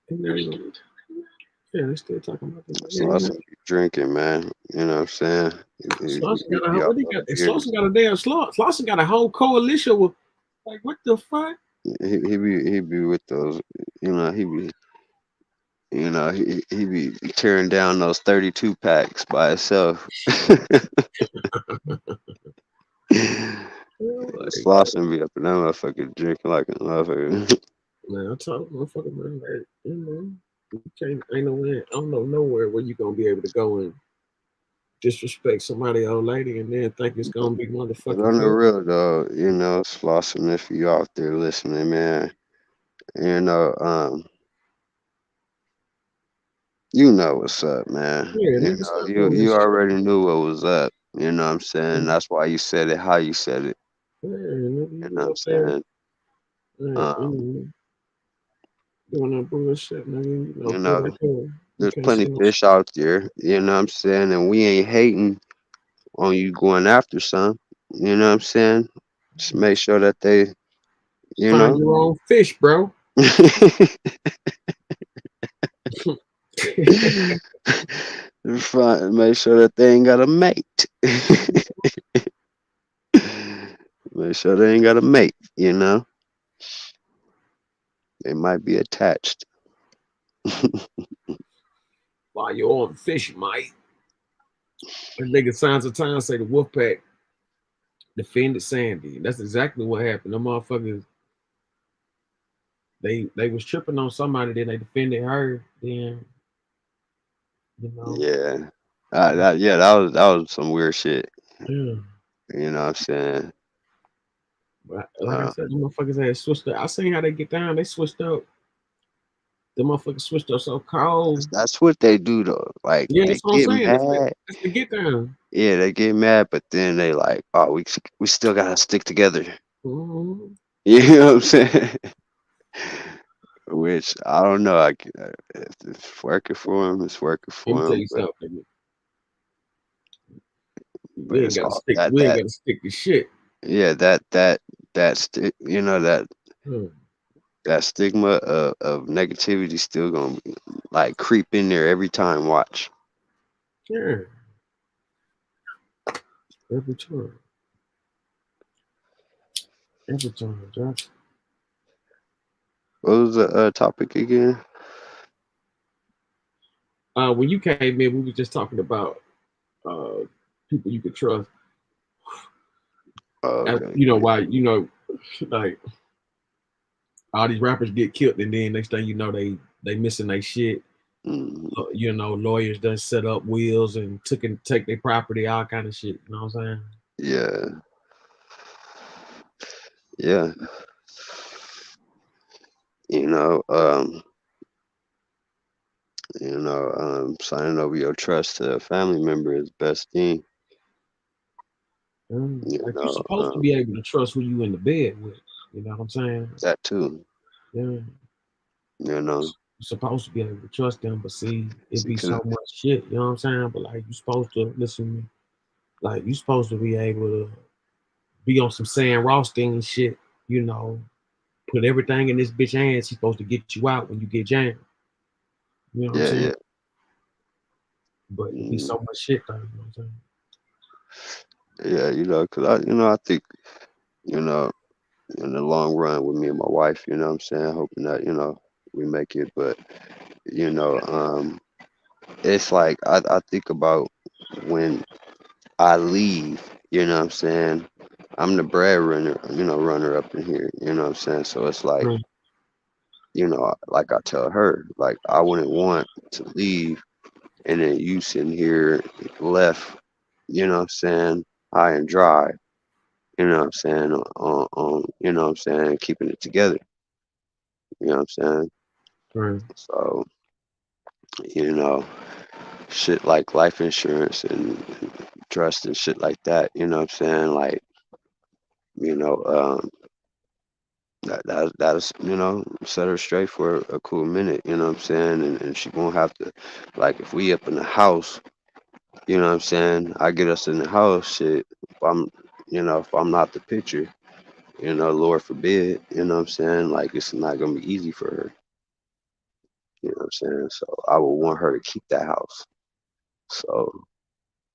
Yeah, they still talking about that. Slauson be drinking, man. You know what I'm saying? Slauson got a damn Slauson got a whole coalition with, like, what the fuck? He be with those, you know, he be tearing down those 32 packs by himself. Slauson be up in that motherfucker drinking like a motherfucker. Man, I told motherfucker, man, like, you know, you can't, ain't nowhere, I don't know nowhere where you gonna be able to go and disrespect somebody old lady and then think it's gonna be motherfucking But on the cool. real though, you know, Slauson, if you out there listening, man, you know, you know what's up, man. Yeah, You niggas know, stop doing you this shit. already knew what was up. You know what I'm saying? That's why you said it how you said it. Yeah, nigga, You you know what I'm up there, saying? doing that bullshit, nigga, you know, You put know, it there. You there's can't plenty say no fish out there, you know what I'm saying? And we ain't hating on you going after some. You know what I'm saying? Just make sure that they, you find know. your own fish, bro. Make sure that they ain't got a mate. Make sure they ain't got a mate, you know. They might be attached. While you're on fish, mate. That nigga Signs of Time say the Wolfpack defended Sandy. That's exactly what happened. Them motherfuckers, they was tripping on somebody, then they defended her. Then, you know. Yeah. That was some weird shit. Yeah. You know what I'm saying? But like I said, the motherfuckers had switched up. I seen how they get down. They switched up. The motherfuckers switched up so cold. That's what they do though. Like Yeah, they that's what I'm get saying. mad. That's the get down. Yeah, they get mad, but then they like, oh, we still gotta stick together. Mm-hmm. You know what I'm saying? Which I don't know. If it's working for him, it's working Let me for tell him. you But, something. but We ain't it's gotta all stick. that We ain't that gotta stick to shit. yeah you know that stigma of negativity still gonna like creep in there every time. Watch. Yeah. Every time. Every time, Josh. What was the topic again? When you came in, we were just talking about people you could trust. Okay. You know why? You know, like all these rappers get killed, and then next thing you know, they missing their shit. You know, lawyers done set up wheels and take their property, all kind of shit. You know what I'm saying? Yeah. Yeah. You know, signing over your trust to a family member is the best thing. Like you're supposed to be able to trust who you in the bed with. You know what I'm saying? That too. Yeah. You know. You're supposed to be able to trust them, but see, it be so much shit. You know what I'm saying? But like, you supposed to listen to me. Like, you supposed to be able to be on some Sam Ross thing and shit. You know, put everything in this bitch hands. He's supposed to get you out when you get jammed. You know what I'm saying? Yeah. But it be so much shit though. You know what I'm saying? Yeah, you know, cause I think, you know, in the long run with me and my wife, you know what I'm saying, hoping that, you know, we make it. But, you know, it's like I think about when I leave, you know what I'm saying, I'm the breadwinner, you know, runner up in here, you know what I'm saying? So it's like, you know, like I tell her, like I wouldn't want to leave and then you sitting here left, you know what I'm saying, high and dry. You know what I'm saying? On you know what I'm saying, keeping it together. You know what I'm saying? Right. So, you know, shit like life insurance and trust and shit like that, you know what I'm saying? Like, you know, that'll, you know, set her straight for a cool minute, you know what I'm saying? And she won't have to, like, if we up in the house, you know what I'm saying? I get us in the house, shit, if I'm, you know, if I'm not the picture, you know, Lord forbid, you know what I'm saying? Like, it's not gonna be easy for her, you know what I'm saying? So I would want her to keep that house. So,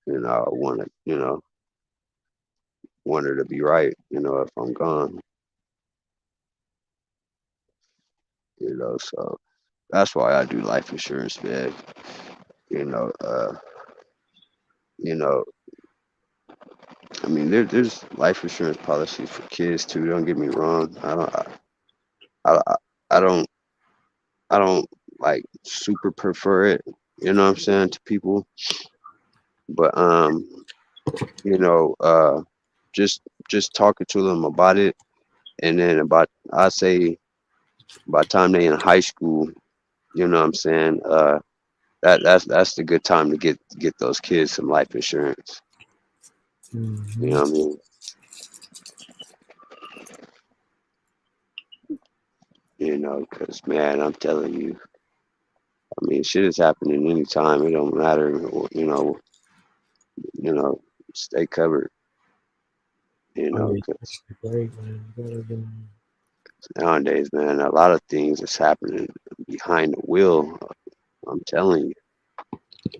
you know, I want to, you know, want her to be right, you know, if I'm gone, you know, so that's why I do life insurance, man. You know, you know, I mean, there's life insurance policies for kids too. Don't get me wrong. I, I don't, I don't like super prefer it. You know what I'm saying to people, but you know, just talking to them about it, and then about I say by the time they in high school, you know what I'm saying, that's the good time to get those kids some life insurance. You know what I mean? You know, because man, I'm telling you, I mean, shit is happening anytime. It don't matter, you know, stay covered. You Oh know, yeah, because that's great, man. You gotta get nowadays, man, a lot of things is happening behind the wheel. I'm telling you,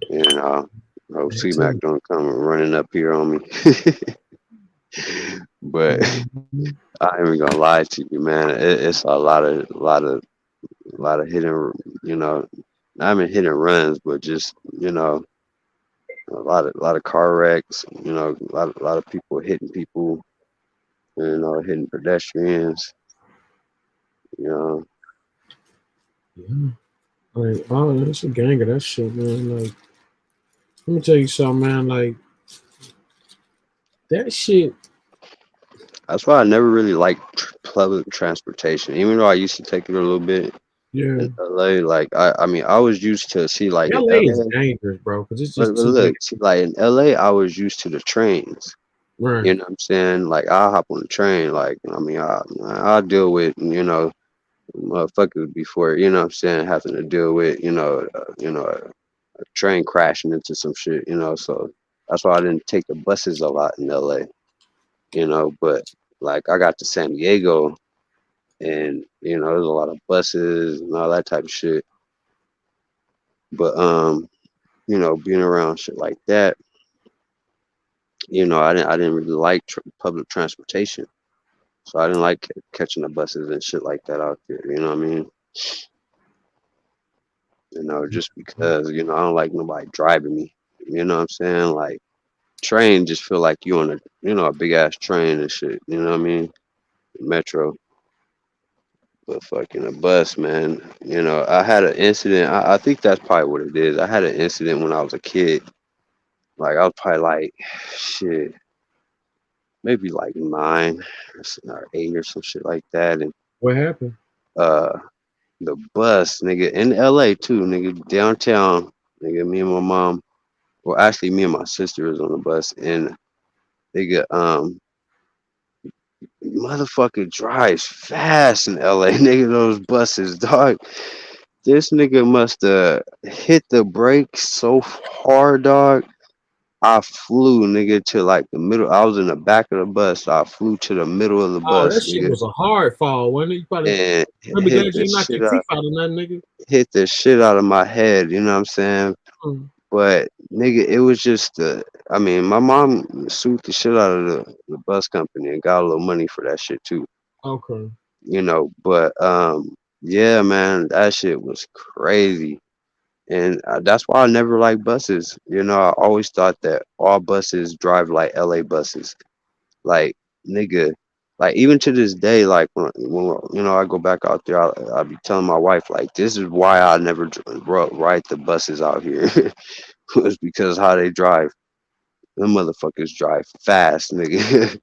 you know. Hope that C-Mac too. don't come running up here on me. But Mhm. I ain't even gonna lie to you, man. It's a lot of hidden, you know, not even hidden runs, but just, you know, a lot of car wrecks, you know, a lot of people hitting people, you know, hitting pedestrians, you know. Yeah. Like, oh, that's a gang of that shit, man. Like, let me tell you something, man. Like, that shit. That's why I never really liked public transportation, even though I used to take it a little bit Yeah. in LA. Like, I mean, I was used to see like in LA is LA. dangerous, bro, because it's But just too look, many. see, like in LA, I was used to the trains. Right. You know what I'm saying? Like, I'll hop on the train. Like, I mean, I'll deal with, you know, motherfuckers before, you know what I'm saying, having to deal with, you know, a train crashing into some shit, you know. So that's why I didn't take the buses a lot in LA, you know. But like, I got to San Diego, and you know, there's a lot of buses and all that type of shit. But you know, being around shit like that, you know, I didn't really like public transportation. So I didn't like catching the buses and shit like that out there. You know what I mean? You know, just because, you know, I don't like nobody driving me. You know what I'm saying? Like, train just feel like you on a, you know, a big ass train and shit. You know what I mean? Metro. But fucking a bus, man. You know, I had an incident. I think that's probably what it is. I had an incident when I was a kid. Like, I was probably like, shit, maybe like 9 or 8 or some shit like that. And What happened? uh, the bus, nigga, in LA too, nigga, downtown, nigga, me and my mom, well, actually, me and my sister was on the bus, and nigga, motherfucker drives fast in LA, nigga, those buses, dog. This nigga must have hit the brakes so hard, dog. I flew, nigga, to like the middle. I was in the back of the bus. So I flew to the middle of the Oh, that bus, shit nigga, was a hard fall, wasn't it? You probably. and I'd be hit glad you the didn't knock your shit teeth out. out or nothing, nigga. Hit the shit out of my head. You know what I'm saying? Mm. But nigga, it was just I mean, my mom sued the shit out of the bus company and got a little money for that shit too. Okay. You know, but yeah, man, that shit was crazy. And that's why I never liked buses. You know, I always thought that all buses drive like LA buses. Like, nigga, like even to this day, like when you know I go back out there, I'll be telling my wife like, this is why I never ride the buses out here. Was because how they drive. Them motherfuckers drive fast, nigga.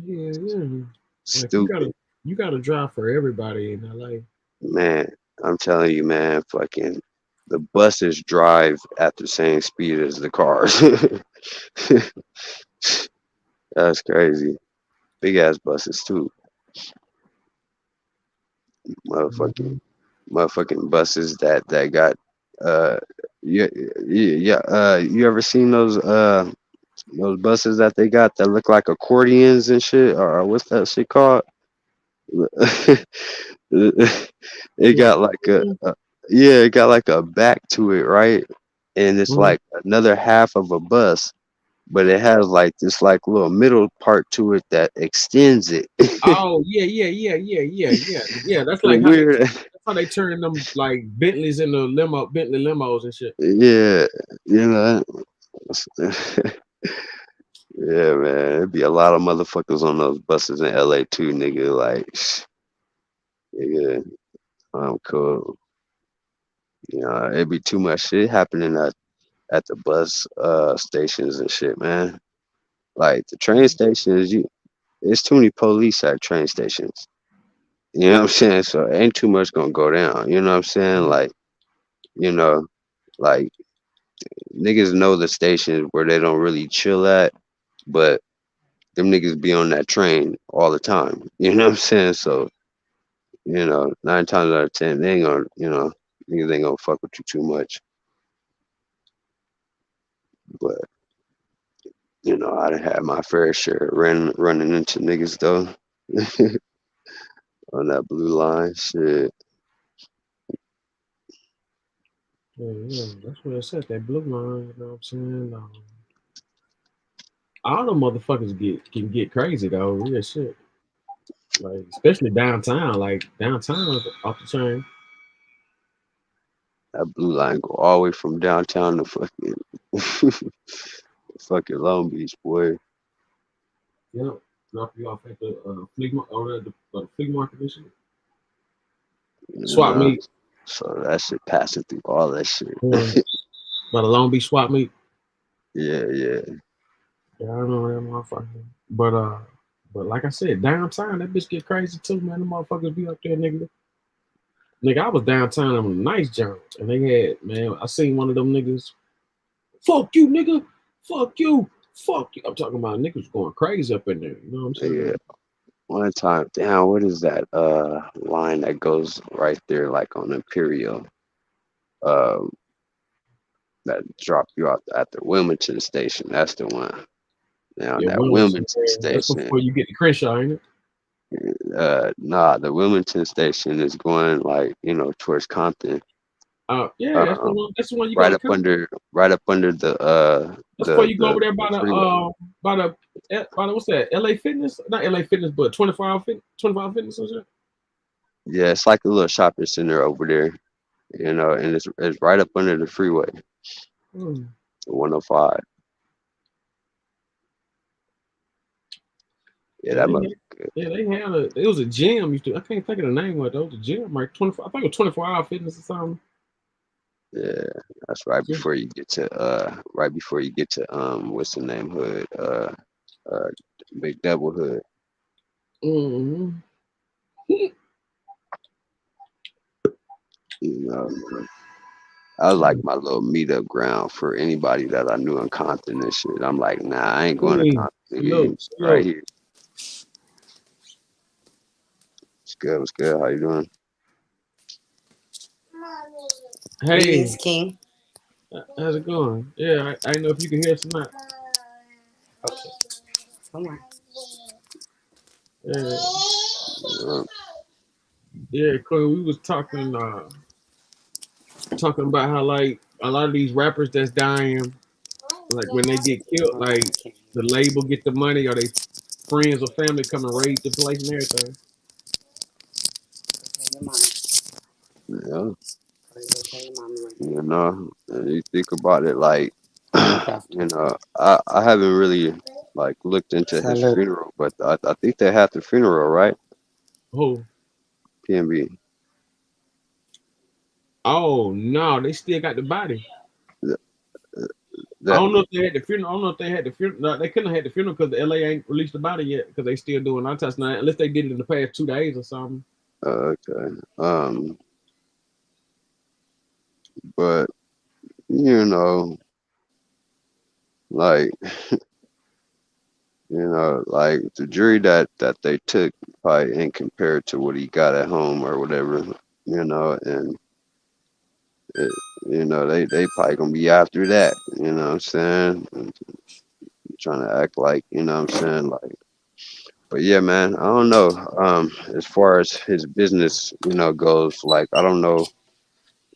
Yeah, yeah. Like Stupid. you gotta drive for everybody in LA. Man, I'm telling you, man, fucking the buses drive at the same speed as the cars. That's crazy. Big ass buses too. Motherfucking buses that got yeah, you ever seen those buses that they got that look like accordions and shit, or what's that shit called? It got like it got like a back to it, right? And it's like another half of a bus, but it has like this like little middle part to it that extends it. Oh yeah. That's like Weird. that's how they turn them like Bentleys into Bentley limos and shit. Yeah, you know. Yeah, man, it'd be a lot of motherfuckers on those buses in LA too, nigga. Like, nigga, I'm cool. You know, it'd be too much shit happening at the bus stations and shit, man. Like the train stations, it's too many police at train stations. You know what I'm saying? So ain't too much gonna go down. You know what I'm saying? Like, you know, like niggas know the stations where they don't really chill at, but them niggas be on that train all the time. You know what I'm saying? So, you know, 9 times out of 10, they ain't gonna, you know, niggas ain't gonna fuck with you too much. But, you know, I done had my fair share running into niggas though. On that blue line, shit. Yeah, that's what I said. That blue line, you know what I'm saying? All them motherfuckers can get crazy though, real shit. Like especially downtown, like downtown off the chain. That blue line go all the way from downtown to fucking Long Beach, boy. Yeah, drop you off at the flea market and shit. Swap meet. So that shit passing through all that shit. By the Long Beach swap meet. Yeah. Yeah, I don't know that motherfucker. But like I said, downtown that bitch get crazy too, man. The motherfuckers be up there, nigga. Nigga, I was downtown on a nice jump, and they had, man, I seen one of them niggas. Fuck you, nigga. Fuck you. Fuck you. I'm talking about niggas going crazy up in there. You know what I'm saying? Yeah. One time, damn, what is that line that goes right there, like on Imperial? That drop you off at the Wilmington station. That's the one. Now Yeah, that Wilmington station. That's before you get to Crenshaw, ain't it? Nah, the Wilmington station is going like, you know, towards Compton. Yeah, that's the one you right go up under the That's before you go over there by the what's that? LA Fitness? Not LA Fitness, but 24 Hour Fitness or something. Yeah, it's like a little shopping center over there, you know, and it's right up under the freeway. 105. Yeah, that must be good. Yeah, it was a gym. I can't think of the name of it. It was a gym, right? 24. I think it was 24 Hour Fitness or something. Yeah, that's right before you get to what's the name hood? Big Double Hood. Mm-hmm. You know, I was like my little meetup ground for anybody that I knew in Compton and shit. I'm like, nah, I ain't going to Compton. Right here. What's good? How you doing? Hey, Greetings, King. How's it going? Yeah, I know if you can hear us or not. Okay. Hold on. Yeah, Corey, we was talking about how like a lot of these rappers that's dying, like when they get killed, like the label get the money or they friends or family come and raid the place and everything. Yeah. You know, and you think about it like, you know, I haven't really like looked into his funeral, but I think they had the funeral, right? Who? PNB. Oh no, they still got the body. I don't know if they had the funeral. No, they couldn't have had the funeral because the LA ain't released the body yet because they still doing autopsy now, unless they did it in the past 2 days or something. Okay. But you know, like like the jury that they took probably ain't compared to what he got at home or whatever, and it, they probably gonna be after that, you know what I'm saying? And trying to act like, you know what I'm saying, like. But yeah, man, I don't know. As far as his business, goes, like I don't know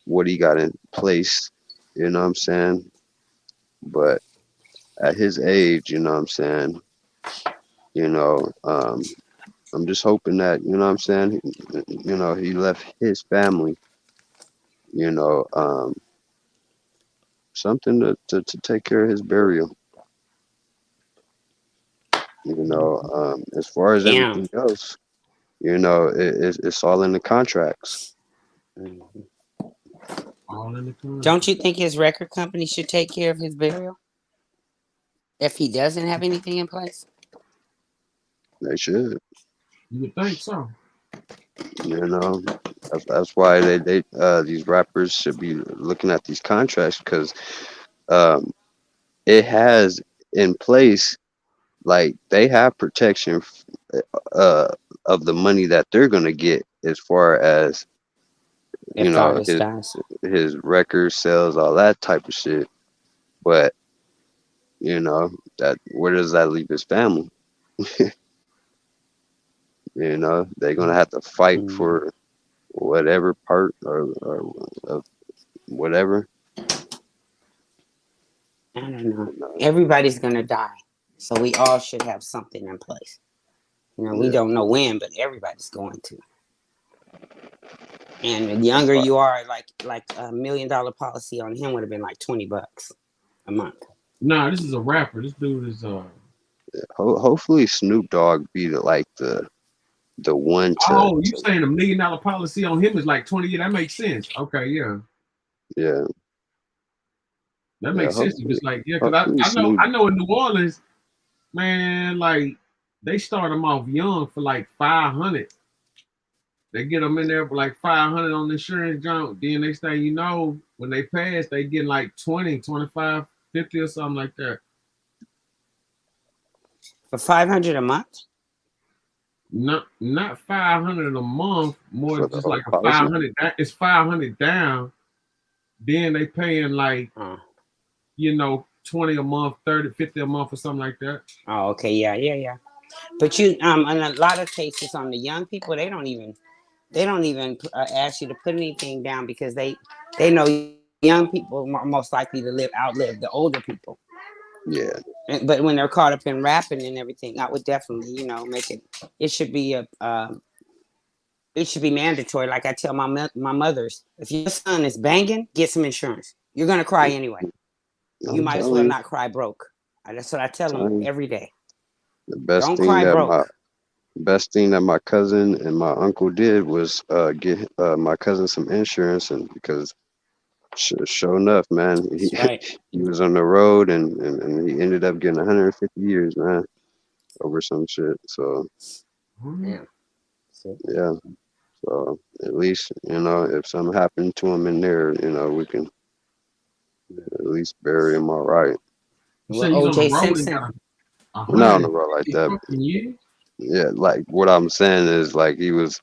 what he got in place, you know what I'm saying? But at his age, you know what I'm saying, I'm just hoping that, you know what I'm saying, he left his family, something to take care of his burial. As far as Damn. everything else, it's all in the contracts. All in the contract. Don't you think his record company should take care of his burial if he doesn't have anything in place? They should. You would think so. That's why they these rappers should be looking at these contracts, because it has in place, like they have protection of the money that they're gonna get, as far as If artist dies. his record sales, all that type of shit. But that, where does that leave his family? They're gonna have to fight for whatever part or of whatever. I don't know. Everybody's gonna die, so we all should have something in place. We don't know when, but everybody's going to. And the younger you are, like $1 million policy on him would have been like $20 a month. Nah, this is a rapper. This dude is Hopefully Snoop Dogg be the one to. Oh, you saying $1 million policy on him is like 20 years? That makes sense. Okay, yeah. Yeah. That makes sense. It's like, yeah, because I know in New Orleans, man, like they start them off young for like 500. They get them in there for like 500 on the insurance jump. Then next thing you know, when they pass, they get like 20, 25, 50 or something like that. For $500 a month? Not 500 a month, more For just the like a policy? 500. It's 500 down. Then they paying like 20 a month, 30, 50 a month or something like that. Oh, okay, yeah. But in a lot of cases on the young people, they don't even ask you to put anything down, because they know young people are most likely to outlive the older people. Yeah. But when they're caught up in rapping and everything, I would definitely, make it. It should be it should be mandatory. Like I tell my mothers, if your son is banging, get some insurance. You're gonna cry anyway. You might as well not cry broke. That's what I tell them every day. The best Don't thing cry that broke. best thing that my cousin and my uncle did was get my cousin some insurance, and because sure enough, man, he was on the road and he ended up getting 150 years, man, over some shit. So yeah. So at least, if something happened to him in there, we can at least bury him all right. Well, O.J. Simpson. Not on the road like that. Yeah, like what I'm saying is, like he was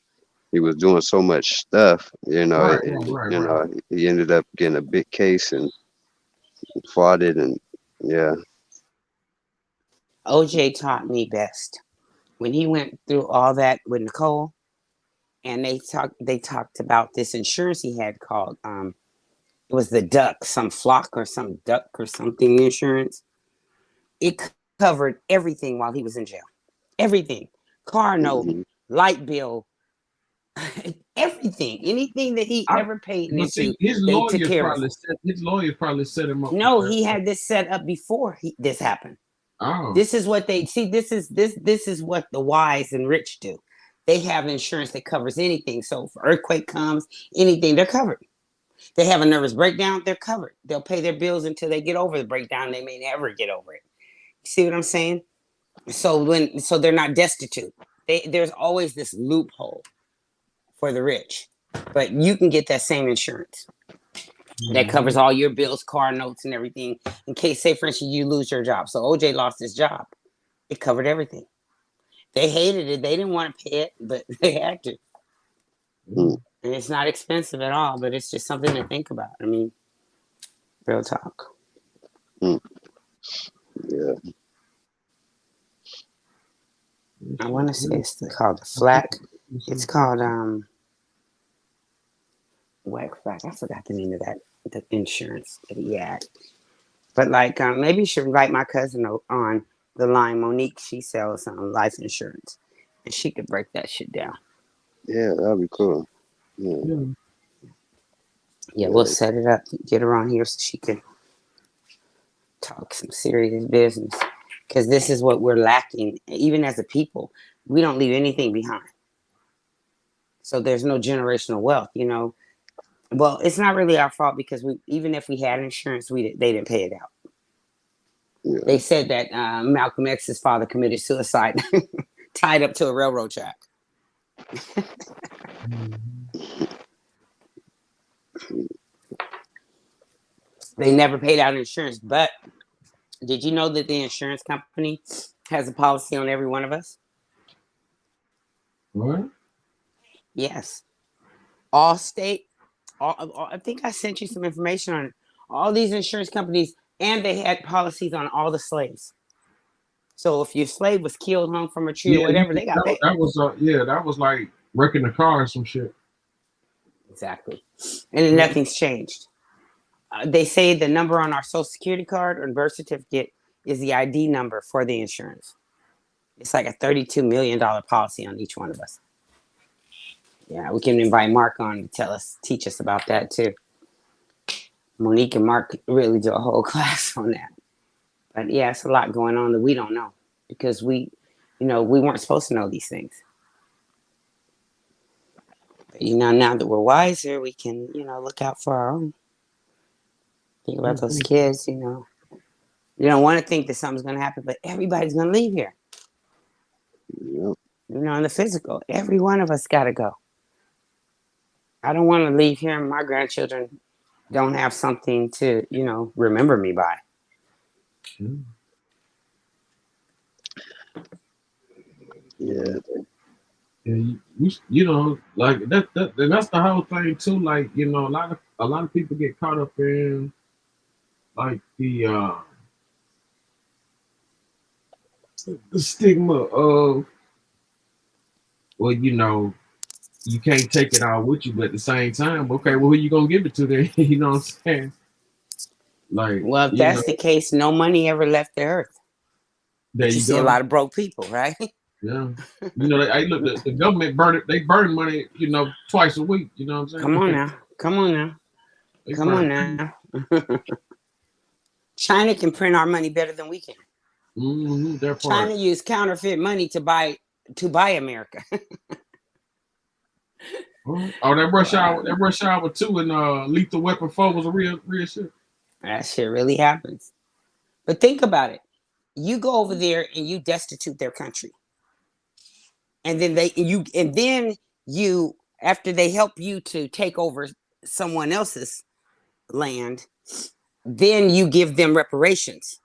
doing so much stuff, Right. he ended up getting a big case and fought it, and yeah. OJ taught me best when he went through all that with Nicole, and they talked about this insurance he had called it was the Duck, some flock or some duck or something insurance. It covered everything while he was in jail. Everything. Car note, light bill, everything. Anything that he ever paid into. His lawyer probably set him up. No, he had this set up before this happened. Oh. This is what they see. This is what the wise and rich do. They have insurance that covers anything. So if earthquake comes, anything, they're covered. They have a nervous breakdown, they're covered. They'll pay their bills until they get over the breakdown. They may never get over it. See what I'm saying? So they're not destitute. There's always this loophole for the rich. But you can get that same insurance that covers all your bills, car notes, and everything. In case, say, for instance, you lose your job. So OJ lost his job. It covered everything. They hated it. They didn't want to pay it, but they had to. And it's not expensive at all, but it's just something to think about. I mean, real talk. Yeah. I want to say it's called the FLAC. It's called FLAC. I forgot the name of that, the insurance that he had. But like, maybe you should invite my cousin on the line, Monique. She sells life insurance, and she could break that shit down. Yeah, that'd be cool. Yeah. Yeah, we'll set it up, get her on here so she can talk some serious business. Because this is what we're lacking, even as a people. We don't leave anything behind. So there's no generational wealth, you know. Well, it's not really our fault because even if we had insurance, they didn't pay it out. Yeah. They said that Malcolm X's father committed suicide, tied up to a railroad track. They never paid out insurance, but did you know that the insurance company has a policy on every one of us? What? Yes. Allstate. I think I sent you some information on it. All these insurance companies, and they had policies on all the slaves. So if your slave was killed, hung from a tree or whatever, they got paid. That was like wrecking the car or some shit. Exactly. And then nothing's changed. They say the number on our social security card or birth certificate is the ID number for the insurance. It's like a $32 million policy on each one of us. Yeah, we can invite Mark on to teach us about that too. Monique and Mark really do a whole class on that. But yeah, it's a lot going on that we don't know because we weren't supposed to know these things. But, now that we're wiser, we can, look out for our own. Think about those kids, You don't want to think that something's going to happen, but everybody's going to leave here. Yep. In the physical, every one of us got to go. I don't want to leave here and my grandchildren don't have something to, remember me by. Yeah. And like that's the whole thing too. Like, a lot of people get caught up in like the stigma of, well, you can't take it all with you, but at the same time, okay, well, who you gonna give it to then? You know what I'm saying? Like, well, if that's the case, no money ever left the earth. There you see go. A lot of broke people, right? Yeah. The government they burn money, twice a week. You know what I'm saying? Come on now. China can print our money better than we can. China used counterfeit money to buy America. Oh, that Rush Hour 2 and Lethal Weapon 4 was a real shit. That shit really happens. But think about it. You go over there and you destitute their country. And then after they help you to take over someone else's land, then you give them reparations.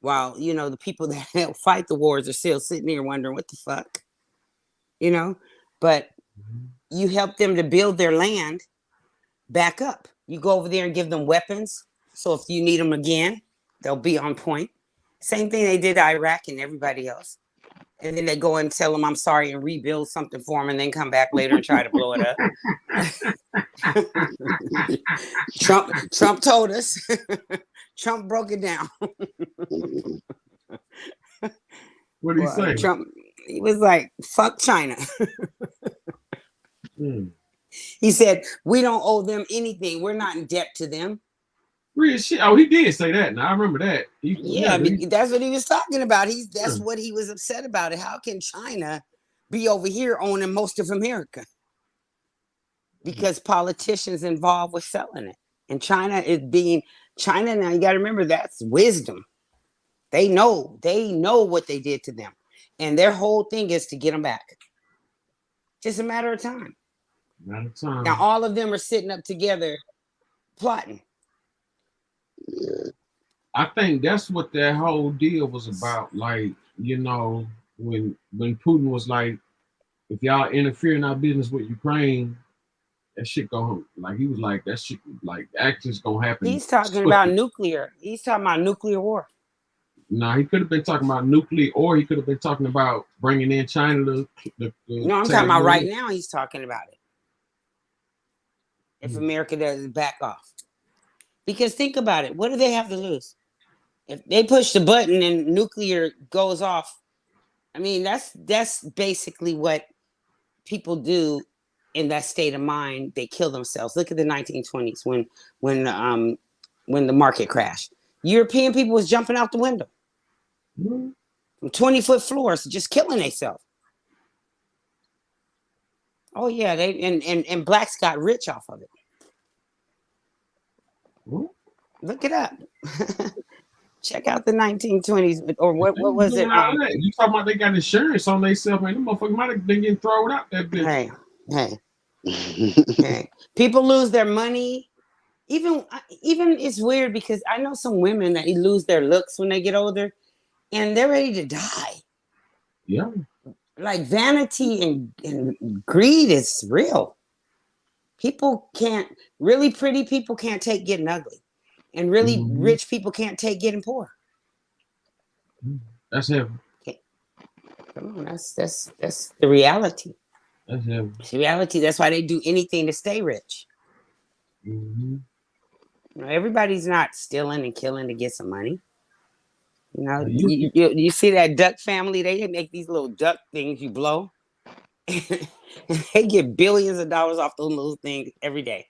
While, the people that help fight the wars are still sitting here wondering what the fuck, but you help them to build their land back up. You go over there and give them weapons. So if you need them again, they'll be on point. Same thing they did to Iraq and everybody else. And then they go and tell them, I'm sorry, and rebuild something for them and then come back later and try to blow it up. Trump told us. Trump broke it down. What did he say? Trump, he was like, fuck China. He said, we don't owe them anything. We're not in debt to them. Real shit. Oh, he did say that. Now I remember that. That's what he was talking about. That's what he was upset about. How can China be over here owning most of America? Because politicians involved with selling it. And China now, you got to remember, that's wisdom. They know what they did to them. And their whole thing is to get them back. Just a matter of time. Matter of time. Now all of them are sitting up together plotting. I think that's what that whole deal was about. Like, you know, when Putin was like, if y'all interfere in our business with Ukraine, that shit go like he was like that shit like action's gonna happen. He's talking about nuclear. He's talking about nuclear war. Nah, he could have been talking about nuclear, or he could have been talking about bringing in China to. No, I'm talking about right now. He's talking about it. If America doesn't back off, because think about it. What do they have to lose? If they push the button and nuclear goes off, I mean that's basically what people do in that state of mind. They kill themselves. Look at the 1920s when the market crashed. European people was jumping out the window from 20-foot floors, just killing themselves. Oh yeah, they and blacks got rich off of it. Look it up. Check out the 1920s, or what was it? You talking about they got insurance on themselves, man? Them motherfuckers might have been getting thrown out that bitch. Hey. People lose their money. Even it's weird because I know some women that lose their looks when they get older, and they're ready to die. Yeah. Like vanity and greed is real. People can't, really pretty people can't take getting ugly. And really rich people can't take getting poor. That's heavy. Come on, that's the reality. That's heavy. It's the reality. That's why they do anything to stay rich. Mm-hmm. You know, everybody's not stealing and killing to get some money. You know, you see that duck family, they make these little duck things you blow. And they get billions of dollars off those little things every day.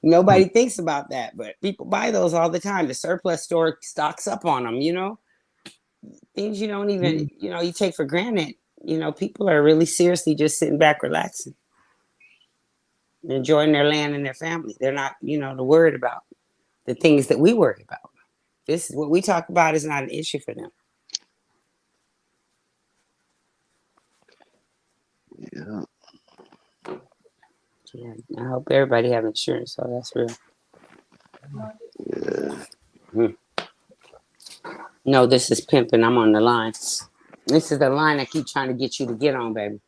Nobody thinks about that, but people buy those all the time. The surplus store stocks up on them, you know. Things you don't even, you know, you take for granted. You know, people are really seriously just sitting back, relaxing, enjoying their land and their family. They're not, you know, worried about the things that we worry about. This is what we talk about is not an issue for them. Yeah. Yeah, I hope everybody have insurance, so that's real. Yeah. No, this is pimping. I'm on the line. This is the line I keep trying to get you to get on, baby.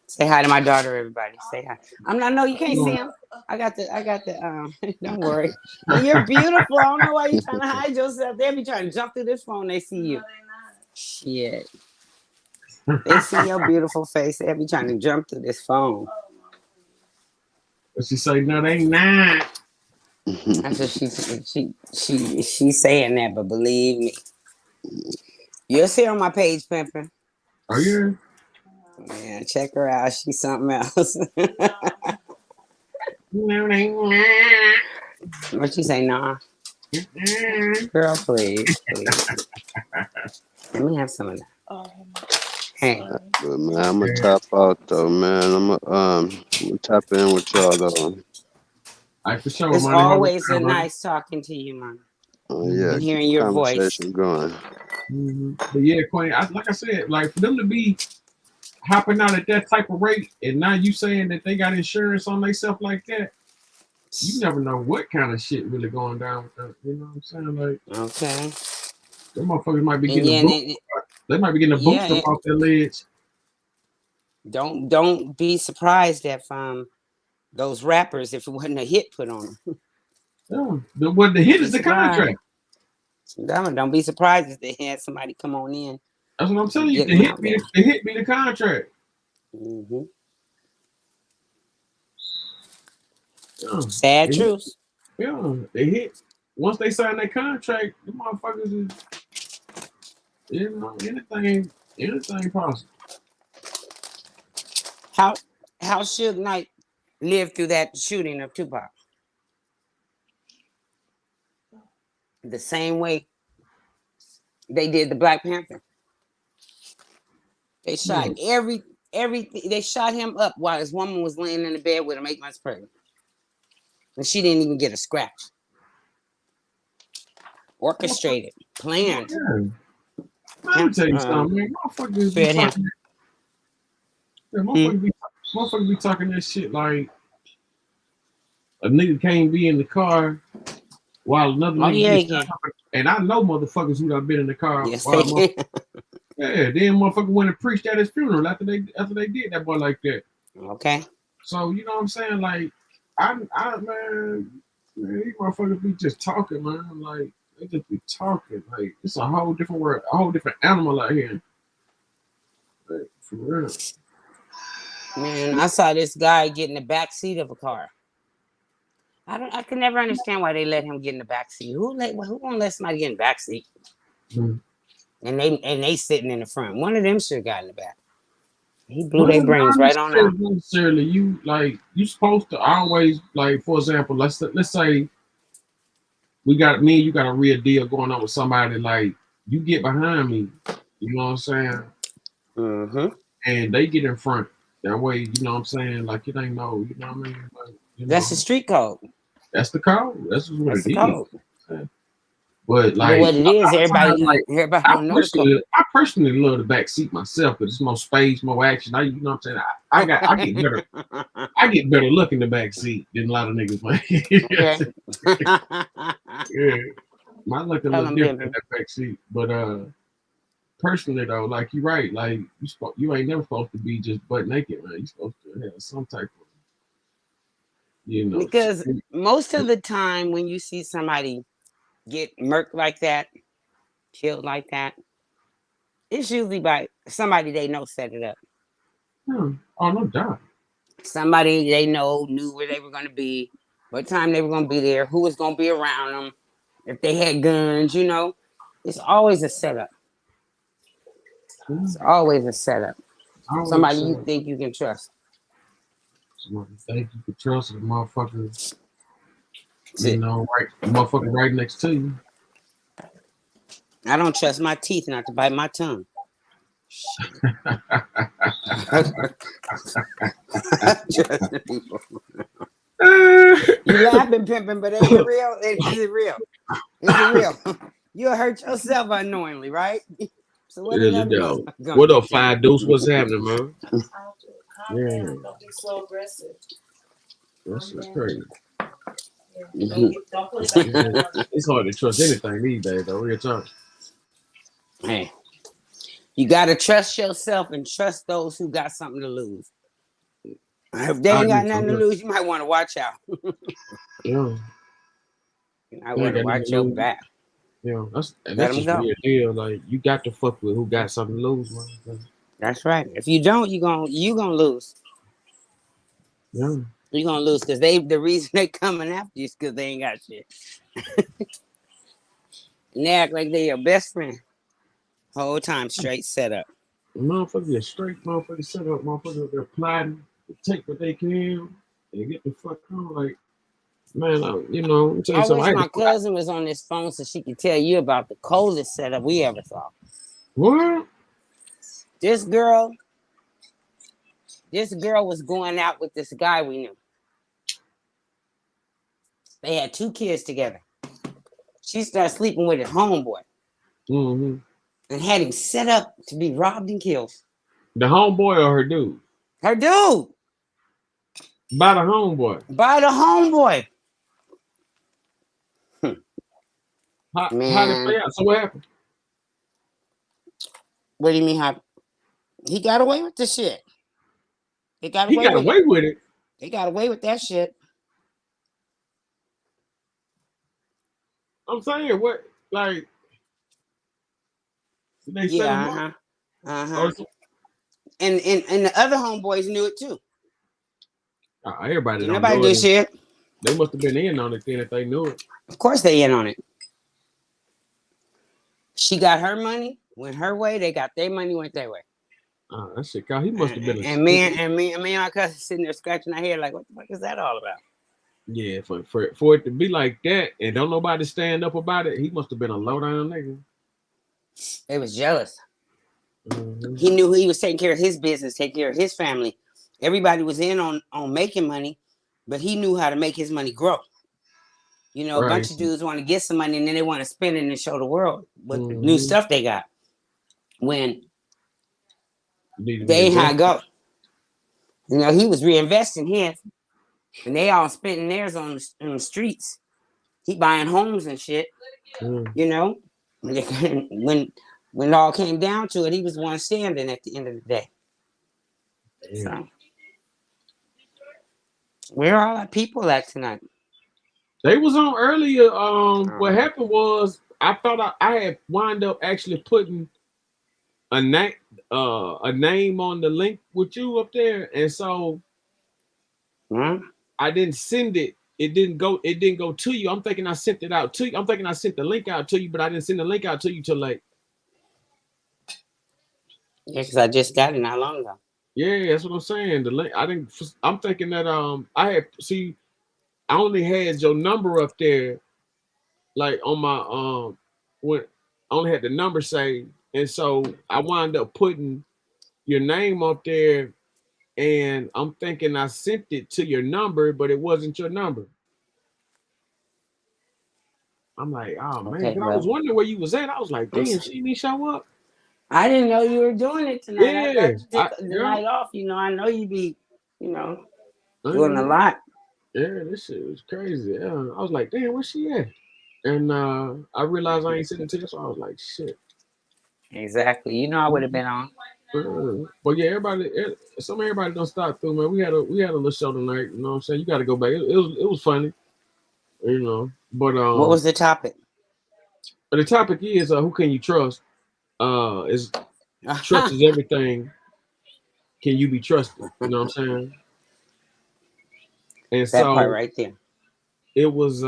Say hi to my daughter, everybody. Say hi. No, you can't see him. I got the don't worry. You're beautiful. I don't know why you're trying to hide yourself. They'll be trying to jump through this phone, they see you. Shit. They see your beautiful face. They'll be trying to jump through this phone. But she say, no, they not. That's what she's saying that, but believe me, you'll see her on my page, pimping. Are you? Yeah, check her out. She's something else. What you say, nah? Girl, please. Let me have some of that. Hey. But man, I'm gonna tap out though, man. I'm gonna tap in with y'all though. For sure, It's always a nice talking to you, man. Oh yeah, And hearing your voice. conversation going. But yeah, Queen, like I said, like for them to be hopping out at that type of rate, and now you saying that they got insurance on themselves like that, you never know what kind of shit really going down with them. You know what I'm saying? Like, okay, them motherfuckers might be getting they might be getting a boost up off their ledge. Don't be surprised if those rappers, if it wasn't a hit put on them. Yeah, the hit is the contract. Don't be surprised if they had somebody come on in. That's what I'm telling you. The hit be the contract. Mm-hmm. Yeah. Sad truth. Yeah, they hit. Once they sign that contract, the motherfuckers is, you know, anything possible. How Suge Knight lived through that shooting of Tupac? The same way they did the Black Panther. They shot everything. They shot him up while his woman was laying in the bed with him 8 months pregnant. And she didn't even get a scratch. Orchestrated, planned. Let me tell you something, man. Motherfuckers be talking. Yeah, motherfuckers be talking that shit like a nigga can't be in the car while another nigga gets talking. And I know motherfuckers who done been in the car while yeah, then motherfucker went and preached at his funeral after they did that boy like that. Okay. So you know what I'm saying? Like man, these motherfuckers be just talking, man. Like they just be talking. Like it's a whole different world, a whole different animal out here. Like, for real. Man, I saw this guy get in the back seat of a car. I can never understand why they let him get in the back seat. Who gonna let somebody get in the back seat? Mm. And they sitting in the front. One of them should have got in the back. He blew their brains right on out. Necessarily, you supposed to always, like, for example, let's say me and you got a real deal going on with somebody. Like you get behind me, you know what I'm saying? Mm-hmm. And they get in front. That way, you know what I'm saying? Like it ain't no, you know what I mean? Like, that's the street code. That's the code. That's what that's it the is. Code. But like what it is, everybody don't know. I personally love the back seat myself because it's more space, more action. You know what I'm saying? I get better. I get better look in the back seat than a lot of niggas. Yeah, my look a little different in that back seat. But personally though, like you're right. Like you ain't never supposed to be just butt naked, man. You supposed to have some type of, you know. Because most of the time when you see somebody get murked like that, killed like that, it's usually by somebody they know set it up. Oh, no doubt. Somebody they know knew where they were going to be, what time they were going to be there, who was going to be around them, if they had guns, you know. It's always a setup. It's always a setup. Somebody you think you can trust. Somebody you think you can trust, the motherfucker. You know, motherfucker right next to you. I don't trust my teeth not to bite my tongue. You laughing, pimping, but is it real? Is it real? Is it real? You'll hurt yourself unknowingly, right? So what up, Five Deuce? What's happening, man? Yeah. Don't be so aggressive. That's just crazy. Don't put it It's hard to trust anything these days, though. Real talk. Hey, you gotta trust yourself and trust those who got something to lose. If they ain't got nothing to lose, you might want to watch out. Yeah. I want to watch your back. Yeah, that's just real deal. Like you got to fuck with who got something to lose, man. That's right. If you don't, you gonna lose. Yeah. You're gonna lose because the reason they coming after you is because they ain't got shit. And they act like they your best friend. Whole time straight set up. Motherfuckers are straight motherfuckers set up, motherfuckers they're plotting to take what they can and get the fuck on. Like, man, you know, I wish my cousin was on this phone so she could tell you about the coldest setup we ever saw. What? This girl was going out with this guy we knew. They had 2 kids together. She started sleeping with his homeboy. Mm-hmm. And had him set up to be robbed and killed. The homeboy or her dude? Her dude. By the homeboy. By the homeboy. How did it play out? So what happened? What do you mean how? He got away with the shit. He got away with it. He got away with that shit. I'm saying, what, like, they yeah, And the other homeboys knew it too. Everybody don't nobody know do it. shit. They must have been in on it then if they knew it. Of course they in on it. She got her money, went her way. They got their money, went their way. That shit, he must have been. And me and my cousin sitting there scratching our head like, what the fuck is that all about? Yeah, for it to be like that and don't nobody stand up about it, he must have been a low down nigga. They was jealous. Mm-hmm. He knew he was taking care of his business, taking care of his family. Everybody was in on making money, but he knew how to make his money grow. You know, a bunch of dudes want to get some money and then they want to spend it and show the world what new stuff they got. when Need to they ain't how it reinvest. go. You know, he was reinvesting his, and they all spending theirs on the streets. He buying homes and shit. You know, when it all came down to it, he was the one standing at the end of the day. So, where are all our people at tonight? They was on earlier. What happened was I thought I had wind up actually putting a name on the link with you up there, and so I didn't send it. It didn't go to you. I'm thinking I sent it out to you. I'm thinking I sent the link out to you, but I didn't send the link out to you till late. Yeah, because I just got it not long ago. Yeah, that's what I'm saying. The link. I'm thinking that I had I only had your number up there, like on my when I only had the number saved, and so I wound up putting your name up there, and I'm thinking I sent it to your number, but it wasn't your number. I'm like, oh man, Okay, I was wondering where you was at. I was like, damn, she didn't show up. I didn't know you were doing it tonight. I Yeah, thought you took the night off. You know, I know you be, doing a lot. Yeah, this shit was crazy. Yeah. I was like, damn, where's she at? And I realized I ain't sitting to you, so I was like, shit. Exactly. You know, I would have been on. But yeah, everybody don't stop through, man. We had a little show tonight. You know what I'm saying? You got to go back. It was funny, you know. But what was the topic? The topic is who can you trust? Is trust is everything. Can you be trusted? You know what I'm saying? And that part right there. It was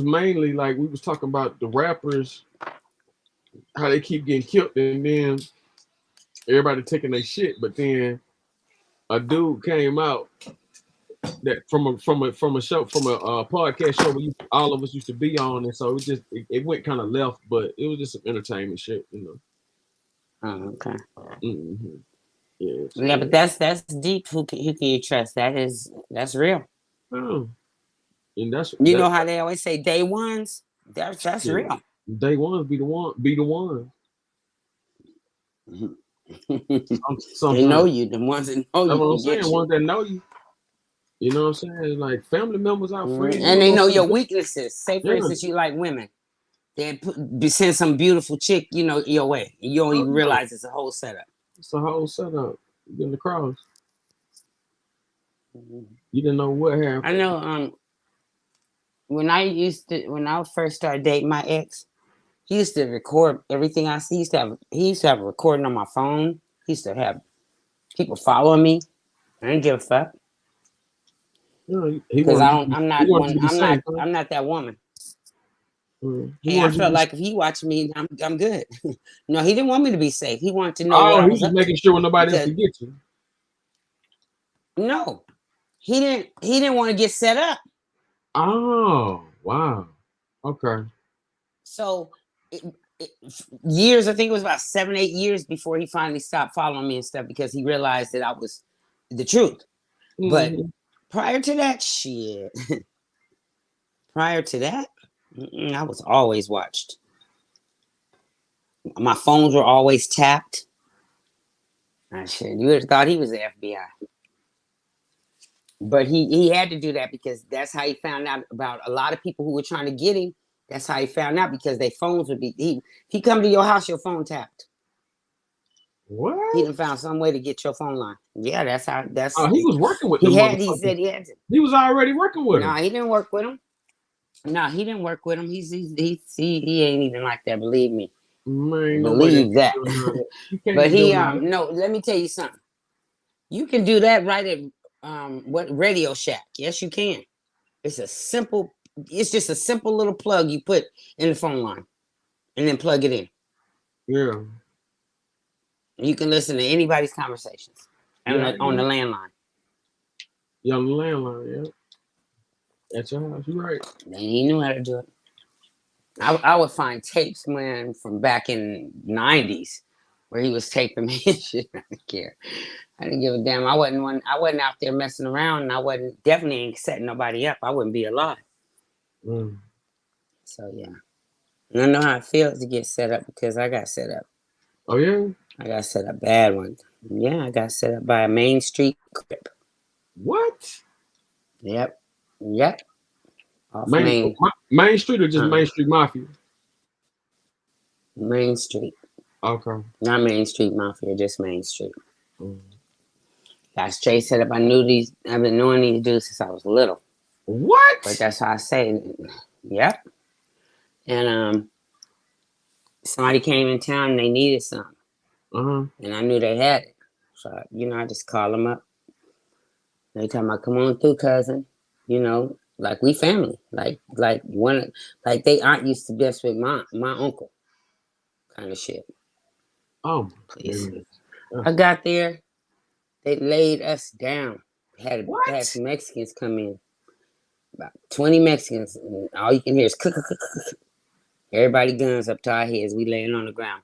mainly like we was talking about the rappers, how they keep getting killed, and then everybody taking their shit. But then a dude came out that from a podcast show where all of us used to be on, and so it went kind of left, but it was just some entertainment shit, you know. Oh, okay. Mm-hmm. Yeah. Yeah, but that's deep. Who can you trust? That's real. Oh. And you know how they always say day ones. That's real. Day ones be the one. They know you. The ones that know you. That's what I'm saying. Ones that know you. You know what I'm saying? Like family members out, friends, and they know your weaknesses. Say for instance, you like women. They send some beautiful chick, your way. You don't even realize it's a whole setup. It's a whole setup. You getting the cross. You didn't know what happened. I know. When I first started dating my ex, he used to record everything I see. He used to have a recording on my phone. He used to have people following me. I didn't give a fuck. Because I'm not that woman. Hey, I felt like if he watched me, I'm good. No, he didn't want me to be safe. He wanted to know. Oh, he was just making sure nobody else could get you. No, he didn't want to get set up. Oh, wow. Okay. So years, I think it was about 7-8 years before he finally stopped following me and stuff because he realized that I was the truth. Mm-hmm. But prior to that, shit. Prior to that, I was always watched. My phones were always tapped. Shit, you would have thought he was the FBI. But he had to do that because that's how he found out about a lot of people who were trying to get him. That's how he found out because their phones would be. If he come to your house, your phone tapped. What? He done found some way to get your phone line. Yeah, that's how. That's. Oh, he was working with. He said he had to. He was already working with him. No, he didn't work with him. No, he didn't work with him. He ain't even like that. Believe me. Man, believe that. But no. Let me tell you something. You can do that right at what Radio Shack. Yes, you can. It's just a simple little plug you put in the phone line, and then plug it in. Yeah. You can listen to anybody's conversations on the landline. Yeah, on the landline. Yeah. At your house, you're right. And he knew how to do it. I would find tapes, man, from back in the 90s where he was taping me and shit. I didn't care. I didn't give a damn. I wasn't out there messing around, and I definitely ain't setting nobody up. I wouldn't be alive. So yeah. And I know how it feels to get set up because I got set up. Oh yeah? I got set up bad one. Yeah, I got set up by a Main Street Crip. What? Yep. Off Main Street or just Main Street Mafia? Main Street. Okay. Not Main Street Mafia, just Main Street. Got straight set up. I've been knowing these dudes since I was little. What? But that's how I say. Yep. And somebody came in town and they needed something. And I knew they had it. So, I just called them up. They tell me, come on through, cousin. Like we family. Like they aunt used to best with my uncle. Kind of shit. Oh, please. I got there. They laid us down. Had some Mexicans come in. About 20 Mexicans. And all you can hear is cook. Everybody guns up to our heads. We laying on the ground.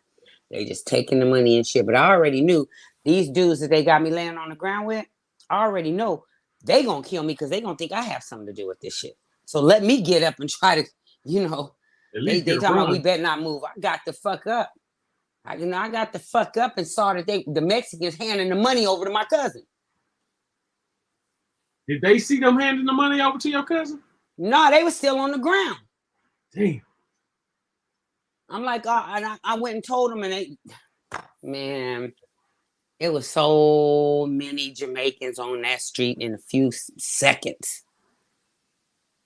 They just taking the money and shit. But I already knew these dudes that they got me laying on the ground with, I already know they gonna kill me because they gonna think I have something to do with this shit. So let me get up and try to, they talking about we better not move. I got the fuck up. I got the fuck up and saw that the Mexicans handing the money over to my cousin. Did they see them handing the money over to your cousin? No, they were still on the ground. Damn. I'm like, I went and told them, and man, it was so many Jamaicans on that street in a few seconds.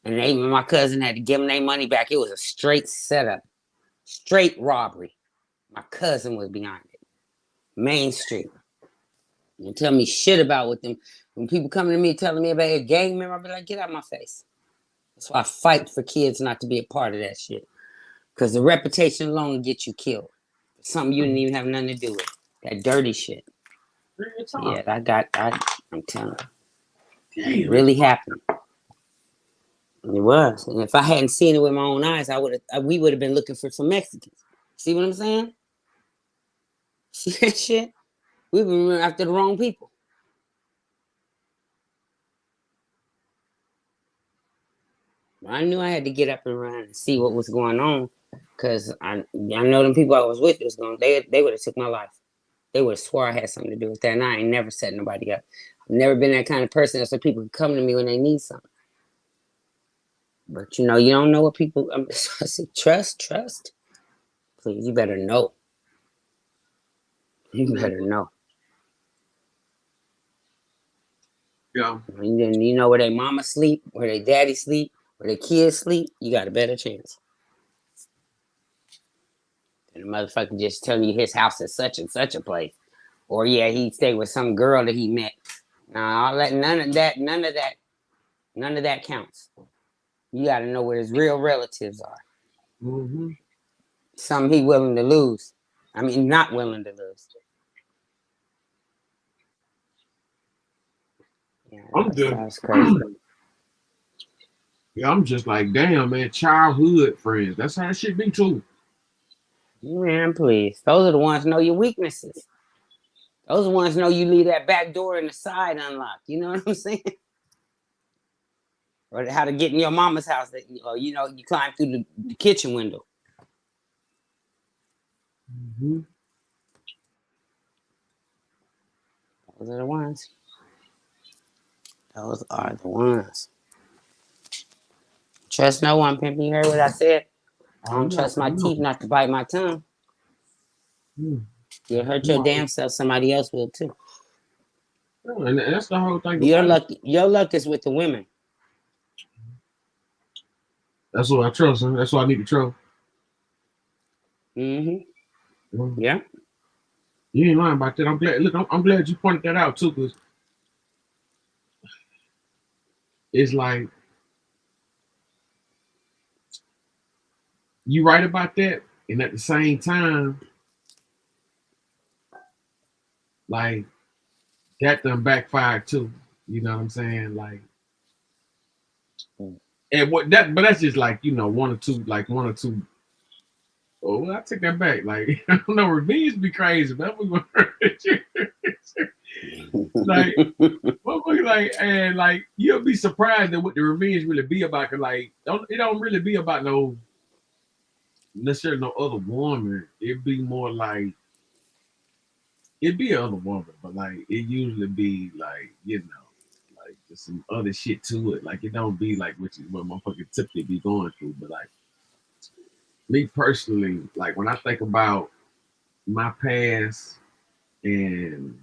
And my cousin had to give them their money back. It was a straight setup, straight robbery. My cousin was behind it. Main Street. You tell me shit about with them. When people coming to me telling me about a gang member, I'll be like, get out my face. That's why I fight for kids not to be a part of that shit. Because the reputation alone will get you killed. Something you didn't even have nothing to do with. That dirty shit. Yeah, I'm telling you. It really happened. It was. And if I hadn't seen it with my own eyes, we would have been looking for some Mexicans. See what I'm saying? See that shit? We've been running after the wrong people. I knew I had to get up and run and see what was going on. Because I know them people I was with they would have took my life. They would have swore I had something to do with that. And I ain't never set nobody up. I've never been that kind of person that's so people come to me when they need something. But you don't know what people I said, trust. Please, you better know. You better know. Yeah. You know where their mama sleep, where their daddy sleep, where their kids sleep, you got a better chance. And the motherfucker just telling you his house is such and such a place. Or he stayed with some girl that he met. Nah, none of that counts. You gotta know where his real relatives are. Mm-hmm. Some he willing to lose. I mean, not willing to lose. Yeah, that's crazy. Yeah, I'm just like, damn, man, childhood friends. That's how it should be too. Man, please. Those are the ones know your weaknesses. Those are the ones know you leave that back door in the side unlocked. You know what I'm saying? Or how to get in your mama's house. You climb through the kitchen window. Mm-hmm. Those are the ones. Those are the ones. Trust no one, Pimpy. You heard what I said? I don't trust my teeth not to bite my tongue. You'll hurt your damn self. Somebody else will too. And that's the whole thing. Your luck is with the women. That's what I trust. That's what I need to trust. Mm-hmm. Yeah. You ain't lying about that. I'm glad. Look, I'm glad you pointed that out too, because it's like you right about that, and at the same time, like that done backfired too. You know what I'm saying? Like, and but that's just like one or two. Oh, I take that back. Like, I don't know, revenge be crazy, but like you'll be surprised at what the revenge really be about. Cause like, it don't really be about no necessarily no other woman. It'd be more like it'd be another woman, but like it usually be like, you know, like just some other shit to it. Like it don't be like what motherfucker typically be going through. But like me personally, like when I think about my past and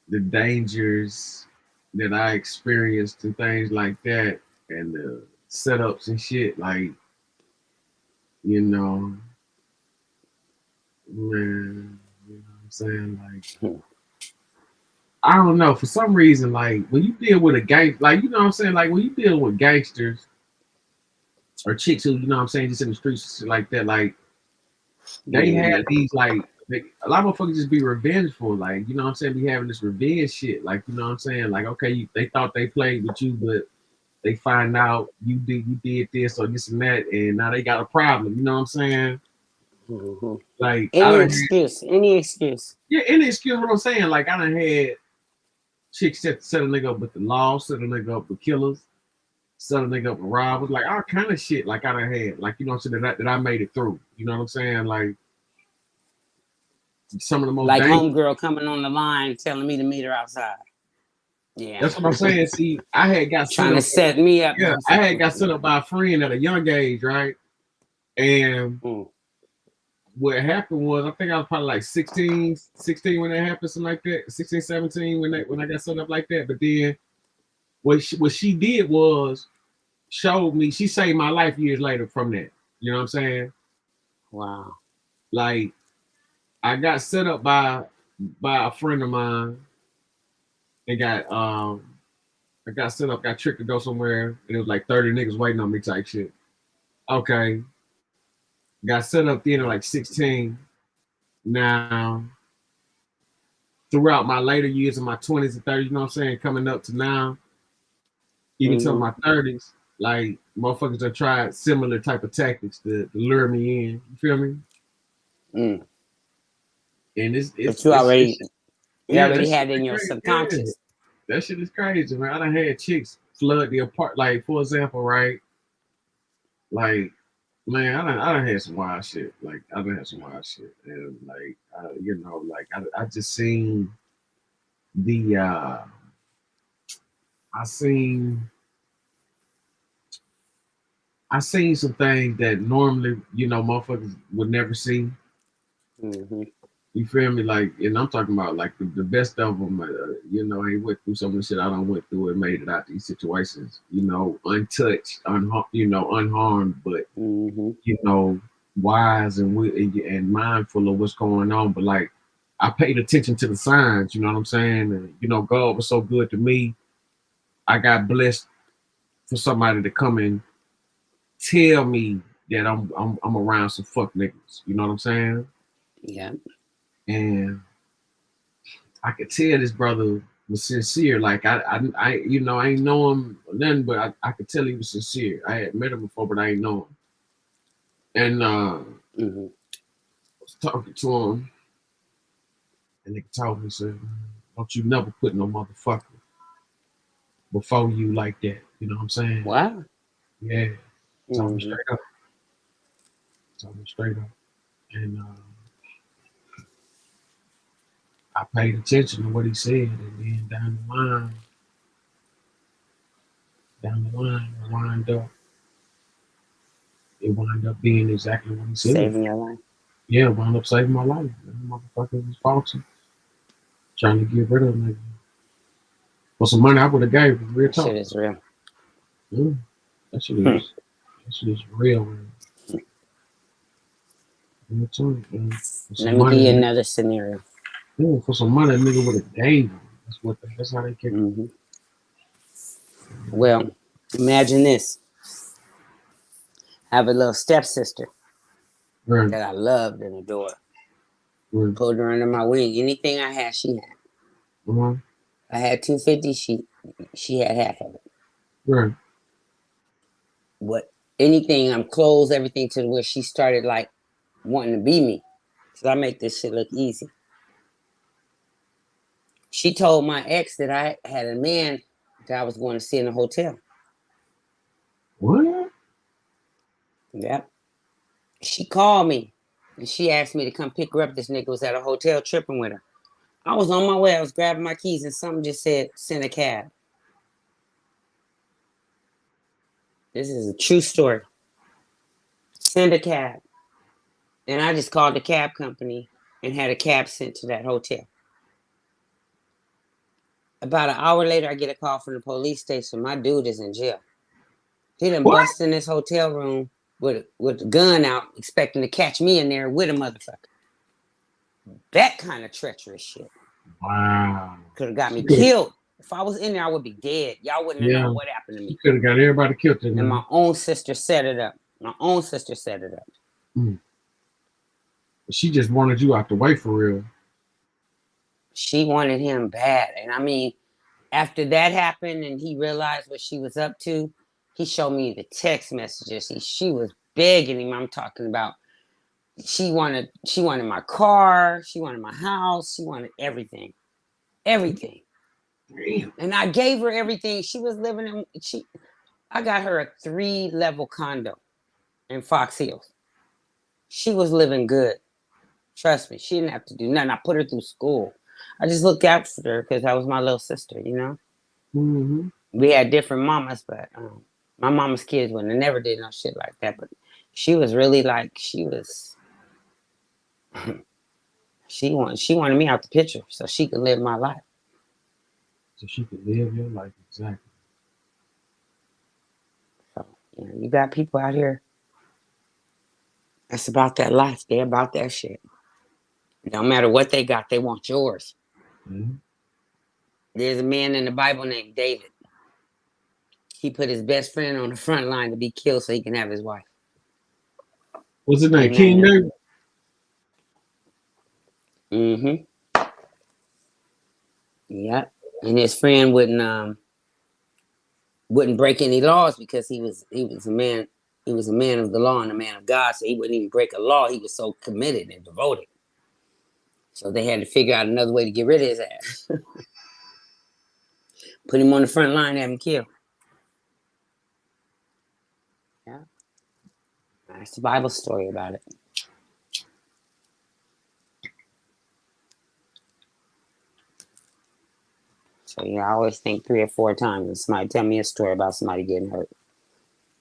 the dangers that I experienced and things like that, and the setups and shit, like, you know, man, you know what I'm saying? Like, I don't know. For some reason, like when you deal with a gang, like, you know what I'm saying? Like when you deal with gangsters or chicks who, you know what I'm saying, just in the streets and shit like that, like they have these like a lot of motherfuckers just be revengeful, like, you know what I'm saying, be having this revenge shit, like, you know what I'm saying, like, okay, they thought they played with you, but they find out you did this or this and that, and now they got a problem, you know what I'm saying? Mm-hmm. Like any excuse. Yeah, any excuse. What I'm saying, like I done had chicks set a nigga up with the law, set a nigga up with killers, set a nigga up with robbers, like all kind of shit. Like I done had, like, you know what I'm saying, that I made it through. You know what I'm saying? Like some of the most like dangerous. homegirl coming on the line telling me to meet her outside. Yeah, that's what I'm saying. See, I had got trying to set me up. Yeah, I had got set up by a friend at a young age, right? And what happened was, I think I was probably like 16 when that happened, something like that. 16, 17 when I got set up like that. But then what she did was showed me, she saved my life years later from that. You know what I'm saying? Wow. Like I got set up by a friend of mine and I got set up, got tricked to go somewhere, and it was like 30 niggas waiting on me type shit. Okay. Got set up then at like 16. Now, throughout my later years in my 20s and 30s, you know what I'm saying, coming up to now, even till my 30s, like motherfuckers have tried similar type of tactics to lure me in. You feel me? Mm. And it's but you already that had shit it in your crazy. subconscious. Yeah. That shit is crazy, man. I done had chicks flood the apartment. Like, for example, right? Like, man, I done had some wild shit. Like, I done had some wild shit. And like, you know, like I just seen the I seen some things that normally, you know, motherfuckers would never see. Mm-hmm. You feel me? Like, and I'm talking about like the best of them. You know, I went through some of the shit I done went through and made it out these situations. You know, untouched, unharmed, but you know, wise and mindful of what's going on. But like, I paid attention to the signs. You know what I'm saying? And, you know, God was so good to me. I got blessed for somebody to come and tell me that I'm around some fuck niggas. You know what I'm saying? Yeah. And I could tell this brother was sincere. Like I you know, I ain't know him or nothing, but I could tell he was sincere. I had met him before, but I ain't know him. And I was talking to him, and they told me, said, "Don't you never put no motherfucker before you like that." You know what I'm saying? Wow. Yeah. Told me straight up. Told me straight up. And I paid attention to what he said, and then down the line, it wound up being exactly what he said. Saving your life. Yeah, it wound up saving my life. That motherfucker was faulty. Trying to get rid of me. For some money I would have gave him. Real talk. Shit is real. Yeah. That shit is real. Real talk, man. Let me give you another scenario. Yeah, for some money, a nigga would have gave him. That's how they kick. Well, imagine this. I have a little stepsister that I loved and adored. Pulled her under my wing. Anything I had, she had. I had 250. She had half of it. Right. What? Anything, I'm clothes, everything, to where she started like wanting to be me. Cause I make this shit look easy. She told my ex that I had a man that I was going to see in a hotel. What? Yep. She called me and she asked me to come pick her up. This nigga was at a hotel tripping with her. I was on my way. I was grabbing my keys and something just said, send a cab. This is a true story. Send a cab. And I just called the cab company and had a cab sent to that hotel. About an hour later, I get a call from the police station. My dude is in jail. He done bust in this hotel room with a gun out, expecting to catch me in there with a motherfucker. That kind of treacherous shit. Wow. Could have got me killed. If I was in there, I would be dead. Y'all wouldn't have known what happened to me. Could have got everybody killed. And my own sister set it up. My own sister set it up. Mm. She just wanted you out the way for real. She wanted him bad. And I mean, after that happened and he realized what she was up to, he showed me the text messages. She was begging him. I'm talking about she wanted my car, she wanted my house, she wanted everything. Everything. Damn. And I gave her everything. She was living in I got her a 3-level condo in Fox Hills. She was living good. Trust me, she didn't have to do nothing. I put her through school. I just looked out for her because that was my little sister, you know? Mm-hmm. We had different mamas, but my mama's kids wouldn't have never did no shit like that. But she was really like, she wanted me out the picture so she could live my life. So she could live your life, exactly. So, you know, you got people out here that's about that life. They're about that shit. No matter what they got, they want yours. Mm-hmm. There's a man in the Bible named David. He put his best friend on the front line to be killed so he can have his wife. What's his name? King David? Mm-hmm. Yep. And his friend wouldn't break any laws because he was a man. He was a man of the law and a man of God, so he wouldn't even break a law. He was so committed and devoted. So they had to figure out another way to get rid of his ass. Put him on the front line, have him killed. Yeah. That's the Bible story about it. So yeah, I always think 3 or 4 times when somebody tell me a story about somebody getting hurt.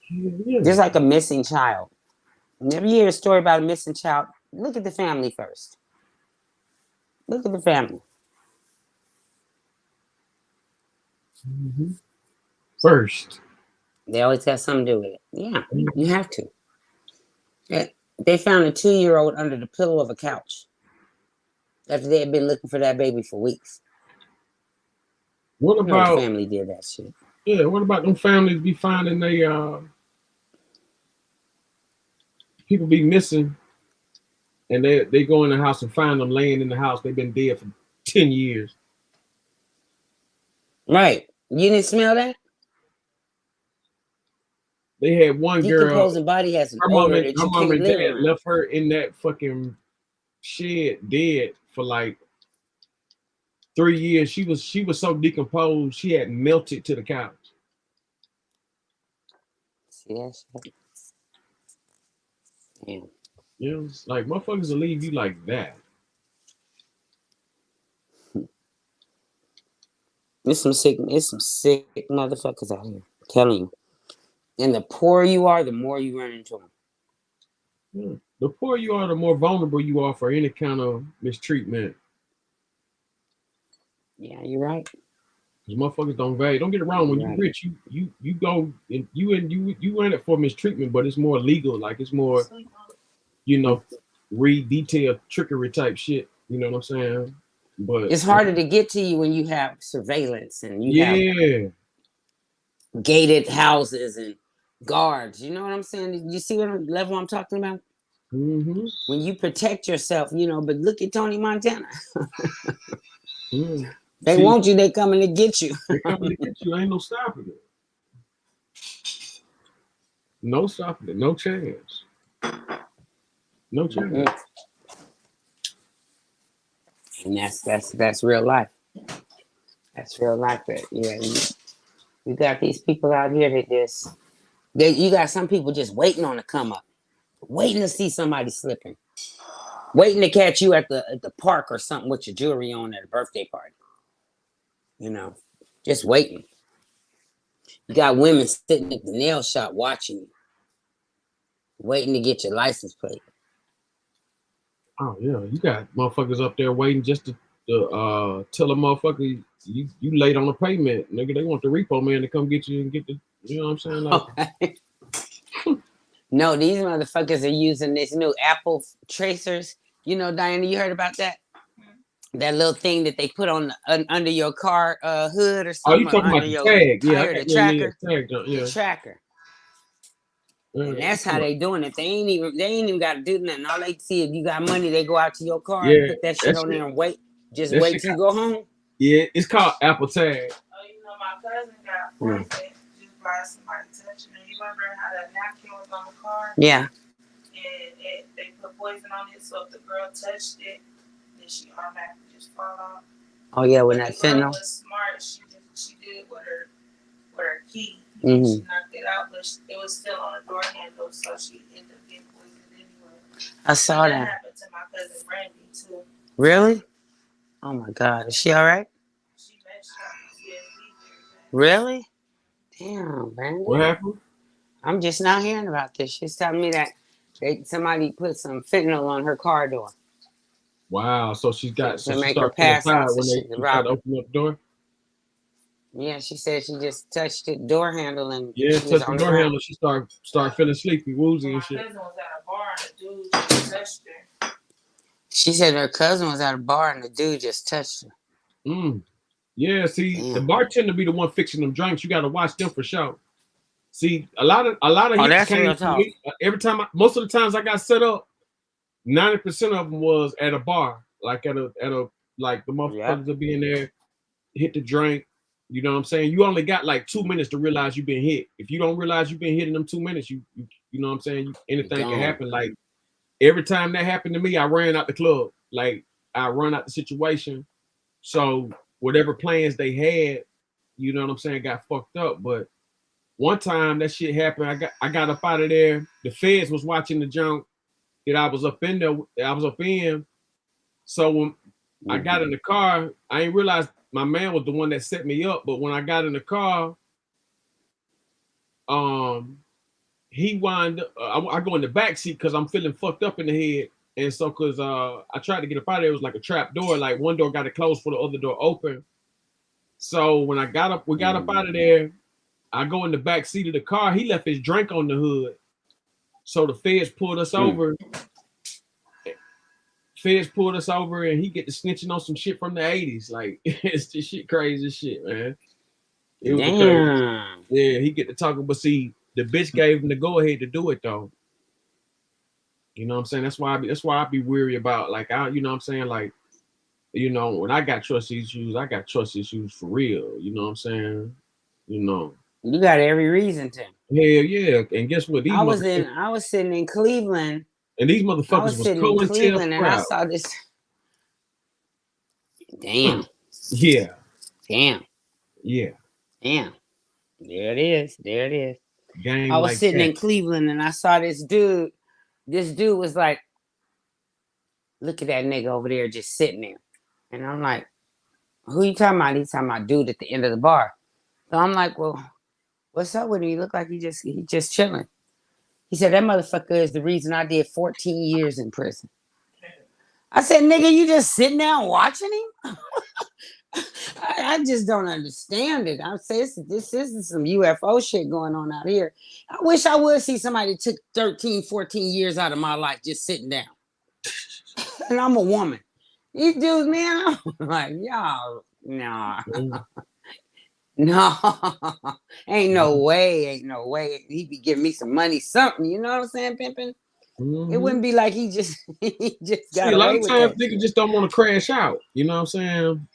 Yeah. Just like a missing child. Whenever you hear a story about a missing child, look at the family first. Look at the family. Mm-hmm. First. They always have something to do with it. Yeah, you have to. Yeah, they found a 2-year-old under the pillow of a couch after they had been looking for that baby for weeks. What about family did that shit? Yeah, what about them families be finding they people be missing and they go in the house and find them laying in the house. They've been dead for 10 years. Right. You didn't smell that? They had one girl. Decomposing body has an her odor mom that you can't live and dad around. left her in that fucking shed dead for like 3 years. She was so decomposed she had melted to the couch. See that shit? Damn. You know, like motherfuckers will leave you like that. It's some sick motherfuckers out here. I'm telling you. And the poorer you are, the more you run into them. Yeah. The poorer you are, the more vulnerable you are for any kind of mistreatment. Yeah, you're right. Because motherfuckers don't value. Don't get it wrong. When you're rich, you go and you in it for mistreatment, but it's more legal. Like it's more, you know, detailed trickery type shit. You know what I'm saying? But it's harder to get to you when you have surveillance and you have gated houses and guards. You know what I'm saying? You see what level I'm talking about? Mm-hmm. When you protect yourself, you know. But look at Tony Montana. They want you. They coming to get you. They coming to get you. Ain't no stopping it. No stopping it. No chance. No chance. Mm-hmm. And that's real life. That's real life. But yeah, you got these people out here that you got some people just waiting on to come up. waiting to see somebody slipping, waiting to catch you at the park or something with your jewelry on at a birthday party. You know, just waiting. You got women sitting at the nail shop watching you, waiting to get your license plate. Oh yeah, you got motherfuckers up there waiting just to tell a motherfucker you late on the payment, nigga. They want the repo man to come get you and get the, you know what I'm saying? Like, No, these motherfuckers are using this new Apple tracers. You know, Diana, you heard about that? That little thing that they put on under your car hood or oh, something. you talking under about the your tag? Yeah, tire, the tracker. Tag, The tracker. And that's how yeah. they doing it. They ain't even got to do nothing. All they see, if you got money, they go out to your car Yeah, and put that shit on there and wait. Just that wait shit till you go home. Yeah, it's called Apple Tag. Oh, you know, my cousin got poisoned just by somebody touching her. You remember how that napkin was on the car? Yeah. And they put poison on it, so if the girl touched it, then she automatically just fall off. Oh yeah, when But that the girl fentanyl. was smart. She did it with her key. Mhm. She knocked it out, but it was still on the door handle, so she ended up getting poisoned anyway. I saw And that. happened to my cousin Brandy too. Really? Oh my God, is she all right? She met PTSD. Really? Damn, Brandon. What happened? I'm just now hearing about this. She's telling me that somebody put some fentanyl on her car door. Wow, so she's got To she make her started feeling pass out tired so when she they could tried rob to her. open up the door. Yeah, she said she just touched the door handle and Yeah, she was touched the on door ground. handle. She started feeling sleepy, woozy My and shit. cousin was at a bar and the dude just touched her. She said her cousin was at a bar and the dude just touched her. Yeah, see, the Damn. bartender be the one fixing them drinks. You got to watch them for sure. See, a lot of Oh, hits that's came real from talk. me. Every time, most of the times I got set up, 90% of them was at a bar, like at a like the motherfuckers will be in there, hit the drink. You know what I'm saying? You only got like 2 minutes to realize you've been hit. If you don't realize you've been hit in them 2 minutes, you know what I'm saying? Anything can Gone. happen. Like every time that happened to me, I ran out the club. Like I run out the situation. So whatever plans they had, you know what I'm saying, got fucked up. But one time that shit happened, I got up out of there. The feds was watching the junk that I was up in there. I was up in. So when I got in the car, I didn't realize my man was the one that set me up. But when I got in the car, he wound up, I go in the back seat because I'm feeling fucked up in the head. And so because I tried to get up out of there, it was like a trap door. Like one door got it closed for the other door open. So when we got up out of there, I go in the back seat of the car. He left his drink on the hood. So the feds pulled us over. Feds pulled us over and he get to snitching on some shit from the 80s. Like, it's this shit crazy as shit, man. It was Damn. yeah, he get to talking, but see, the bitch gave him the go-ahead to do it though. You know what I'm saying? That's why I be weary about, like, you know what I'm saying? Like, you know, when I got trust issues, I got trust issues for real. You know what I'm saying? You know. You got every reason to. Hell yeah. And guess what? I was sitting in Cleveland. And these I motherfuckers was was sitting in Cleveland and I COINTELPROUD. saw this. Damn. Yeah. Damn. Yeah. Damn. There it is. There it is. Game I was like sitting that. in Cleveland and I saw this dude. This dude was like, look at that nigga over there just sitting there. And I'm like, who you talking about? He's talking about dude at the end of the bar. So I'm like, well, what's up with him? He look like he just chilling. He said, that motherfucker is the reason I did 14 years in prison. I said, nigga, you just sitting there watching him? I just don't understand it. I say this is some UFO shit going on out here. I wish I would see somebody that took 13, 14 years out of my life just sitting down. And I'm a woman. These dudes, man, I'm like, y'all, nah. No, ain't no way. He be giving me some money, something, you know what I'm saying, pimping? It wouldn't be like he just got See, a lot away of with times that. niggas just don't want to crash out. You know what I'm saying?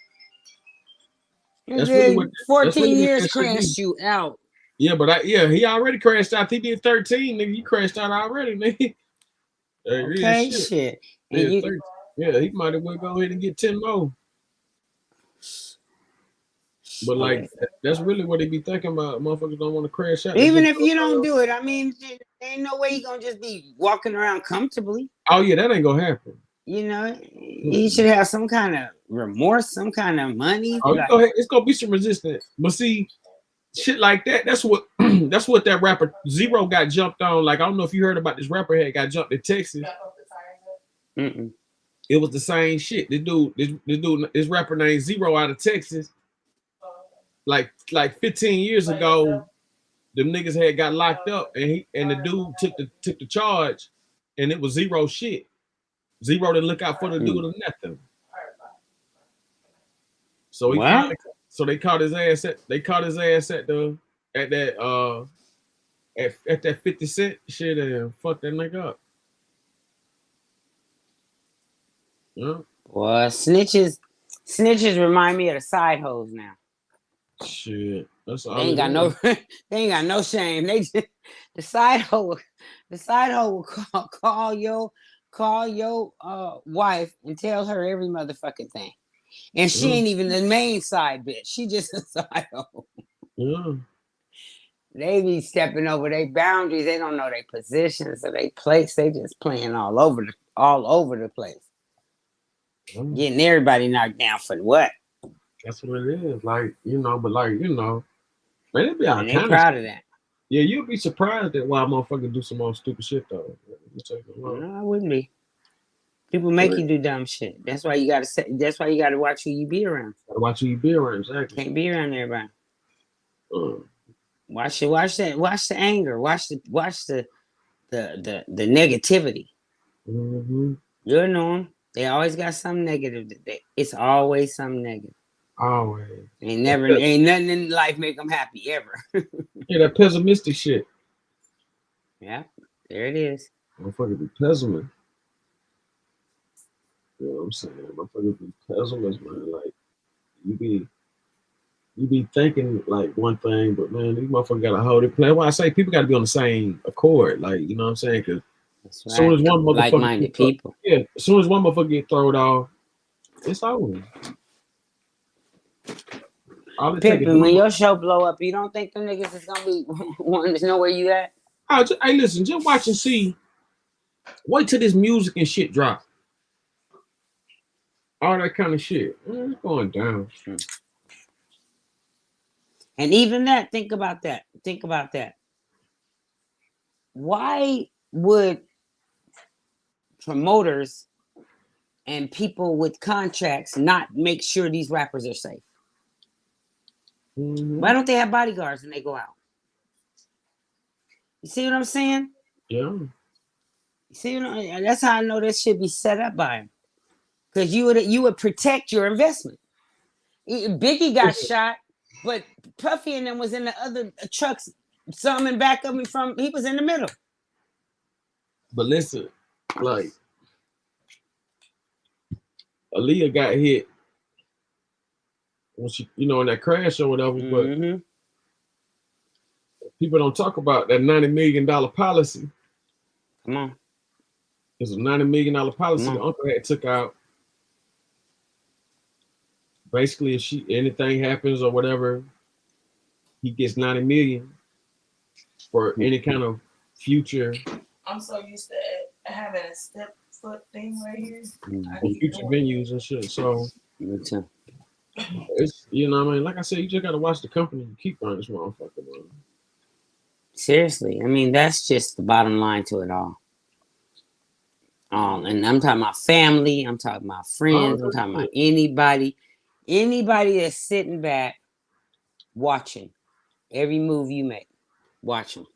That's Nigga, really what 14 years that shit be. crashed you out. Yeah, but he already crashed out. He did 13, nigga. You crashed out already, nigga. Okay, shit. Yeah, And you, 13. Yeah, he might as well go ahead and get 10 more. But like, Shit. that's really what they be thinking about. Motherfuckers don't want to crash out. They Even just if you don't do it, I mean, there ain't no way you gonna just be walking around comfortably. Oh yeah, that ain't gonna happen. You know, you should have some kind of remorse, some kind of money. Oh, like- go ahead. It's gonna be some resistance. But see, shit like that, that's what that's what that rapper Zero got jumped on. Like, I don't know if you heard about this rapper had got jumped in Texas. Mm-mm. It was the same shit. This rapper named Zero out of Texas. Like 15 years ago, the niggas had got locked up, and the dude took the charge, and it was Zero shit. Zero didn't look out for the dude or nothing. So they caught his ass at that 50 Cent shit and fucked that nigga up. Yeah. Well, snitches remind me of the side hoes now. Shit, that's all. They ain't got no, they ain't got no shame. They just, the side hoe will call your wife and tell her every motherfucking thing, and she ain't even the main side bitch. She just a side hoe. Yeah. They be stepping over their boundaries. They don't know their positions or their place. They just playing all over the place, getting everybody knocked down for what? That's what it is. Like, but man, they be all And they kind proud of that. Yeah, you'd be surprised at why motherfuckers do some more stupid shit though. No, I wouldn't be. People make you do dumb shit. That's why you gotta watch who you be around. Gotta watch who you be around, exactly. Can't be around everybody. Watch the anger. Watch the negativity. Mm-hmm. You know them. They always got some negative. It's always some negative. Always. Ain't nothing in life make them happy ever. Yeah, that pessimistic shit. Yeah, there it is. Motherfucker be pessimist. You know what I'm saying? Motherfucker be pessimist, man. Like, you be thinking like one thing, but man, these motherfuckers gotta hold it. That's why I say people gotta be on the same accord. Like, you know what I'm saying? Because as soon as one motherfucker like-minded people. Yeah, as soon as one motherfucker get thrown off, it's over. Pimpin', when your show blow up, you don't think them niggas is gonna be wanting to know where you at? Hey, listen, just watch and see. Wait till this music and shit drop. All that kind of shit. It's going down. And even that, think about that. Why would promoters and people with contracts not make sure these rappers are safe? Mm-hmm. Why don't they have bodyguards when they go out? You see what I'm saying? Yeah. You see, that's how I know this should be set up by him. Because you would protect your investment. Biggie got shot, but Puffy and them was in the other trucks, some in back of him he was in the middle. But listen, like, Aaliyah got hit when she, in that crash or whatever, but people don't talk about that $90 million policy. Come on. It's a $90 million policy the uncle had took out. Basically, if anything happens or whatever, he gets $90 million for any kind of future. I'm so used to having a step foot thing right here. For future venues and shit. So it's, what I mean? Like I said, you just gotta watch the company you keep on this motherfucker, man. Seriously, I mean, that's just the bottom line to it all. And I'm talking about family, I'm talking about friends, I'm talking about anybody that's sitting back watching every move you make. Watch them.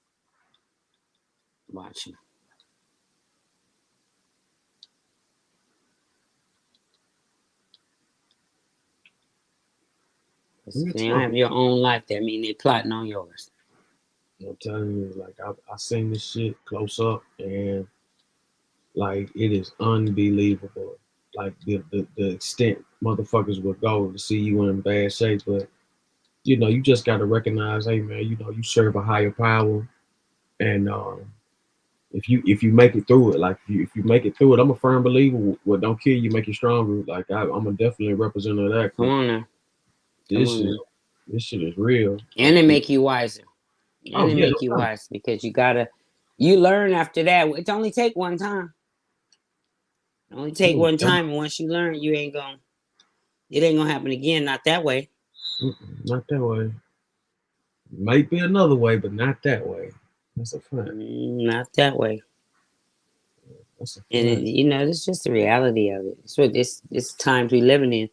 You don't have your own life there. I mean, they plotting on yours. I'm telling you, like, I seen this shit close up, and like, it is unbelievable. Like, the extent motherfuckers would go to see you in bad shape, but you just got to recognize, hey man, you serve a higher power, and if you make it through it, like if you make it through it, I'm a firm believer. What don't kill you make you stronger. Like, I'm a definitely representative of that. Come on now. This is This shit is real. And they make you wiser. And Oh, they yeah, make no you doubt. wise because you learn after that. It only take one time. Only take one time, and once you learn, it ain't gonna happen again. Not that way. Not that way. Might be another way, but not that way. That's a fact. Not that way. That's a fact. And it's just the reality of it. It's what this times we living in.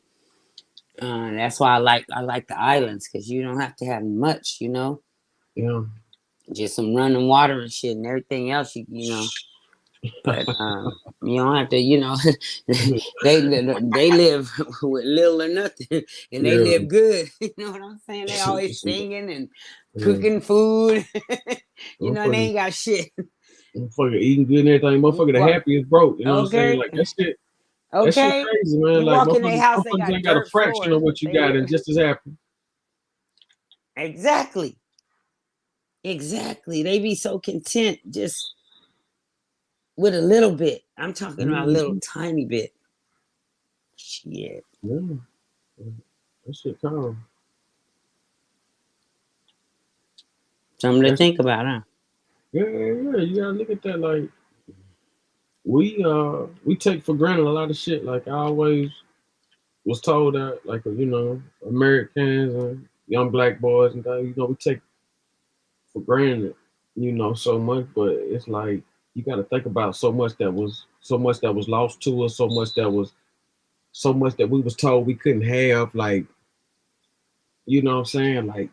That's why I like the islands, because you don't have to have much, Yeah. Just some running water and shit, and everything else you know. But you don't have to, they live with little or nothing, and they live good. You know what I'm saying? They always singing and cooking food. And they ain't got shit. Motherfucker eating good and everything. Motherfucker the happiest broke. You know what I'm saying? Like that shit. That shit crazy, man. You Like walk in their house, they motherfuckers got ain't got a dirt fraction floors. of what you got and just as happy. Exactly. They be so content just with a little bit. I'm talking about a little tiny bit. Shit. Yeah. That shit calm. Something to think about, huh? Yeah. You gotta look at that. Like we take for granted a lot of shit. Like I always was told that, like, Americans and young black boys and guys, we take for granted, so much. But it's like you got to think about so much that was lost to us, so much that we was told we couldn't have. Like, you know what I'm saying? Like,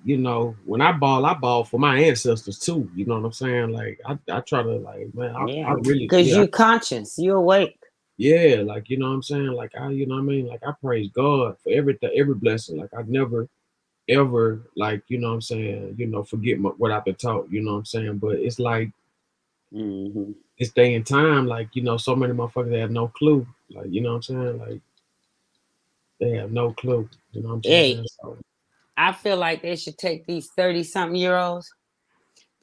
when I ball for my ancestors too. You know what I'm saying? Like, I try to, like, man, I really, because you conscious, you awake. Yeah, like, you know what I'm saying? Like, you know what I mean? Like, I praise God for everything, every blessing. Like, I never, ever, like, you know what I'm saying, forget what I've been taught, you know what I'm saying? But it's like, this day and time, like, so many motherfuckers have no clue. Like, you know what I'm saying? Like, they have no clue, you know what I'm saying? Hey, I feel like they should take these 30-something-year-olds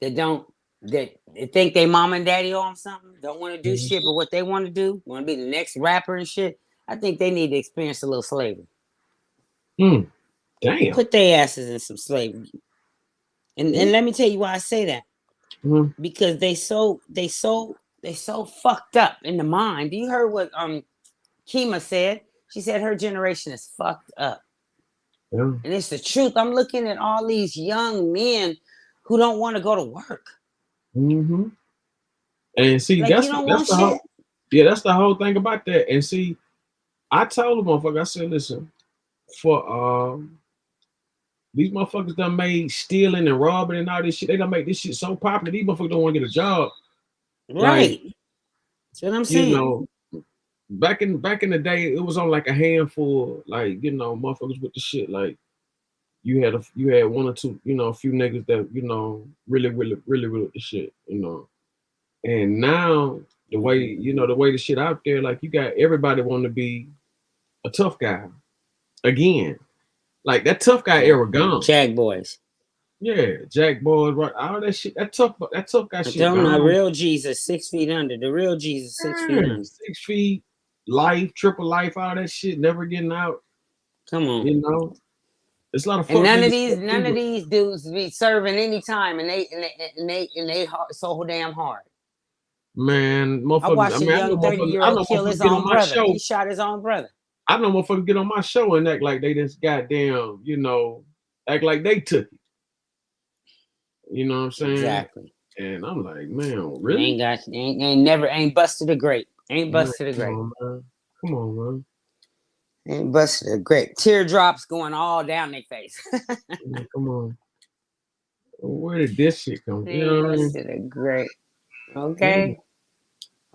that think they mom and daddy on something, don't want to do shit, but what they want to do, want to be the next rapper and shit. I think they need to experience a little slavery. Damn. Put their asses in some slavery. And let me tell you why I say that. Because they so fucked up in the mind. You heard what Kima said? She said her generation is fucked up. Yeah. And it's the truth. I'm looking at all these young men who don't want to go to work. And see, Like, that's you don't the want whole, shit. that's the whole thing about that. And see, I told the motherfucker, I said, listen, for these motherfuckers done made stealing and robbing and all this shit. They done make this shit so popular. These motherfuckers don't want to get a job. Right. Like, that's what I'm saying. Back in the day, it was on like a handful, like, motherfuckers with the shit. Like, you had one or two, a few niggas that, really with the shit, And now the way, the way the shit out there, like, you got everybody want to be a tough guy again. Like, that tough guy era gone. Jack boys. Yeah, Jack boys, right? All that shit, that tough guy shit. Don't know, gone. real Jesus, 6 feet under. The real Jesus, 6 feet under. 6 feet, life, triple life, all that shit, never getting out. Come on. It's a lot of And fuck none of niggas these dudes be serving any time, and they so damn hard. Man, motherfuckers. I watched a I know young motherfuckers 30-year-old kill his get on own my brother. show. He shot his own brother. I know motherfuckers get on my show and act like they just goddamn, act like they took it. You know what I'm saying? Exactly. And I'm like, man, really? Ain't busted a grape. Ain't busted a grape. Come on, man. Ain't busted a grape. Teardrops going all down their face. Man, come on. Where did this shit come from? You know what I mean? Busted a grape. Okay.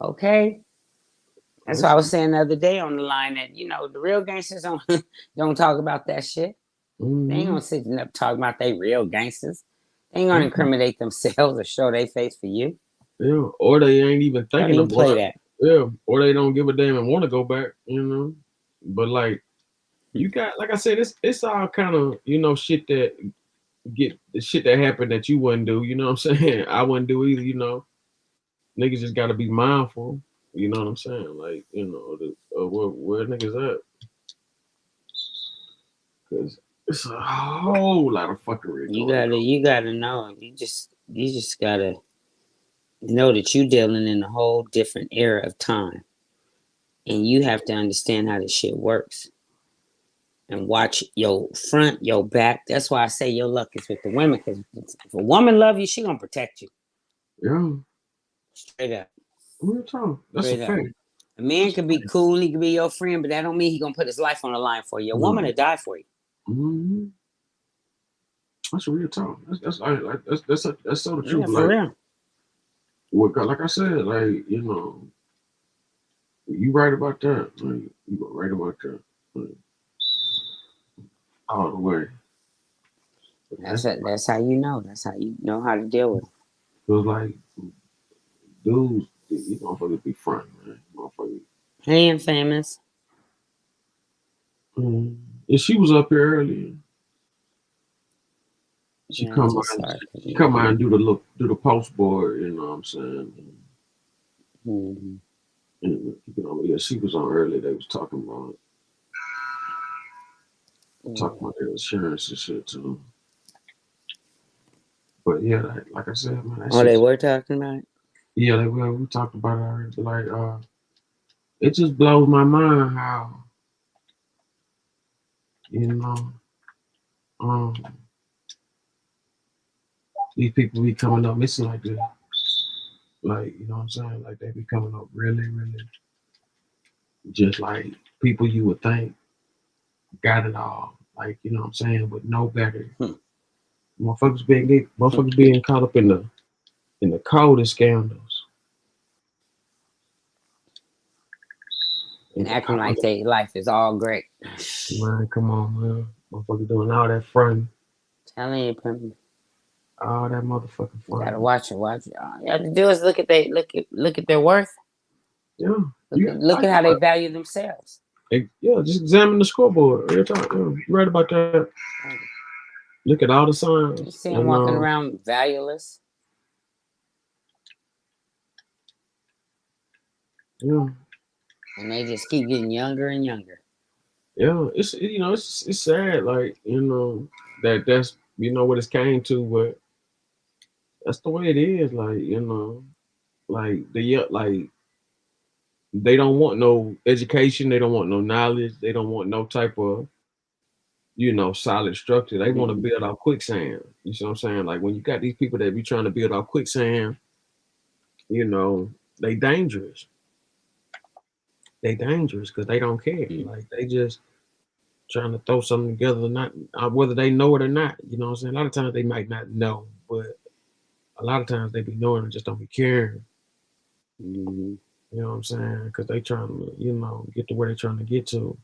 Okay. That's what I was saying the other day on the line, that the real gangsters don't talk about that shit. They ain't gonna sit up talking about they real gangsters. They ain't gonna incriminate themselves or show their face for you. Yeah, or they ain't even thinking about play that. Yeah, or they don't give a damn and want to go back. But like, you got, like I said, it's all kind of shit that get the shit that happened that you wouldn't do. You know what I'm saying? I wouldn't do either. Niggas just got to be mindful. You know what I'm saying? Like, where niggas at? Because It's a whole lot of fuckery. You gotta know. You just gotta know that you're dealing in a whole different era of time, and you have to understand how this shit works. And watch your front, your back. That's why I say your luck is with the women. Because if a woman love you, she gonna protect you. Yeah. Straight up. Real talk. That's Straight a up. fact. A man can be cool, he can be your friend, but that don't mean he gonna put his life on the line for you. A woman will die for you. Mm-hmm. That's real talk. That's so the truth. Yeah, for real. Well, like I said, like, you know, you right about that. Like, you right about that. Like, all the way. That's how you know. That's how you know how to deal with it. It was like, dudes, you motherfuckers be front, man. Motherfuckers. Hey, Infamous. And she was up here earlier. She Yeah, come out and do the post board, you know what I'm saying? Mm-hmm. And, you know, yeah, she was on earlier. They was talking about their insurance and shit too. But yeah, like I said, man. They were talking about it? Yeah, they were. We talked about it already. But like, it just blows my mind how, you know, these people be coming up missing like this. Like, you know what I'm saying? Like, they be coming up really, really just like people you would think got it all. Like, you know what I'm saying? But no better. Motherfuckers being caught up in the coldest scandals. And acting like their life is all great. Man, come on, man. Motherfuckers doing all that fronting. Telling you, Pimpin'. All that motherfucking fun. You gotta watch it. All you have to do is look at their worth. Yeah. Look at how they value themselves. Yeah, just examine the scoreboard. Real talk. Yeah, you right about that. Look at all the signs. You see them walking around valueless. Yeah. And they just keep getting younger and younger. Yeah, it's sad, like, you know, that's you know what it's came to, but that's the way it is. Like, you know, like they don't want no education, they don't want no knowledge, they don't want no type of, you know, solid structure. They want to build off quicksand. You see what I'm saying? Like, when you got these people that be trying to build off quicksand, you know, they dangerous. They dangerous because they don't care. Like, they just trying to throw something together, not whether they know it or not. You know what I'm saying? A lot of times they might not know, but a lot of times they be knowing and just don't be caring. Mm-hmm. You know what I'm saying? Because they trying to, you know, get to where they're trying to get to.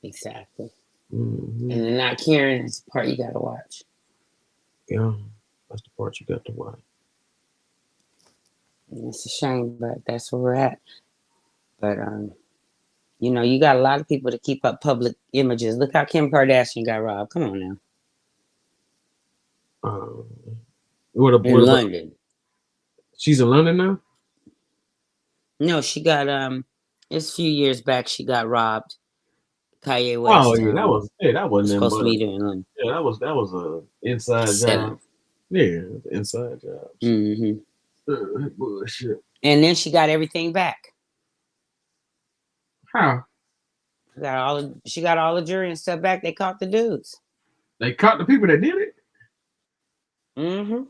Exactly. Mm-hmm. And they're not caring is the part you gotta watch. Yeah, that's the part you got to watch. And it's a shame, but that's where we're at. But you know, you got a lot of people to keep up public images. Look how Kim Kardashian got robbed. Come on now. In London. She's in London now? No, she got it's a few years back she got robbed. Kanye West. Oh yeah, that wasn't supposed to meet her in London. Yeah, that was a inside job. Yeah, inside job. Mm-hmm. Bullshit. And then she got everything back. How? She got all the jewelry and stuff back. They caught the dudes. They caught the people that did it? Mm-hmm.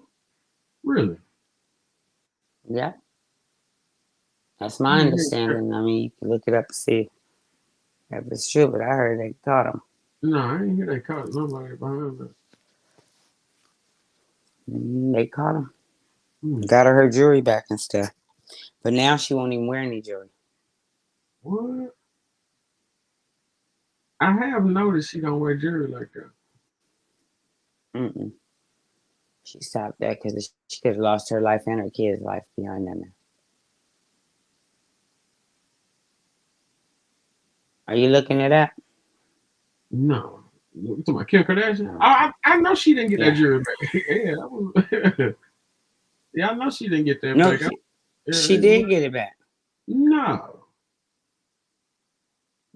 Really? Yeah. That's my understanding. I mean, you can look it up and see if it's true, but I heard they caught him. No, I didn't hear they caught nobody behind that. They caught him. Got her jewelry back and stuff. But now she won't even wear any jewelry. What? I have noticed she don't wear jewelry like that. Mm-mm. She stopped that because she could have lost her life and her kids' life behind that man. Are you looking at that? No. You talking about Kim Kardashian? I know she didn't get that jewelry back. Yeah, that was, yeah, I know she didn't get that back. She did get it back. No.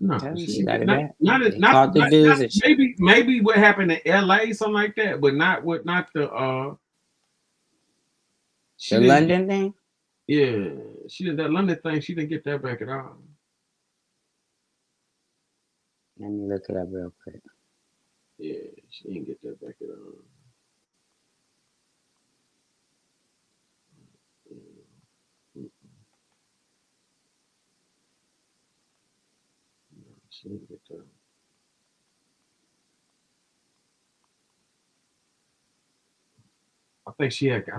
No, Tell me she she got it not back. not They not, caught the not, dudes. not maybe what happened in LA, something like that, but not the she The didn't London thing? yeah, she did that London thing, she didn't get that back at all. Let me look it up real quick. Yeah, she didn't get that back at all. She didn't get that. I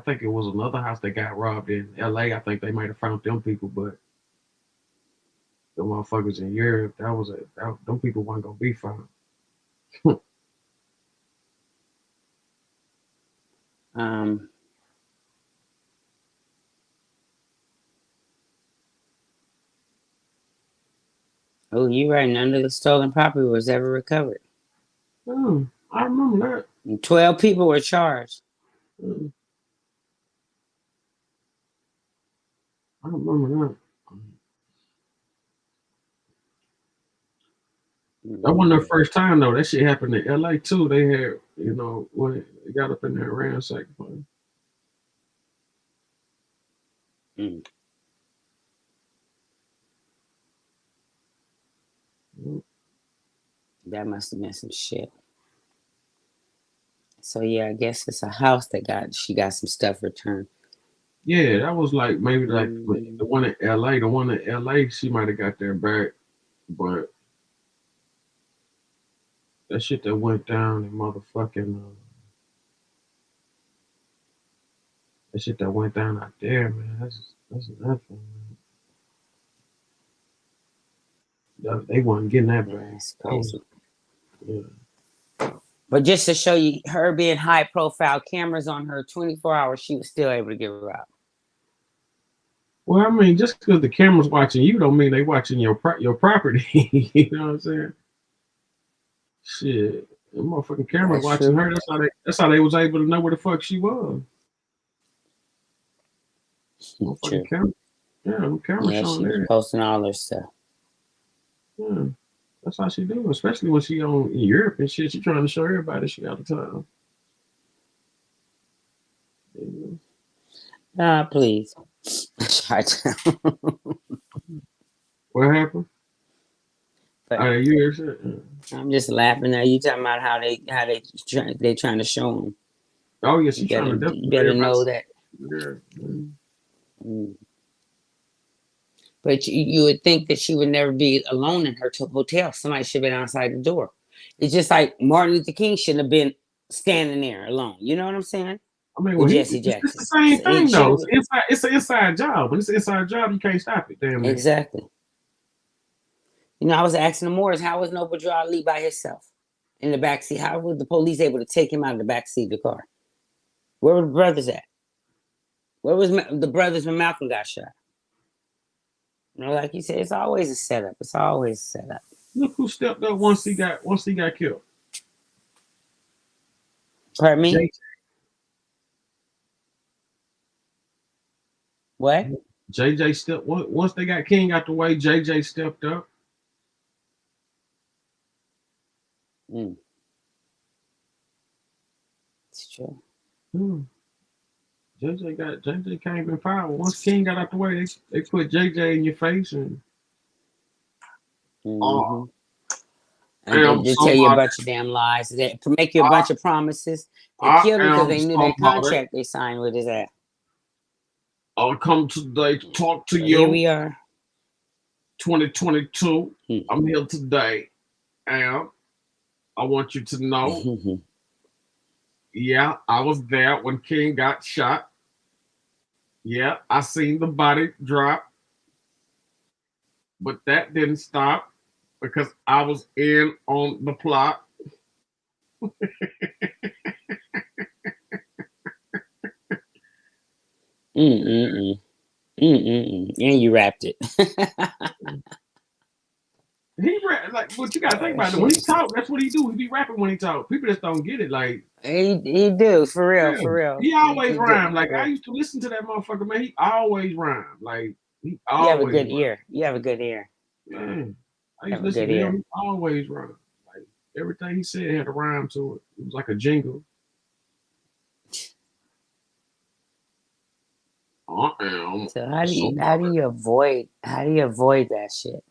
think it was another house that got robbed in LA. I think they might have found them people, but the motherfuckers in Europe, them people weren't gonna be found. Oh, you right. None of the stolen property was ever recovered. I remember that. And 12 people were charged. I remember that. That wasn't their first time though. That shit happened in LA too. They had, when they got up in there and ransacked. That must have been some shit. So yeah, I guess it's a house that she got some stuff returned. Yeah, that was like maybe like the one in LA. The one in LA, she might have got that back, but that shit that went down in motherfucking that shit that went down out there, man. That's nothing, man. They wasn't getting that back. That's crazy. Yeah. But just to show you, her being high profile, cameras on her 24 hours, she was still able to get her out. Well, I mean, just because the camera's watching you don't mean they watching your property. You know what I'm saying? Shit, the motherfucking camera That's watching true. her. That's how they was able to know where the fuck she was. Motherfucking camera. Yeah, the camera Yeah, showing she was there. posting all her stuff. Yeah, that's how she do, especially when she on in Europe and shit. She trying to show everybody she got the time. Ah, please. I tried to. What happened? But You hear shit? I'm just laughing at you talking about how they trying to show them. Oh yeah, she You trying to better, definitely you better everybody know see that. there. But you would think that she would never be alone in her hotel. Somebody should have been outside the door. It's just like Martin Luther King shouldn't have been standing there alone. You know what I'm saying? I mean, With well, Jesse it's Jackson. the same So thing it though. should've- It's an inside job. When it's an inside job, you can't stop it. Damn near. Exactly. You know, I was asking the Morris, how was Noble Drew Ali by himself in the backseat? How was the police able to take him out of the backseat of the car? Where were the brothers at? Where was the brothers when Malcolm got shot? You know, like you said, it's always a setup. It's always a setup. Look who stepped up once he got killed. Pardon me? JJ. What? JJ stepped once they got King out the way. JJ stepped up. It's true. JJ came in power. Once King got out the way, they put JJ in your face and And they tell you a bunch of damn lies. They make you a bunch of promises. They killed him because they knew that contract they signed with his ass. I'll come today to talk to So you. here we are. 2022. I'm here today. And I want you to know. Yeah, I was there when King got shot. Yeah, I seen the body drop. But that didn't stop because I was in on the plot. And you rapped it. He rap like what you gotta think about it. When he talk, that's what he do. He be rapping when he talk. People just don't get it. Like he do for real, yeah. for real. He always He rhyme. do, Like for I real. used to listen to that motherfucker, man. He always rhyme. Like he You have a always good rhyme. ear. You have a good ear. Man, I used Have to a listen good to ear. him always rhyme. Like everything he said had a rhyme to it. It was like a jingle. So how do you avoid that shit?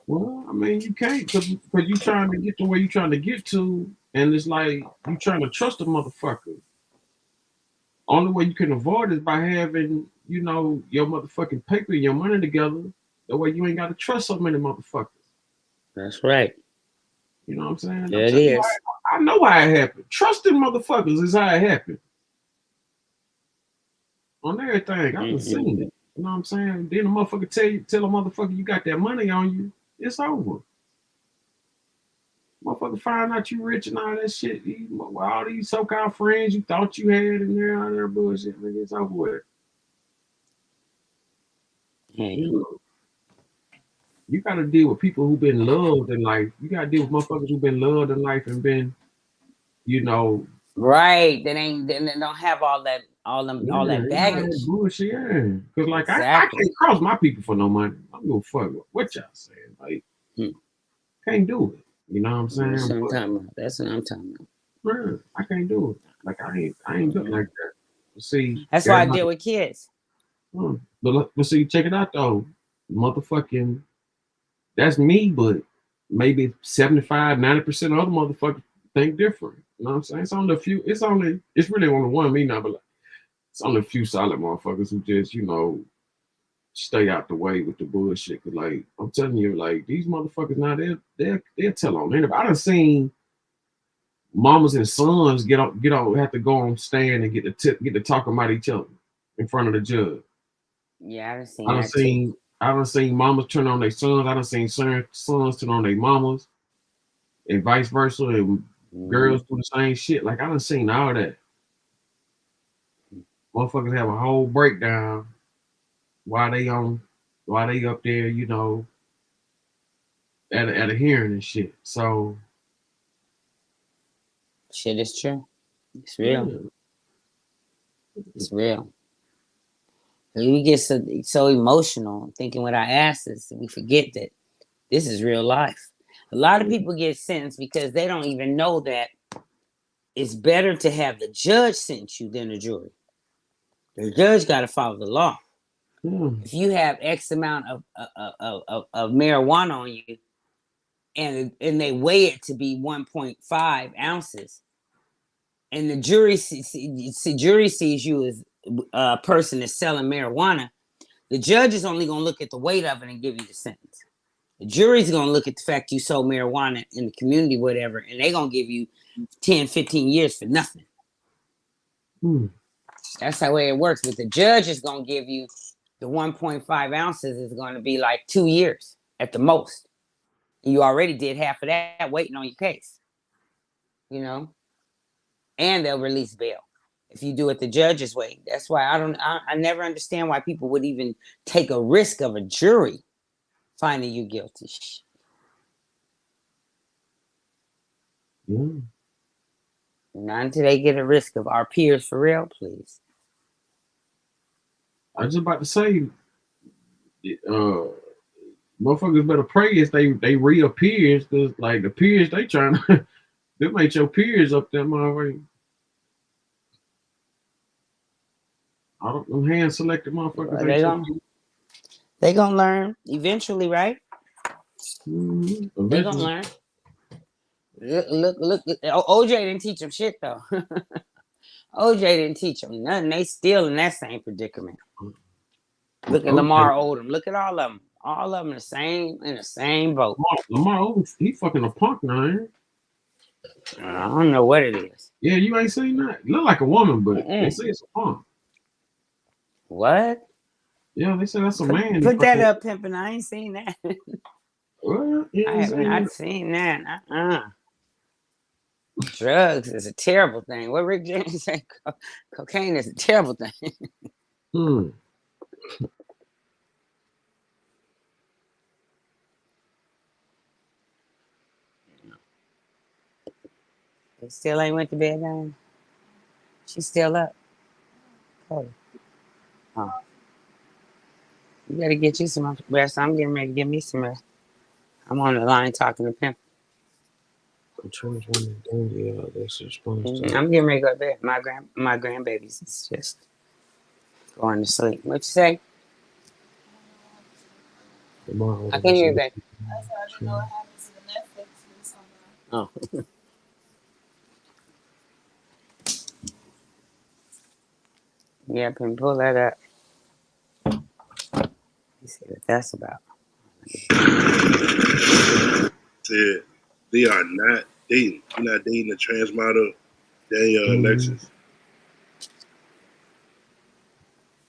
Well, I mean, you can't because you trying to get to where you trying to get to, and it's like you trying to trust a motherfucker. Only way you can avoid is by having, you know, your motherfucking paper and your money together. That way you ain't got to trust so many motherfuckers. That's right. You know what I'm saying? There I'm it telling you, is. I know how it happened. Trusting motherfuckers is how it happened. On everything. I done seen it. You know what I'm saying? Then the motherfucker tell a motherfucker you got that money on you, it's over. Motherfucker find out you rich and all that shit. All these so-called friends you thought you had in there, all that bullshit, nigga, it's over with. You know, you gotta deal with people who've been loved in life. You gotta deal with motherfuckers who've been loved in life and been, you know. Right. They don't have all that baggage. Bullshit, yeah. Cause like Exactly. I can't cross my people for no money. I don't give a fuck what y'all saying. Like can't do it. You know what I'm saying? That's what I'm talking about. Man, I can't do it. Like I ain't built like that. See, That's why I deal with kids. But see, check it out though. Motherfucking, that's me, but maybe 75, 90% of other motherfuckers think different. You know what I'm saying? It's really only one of me now, but like, it's only a few solid motherfuckers who just, you know, stay out the way with the bullshit. Cause like I'm telling you, like these motherfuckers now, they'll tell on anybody. I done seen mamas and sons get on, have to go on stand and get to talking about each other in front of the judge. Yeah, I done seen mamas turn on their sons. I done seen sons turn on their mamas, and vice versa, and girls do the same shit. Like I done seen all that. Motherfuckers have a whole breakdown while they up there, you know, at a hearing and shit. So shit is true. It's real. Yeah. It's real. We get so emotional thinking with our asses, we forget that this is real life. A lot of people get sentenced because they don't even know that it's better to have the judge sentence you than the jury. The judge got to follow the law. If you have X amount of marijuana on you, and they weigh it to be 1.5 ounces, and the jury sees you as a person that's selling marijuana, the judge is only going to look at the weight of it and give you the sentence. The jury's going to look at the fact you sold marijuana in the community, whatever, and they're going to give you 10, 15 years for nothing. That's the way it works. But the judge is going to give you the 1.5 ounces is going to be like 2 years at the most. And you already did half of that waiting on your case, you know? And they'll release bail if you do it the judge's way. That's why I never understand why people would even take a risk of a jury finding you guilty. Not until they get a risk of our peers for real, please. I was just about to say, motherfuckers better pray if they reappears, because like the peers they trying to they make your peers up there, motherfucker. Them hand selected motherfuckers. They gonna learn eventually, right? Eventually. They gonna learn. Look. OJ didn't teach them shit though. OJ didn't teach them nothing. They still in that same predicament. Look at Lamar Odom. Look at all of them. All of them in the same boat. Lamar Odom, he fucking a punk now, ain't he? I don't know what it is. Yeah, you ain't seen that. Look like a woman, but they say it's a punk. What? Yeah, they say that's a man. Put that up, pimping. I ain't seen that. Well, I have not seen that. Drugs is a terrible thing. What Rick James said, cocaine is a terrible thing. They still ain't went to bed now. She's still up. Oh. You better get you some rest. I'm getting ready to give me some rest. I'm on the line talking to Pimp. I'm trying to find the this response to I'm getting ready to go to bed. My grandbabies is just going to sleep. What you say? tomorrow. I can hear you, babe. I said I didn't know what happened to the Netflix we was talking about. Oh. Yeah, Pimp, pull that up. Let's see what that's about. Said they are not dating. You're not dating the trans model, Danielle Alexis.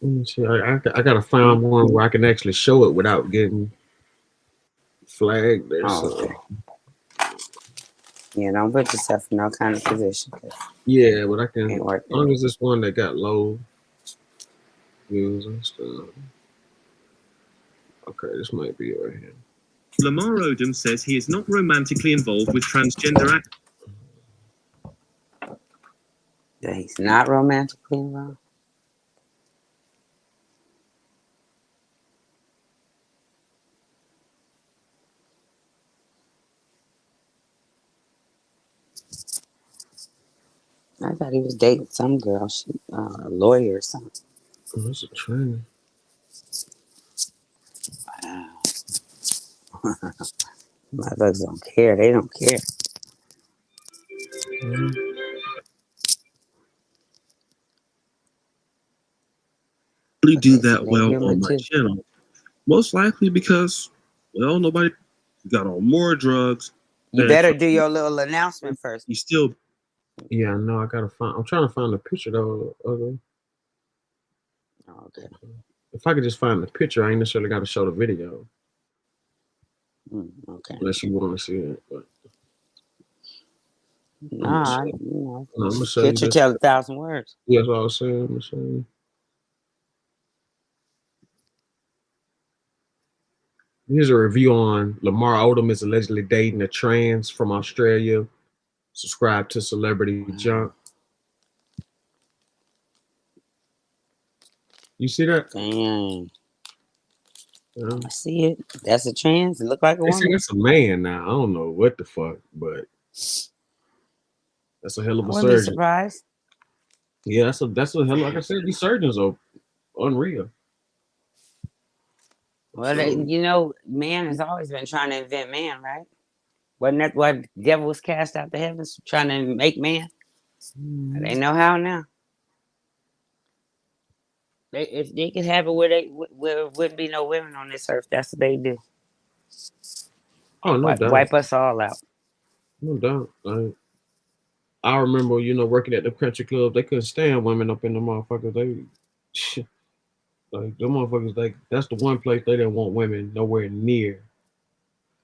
Let me see. I gotta find one where I can actually show it without getting flagged. There's okay. Yeah, don't put yourself in no kind of position. Yeah, but I can. Ain't As working. long as this one that got low views and stuff. Okay, this might be it right here. Lamar Odom says he is not romantically involved with transgender actors. That he's not romantically involved. I thought he was dating some girl, a lawyer or something. Oh, that's a trainer. Wow. Motherfuckers don't care. They don't care. Really do that well on my channel. Most likely because, well, nobody got on more drugs. You better do your little announcement first. You still. Yeah, I know. I gotta find. I'm trying to find the picture though. Okay. If I could just find the picture, I ain't necessarily got to show the video. Okay. Unless you want to see it, but. Nah, I'm gonna show picture you tell 1,000 words. Yeah, that's what I was saying. I'm gonna show you. Here's a review on Lamar Odom is allegedly dating a trans from Australia. Subscribe to Celebrity Junk. You see that? Dang. Yeah. I see it. That's a trans. It look like a They say woman. that's a man now. I don't know what the fuck, but that's a hell of I a wouldn't be surgeon. surprised. Yeah, that's a hell. Like I said, these surgeons are unreal. Well, man has always been trying to invent man, right? Wasn't that what devil was cast out the heavens, trying to make man? They know how now. If they could have it where there wouldn't be no women on this earth, that's what they do. Oh, no doubt. Wipe us all out. No doubt. I remember, working at the country club, they couldn't stand women up in the motherfuckers. Like the motherfuckers, that's the one place they didn't want women nowhere near.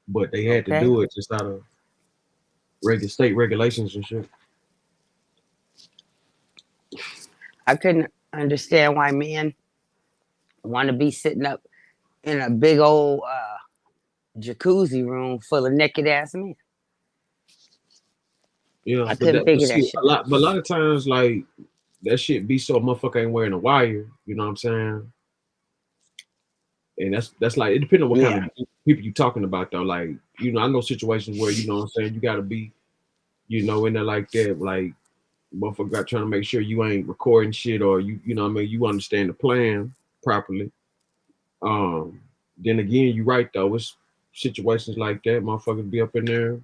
But they had to do it just out of state regulations and shit. I couldn't understand why men want to be sitting up in a big old jacuzzi room full of naked ass men. Yeah, I couldn't figure that shit. But a lot of times, like, that shit be so a motherfucker ain't wearing a wire. You know what I'm saying? And that's like, it depends on what kind of people you talking about though. Like, I know situations where, you know what I'm saying, you gotta be, in there like that, like motherfucker got trying to make sure you ain't recording shit or you know what I mean, you understand the plan properly. Then again, you right though, it's situations like that, motherfuckers be up in there,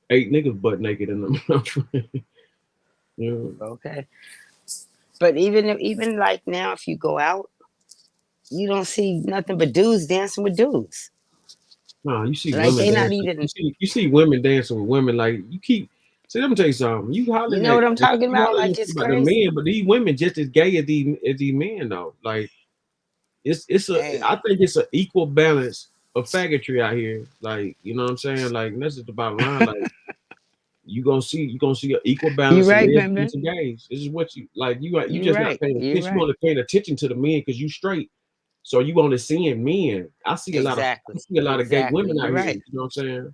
8 niggas butt naked in them. Yeah. Okay. But even like now, if you go out, you don't see nothing but dudes dancing with dudes. No, you see like women they dancing. not even. You see women dancing with women. Like you keep. See, let me tell you something. You hollering know what I'm at talking about? Like it's about crazy. the men, but these women just as gay as these men though. Like it's I think it's an equal balance of faggotry out here. Like, you know what I'm saying? Like that's just the bottom line. Like you gonna see an equal balance of lesbians and gays. This is what you like. You just not paying attention. You only paying attention to the men because you straight. So you only seeing men. I see a lot of gay women out here. You know what I'm saying?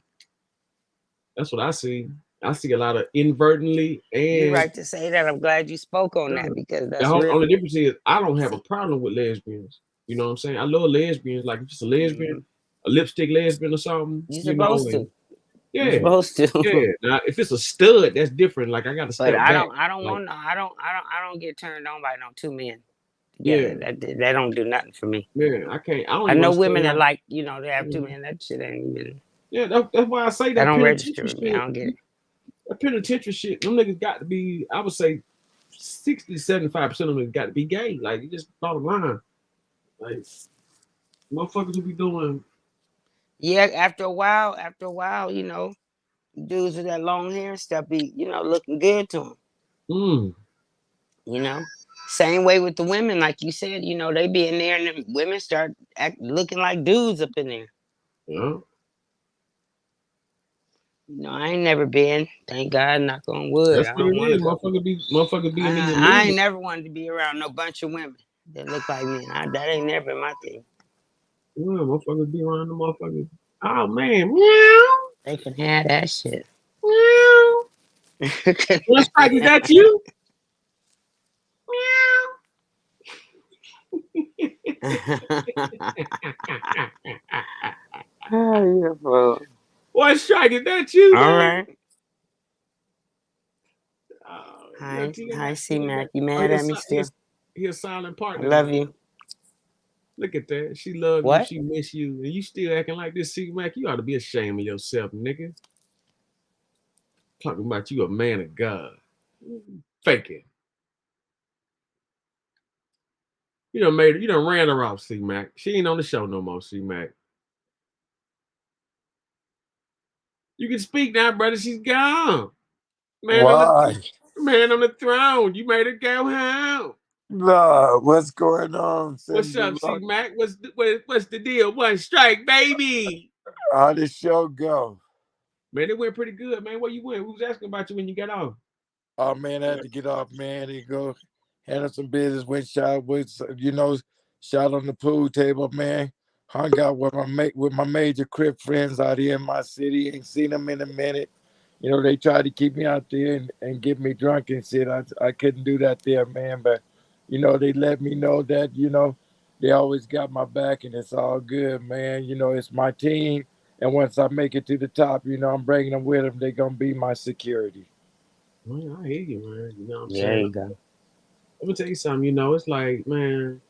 That's what I see. I see a lot of inadvertently and. You're right to say that. I'm glad you spoke on that because that's the real. only difference is I don't have a problem with lesbians. You know what I'm saying? I love lesbians. Like if it's a lesbian, a lipstick lesbian or something. You You know, supposed to. and You're yeah, supposed to. yeah. Now if it's a stud, that's different. Like I got to But step I back. don't Like want no. I don't get turned on by no two men yeah, together. That don't do nothing for me. yeah. I can't. I don't I even know understand women that how. like, you know, they have two Yeah, men. That shit ain't even. yeah, that's why I say That that don't register penitentiary with me. I shit. don't get it. That penitentiary shit. Them niggas got to be. I would say 60-75% of them got to be gay. Like you just bottom line. Like motherfuckers who be doing. Yeah, after a while, you know, dudes with that long hair and stuff be, you know, looking good to them. Mm. You know, same way with the women, like you said, you know, they be in there and the women start looking like dudes up in there. Yeah. You know, I ain't never been. Thank God, knock on wood. That's I what don't it want to is. go. Motherfucker be in the I ain't limit. never wanted to be around no bunch of women that look like me. That ain't never been my thing. Yeah, motherfuckers be around the motherfuckers. Oh man, meow, They can have that shit. meow. One strike, is that you? Oh, yeah, bro. One strike, is that you, All man? right. Hi, T.I. C-Mac. You Oh, mad at me still? He a silent I partner love now. you. Look at that. She love you. What? She miss you. And you still acting like this, C-Mac. You ought to be ashamed of yourself, nigga. Talking about you a man of God. Faking. You done ran her off, C-Mac. She ain't on the show no more, C-Mac. You can speak now, brother. She's gone. Man on Why? the throne. You made her go home. No, what's going on? What's up, Cindy? C-Mac? What's the deal? One strike, baby. How did the show go? Man, it went pretty good, man. Where you went? Who was asking about you when you got off? Oh man, I had to get off, man. He go handle some business. Went shot with, shot on the pool table, man. Hung out with my major Crip friends out here in my city. Ain't seen them in a minute. You know, they tried to keep me out there and get me drunk and shit. I couldn't do that there, man. But you know, they let me know that, you know, they always got my back and it's all good, man. You know, it's my team. And once I make it to the top, you know, I'm bringing them with them. They're going to be my security. Man, I hear you, man. You know what I'm There saying? you go. Let me tell you something. You know, it's like, man,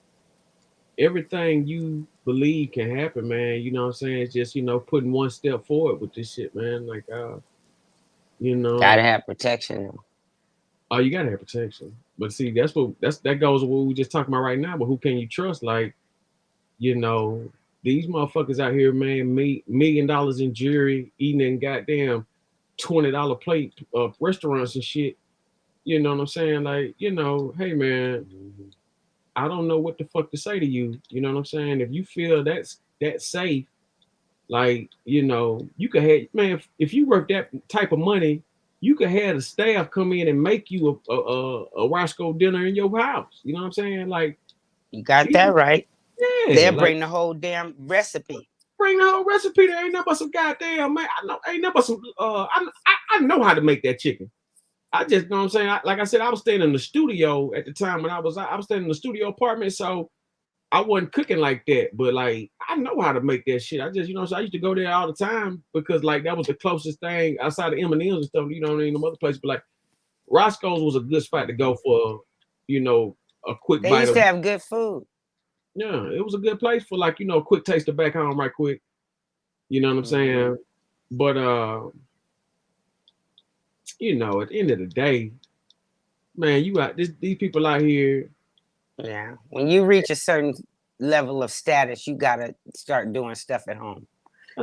everything you believe can happen, man. You know what I'm saying? It's just, you know, putting one step forward with this shit, man. Like, you know. Gotta have protection. Oh, you gotta have protection. But see, that goes with what we just talking about right now. But who can you trust? Like, you know, these motherfuckers out here, man, $1 million in jewelry, eating in goddamn $20 plate of restaurants and shit. You know what I'm saying? Like, you know, hey man, I don't know what the fuck to say to you. You know what I'm saying? If you feel that's safe, like, you know, you could have, man, if you work that type of money, you could have the staff come in and make you a Roscoe dinner in your house. You know what I'm saying? Like, you got that right. Yeah, They'll like, bring the whole damn recipe. Bring the whole recipe. There ain't nothing but some goddamn, man. I know ain't nothing but some. I know how to make that chicken. I just know what I'm saying. Like I said, I was staying in the studio at the time when I was staying in the studio apartment, so I wasn't cooking like that. But like, I know how to make that shit. I just, you know, so I used to go there all the time because like that was the closest thing outside of M&M's and stuff. You know what I mean? No other place, but like Roscoe's was a good spot to go for, you know, a quick They bite used of. to have good food. Yeah, it was a good place for like, you know, a quick taste of back home right quick. You know what I'm saying? But you know, at the end of the day, man, you got these people out here. Yeah. When you reach a certain level of status, you gotta start doing stuff at home.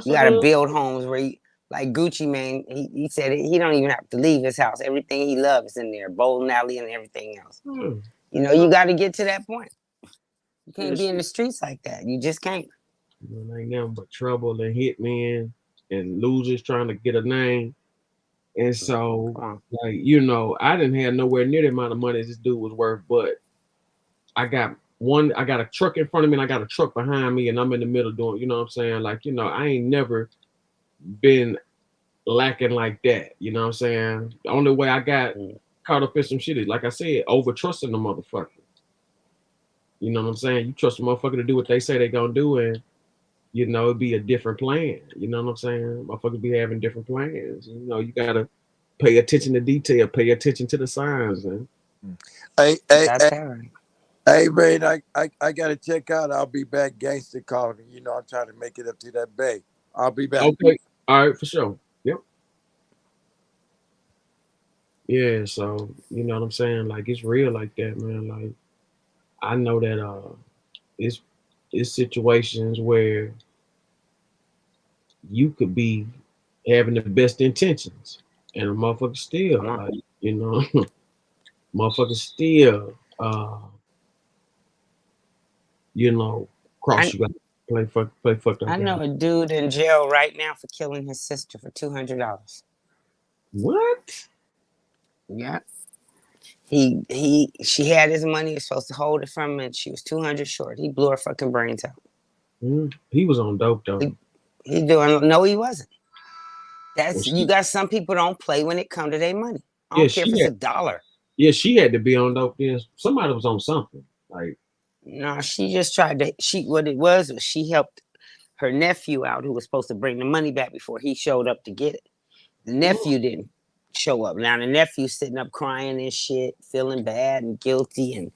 You gotta build homes where you, like Gucci Mane, he said he don't even have to leave his house. Everything he loves is in there, bowling alley and everything else. You know, you gotta get to that point. You can't be in the streets like that. You just can't. You know, ain't nothing but trouble and hitmen and losers trying to get a name. And so, like, you know, I didn't have nowhere near the amount of money this dude was worth, but I got a truck in front of me and I got a truck behind me and I'm in the middle doing, you know what I'm saying? Like, you know, I ain't never been lacking like that. You know what I'm saying? The only way I got caught up in some shit is, like I said, over trusting the motherfucker. You know what I'm saying? You trust a motherfucker to do what they say they gonna do, and you know, it'd be a different plan. You know what I'm saying? Motherfuckers be having different plans. You know, you gotta pay attention to detail, pay attention to the signs, man. Hey, Got that right. hey, man, I gotta check out. I'll be back. Gangster calling me. You know, I'm trying to make it up to that bay. I'll be back. Okay. All right, for sure. Yep. Yeah, so you know what I'm saying? Like it's real like that, man. Like I know that it's situations where you could be having the best intentions and a motherfucker still like, you know, motherfucker still you know, cross you got play fucked up. I know a dude in jail right now for killing his sister for $200. What? Yeah. She had his money, he was supposed to hold it from him, and she was 200 short. He blew her fucking brains out. He was on dope though. No, he wasn't. You got some people don't play when it come to their money. I don't care if it's $1. Yeah, she had to be on dope. Yeah, somebody was on something. Like no, she just tried to. What it was she helped her nephew out, who was supposed to bring the money back before he showed up to get it. The nephew didn't show up. Now the nephew's sitting up crying and shit, feeling bad and guilty, and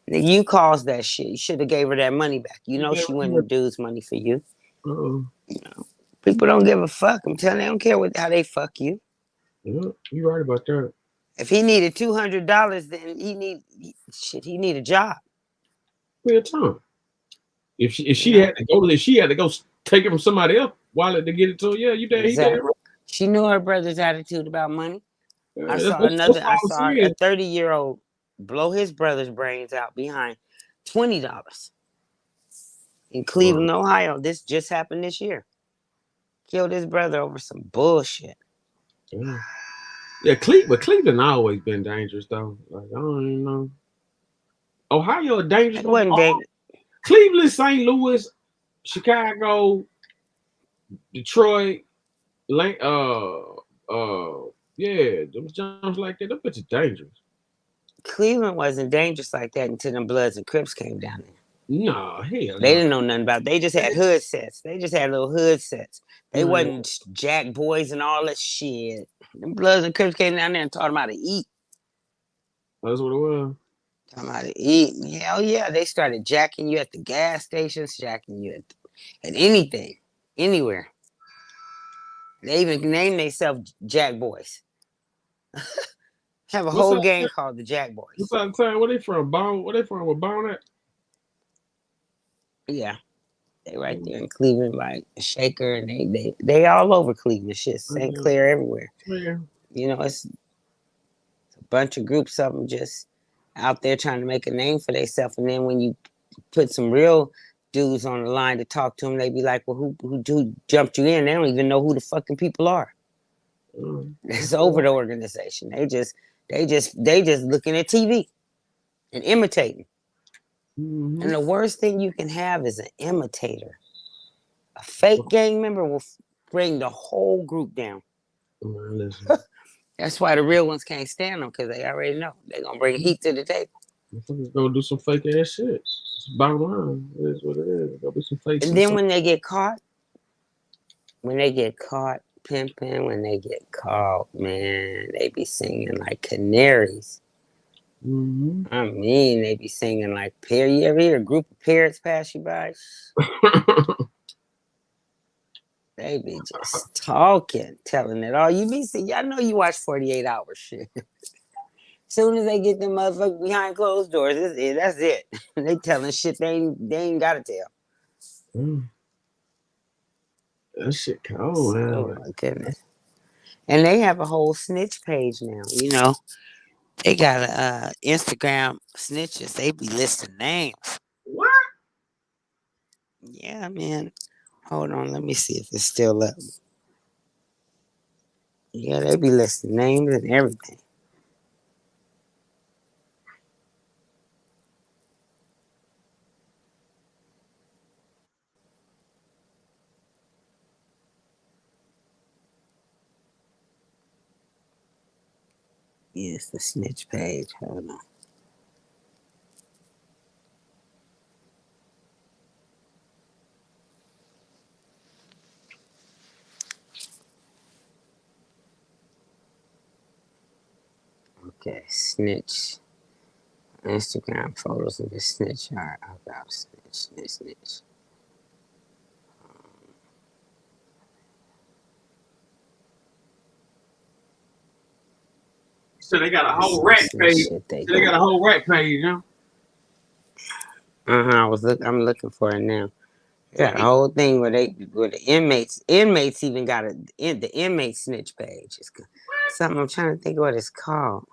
you caused that shit. You should have gave her that money back. You know she wouldn't dude's money for you. You know, people don't give a fuck. I'm telling you, they don't care how they fuck you. Yeah, you're right about that. If he needed $200, then he need a job. Real time. If she had to go take it from somebody else wallet to get it to her, yeah, you dead. Exactly. He dead. She knew her brother's attitude about money. Yeah, I saw a 30-year-old blow his brother's brains out behind $20 in Cleveland, Ohio. This just happened this year. Killed his brother over some bullshit. Yeah, Cleveland always been dangerous though. Like I don't even know. Ohio a dangerous. It wasn't dangerous. Cleveland, St. Louis, Chicago, Detroit, yeah, them jumps like that. Them bitches dangerous. Cleveland wasn't dangerous like that until them Bloods and Crips came down there. No, hell They didn't know nothing about it. They just had hood sets. They just had little hood sets. They wasn't jack boys and all that shit. Them Bloods and Crips came down there and taught them how to eat. That's what it was. Taught them how to eat. Hell yeah. They started jacking you at the gas stations, jacking you at anything, anywhere. They even named themselves Jack Boys. Have a whole gang called the Jack Boys. What's that time? Where they from? Where they from? With Bone at? Yeah. They right there in Cleveland, like Shaker, and they all over Cleveland. Shit, St. Clair, everywhere. Yeah. You know, it's a bunch of groups of them just out there trying to make a name for themselves. And then when you put some real dudes on the line to talk to them, they be like, "Well, who jumped you in?" They don't even know who the fucking people are. It's over the organization. They just looking at TV and imitating. And the worst thing you can have is an imitator. A fake gang member will bring the whole group down. That's why the real ones can't stand them, because they already know they're gonna bring heat to the table. Motherfuckers gonna do some fake ass shit. It's bottom line. It is what it is. There'll be some fake. And then when they get caught pimping, when they get caught, man, they be singing like canaries. I mean, they be singing like parrot. You ever hear a group of parrots pass you by? They be just talking, telling it all. You be seeing, y'all know you watch 48 Hours shit. Soon as they get them motherfuckers behind closed doors, that's it. They telling shit they ain't gotta tell. That shit cold, man. Oh my goodness. And they have a whole snitch page now, you know. They got a Instagram snitches. They be listing names. What? Yeah, man. Hold on, let me see if it's still up. Yeah, they be listing names and everything. Yes, the snitch page. Hold on. Okay, snitch. Instagram photos of the snitch are about snitch. So they got a whole rack page. They got a whole rack page, you know? I'm looking for it now. Yeah, the whole thing where the inmates even got the inmate snitch page. It's something I'm trying to think of what it's called.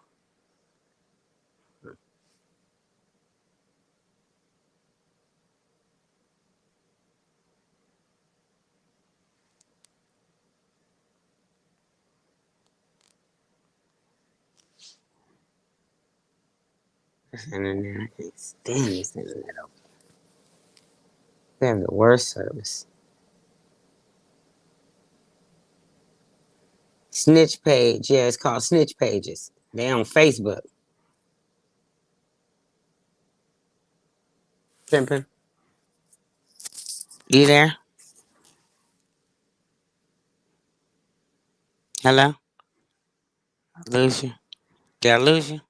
Internet, I can't stand this internet open. They have the worst service. Snitch page, yeah, it's called Snitch Pages. They on Facebook. Pimpin'. You there? Hello? Lose you? Did I lose you?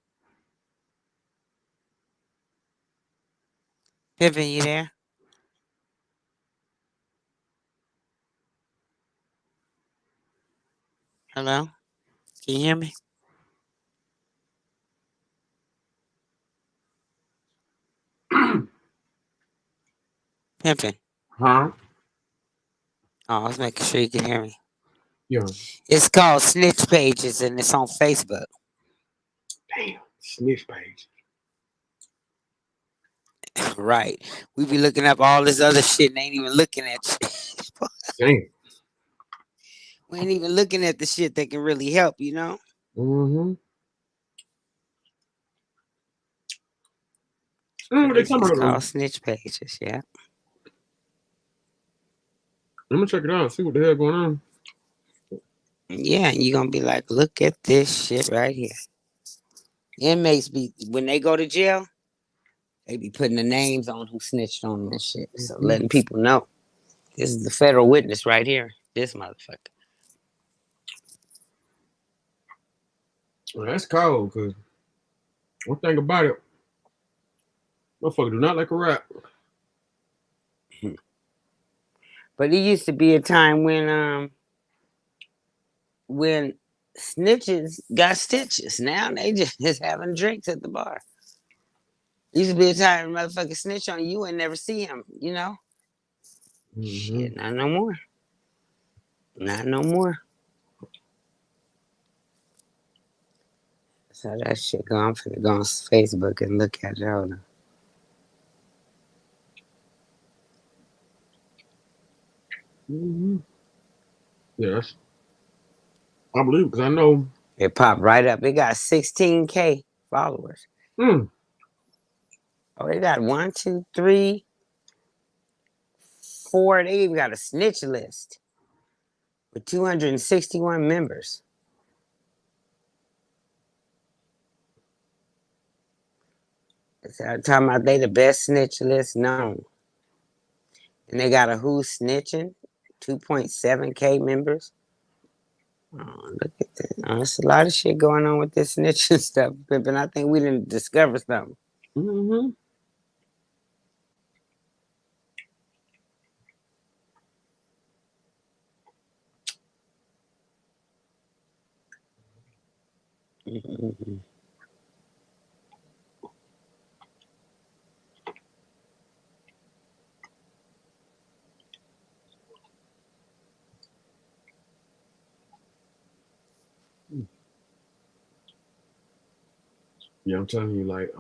Pimpin', you there? Hello? Can you hear me? Pimpin'. Huh? Oh, I was making sure you can hear me. Yeah. It's called Snitch Pages and it's on Facebook. Damn, snitch page. Right. We be looking up all this other shit and ain't even looking at shit. Damn. We ain't even looking at the shit that can really help, you know? Mm-hmm. What they talking It's about? called Snitch Pages, yeah. Let me check it out. See what the hell going on. Yeah, and you're gonna be like, look at this shit right here. Inmates when they go to jail, they be putting the names on who snitched on them and shit. So letting people know. This is the federal witness right here. This motherfucker. Well, that's cold, because one thing about it, motherfucker do not like a rap. But it used to be a time when snitches got stitches. Now they just having drinks at the bar. Used to be a time when motherfucker snitch on you and never see him, you know? Shit, not no more. Not no more. So that shit go. I'm finna go on Facebook and look at it. Hold on. Yes. I believe because I know it popped right up. It got 16K followers. Oh, they got 1, 2, 3, 4. They even got a snitch list with 261 members. I'm talking about they the best snitch list known. And they got a Who's Snitching, 2.7K members. Oh, look at that. Oh, there's a lot of shit going on with this snitching stuff, Pimpin'. I think we didn't discover something. Yeah, I'm telling you, like,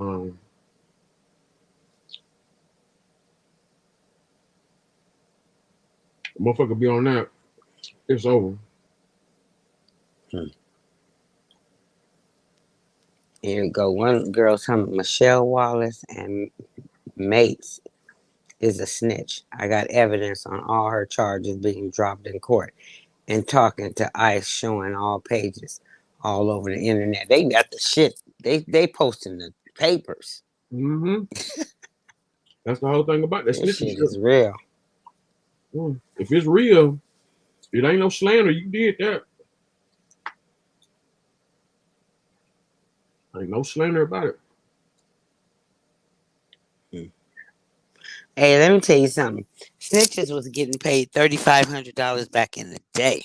motherfucker be on that, it's over. Here we go. One girl telling Michelle Wallace and Mates is a snitch. I got evidence on all her charges being dropped in court and talking to ICE, showing all pages all over the internet. They got the shit. They posting the papers. That's the whole thing about that This snitching shit is real. If it's real, it ain't no slander. You did that. Ain't no slander about it. Hey, let me tell you something. Snitches was getting paid $3,500 back in the day.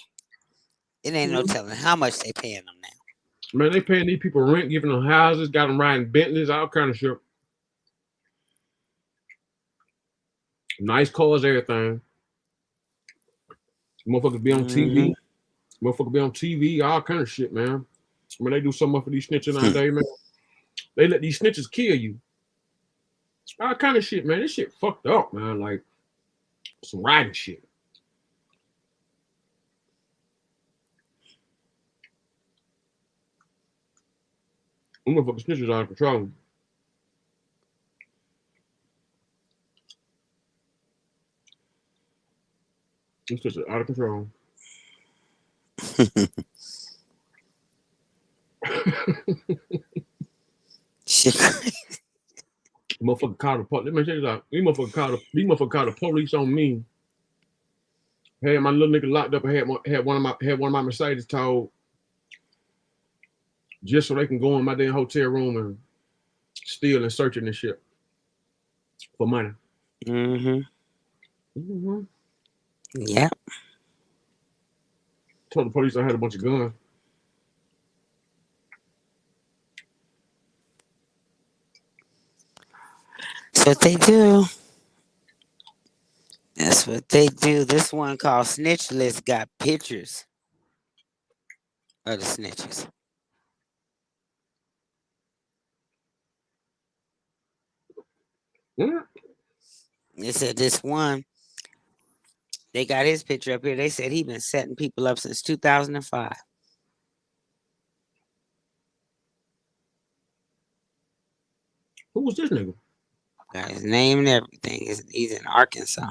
It ain't no telling how much they paying them now. Man, they paying these people rent, giving them houses, got them riding Bentleys, all kind of shit. Nice cars, everything. Motherfuckers be on TV. Motherfuckers be on TV, all kind of shit, man. When they do so much for these snitches nowadays, man. They let these snitches kill you. All kind of shit, man. This shit fucked up, man. Like some riding shit. Them motherfucking snitches out of control. Them snitches out of control. Shit. Motherfucker called the police. Let me tell you that. These motherfucker called the police on me. Had my little nigga locked up. I had one of my Mercedes towed just so they can go in my damn hotel room and steal and searching and shit for money. Yeah. Told the police I had a bunch of guns. That's what they do. That's what they do. This one called Snitch List got pictures of the snitches. Yeah. They said this one, they got his picture up here. They said he been setting people up since 2005. Who was this nigga? Got his name and everything. He's in Arkansas.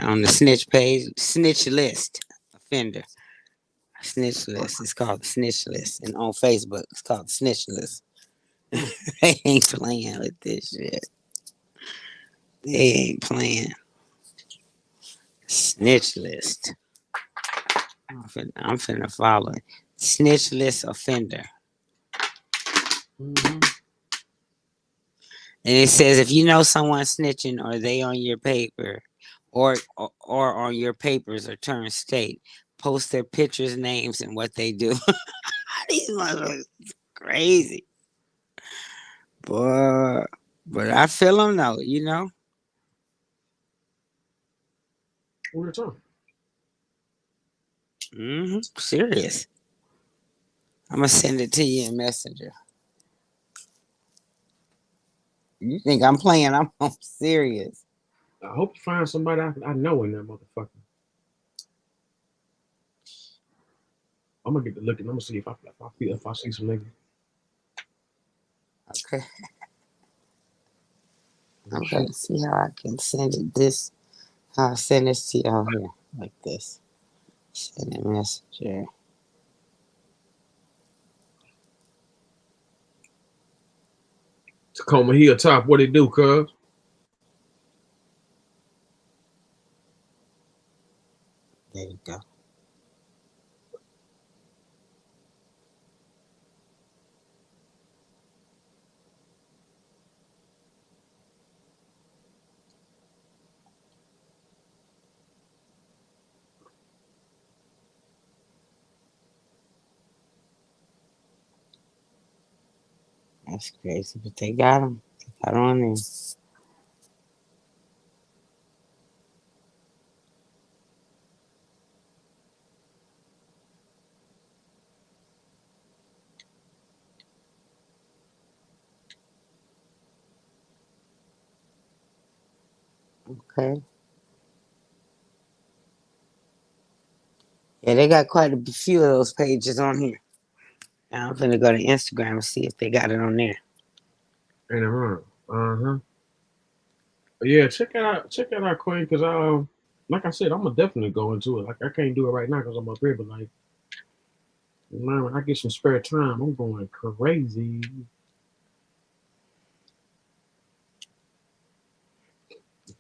On the snitch page, Snitch List offender. Snitch List. It's called the Snitch List. And on Facebook, it's called the Snitch List. They ain't playing with this shit. They ain't playing. Snitch List. I'm finna follow it. Snitch List offender. And it says if you know someone snitching or they on your paper or on your papers or turn state, post their pictures, names, and what they do. These motherfuckers crazy. Boy, but I feel them though, you know. What are you talking? Serious. I'm gonna send it to you in Messenger. You think I'm playing? I'm serious. I hope you find somebody I know in that motherfucker. I'm gonna get to looking. I'm gonna see if I see some niggas. Okay. I'm gonna see how I can send it this. How I send this to y'all here like this. Send a Messenger. Tacoma Hilltop, what it do, cuz? There you go. That's crazy, but they got them. They got on there. Okay. Yeah, they got quite a few of those pages on here. Now I'm gonna go to Instagram and see if they got it on there. Ain't it wrong? Yeah, check it out, Queen. Because like I said, I'm gonna definitely go into it. Like I can't do it right now because I'm up here, but like, man, when I get some spare time, I'm going crazy.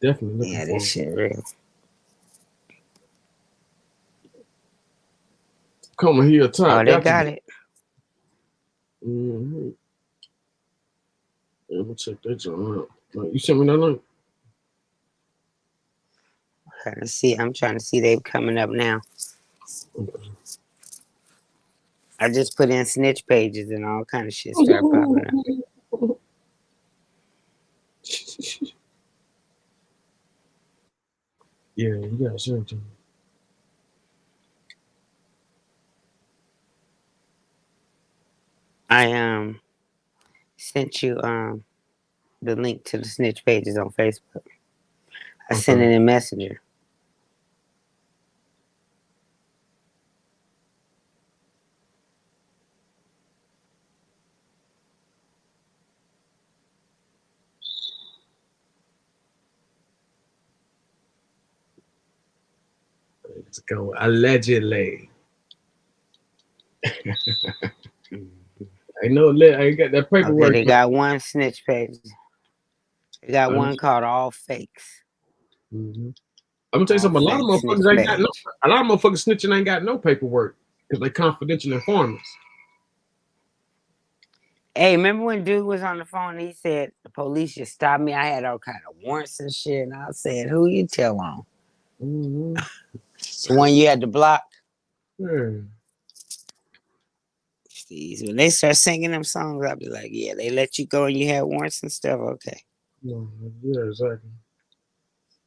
Definitely looking for this shit real. Come here, top. Oh, they got it. Mm-hmm. Yeah, I'm gonna check that joint out. Like, you sent me that link? Let's see. I'm trying to see they coming up now. Okay. I just put in snitch pages and all kind of shit start popping up. Yeah, you gotta send it to me. I sent you the link to the snitch pages on Facebook. I sent it in Messenger. Let's go. Allegedly. I know. I ain't got that paperwork. Okay, they got one snitch page. They got one called All Fakes. Mm-hmm. I'm gonna tell you something. A lot of All motherfuckers snitch ain't got no. page. A lot of motherfuckers snitching ain't got no paperwork because they confidential informants. Hey, remember when dude was on the phone? And he said the police just stopped me. I had all kind of warrants and shit. And I said, "Who you tell on?" Mm-hmm. The one you had to block. Yeah. Jeez, when they start singing them songs, I'll be like, "Yeah, they let you go and you had warrants and stuff." Okay, No, yeah, exactly.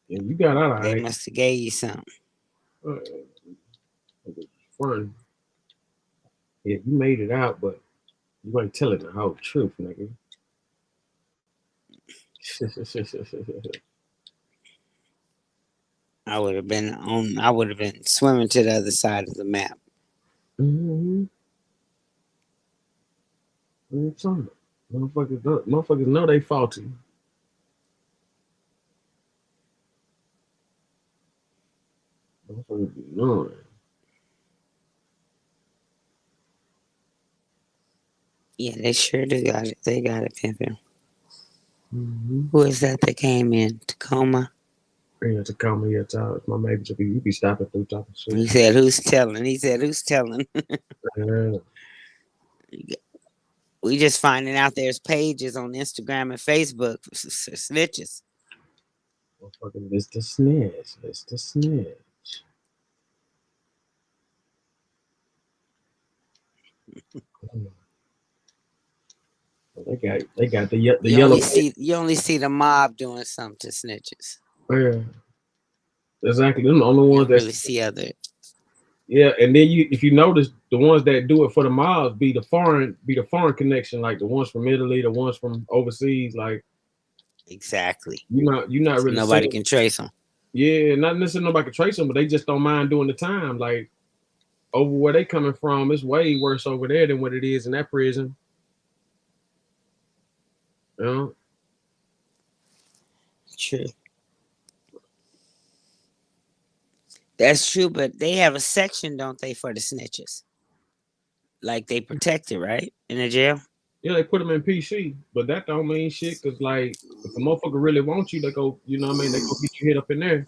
Yeah, you got out of they it. must have gave you something. Fun. Yeah, you made it out, but you ain't telling the whole truth, nigga. I would have been on. I would have been swimming to the other side of the map. Mm-hmm. Motherfuckers know they faulty. Motherfuckers be knowing. Yeah, they sure do got it. They got it, pimping. Mm-hmm. Who is that that came in? Tacoma? Yeah, Tacoma, yeah, Tyler. My maybe you be stopping through talking shit. He said, "Who's telling?" He said, "Who's telling?" Yeah. We just finding out there's pages on Instagram and Facebook for snitches. Motherfucking Mr. Snitch. Mr. Snitch. They got the You yellow. only see the mob doing something to snitches. Yeah. Exactly. Them the only You ones don't that really see other. Yeah, and then if you notice, the ones that do it for the mobs be the foreign connection, like the ones from Italy, the ones from overseas, like exactly. You're not really Nobody seeing, can trace them. Yeah, not necessarily nobody can trace them, but they just don't mind doing the time. Like over where they coming from, it's way worse over there than what it is in that prison. You know? True. That's true, but they have a section, don't they, for the snitches? Like they protect it, right? In the jail? Yeah, they put them in PC, but that don't mean shit, because like if a motherfucker really wants you, they go, you know what I mean, they go get you hit up in there.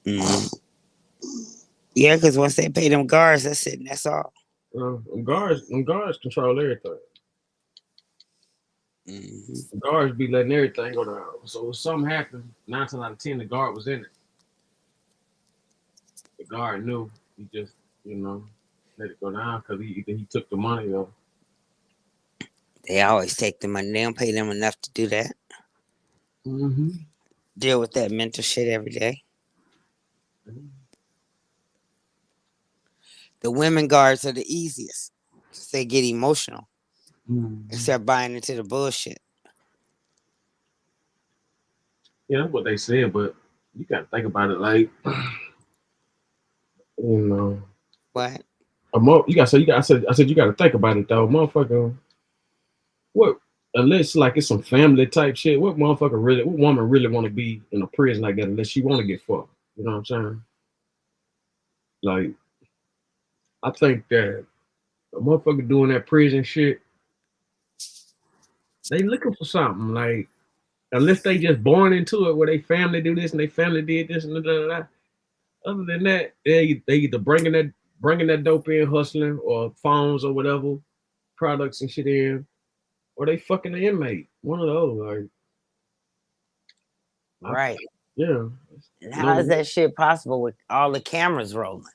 Mm-hmm. Yeah, because once they pay them guards, that's it, and that's all. Them guards control everything. Mm-hmm. The guards be letting everything go down. So if something happened, 9 times out of 10, the guard was in it. The guard knew. He just, let it go down because he took the money though. They always take the money. They don't pay them enough to do that. Mm-hmm. Deal with that mental shit every day. Mm-hmm. The women guards are the easiest. They get emotional. Mm-hmm. They start buying into the bullshit. Yeah, that's what they said, but you got to think about it like, What? I said you got to think about it though, motherfucker. What? Unless like it's some family type shit, what woman really want to be in a prison like that unless she want to get fucked? You know what I'm saying? Like, I think that a motherfucker doing that prison shit, they looking for something. Like, unless they just born into it where they family do this and they family did this and da, da, da. Other than that, they either bringing that dope in, hustling or phones or whatever, products and shit in, or they fucking the inmate. One of those, like, Right. yeah. And how is No, that shit possible with all the cameras rolling?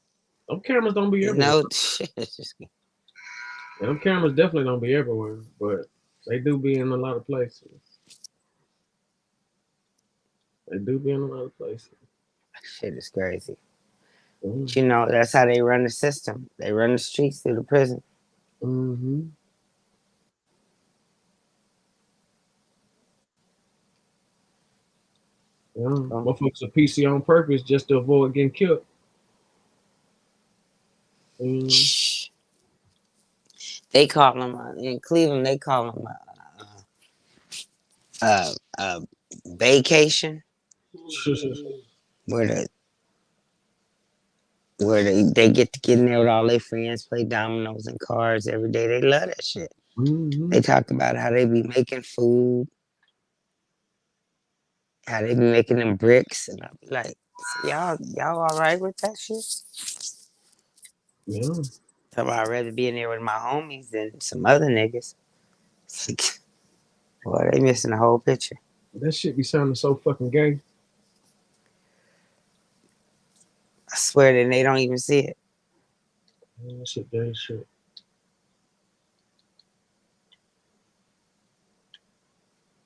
them cameras don't be You everywhere. know, shit. Yeah, them cameras definitely don't be everywhere, but they do be in a lot of places. They do be in a lot of places. Shit is crazy. Mm. But you know, that's how they run the system. They run the streets through the prison. Mm-hmm. Yeah, motherfuckers are PC on purpose just to avoid getting killed. They call them in Cleveland. They call them vacation, where they get to get in there with all their friends, play dominoes and cards every day. They love that shit. Mm-hmm. They talk about how they be making food, how they be making them bricks, and I be like, y'all all right with that shit? Yeah. So I'd rather be in there with my homies than some other niggas. Boy, they missing the whole picture. That shit be sounding so fucking gay. I swear that they don't even see it. Yeah, that shit gay shit.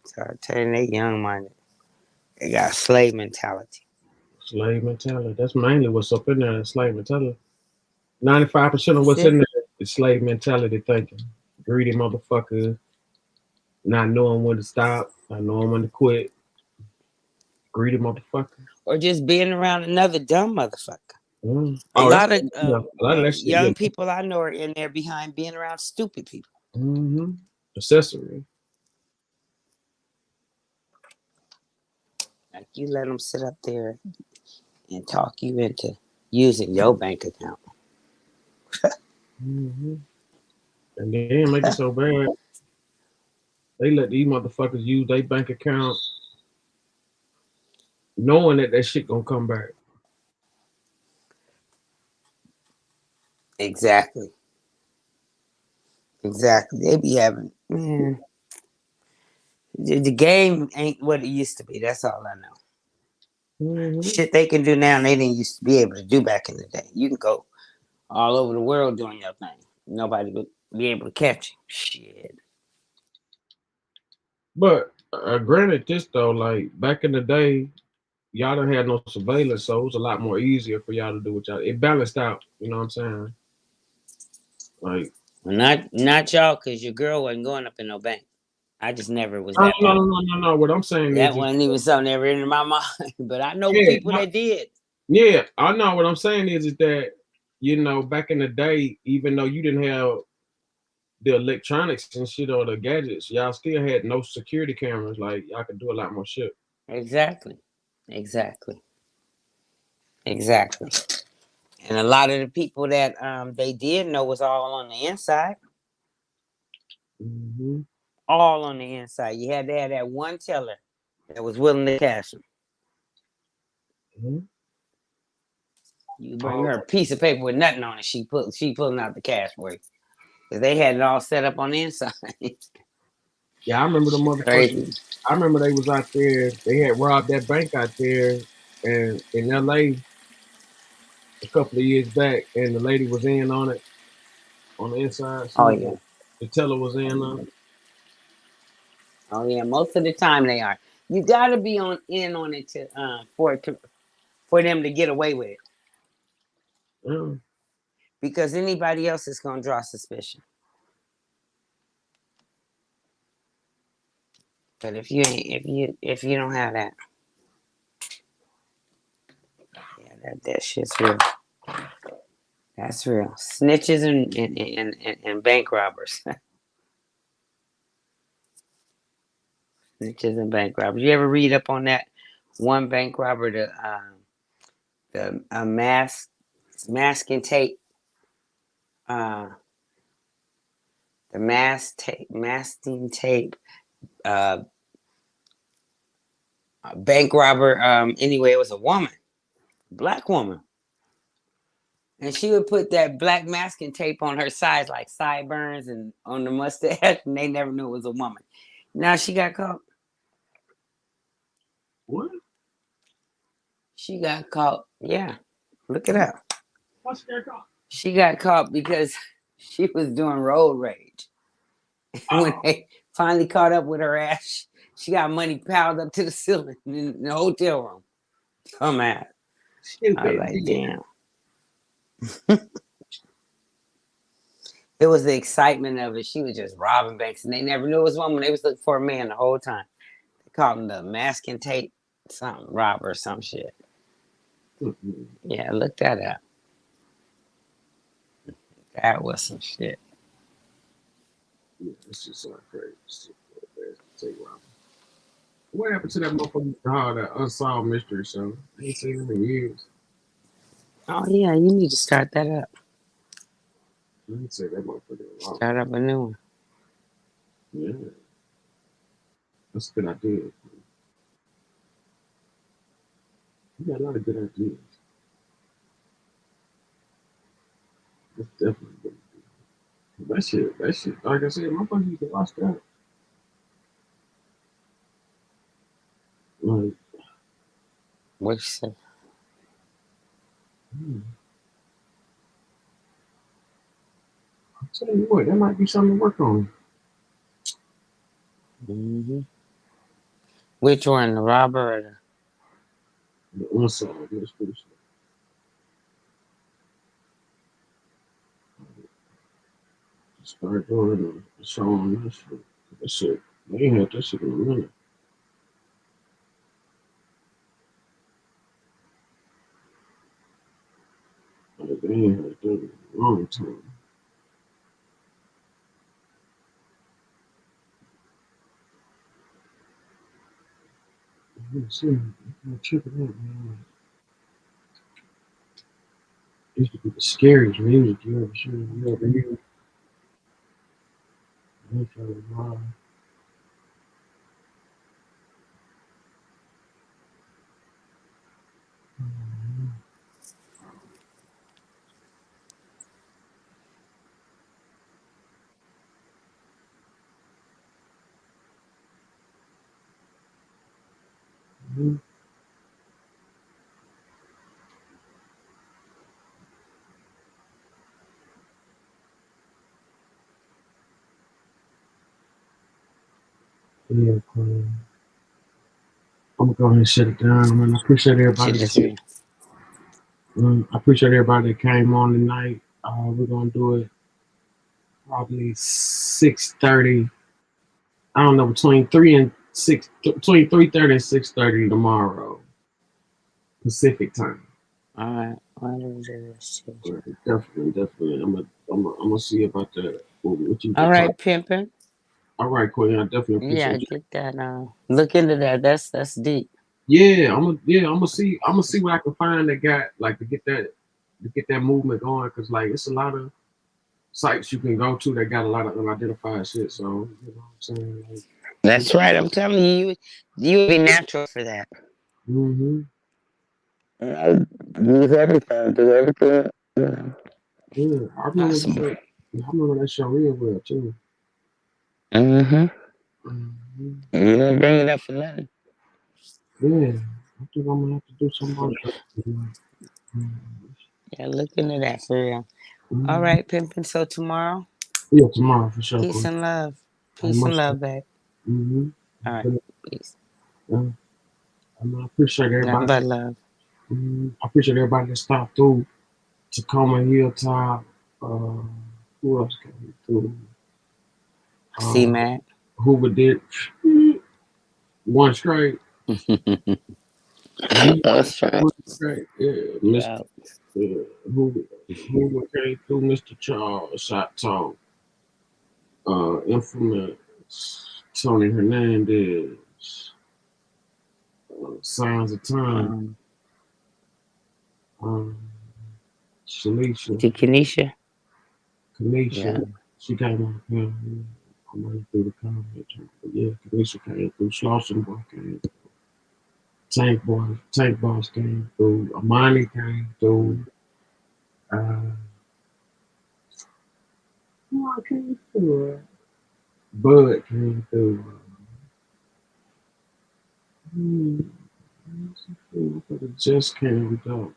So I tell you, they young minded. They got slave mentality. Slave mentality. That's mainly what's up in there. Slave mentality. 95% of what's in there is slave mentality thinking. Greedy motherfucker. Not knowing when to stop. Not knowing when to quit. Greedy motherfucker. Or just being around another dumb motherfucker. Mm. A lot of that shit, young people I know are in there behind being around stupid people. Mm-hmm. Accessory. Like you let them sit up there and talk you into using your bank account. Mm-hmm. And then make it so bad. They let these motherfuckers use their bank account knowing that shit gonna come back. Exactly. They be having, man. The game ain't what it used to be. That's all I know. Mm-hmm. Shit they can do now, and they didn't used to be able to do back in the day. You can go all over the world doing your thing. Nobody would be able to catch you. Shit. But granted, this though, like back in the day, y'all done had no surveillance, so it was a lot more easier for y'all to do what y'all. It balanced out. You know what I'm saying? Like, not y'all, because your girl wasn't going up in no bank. I just never was no. that. What I'm saying that is wasn't even something that ever entered my mind. But I know people that did. Yeah, I know. What I'm saying is that, you know, back in the day, even though you didn't have the electronics and shit or the gadgets, y'all still had no security cameras. Like y'all could do a lot more shit. Exactly. And a lot of the people that they did know was all on the inside. Mm-hmm. All on the inside. You had to have that one teller that was willing to cash them. Mm-hmm. You bring her a piece of paper with nothing on it. She pulling out the cash for you. Because they had it all set up on the inside. Yeah, I remember the motherfuckers. Crazy. I remember they was out there. They had robbed that bank out there, and in LA, a couple of years back, and the lady was in on it, on the inside. Oh yeah. The teller was in on it. Oh yeah, most of the time they are. You got to be in on it to for them to get away with it. Mm. Because anybody else is gonna draw suspicion. But if you don't have that, yeah, that shit's real. That's real. Snitches and bank robbers. Snitches and bank robbers. You ever read up on that one bank robber, the masking tape? The masking tape. Bank robber. Anyway, it was a woman, black woman. And she would put that black masking tape on her sides, like sideburns and on the mustache, and they never knew it was a woman. Now she got caught. What? She got caught. Yeah. Look it up. What's that called? She got caught because she was doing road rage. When they finally caught up with her ass, she got money piled up to the ceiling in the hotel room. Come out. I was like, damn. It was the excitement of it. She was just robbing banks, and they never knew it was a woman. They was looking for a man the whole time. They called him the masking tape, something robber or some shit. Yeah, look that up. That was some shit. Yeah, this is so crazy. What happened to that motherfucker that Unsolved Mystery Show? I ain't seen him in years. Oh yeah, you need to start that up. I ain't say that motherfucker. Start up a new one. Yeah. That's a good idea. You got a lot of good ideas. That's definitely good. That shit, like I said, motherfuckers used to watch that. Like, what you say? I'll tell you what, that might be something to work on. Mm-hmm. Which one, the robber or The Unsolved Mystery Show. Start doing a show on that shit. That shit, they ain't had that shit in a minute. Like, they ain't had that in a long time. Let's see. I'm check it out, man. It used to be the scariest music you ever seen. You ever hear? That's wild. Mhm. Yeah, Queen. I'm gonna go ahead and shut it down. I mean, I appreciate everybody. I appreciate everybody that came on tonight. We're gonna do it probably 6:30. I don't know, between 3:30 and 6:30 tomorrow, Pacific time. all right. What is this? Definitely. I'm gonna see about that. What you All right, pimping. All right, Queen. I definitely appreciate Yeah, you. get that. Look into that. That's deep. Yeah, I'm gonna see what I can find that got like to get that movement going, because like it's a lot of sites you can go to that got a lot of unidentified shit. So you know what I'm saying? Like, That's right. I'm telling you, you would be natural for that. Mm-hmm. I use everything. Do everything. Yeah, I remember that show real well too. Mm-hmm. You don't bring it up for nothing. Yeah, I think I'm gonna have to do something about that. Yeah, look into that for real. All right, pimping. So tomorrow. Yeah, tomorrow for sure. Peace and love. Peace and love, babe. Mm-hmm. All right. Peace. I appreciate everybody. Nothing but love. I appreciate everybody that stopped through. Tacoma Hilltop. Who else came through? C-Mac. Hoover did one straight. That's right. One straight. Yeah, Mr. Hoover came through. Mr. Charles Shot Talk. Infamous Tony Hernandez. Signs of Time. Shalisha. Kanisha. Yeah. She came on the panel. I'm running through the comments. But yeah, Kanisha came through. Slauson Boy came through. Tank Boss came through. Amani came through. No, I came through. Bud came through. It just came through.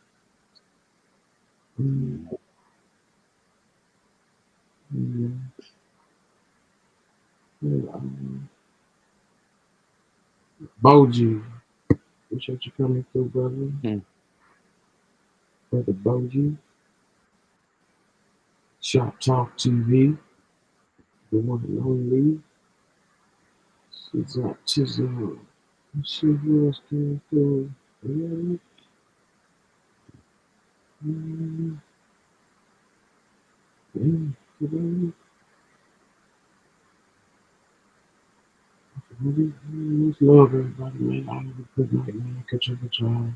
Boji, appreciate you coming through, brother. Brother Boji. Shop Talk TV. The one and only. She's up to let's see who else came through. Let's love everybody, man. I have a good night, man. Catch up with y'all.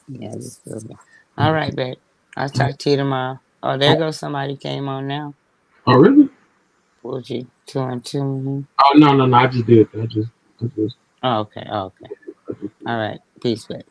Yeah, just good. All right, babe. I'll talk to you tomorrow. Oh, there goes somebody came on now. Oh, really? Was you 2 and 2? Mm-hmm. Oh, no. I just did. I just. Oh, okay. All right. Peace, babe.